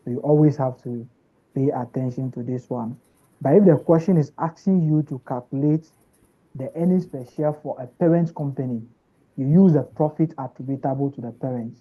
So you always have to pay attention to this one. But if the question is asking you to calculate the earnings per share for a parent company, you use the profit attributable to the parent.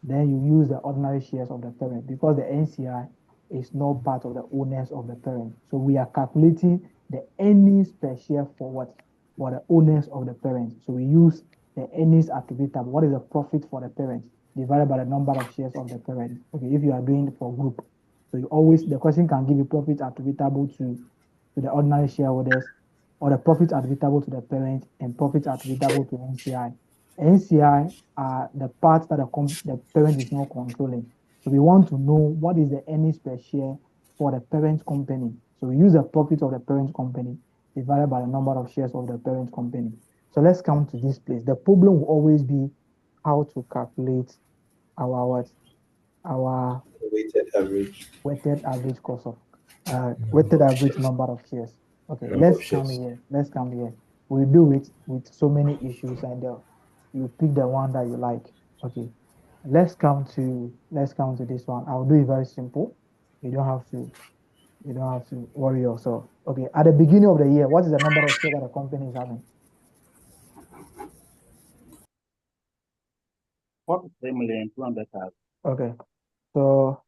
Then you use the ordinary shares of the parent because the NCI is not part of the owners of the parent. So we are calculating the earnings per share for what? For the owners of the parent. So we use the earnings attributable. What is the profit for the parent divided by the number of shares of the parent? Okay, if you are doing it for group. So the question can give you profit attributable to the ordinary shareholders or the profit attributable to the parent and profit attributable to NCI. NCI are the parts that the parent is not controlling. So we want to know what is the earnings per share for the parent company. So we use the profit of the parent company divided by the number of shares of the parent company. So let's come to this place. The problem will always be how to calculate our weighted average cost of weighted average number of shares. Okay, let's come here. Let's come here. We do it with so many issues, and you pick the one that you like. Okay, let's come to this one. I'll do it very simple. You don't have to worry yourself. Okay, at the beginning of the year, what is the number of shares that the company is having? 43,200,000. Okay, so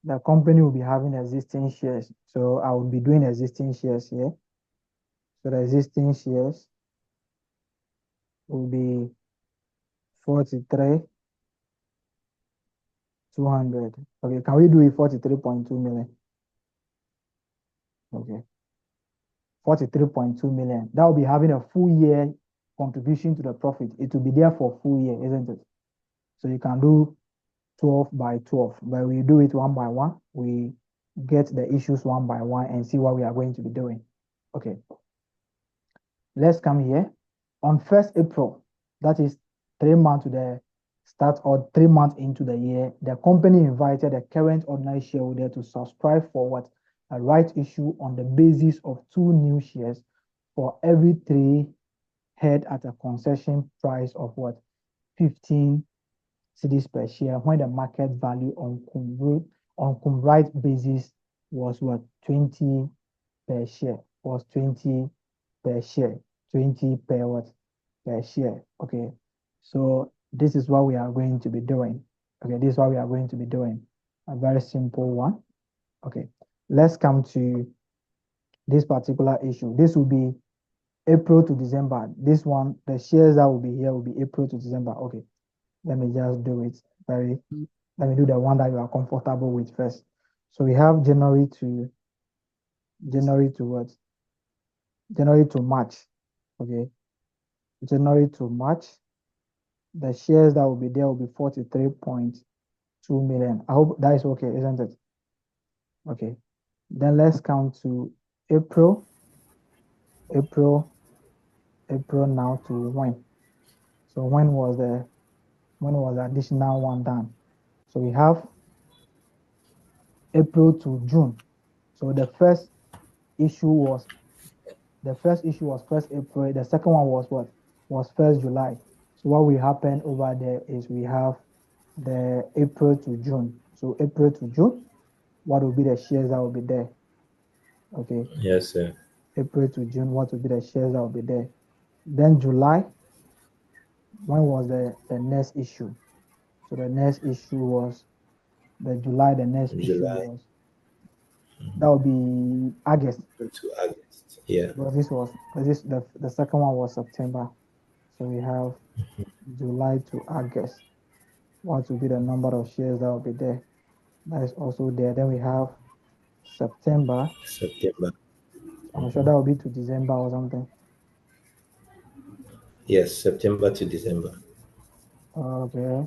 the company will be having existing shares. So I will be doing existing shares here. So the existing shares will be 43,200. Okay, can we do it 43.2 million? Okay, 43.2 million. That will be having a full year contribution to the profit. It will be there for full year, isn't it? So you can do 12 by 12, but we do it one by one. We get the issues one by one and see what we are going to be doing. Okay, let's come here. On 1st April, that is 3 months to the start or 3 months into the year, the company invited the current ordinary shareholder to subscribe for what? A right issue on the basis of 2 new shares for every 3 held at a concession price of what? 15 cedis per share, when the market value on right basis was what? 20 per share, was 20 per share, 20 per what? Per share. Okay, so this is what we are going to be doing. Okay, this is what we are going to be doing. A very simple one. Okay, let's come to this particular issue. This will be April to December. This one, the shares that will be here will be April to December. Okay, let me just do it let me do the one that you are comfortable with first. So we have January to what? January to March. Okay, January to March. The shares that will be there will be 43.2 2 million. I hope that is okay, isn't it? Okay. Then let's come to April. April now to when? So when was the additional one done? So we have April to June. So the first issue was 1st April. The second one was what? Was 1st July. So what will happen over there is we have the April to June. So April to June, what will be the shares that will be there? Okay. Yes, sir. April to June, what will be the shares that will be there? Then July, when was the next issue? So the next issue was the July, the next issue July was, that would be August. to August. Yeah. But the second one was September. So we have July to August. What will be the number of shares that will be there? That is also there. Then we have September. September. I'm sure that will be to December or something. Yes, September to December. Okay.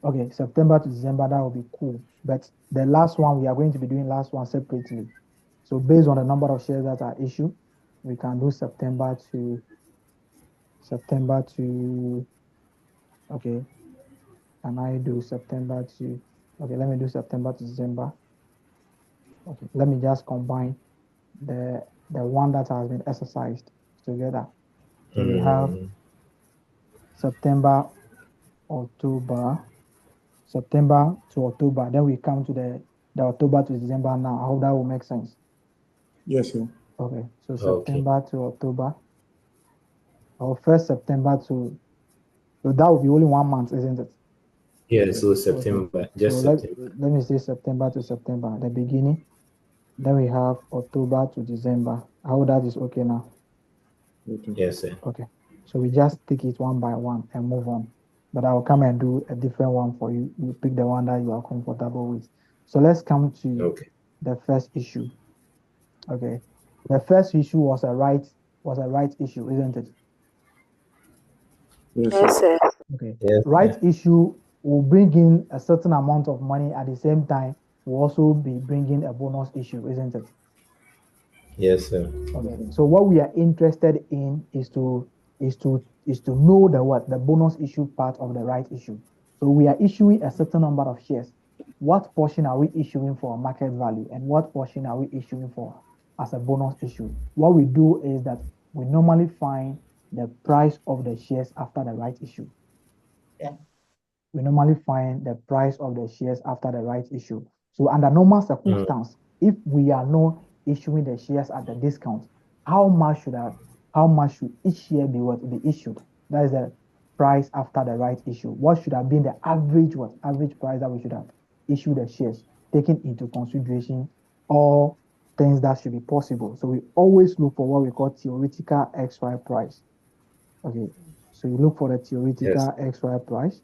Okay, September to December, that will be cool. But the last one, we are going to be doing last one separately. So based on the number of shares that are issued, we can do September to, okay, can I do September to, okay, let me do September to December. Okay, let me just combine the one that has been exercised together. So we have September to October. Then we come to the October to December now. I hope that will make sense. Yes, sir. Okay, so September to October. Or 1st September to, so that will be only 1 month, isn't it? Yeah, so September, Okay. just So September. let me say September to September, the beginning. Then we have October to December. I hope that is okay now. Yes, sir. Okay. So we just take it one by one and move on. But I will come and do a different one for you. You pick the one that you are comfortable with. So let's come to the first issue. Okay. The first issue was a right issue, isn't it? Yes, sir. Okay. Yes, Right issue will bring in a certain amount of money at the same time. Will also be bringing a bonus issue, isn't it? Yes, sir. Okay. So what we are interested in is to know the bonus issue part of the right issue. So we are issuing a certain number of shares. What portion are we issuing for market value, and what portion are we issuing for as a bonus issue? What we do is that we normally find the price of the shares after the right issue. We normally find the price of the shares after the right issue. So under normal circumstance, if we are not issuing the shares at the discount, how much should each share be issued? That is the price after the right issue. What should have been the average price that we should have issued the shares, taking into consideration all things that should be possible. So we always look for what we call theoretical XY price. Okay, so you look for the theoretical XY price,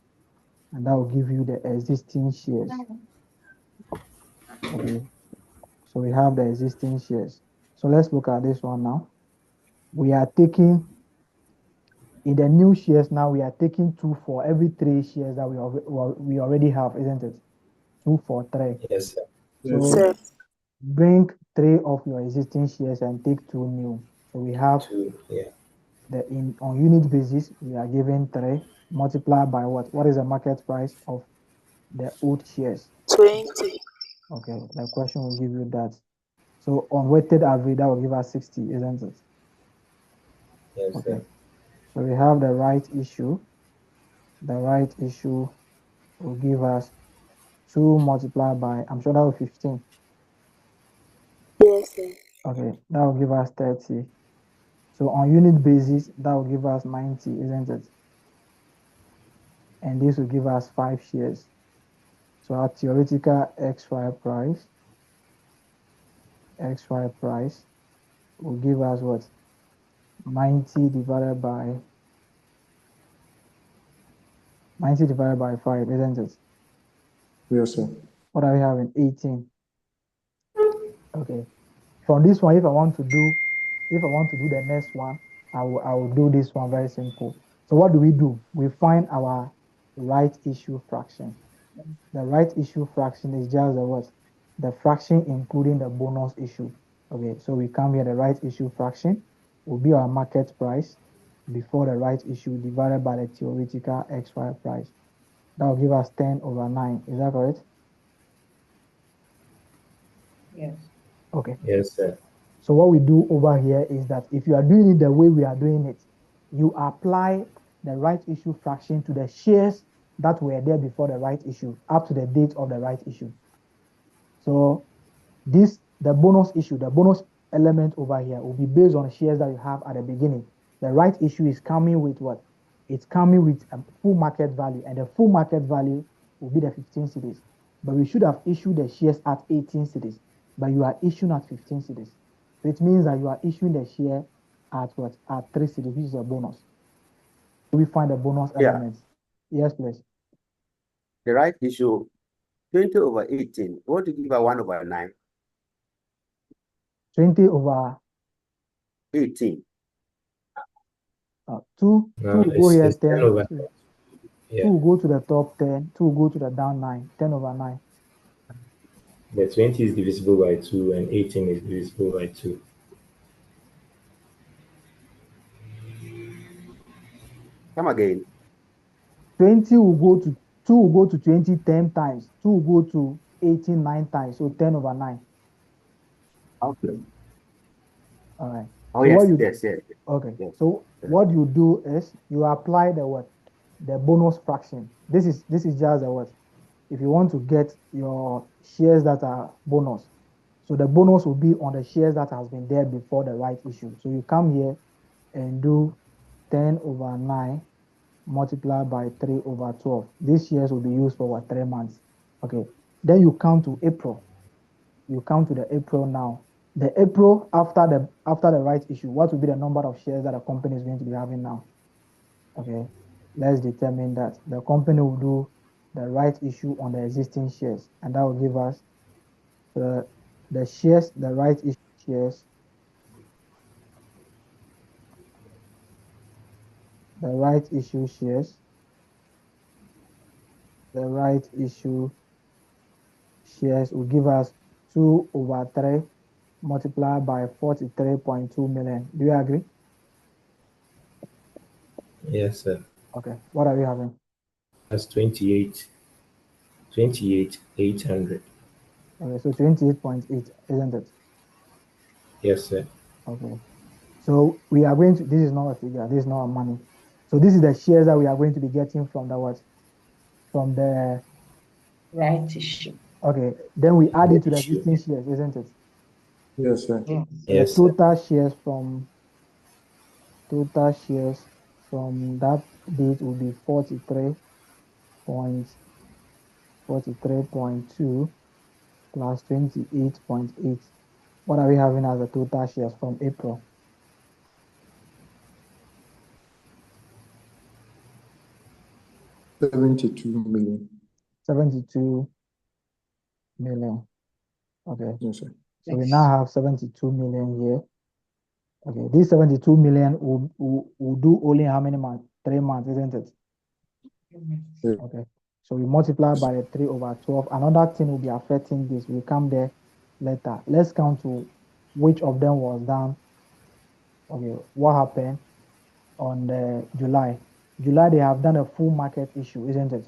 and that will give you the existing shares. Okay, so we have the existing shares. So let's look at this one now. We are taking, in the new shares now, we are taking 2 for every 3 shares that we already have, isn't it? 2 for 3. Yes, sir. So bring 3 of your existing shares and take 2 new. So we have 2, yeah. On unit basis, we are given 3 multiplied by what? What is the market price of the old shares? 20. Okay, the question will give you that. So on weighted average, that will give us 60, isn't it? Yes, Okay. sir. So we have the right issue. The right issue will give us 2 multiplied by, I'm sure that will 15. Yes, sir. Okay, that will give us 30. So on unit basis, that will give us 90, isn't it? And this will give us 5 shares. So our theoretical XY price will give us what? 90 divided by 5, isn't it? Yes, sir. What are we having? 18. Okay. From this one, if I want to do the next one, I will do this one very simple. So what do? We find our right issue fraction. The right issue fraction is just the what? The fraction including the bonus issue. Okay, so we come here, the right issue fraction will be our market price before the right issue divided by the theoretical XY price. That will give us 10/9. Is that correct? Yes. Okay. Yes, sir. So what we do over here is that if you are doing it the way we are doing it, you apply the right issue fraction to the shares that were there before the right issue up to the date of the right issue. So the bonus element over here will be based on shares that you have at the beginning. The right issue is coming with what? It's coming with a full market value, and the full market value will be the 15 cedis. But we should have issued the shares at 18 cedis, but you are issuing at 15 cedis. So it means that you are issuing the share at what? At 3 cedis, which is a bonus. We find the bonus elements. Yes, please. The right issue, 20/18. What to give a 1/9? 20/18. 2 No, go here, it's 10 10. over. 2 Yeah. will go to the top 10, 2 will go to the down 9, 10/9. The 20 is divisible by 2 and 18 is divisible by 2. Come again. 20 will go to 2 will go to 20 10 times. 2 will go to 18 9 times. So 10/9. Okay. All right. Oh, so yes, what you yes. okay. Yes. So what you do is you apply the what? The bonus fraction. This is just the what? If you want to get your shares that are bonus. So the bonus will be on the shares that has been there before the right issue. So you come here and do 10/9 multiplied by 3/12. These shares will be used for what? 3 months. Okay. Then you come to April. You come to the April now. The April after the right issue, what will be the number of shares that a company is going to be having now? Okay. Let's determine that. The company will do the right issue on the existing shares, and that will give us the shares, the right issue shares, the right issue shares, the right issue shares will give us 2/3 multiplied by 43.2 million. Do you agree? Yes, sir. Okay. What are we having? That's 28,800. Okay, so 28.8, isn't it? Yes, sir. Okay. So we are going to, this is not a figure, this is not money. So this is the shares that we are going to be getting from the what? From the Right issue. okay. Then we add it to the existing shares, isn't it? Yes, sir. So Yes, the sir. total shares from that date will be 43.2 plus 28.8. What are we having as the total shares from April? 72 million. 72 million. Okay. Yes, sir. So we now have 72 million here. Okay, this 72 million will do only how many months? 3 months, isn't it? Okay. So we multiply by the 3/12. Another thing will be affecting this. We'll come there later. Let's count to which of them was done. Okay, what happened on the July? July, they have done a full market issue, isn't it?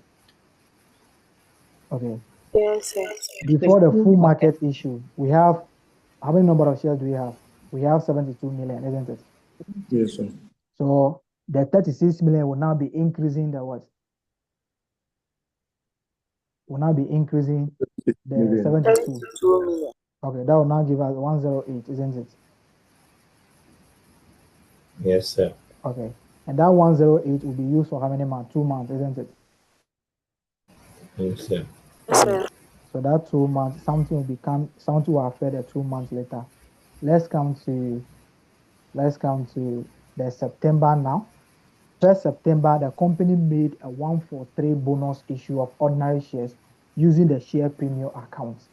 Okay. Yes, sir. Before the full market issue, we have, how many number of shares do we have? We have 72 million, isn't it? Yes, sir. So the 36 million will now be increasing the what? Will now be increasing the Million. 72. 2 million. Okay, that will now give us 108, isn't it? Yes, sir. Okay. And that 108 will be used for how many months? 2 months, isn't it? Yes, sir. Yes, sir. So that 2 months, something will affect the 2 months later. Let's come to the September now. 1st September, the company made a 143 bonus issue of ordinary shares using the share premium account.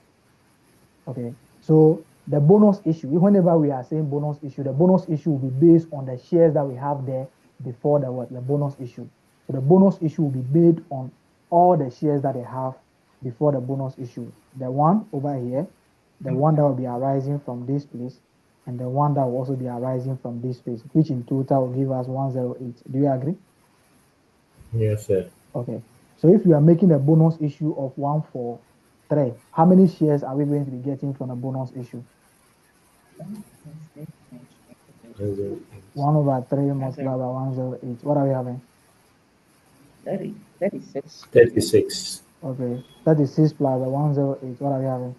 Okay, so the bonus issue, whenever we are saying bonus issue, the bonus issue will be based on the shares that we have there before the bonus issue. So the bonus issue will be made on all the shares that they have before the bonus issue. The one over here, the one that will be arising from this place, and the one that will also be arising from this place, which in total will give us 108. Do you agree? Yes, sir. Okay. So if we are making a bonus issue of 143, how many shares are we going to be getting from the bonus issue? 1 over 3 multiplied by 108. What are we having? 36. 36. Okay. 36 plus the 108. What are we having?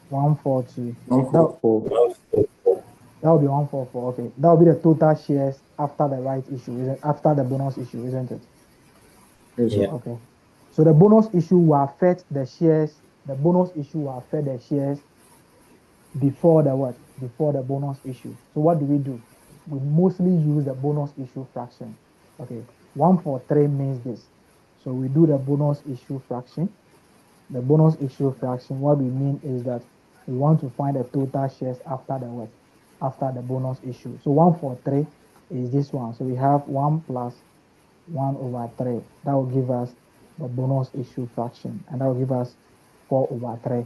142. That will be 144. Okay. That will be the total shares after the right issue, isn't after the bonus issue, isn't it? Yeah. Okay. So the bonus issue will affect the shares. The bonus issue will affect the shares before the what? Before the bonus issue. So what do? We mostly use the bonus issue fraction. Okay. 143 means this. So we do the bonus issue fraction. The bonus issue fraction, what we mean is that we want to find the total shares after the what? After the bonus issue. So 143 is this one. So we have 1 plus 1 over 3. That will give us the bonus issue fraction, and that will give us 4 over 3.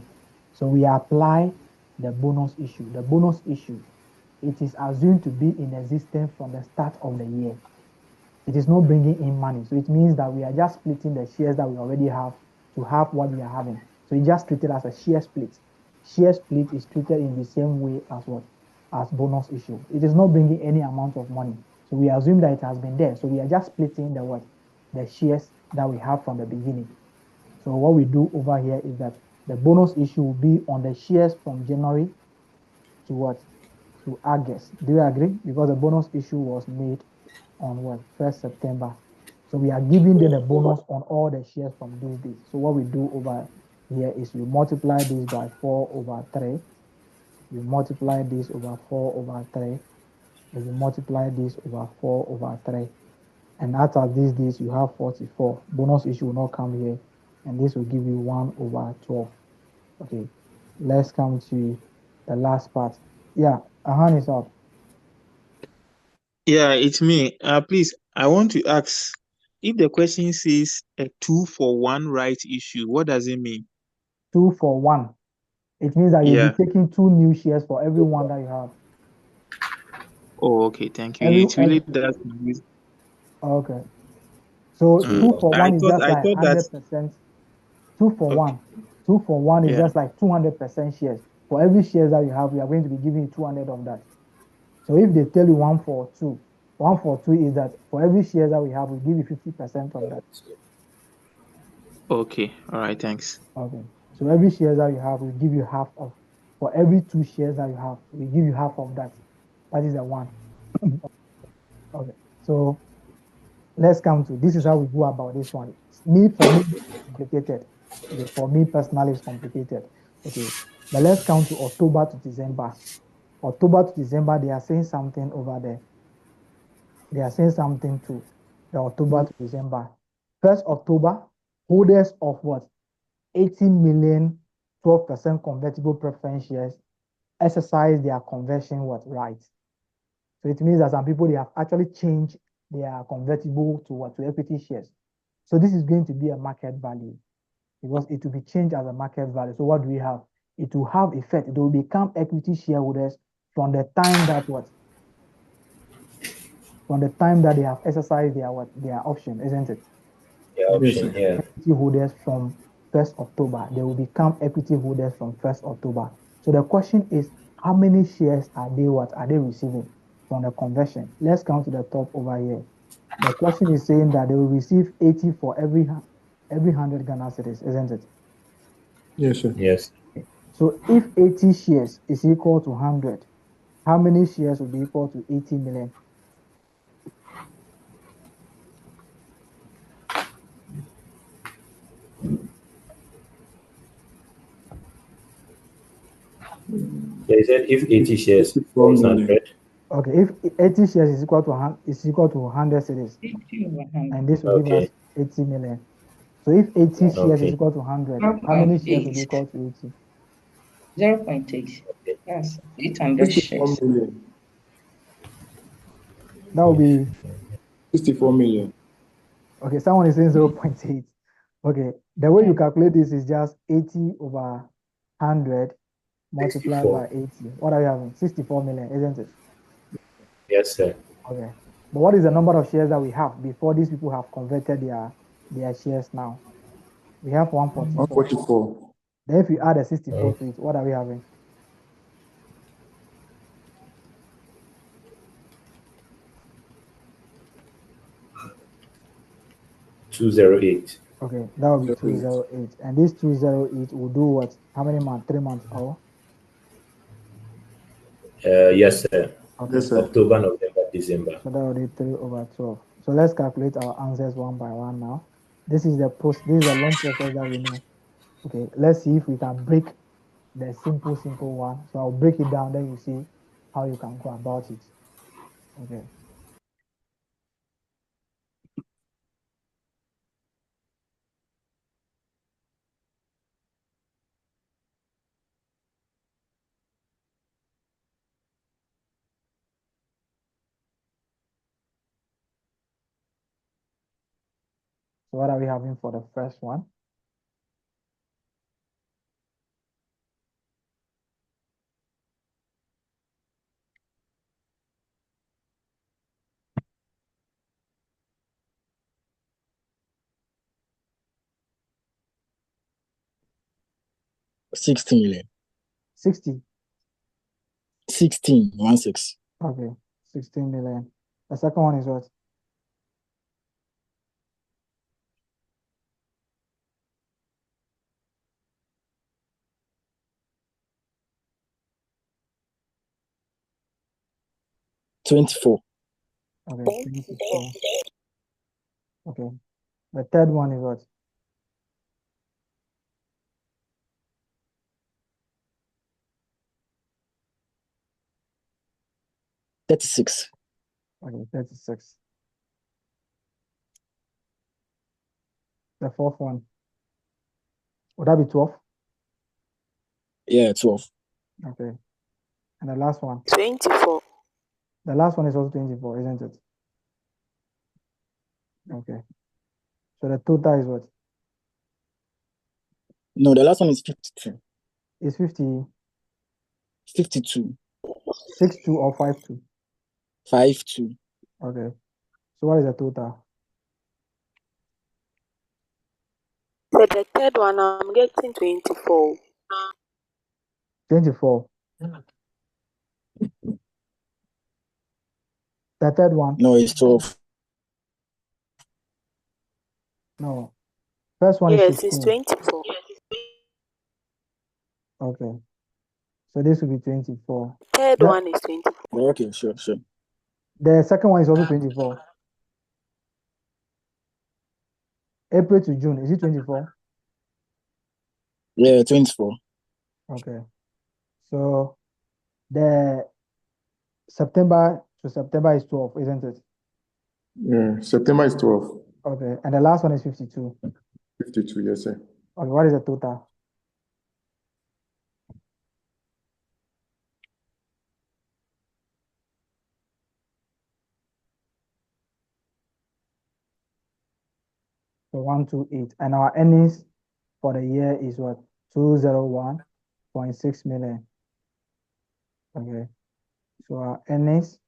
So we apply the bonus issue. The bonus issue, it is assumed to be in existence from the start of the year. It is not bringing in money. So it means that we are just splitting the shares that we already have to have what we are having. So we just treat it as a share split. Share split is treated in the same way as what? As bonus issue. It is not bringing any amount of money. So we assume that it has been there. So we are just splitting the what? The shares that we have from the beginning. So what we do over here is that the bonus issue will be on the shares from January to what? To August. Do you agree? Because the bonus issue was made on what? 1st September. So we are giving them a bonus on all the shares from these days. So what we do over here is we multiply this by 4 over 3. We multiply this over 4 over 3. And we multiply this over 4 over 3. And out of these days, you have 44. Bonus issue will not come here. And this will give you 1 over 12. Okay. Let's come to the last part. Yeah, a hand is up. Yeah, it's me. Please, I want to ask if the question says a 2-for-1 right issue, what does it mean? 2 for 1. It means that you'll Yeah. be taking 2 new shares for every one that you have. Oh, okay. Thank you. It really does. Okay. So 2 for 1 is just I like thought that. 100%. 2 for 1. 2 for 1 is Yeah. just like 200% shares. For every shares that you have, we are going to be giving you 200 of that. So if they tell you 1 for 2, 1 for 2 is that for every share that we have, we give you 50% of that. Okay. All right. Thanks. Okay. So every share that you have, we give you half of. For every 2 shares that you have, we give you half of that. That is the 1. Okay. So let's come to this is how we go about this one. For me, it's complicated. Okay, for me personally, it's complicated. Okay, but let's count to October to December. October to December, they are saying something over there. They are saying something to the October to December. 1st October, holders of what? 18 million, 12% convertible preference shares exercise their conversion what rights. So it means that some people, they have actually changed their convertible to what? To equity shares. So this is going to be a market value because it will be changed as a market value. So what do we have? It will have effect. It will become equity shareholders from the time that what? From the time that they have exercised their what? Their option, isn't it? Yeah, option, yeah. Equity holders from 1st October. They will become equity holders from 1st October. So the question is, how many shares are they what? Are they receiving from the conversion? Let's come to the top over here. The question is saying that they will receive 80 for every 100 Ghana cedis, isn't it? Yes, sir. Yes. So if 80 shares is equal to 100, how many shares will be equal to 80 million? They said if 80 shares equals 100. Okay, if 80 shares is equal to 100 cedis, and this will give us 80 million. So if 80 shares is equal to 100, how many shares will be equal to 80? 0.8. Yes, 800 shares. That will be 64 million. Okay, someone is saying 0.8. Okay, the way you calculate this is just 80 over 100 multiplied 64. by 80. What are you having? 64 million, isn't it? Yes, sir. Okay. But what is the number of shares that we have before these people have converted their shares now? We have 144. 144. Then if you add a 64 to it, what are we having? $208. Okay, that will be 208. And this 208 will do what? How many months? 3 months? Oh, Yes, sir. okay. Yes, sir. October, November, December. So that will be 3 over 12. So let's calculate our answers one by one now. This is the long process that we know. Okay, let's see if we can break the simple one. So I'll break it down, then you see how you can go about it. Okay. So what are we having for the first one? $16 million. 60. 16, 16. Okay, 16 million. The second one is what? $24. Okay, 24. Okay. The third one is what? $36. Okay, 36. The fourth one. Would that be 12? Yeah, 12. Okay. And the last one? 24. The last one is also 24, isn't it? Okay. So the total is what? No, the last one is 52. Is 50, 52. 62 or 52? 52. Okay. So what is the total? For the third one, I'm getting 24. 24. The third one? No, it's 12. No. First one is Yes, it's 16. 24. Okay. So this will be 24. Third one is 24. Okay, sure. The second one is also 24. April to June, is it 24? Yeah, 24. Okay. So the September to September is 12, isn't it? Yeah, September is 12. Okay. And the last one is 52. 52, yes, sir. Okay, what is the total? So 128. And our earnings for the year is what? 201.6 million. Okay. So our earnings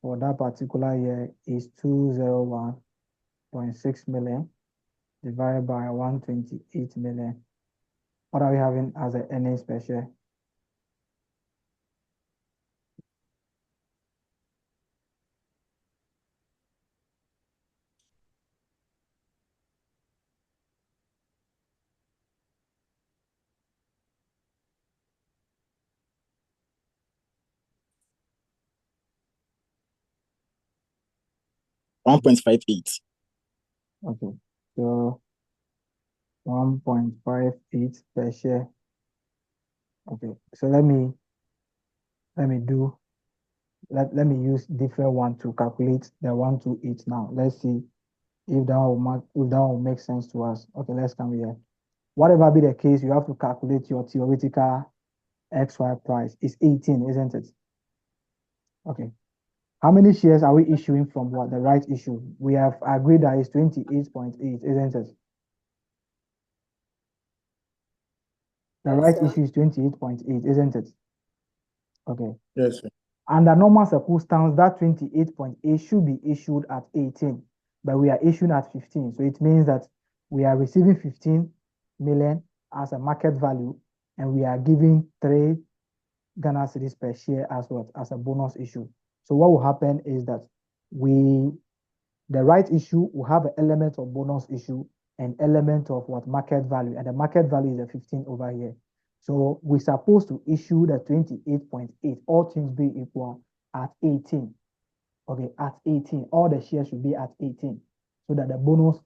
for that particular year is 201.6 million divided by 128 million. What are we having as the earnings per share? $1.58. Okay. So 1.58 per share. Okay. So let me use different one to calculate the 128 now. Let's see if that will make sense to us. Okay, let's come here. Whatever be the case, you have to calculate your theoretical XY price. It's 18, isn't it? Okay. How many shares are we issuing from what? The right issue. We have agreed that it's 28.8, isn't it? The Yes, right sir. issue is 28.8, isn't it? Okay. Yes, sir. Under normal circumstance, that 28.8 should be issued at 18, but we are issuing at 15. So it means that we are receiving 15 million as a market value, and we are giving 3 Ghana cedis per share as what? As a bonus issue. So what will happen is that the right issue will have an element of bonus issue and element of what? Market value, and the market value is the 15 over here. So we're supposed to issue the 28.8, all things being equal, at 18. Okay, at 18, all the shares should be at 18, so that the bonus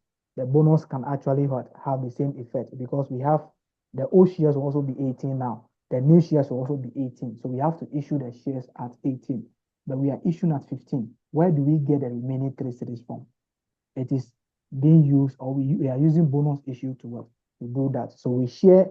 can actually what? Have the same effect, because we have the old shares will also be 18 now. The new shares will also be 18. So we have to issue the shares at 18, but we are issuing at 15. Where do we get the remaining 3 cedis from? It is being used, or we are using bonus issue to do that. So we share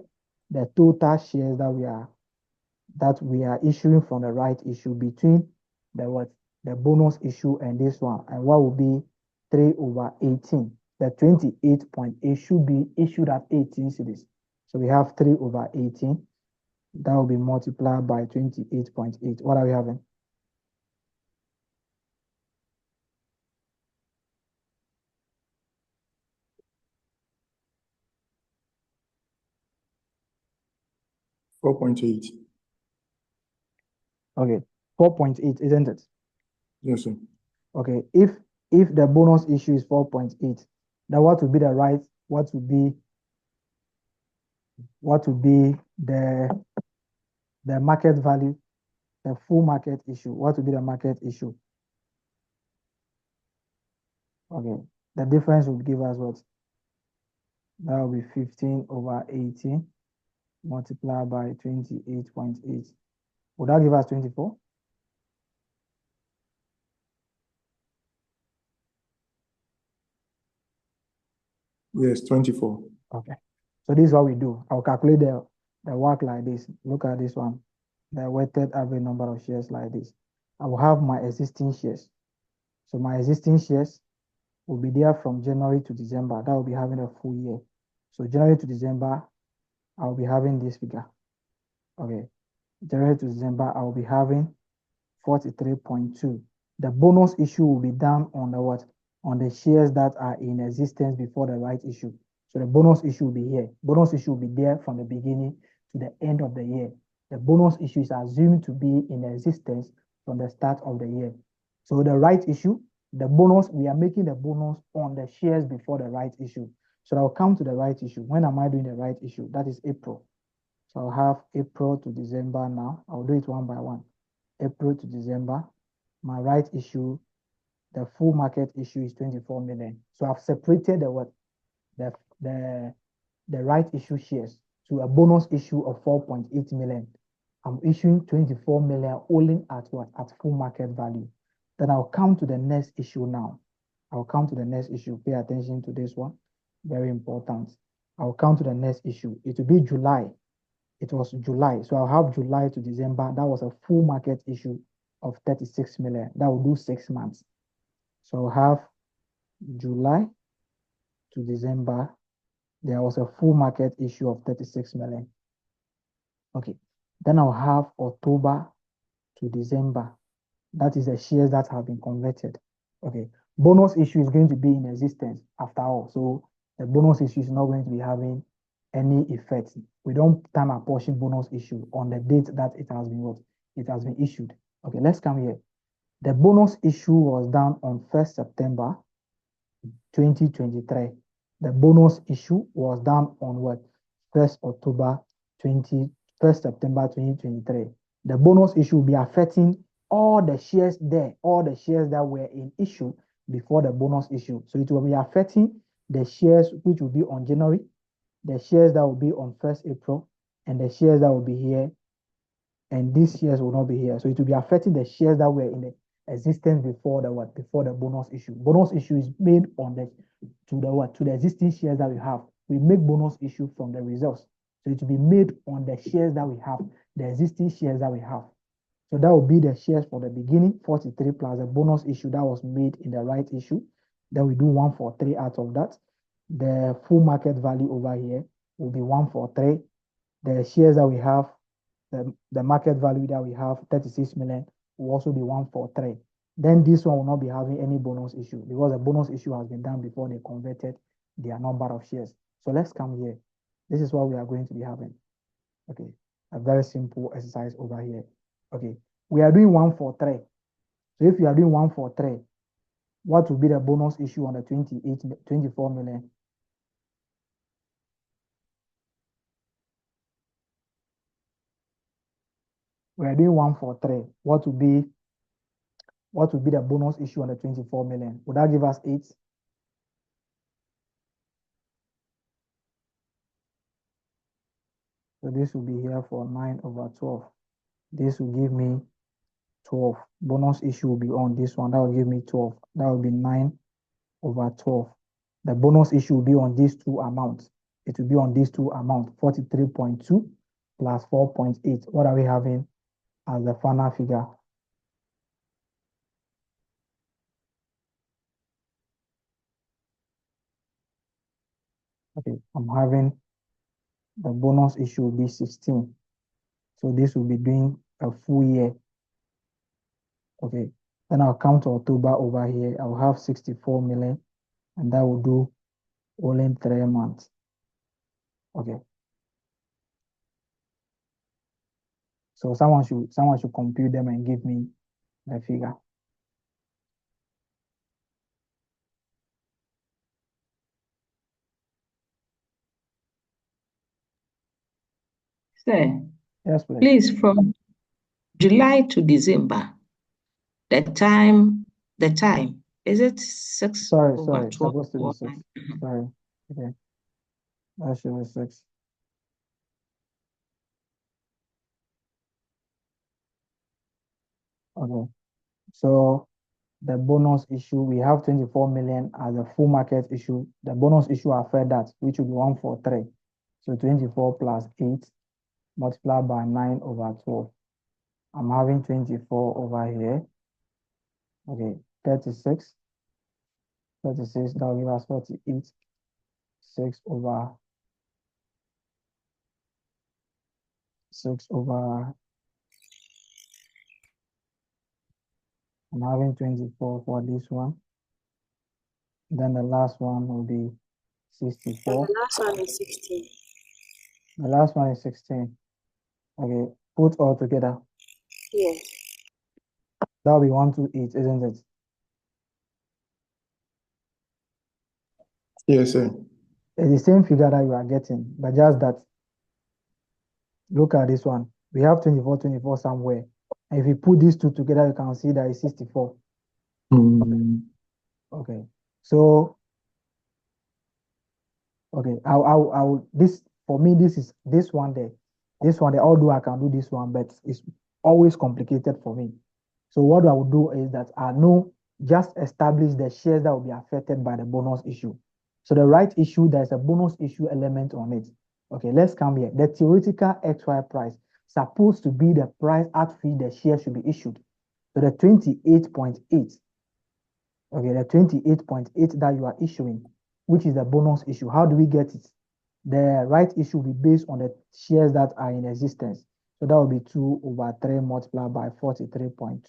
the total shares that we are issuing from the right issue between the bonus issue and this one, and what will be 3 over 18. The 28.8 should be issued at 18 cedis. So we have 3 over 18. That will be multiplied by 28.8. What are we having? $4.8. Okay, 4.8, isn't it? Yes, sir. Okay, if the bonus issue is 4.8, then what would be the right? What would be the market value, the full market issue? What would be the market issue? Okay, the difference would give us what? That will be 15 over 18 multiplied by 28.8. Would that give us 24? Yes, 24. Okay. So this is what we do. I'll calculate the work like this. Look at this one. The weighted average number of shares like this. I will have my existing shares. So my existing shares will be there from January to December. That will be having a full year. So January to December, I'll be having this figure. Okay. January to December, I'll be having 43.2. The bonus issue will be done on the what? On the shares that are in existence before the right issue. So the bonus issue will be here. Bonus issue will be there from the beginning to the end of the year. The bonus issue is assumed to be in existence from the start of the year. So the right issue, the bonus, we are making the bonus on the shares before the right issue. So I'll come to the right issue. When am I doing the right issue? That is April. So I'll have April to December now. I'll do it one by one. April to December, my right issue, the full market issue is 24 million. So I've separated the right issue shares to a bonus issue of 4.8 million. I'm issuing 24 million only at what? At full market value. Then I'll come to the next issue now. I'll come to the next issue. Pay attention to this one. Very important. I'll come to the next issue. It will be July. It was July. So I'll have July to December. That was a full market issue of 36 million. That will do 6 months. So I'll have July to December. There was a full market issue of 36 million. Okay. Then I'll have October to December. That is the shares that have been converted. Okay. Bonus issue is going to be in existence after all. So the bonus issue is not going to be having any effect. We don't time apportion bonus issue on the date that it has been what? It has been issued. Okay, let's come here. The bonus issue was done on 1st September 2023. The bonus issue was done on what? 1st September 2023. The bonus issue will be affecting all the shares there, all the shares that were in issue before the bonus issue. So it will be affecting the shares which will be on January, the shares that will be on 1st April, and the shares that will be here, and these shares will not be here. So it will be affecting the shares that were in the existence before the what? Before the bonus issue. Bonus issue is made on to the existing shares that we have. We make bonus issue from the results. So it will be made on the shares that we have, the existing shares that we have. So that will be the shares for the beginning, 43 plus the bonus issue that was made in the right issue. Then we do 143 out of that. The full market value over here will be 143. The shares that we have, the market value that we have, 36 million, will also be 143. Then this one will not be having any bonus issue because the bonus issue has been done before they converted their number of shares. So let's come here. This is what we are going to be having. Okay, a very simple exercise over here. Okay, we are doing 143. So if you are doing 143, what will be the bonus issue on the 24 million? We are doing 143. What will be the bonus issue on the 24 million? Would that give us 8? So this will be here for 9 over 12. This will give me 12. Bonus issue will be on this one. That will give me 12. That will be 9 over 12. The bonus issue will be on these two amounts. It will be on these two amounts, 43.2 plus 4.8. What are we having as the final figure? Okay, I'm having the bonus issue will be 16. So this will be doing a full year. Okay, then I'll come to October over here. I'll have 64 million, and that will do only 3 months. Okay. So someone should compute them and give me the figure. Sir, Yes, please. please, from July to December, the time, is it 6 Sorry, over 12? supposed to be Or 6. 9? Sorry. Okay. That should be 6. Okay. So the bonus issue, we have 24 million as a full market issue. The bonus issue after that, which will be 143. So 24 plus 8 multiplied by 9 over 12. I'm having 24 over here. Okay, 36. 36, that will give us 48. 6 over I'm having 24 for this one. Then the last one will be 64. And the last one is 16. The last one is 16. Okay, put all together. Yes. That will be 128, isn't it? Yes, sir. It's the same figure that you are getting, but just that, look at this one. We have 24 somewhere. And if you put these two together, you can see that it's 64. Okay. So, okay, this, for me, this one there, although I can do this one, but it's always complicated for me. So what I will do is that I know, just establish the shares that will be affected by the bonus issue. So the right issue, there's a bonus issue element on it. Okay, let's come here. The theoretical XY price supposed to be the price at which the share should be issued. So the 28.8, okay, the 28.8 that you are issuing, which is the bonus issue. How do we get it? The right issue will be based on the shares that are in existence. So that will be 2 over 3 multiplied by 43.2.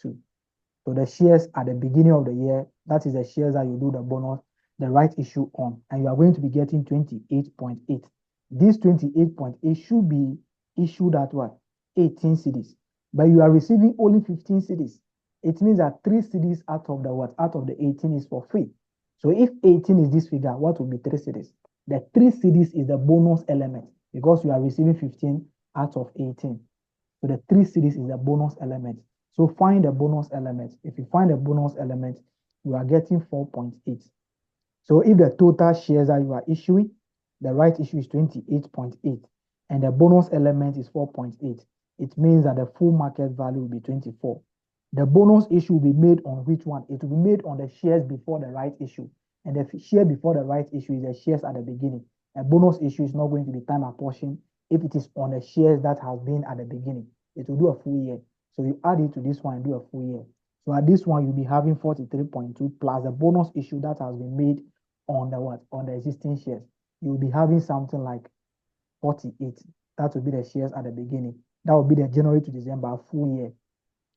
So the shares at the beginning of the year, that is the shares that you do the bonus, the right issue on, and you are going to be getting 28.8. This 28.8 should be issued at what? 18 cedis. But you are receiving only 15 cedis. It means that 3 cedis out of the what? Out of the 18 is for free. So if 18 is this figure, what will be 3 cedis? The 3 cedis is the bonus element because you are receiving 15 out of 18. So the 3 cedis is the bonus element. So find the bonus element. If you find the bonus element, you are getting 4.8. So if the total shares that you are issuing, the right issue is 28.8, and the bonus element is 4.8, it means that the full market value will be 24. The bonus issue will be made on which one? It will be made on the shares before the right issue. And the share before the right issue is the shares at the beginning. A bonus issue is not going to be time apportioned if it is on the shares that has been at the beginning. It will do a full year. So you add it to this one and do a full year. So at this one, you'll be having 43.2 plus the bonus issue that has been made on the what? On the existing shares. You'll be having something like 48. That will be the shares at the beginning. That will be the January to December full year.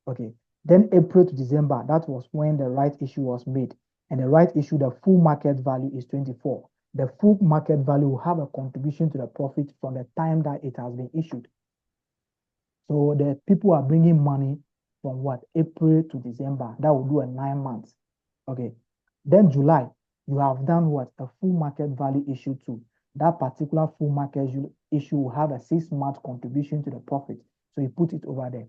Okay. Then April to December, that was when the right issue was made. And the right issue, the full market value is 24. The full market value will have a contribution to the profit from the time that it has been issued. So the people are bringing money from what? April to December. That will do a 9 months. Okay. Then July, you have done what? A full market value issue too. That particular full market issue will have a 6-month contribution to the profit. So you put it over there.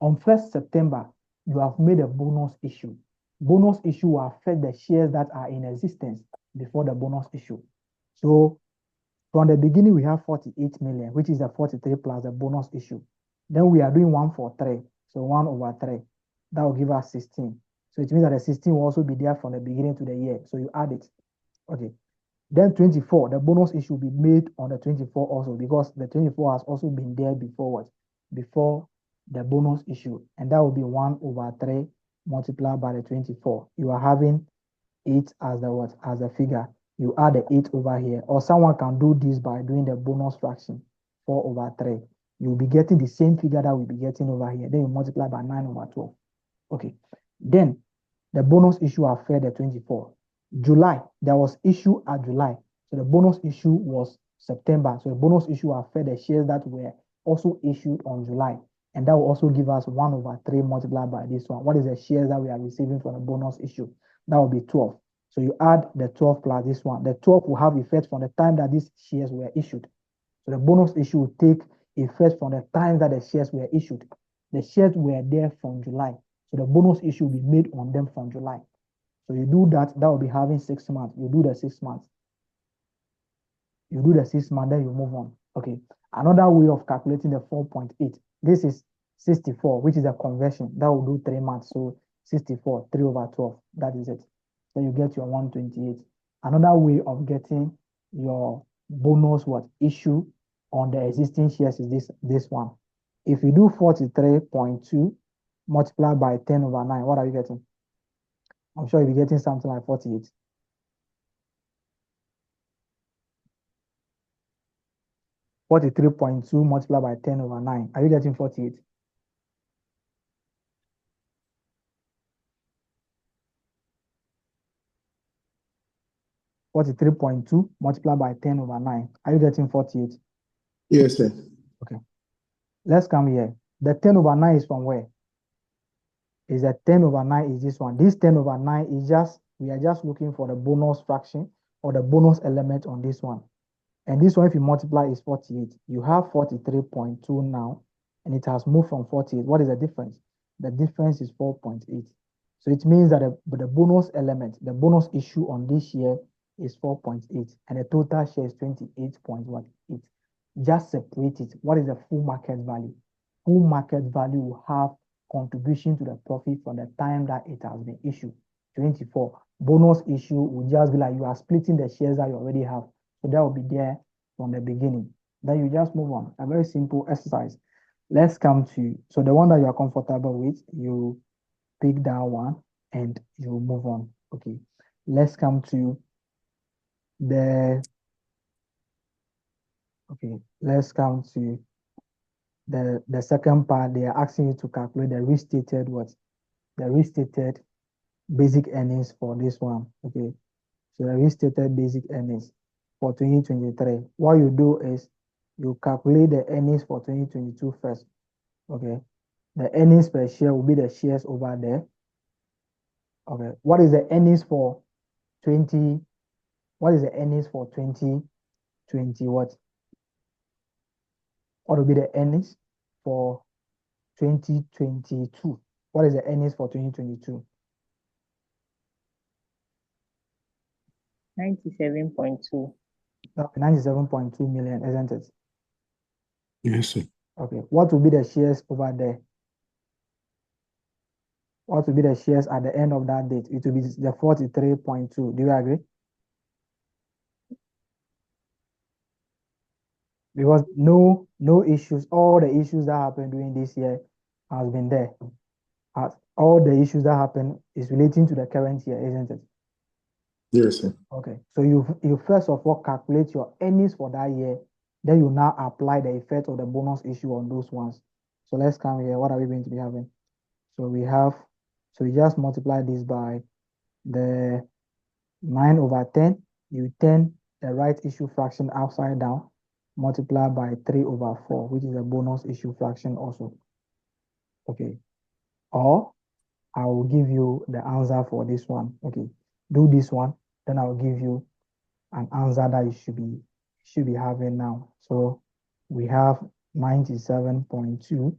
On 1st September, you have made a bonus issue. Bonus issue will affect the shares that are in existence before the bonus issue. So from the beginning, we have 48 million, which is the 43 plus the bonus issue. Then we are doing 1 for 3. So 1 over 3. That will give us 16. So it means that the 16 will also be there from the beginning to the year. So you add it. Okay. Then 24, the bonus issue will be made on the 24 also, because the 24 has also been there before what? Before the bonus issue. And that will be 1 over 3 multiplied by the 24. You are having 8 as the what? As the figure. You add the 8 over here. Or someone can do this by doing the bonus fraction. 4 over 3. You'll be getting the same figure that we'll be getting over here. Then you multiply by 9 over 12. Okay. Then the bonus issue affected the 24. July, there was issue at July. So the bonus issue was September. So the bonus issue affected the shares that were also issued on July. And that will also give us 1 over 3 multiplied by this one. What is the shares that we are receiving from the bonus issue? That will be 12. So you add the 12 plus this one. The 12 will have effect from the time that these shares were issued. So the bonus issue will take effect from the time that the shares were issued. The shares were there from July. So the bonus issue will be made on them from July. So you do that, that will be having 6 months. You do the 6 months. You do the 6 months, then you move on. Okay. Another way of calculating the 4.8. This is 64, which is a conversion. That will do 3 months. So 64, 3 over 12. That is it. So you get your 128. Another way of getting your bonus what issue on the existing shares is this one. If you do 43.2 multiplied by 10 over 9, what are you getting? I'm sure you'll be getting something like 48. $43.2 multiplied by 10 over 9. Are you getting 48? $43.2 multiplied by 10 over 9. Are you getting 48? Yes, sir. Okay. Let's come here. The 10 over 9 is from where? Is that 10 over 9 is this one. This 10 over 9 is just, we are just looking for the bonus fraction or the bonus element on this one. And this one, if you multiply, is 48. You have 43.2 now, and it has moved from 48. What is the difference? The difference is 4.8. So it means that the bonus element, the bonus issue on this year is 4.8, and the total share is 28.18. Just separate it. What is the full market value? Full market value will have contribution to the profit from the time that it has been issued. 24. Bonus issue will just be like you are splitting the shares that you already have. So that will be there from the beginning. Then you just move on. A very simple exercise. Let's come to, so the one that you are comfortable with, you pick that one and you move on. Okay. Let's come to let's come to the second part. They are asking you to calculate the restated what? The restated basic earnings for this one. Okay. So the restated basic earnings for 2023. What you do is you calculate the earnings for 2022 first. Okay. The earnings per share will be the shares over there. Okay. What is the earnings for 20? What is the earnings for 2020? What will be the earnings for 2022? What is the earnings for 2022? 97.2. 97.2 million, isn't it? Yes, sir. Okay. What will be the shares over there? What will be the shares at the end of that date? It will be the 43.2. Do you agree? Because no issues, all the issues that happened during this year, has been there. All the issues that happen is relating to the current year, isn't it? Yes, sir. Okay. So you first of all calculate your earnings for that year. Then you now apply the effect of the bonus issue on those ones. So let's come here. What are we going to be having? So we just multiply this by the 9/10. You turn the right issue fraction upside down, multiply by 3/4, which is a bonus issue fraction also. Okay. Or I will give you the answer for this one. Okay. Do this one, then I'll give you an answer that you should be having now. So we have 97.2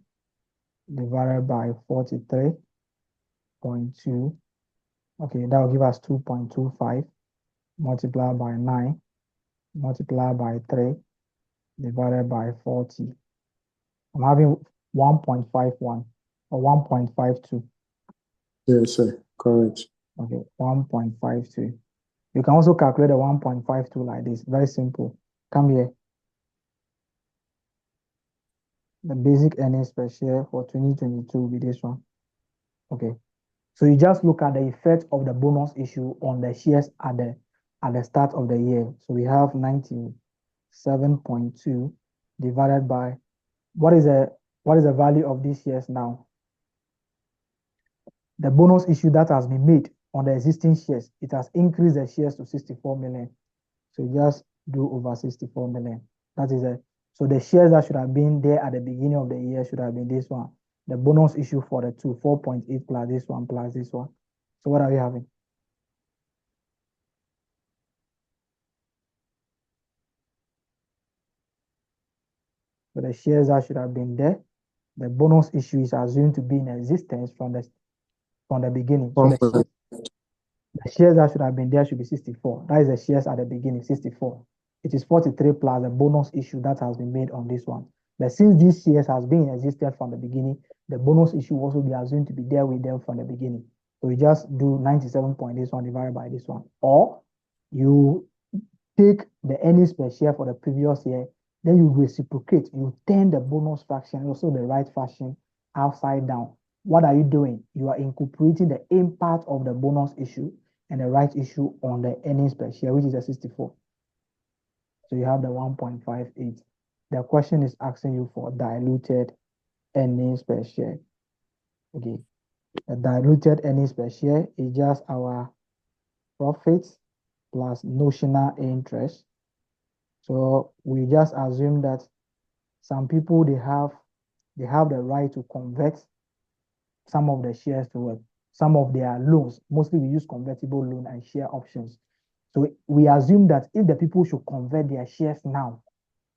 divided by 43.2. Okay, that will give us 2.25 multiplied by 9 multiplied by 3 divided by 40. I'm having 1.51 or 1.52. Yes, sir. Correct. Okay, 1.52. You can also calculate the 1.52 like this. Very simple. Come here. The basic earnings per share for 2022 will be this one. Okay. So you just look at the effect of the bonus issue on the shares at the start of the year. So we have 97.2 divided by what is the value of these shares now? The bonus issue that has been made on the existing shares, it has increased the shares to 64 million. So just do over 64 million. That is so the shares that should have been there at the beginning of the year should have been this one. The bonus issue for the 4.8 plus this one plus this one. So what are we having? So the shares that should have been there, the bonus issue is assumed to be in existence from the beginning. So the shares that should have been there should be 64. That is the shares at the beginning, 64. It is 43 plus the bonus issue that has been made on this one. But since these shares has been in existence from the beginning, the bonus issue will also be assumed to be there with them from the beginning. So we just do 97 point this one divided by this one. Or you take the earnings per share for the previous year, then you reciprocate, you turn the bonus fraction, also the right fraction, upside down. What are you doing? You are incorporating the impact of the bonus issue and the right issue on the earnings per share, which is a 64. So you have the 1.58. The question is asking you for diluted earnings per share. Okay. The diluted earnings per share is just our profits plus notional interest. So we just assume that some people they have the right to convert some of the shares to some of their loans. Mostly we use convertible loan and share options. So we assume that if the people should convert their shares now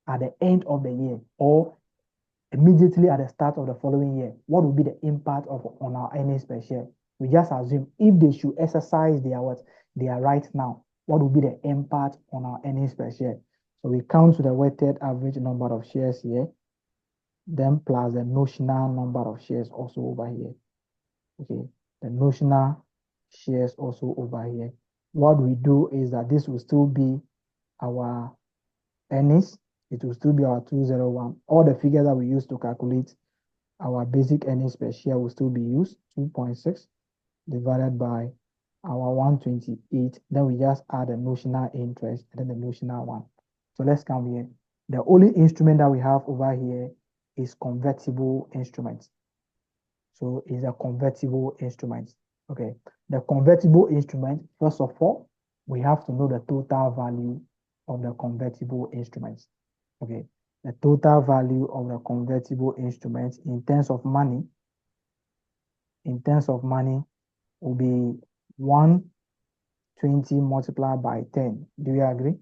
at the end of the year or immediately at the start of the following year, what will be the impact on our earnings per share? We just assume if they should exercise their right now, what will be the impact on our earnings per share? So we count to the weighted average number of shares here, then plus the notional number of shares also over here. Okay, the notional shares also over here. What we do is that this will still be our earnings. It will still be our 201. All the figures that we use to calculate our basic earnings per share will still be used, 2.6 divided by our 128. Then we just add the notional interest and then the notional one. So let's come here. The only instrument that we have over here is convertible instruments. So it's a convertible instrument. Okay. The convertible instrument, first of all, we have to know the total value of the convertible instruments. Okay. The total value of the convertible instruments in terms of money will be 120 multiplied by 10. Do you agree?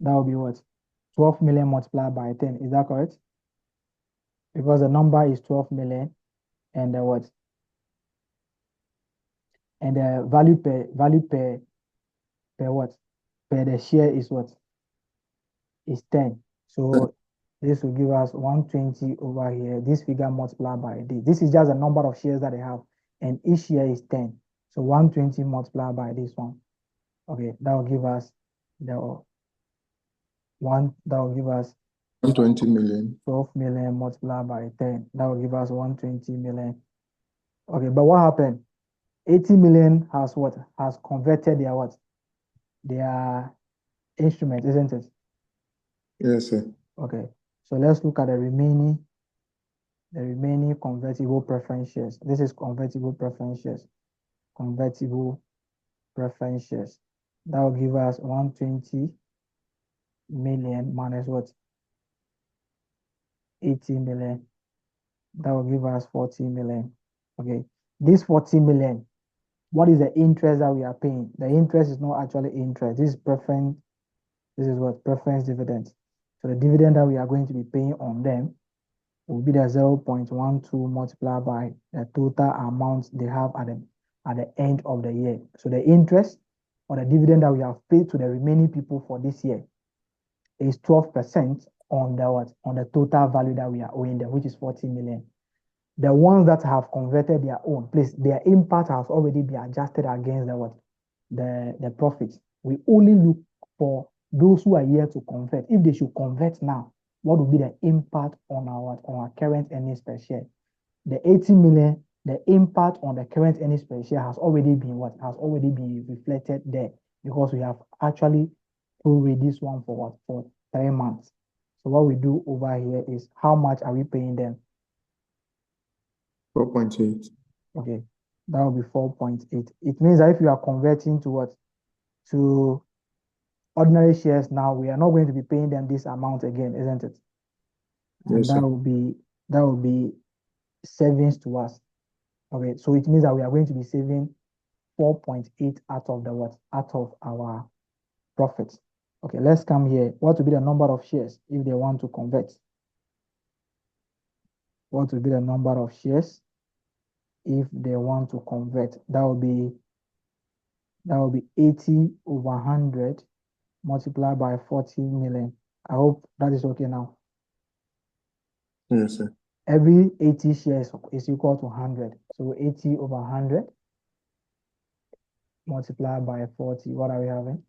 That will be what? 12 million multiplied by 10. Is that correct? Because the number is 12 million and the what? And the value per what? Per the share is what? Is 10. So this will give us 120 over here. This figure multiplied by this. This is just the number of shares that they have. And each share is 10. So 120 multiplied by this one. Okay, that will give us the that will give us 120 million. 12 million multiplied by 10. That will give us 120 million. Okay, but what happened? 80 million has what? Has converted their what? Their instrument, isn't it? Yes, sir. Okay, so let's look at the remaining convertible preference shares. This is convertible preference shares. Convertible preference shares. That will give us 120 million minus what? 80 million. That will give us 40 million. Okay, this 40 million, what is the interest that we are paying? The interest is not actually interest. This is preference. This is what? Preference dividend. So the dividend that we are going to be paying on them will be the 0.12 multiplied by the total amount they have at the end of the year. So the interest or the dividend that we have paid to the remaining people for this year is 12% on the what? On the total value that we are owing them, which is 40 million. The ones that have converted their own, please, their impact has already been adjusted against the what? The profits. We only look for those who are here to convert. If they should convert now, what will be the impact on our current earnings per share? The 80 million, the impact on the current earnings per share has already been what? Has already been reflected there because we have actually prorated this one for what? For 3 months. So what we do over here is how much are we paying them? 4.8. Okay, that will be 4.8. It means that if you are converting to what? To ordinary shares now, we are not going to be paying them this amount again, isn't it? And Yes, that sir. will be savings to us. Okay, so it means that we are going to be saving 4.8 out of the what? Out of our profits. Okay, let's come here. What will be the number of shares if they want to convert? What will be the number of shares if they want to convert? That will be 80 over 100 multiplied by 40 million. I hope that is okay now. Yes, sir. Every 80 shares is equal to 100. So 80 over 100 multiplied by 40. What are we having?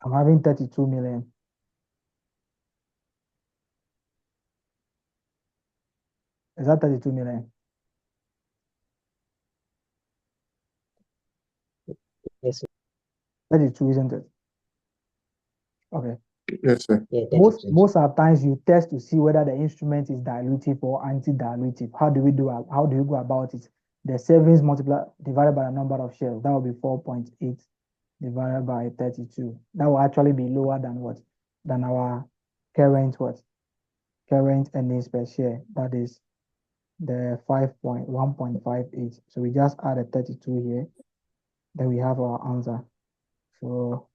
I'm having 32 million. Is that 32 million? Yes, sir. 32, isn't it? Okay. Yes, sir. Yeah, Most of the times you test to see whether the instrument is dilutive or anti-dilutive. How do you go about it? The savings multiplied divided by the number of shares. That will be 4.8 divided by 32. That will actually be lower than what? Than our current what? Current earnings per share. That is the 1.58. So we just add a 32 here. Then we have our answer. So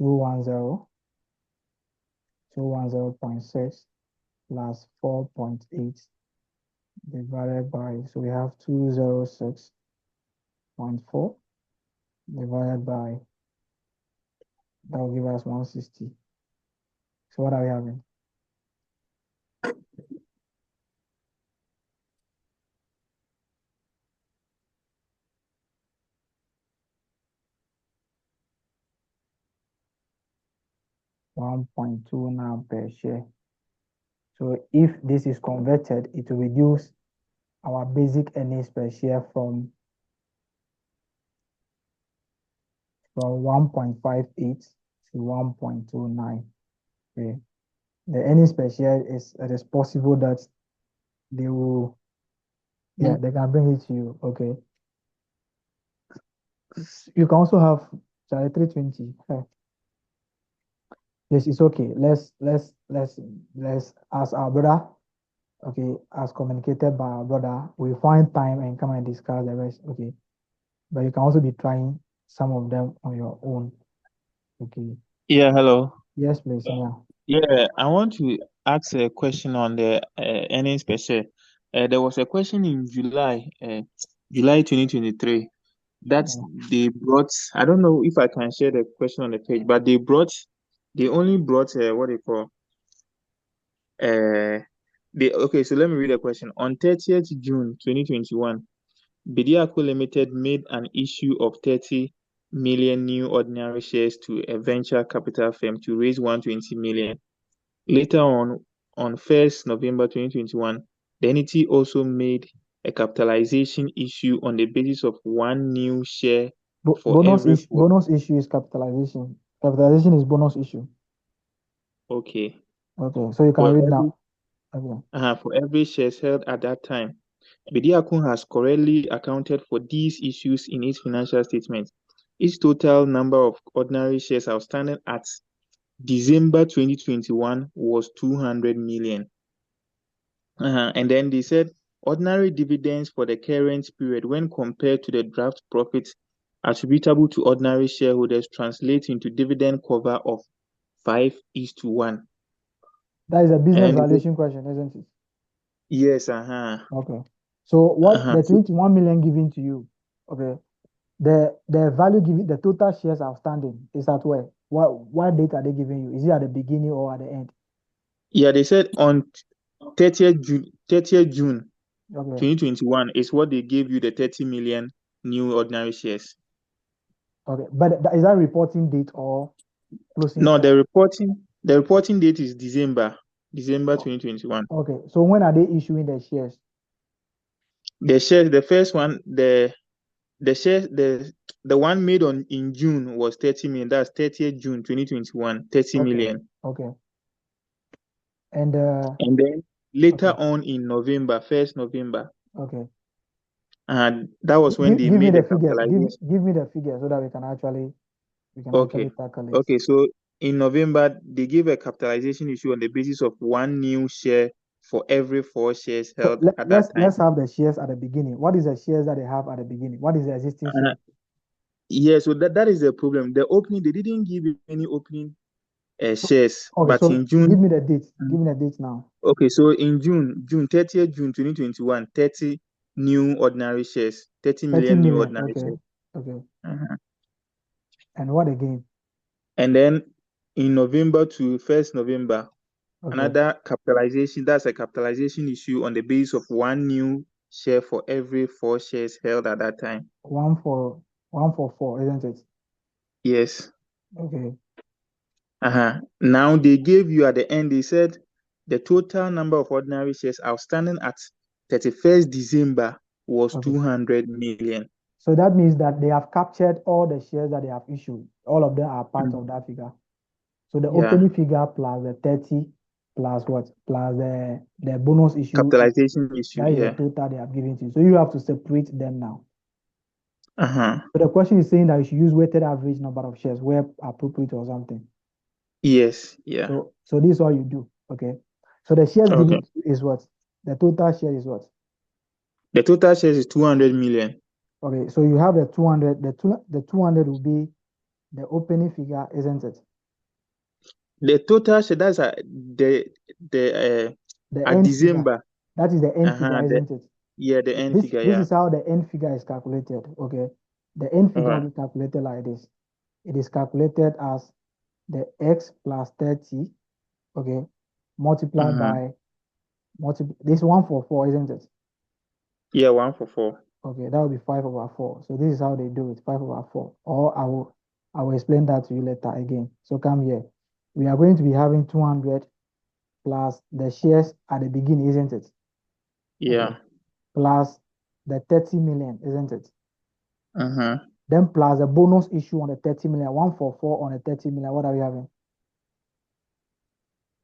210.6 plus 4.8 divided by, so we have 206.4 divided by, that will give us 160. So what are we having? $1.29 per share. So if this is converted, it will reduce our basic earnings per share from 1.58 to 1.29. Okay. The earnings per share it is possible that they will, yeah, they can bring it to you. Okay. You can also have 320. Yes, it's okay. Let's ask our brother. Okay, as communicated by our brother, we find time and come and discuss the rest. Okay, but you can also be trying some of them on your own. Okay. Yeah, hello. Yes, please. Yeah, I want to ask a question on the earnings per share. There was a question in July 2023 that they brought. I don't know if I can share the question on the page, but they only brought what they call okay. So let me read the question. On 30th June 2021, Bediako Limited made an issue of 30 million new ordinary shares to a venture capital firm to raise 120 million. Later on 1st November 2021, the entity also made a capitalization issue on the basis of one new share for Bonus every issue. Bonus issue is capitalization. Capitalization is bonus issue. Okay. Okay, so you can For read every, now. Okay. for every shares held at that time. Bediako has correctly accounted for these issues in its financial statement. Its total number of ordinary shares outstanding at December 2021 was 200 million. And then they said ordinary dividends for the current period, when compared to the draft profits attributable to ordinary shareholders, translate into dividend cover of 5:1. That is a business And valuation question, isn't it? yes, Okay. So what the 21 million given to you, okay, the value given, the total shares outstanding is at where? What date are they giving you? Is it at the beginning or at the end? Yeah, they said on 30th June Okay. 2021 is what they gave you, the 30 million new ordinary shares. Okay. But is that reporting date or closing No, time? the reporting date is December 2021. Okay. So when are they issuing the shares? The shares, the first one, the shares, the one made in June was 30 million. That's 30th June 2021, 30 Okay. million. Okay. And then later okay. on in November, 1st November, Okay. and that was when they Give me made the the figure. capitalization. Give me the figure so that we can actually Okay. tackle it. Okay. So in November, they gave a capitalization issue on the basis of one new share for every 4 shares So held at that time. let's have the shares at the beginning. What is the shares that they have at the beginning? What is the existing share? Yeah, so that is the problem. The opening, they didn't give you any opening shares, Okay, but so in June. give me the date. Give me the date now. Okay, so in June 30th June 2021, 30 new ordinary shares, 30 30 million new million. ordinary Okay. shares. Okay. Uh-huh. And what again? And then in November to 1st November, Okay. another capitalization, that's a capitalization issue on the basis of one new share for every 4 shares held at that time. 1 for 4, isn't it? Yes. Okay. Now they gave you at the end, they said the total number of ordinary shares outstanding at 31st December was Okay. 200 million. So that means that they have captured all the shares that they have issued. All of them are part of that figure. So the opening figure plus the 30 plus what? Plus the bonus issue. Capitalization issue, that is yeah. the total they have given to you. So you have to separate them now. So the question is saying that you should use weighted average number of shares where appropriate or something. Yes, yeah. So this is all you do. Okay. So the shares given is what? The total share is what? The total shares is 200 million. Okay, so you have the 200. The 200 will be the opening figure, isn't it? The total share, that's the end December. Figure. That is the end figure, isn't it? Yeah, the end This figure. This is how the end figure is calculated. Okay, the end figure will be calculated like this. It is calculated as the x plus 30. Okay, multiplied by this 1 for 4, isn't it? Yeah, 1 for 4. Okay, that will be 5/4. So this is how they do it, 5/4. Or I will explain that to you later again. So come here. We are going to be having 200 plus the shares at the beginning, isn't it? Yeah. Okay. Plus the 30 million, isn't it? Uh-huh. Then plus the bonus issue on the 30 million, 1 for 4 on the 30 million. What are we having?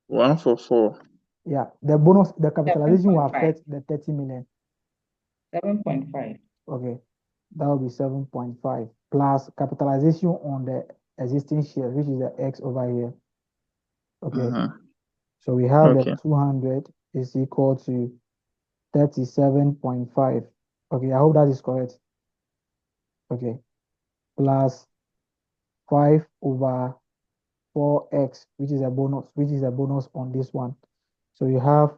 1 for 4. Yeah, the bonus, the capitalization will 7.5. affect the 30 million. 7.5. Okay, that will be 7.5 plus capitalization on the existing shares, which is the X over here. Okay, so we have the 200 is equal to 37.5. Okay, I hope that is correct. Okay, plus 5/4x, which is a bonus on this one. So you have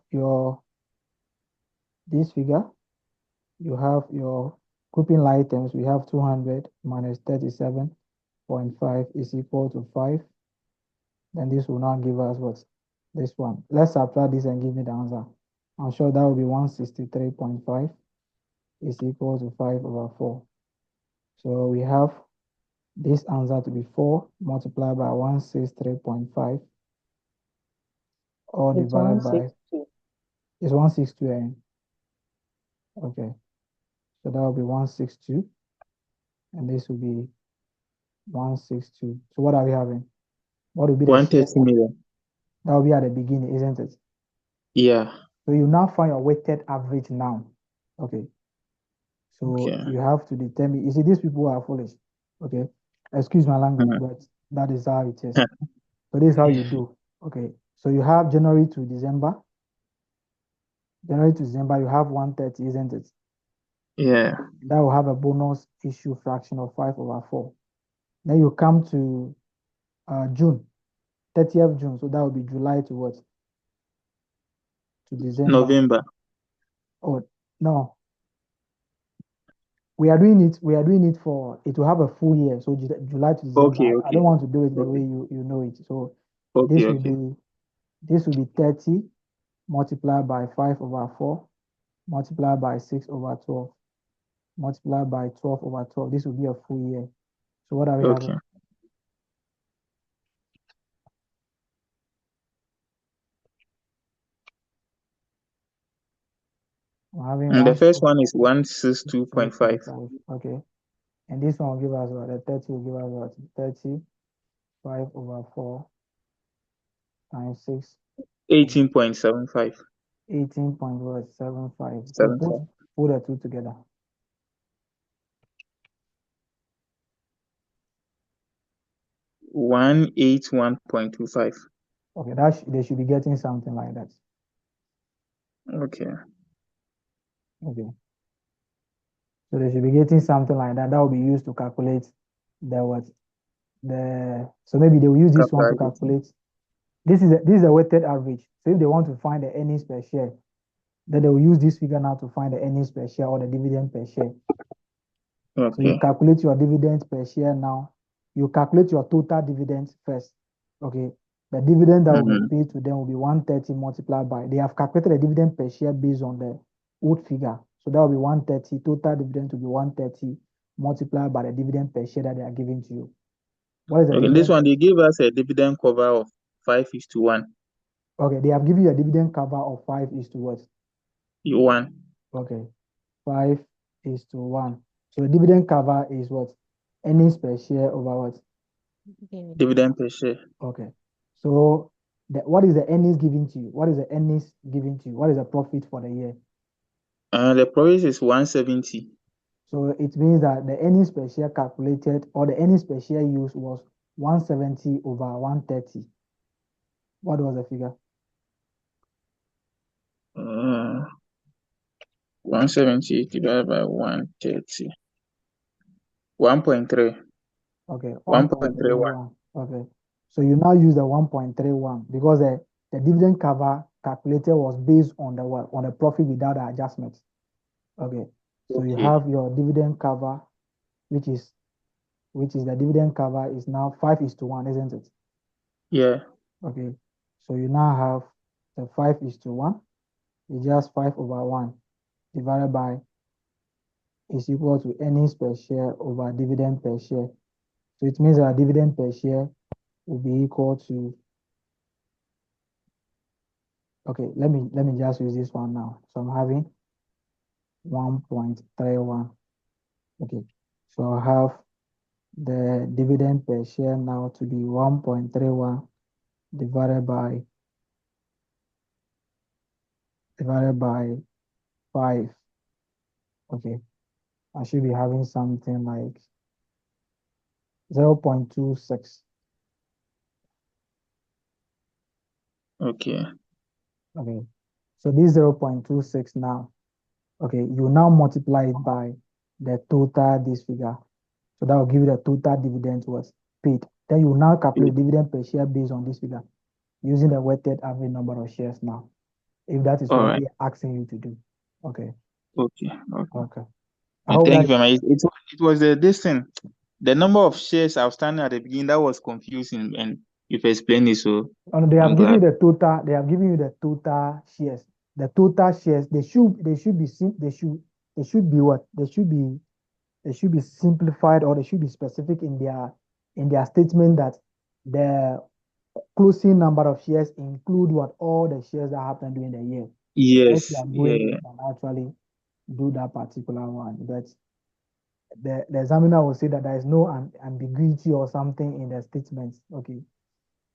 this figure, you have your grouping items. We have 200 minus 37.5 is equal to 5. Then this will now give us what? This one. Let's subtract this and give me the answer. I'm sure that will be 163.5. is equal to 5/4. So we have this answer to be 4 multiplied by 163.5 or It's divided by 162. is 162. Okay, so that will be 162, and this will be 162. So what are we having? What will be the share? 130 million. That will be at the beginning, isn't it? Yeah. So you now find your weighted average now. Okay. So Okay. you have to determine. You see, these people are foolish. Okay. Excuse my language, but that is how it is. So this is how you do. Okay. So you have January to December. January to December, you have 130, isn't it? Yeah. That will have a bonus issue fraction of 5/4. Then you come to June, 30th June. So that will be July to what? To December. November. Oh, no. We are doing it for, it will have a full year. So July to December. Okay, I don't okay. want to do it the way Okay. you know it. So Okay, this will okay. be 30 multiplied by 5/4 multiplied by 6/12 multiplied by 12/12. This will be a full year. So what are we Okay. having? We're having And the first one is 162.5. 162.5. Okay. And this one will give us what? The 30 will give us what? 30 5/4 times 6. 18.75. 18.75. So put the two together. 181.25. Okay, they should be getting something like that. Okay. Okay. So they should be getting something like that. That will be used to calculate the what? So maybe they will use this one to calculate. This is a weighted average. So if they want to find the earnings per share, then they will use this figure now to find the earnings per share or the dividend per share. Okay. So you calculate your dividend per share now. You calculate your total dividends first. Okay. The dividend that will be paid to them will be 130 multiplied by, they have calculated the dividend per share based on the old figure. So that will be 130, total dividend to be 130 multiplied by the dividend per share that they are giving to you. What is the Okay, this one, they give us a dividend cover of 5:1. Okay, they have given you a dividend cover of 5:1. 1. Okay, 5:1. So the dividend cover is what? Earnings per share over what? Dividend per share. Okay. So what is the earnings given to you? What is the earnings given to you? What is the profit for the year? The profit is 170. So it means that the earnings per share calculated or the earnings per share used was 170 over 130. What was the figure? 170 divided by 130. 1.3. Okay, 1.31. Okay. So you now use the 1.31 because the dividend cover calculator was based on the what? On the profit without the adjustments. Okay. So you have your dividend cover, which is the dividend cover is now 5:1, isn't it? Yeah. Okay. So you now have the 5:1. It's just 5/1 divided by is equal to earnings per share over dividend per share. So it means our dividend per share will be equal to, okay, let me just use this one now. So I'm having 1.31. Okay. So I have the dividend per share now to be 1.31 divided by 5. Okay. I should be having something like 0.26. Okay. Okay. So this 0.26 now, okay, you now multiply it by the total this figure. So that will give you the total dividend was paid. Then you now calculate dividend per share based on this figure using the weighted average number of shares now. If that is what they're asking you to do. Okay. Okay. Okay. And thank you very much. It was this thing. The number of shares outstanding at the beginning that was confusing, and you've explained it. So they have given you the total. They have given you the total shares. The total shares. They should it should be what? They should be simplified, or they should be specific in their statement that the closing number of shares include what? All the shares that happen during the year. If you Yes, are going, yeah. you can actually do that particular one. But the examiner will say that there is no ambiguity or something in the statements. Okay.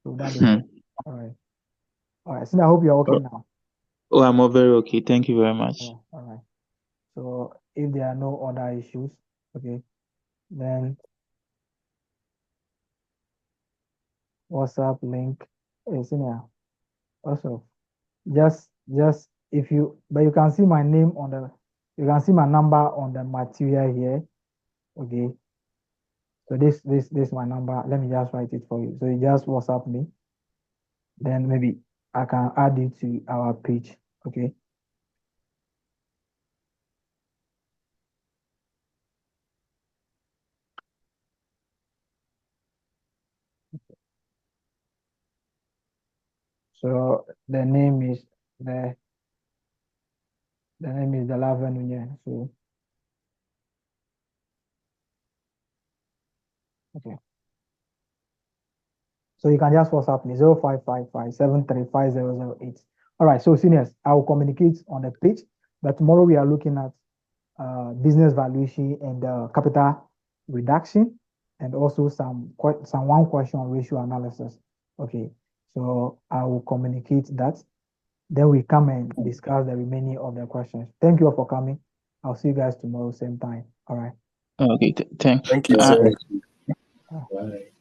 So that is it. All right. All right. So I hope you're okay now. Oh, I'm all very okay. Thank you very much. Yeah. All right. So if there are no other issues, okay, then WhatsApp link is in here. Also, just if you, but you can see my name on you can see my number on the material here. Okay. So this is my number. Let me just write it for you. So you just WhatsApp me. Then maybe I can add it to our page. Okay. So the name is the Lava Nunye. So okay. So you can just WhatsApp me 0555735008. All right. So seniors, I will communicate on the page. But tomorrow we are looking at business valuation and capital reduction, and also some one question on ratio analysis. Okay. So I will communicate that. Then we come and discuss the remaining of the questions. Thank you all for coming. I'll see you guys tomorrow, same time. All right. Okay, thanks. Thank you, sir. Bye.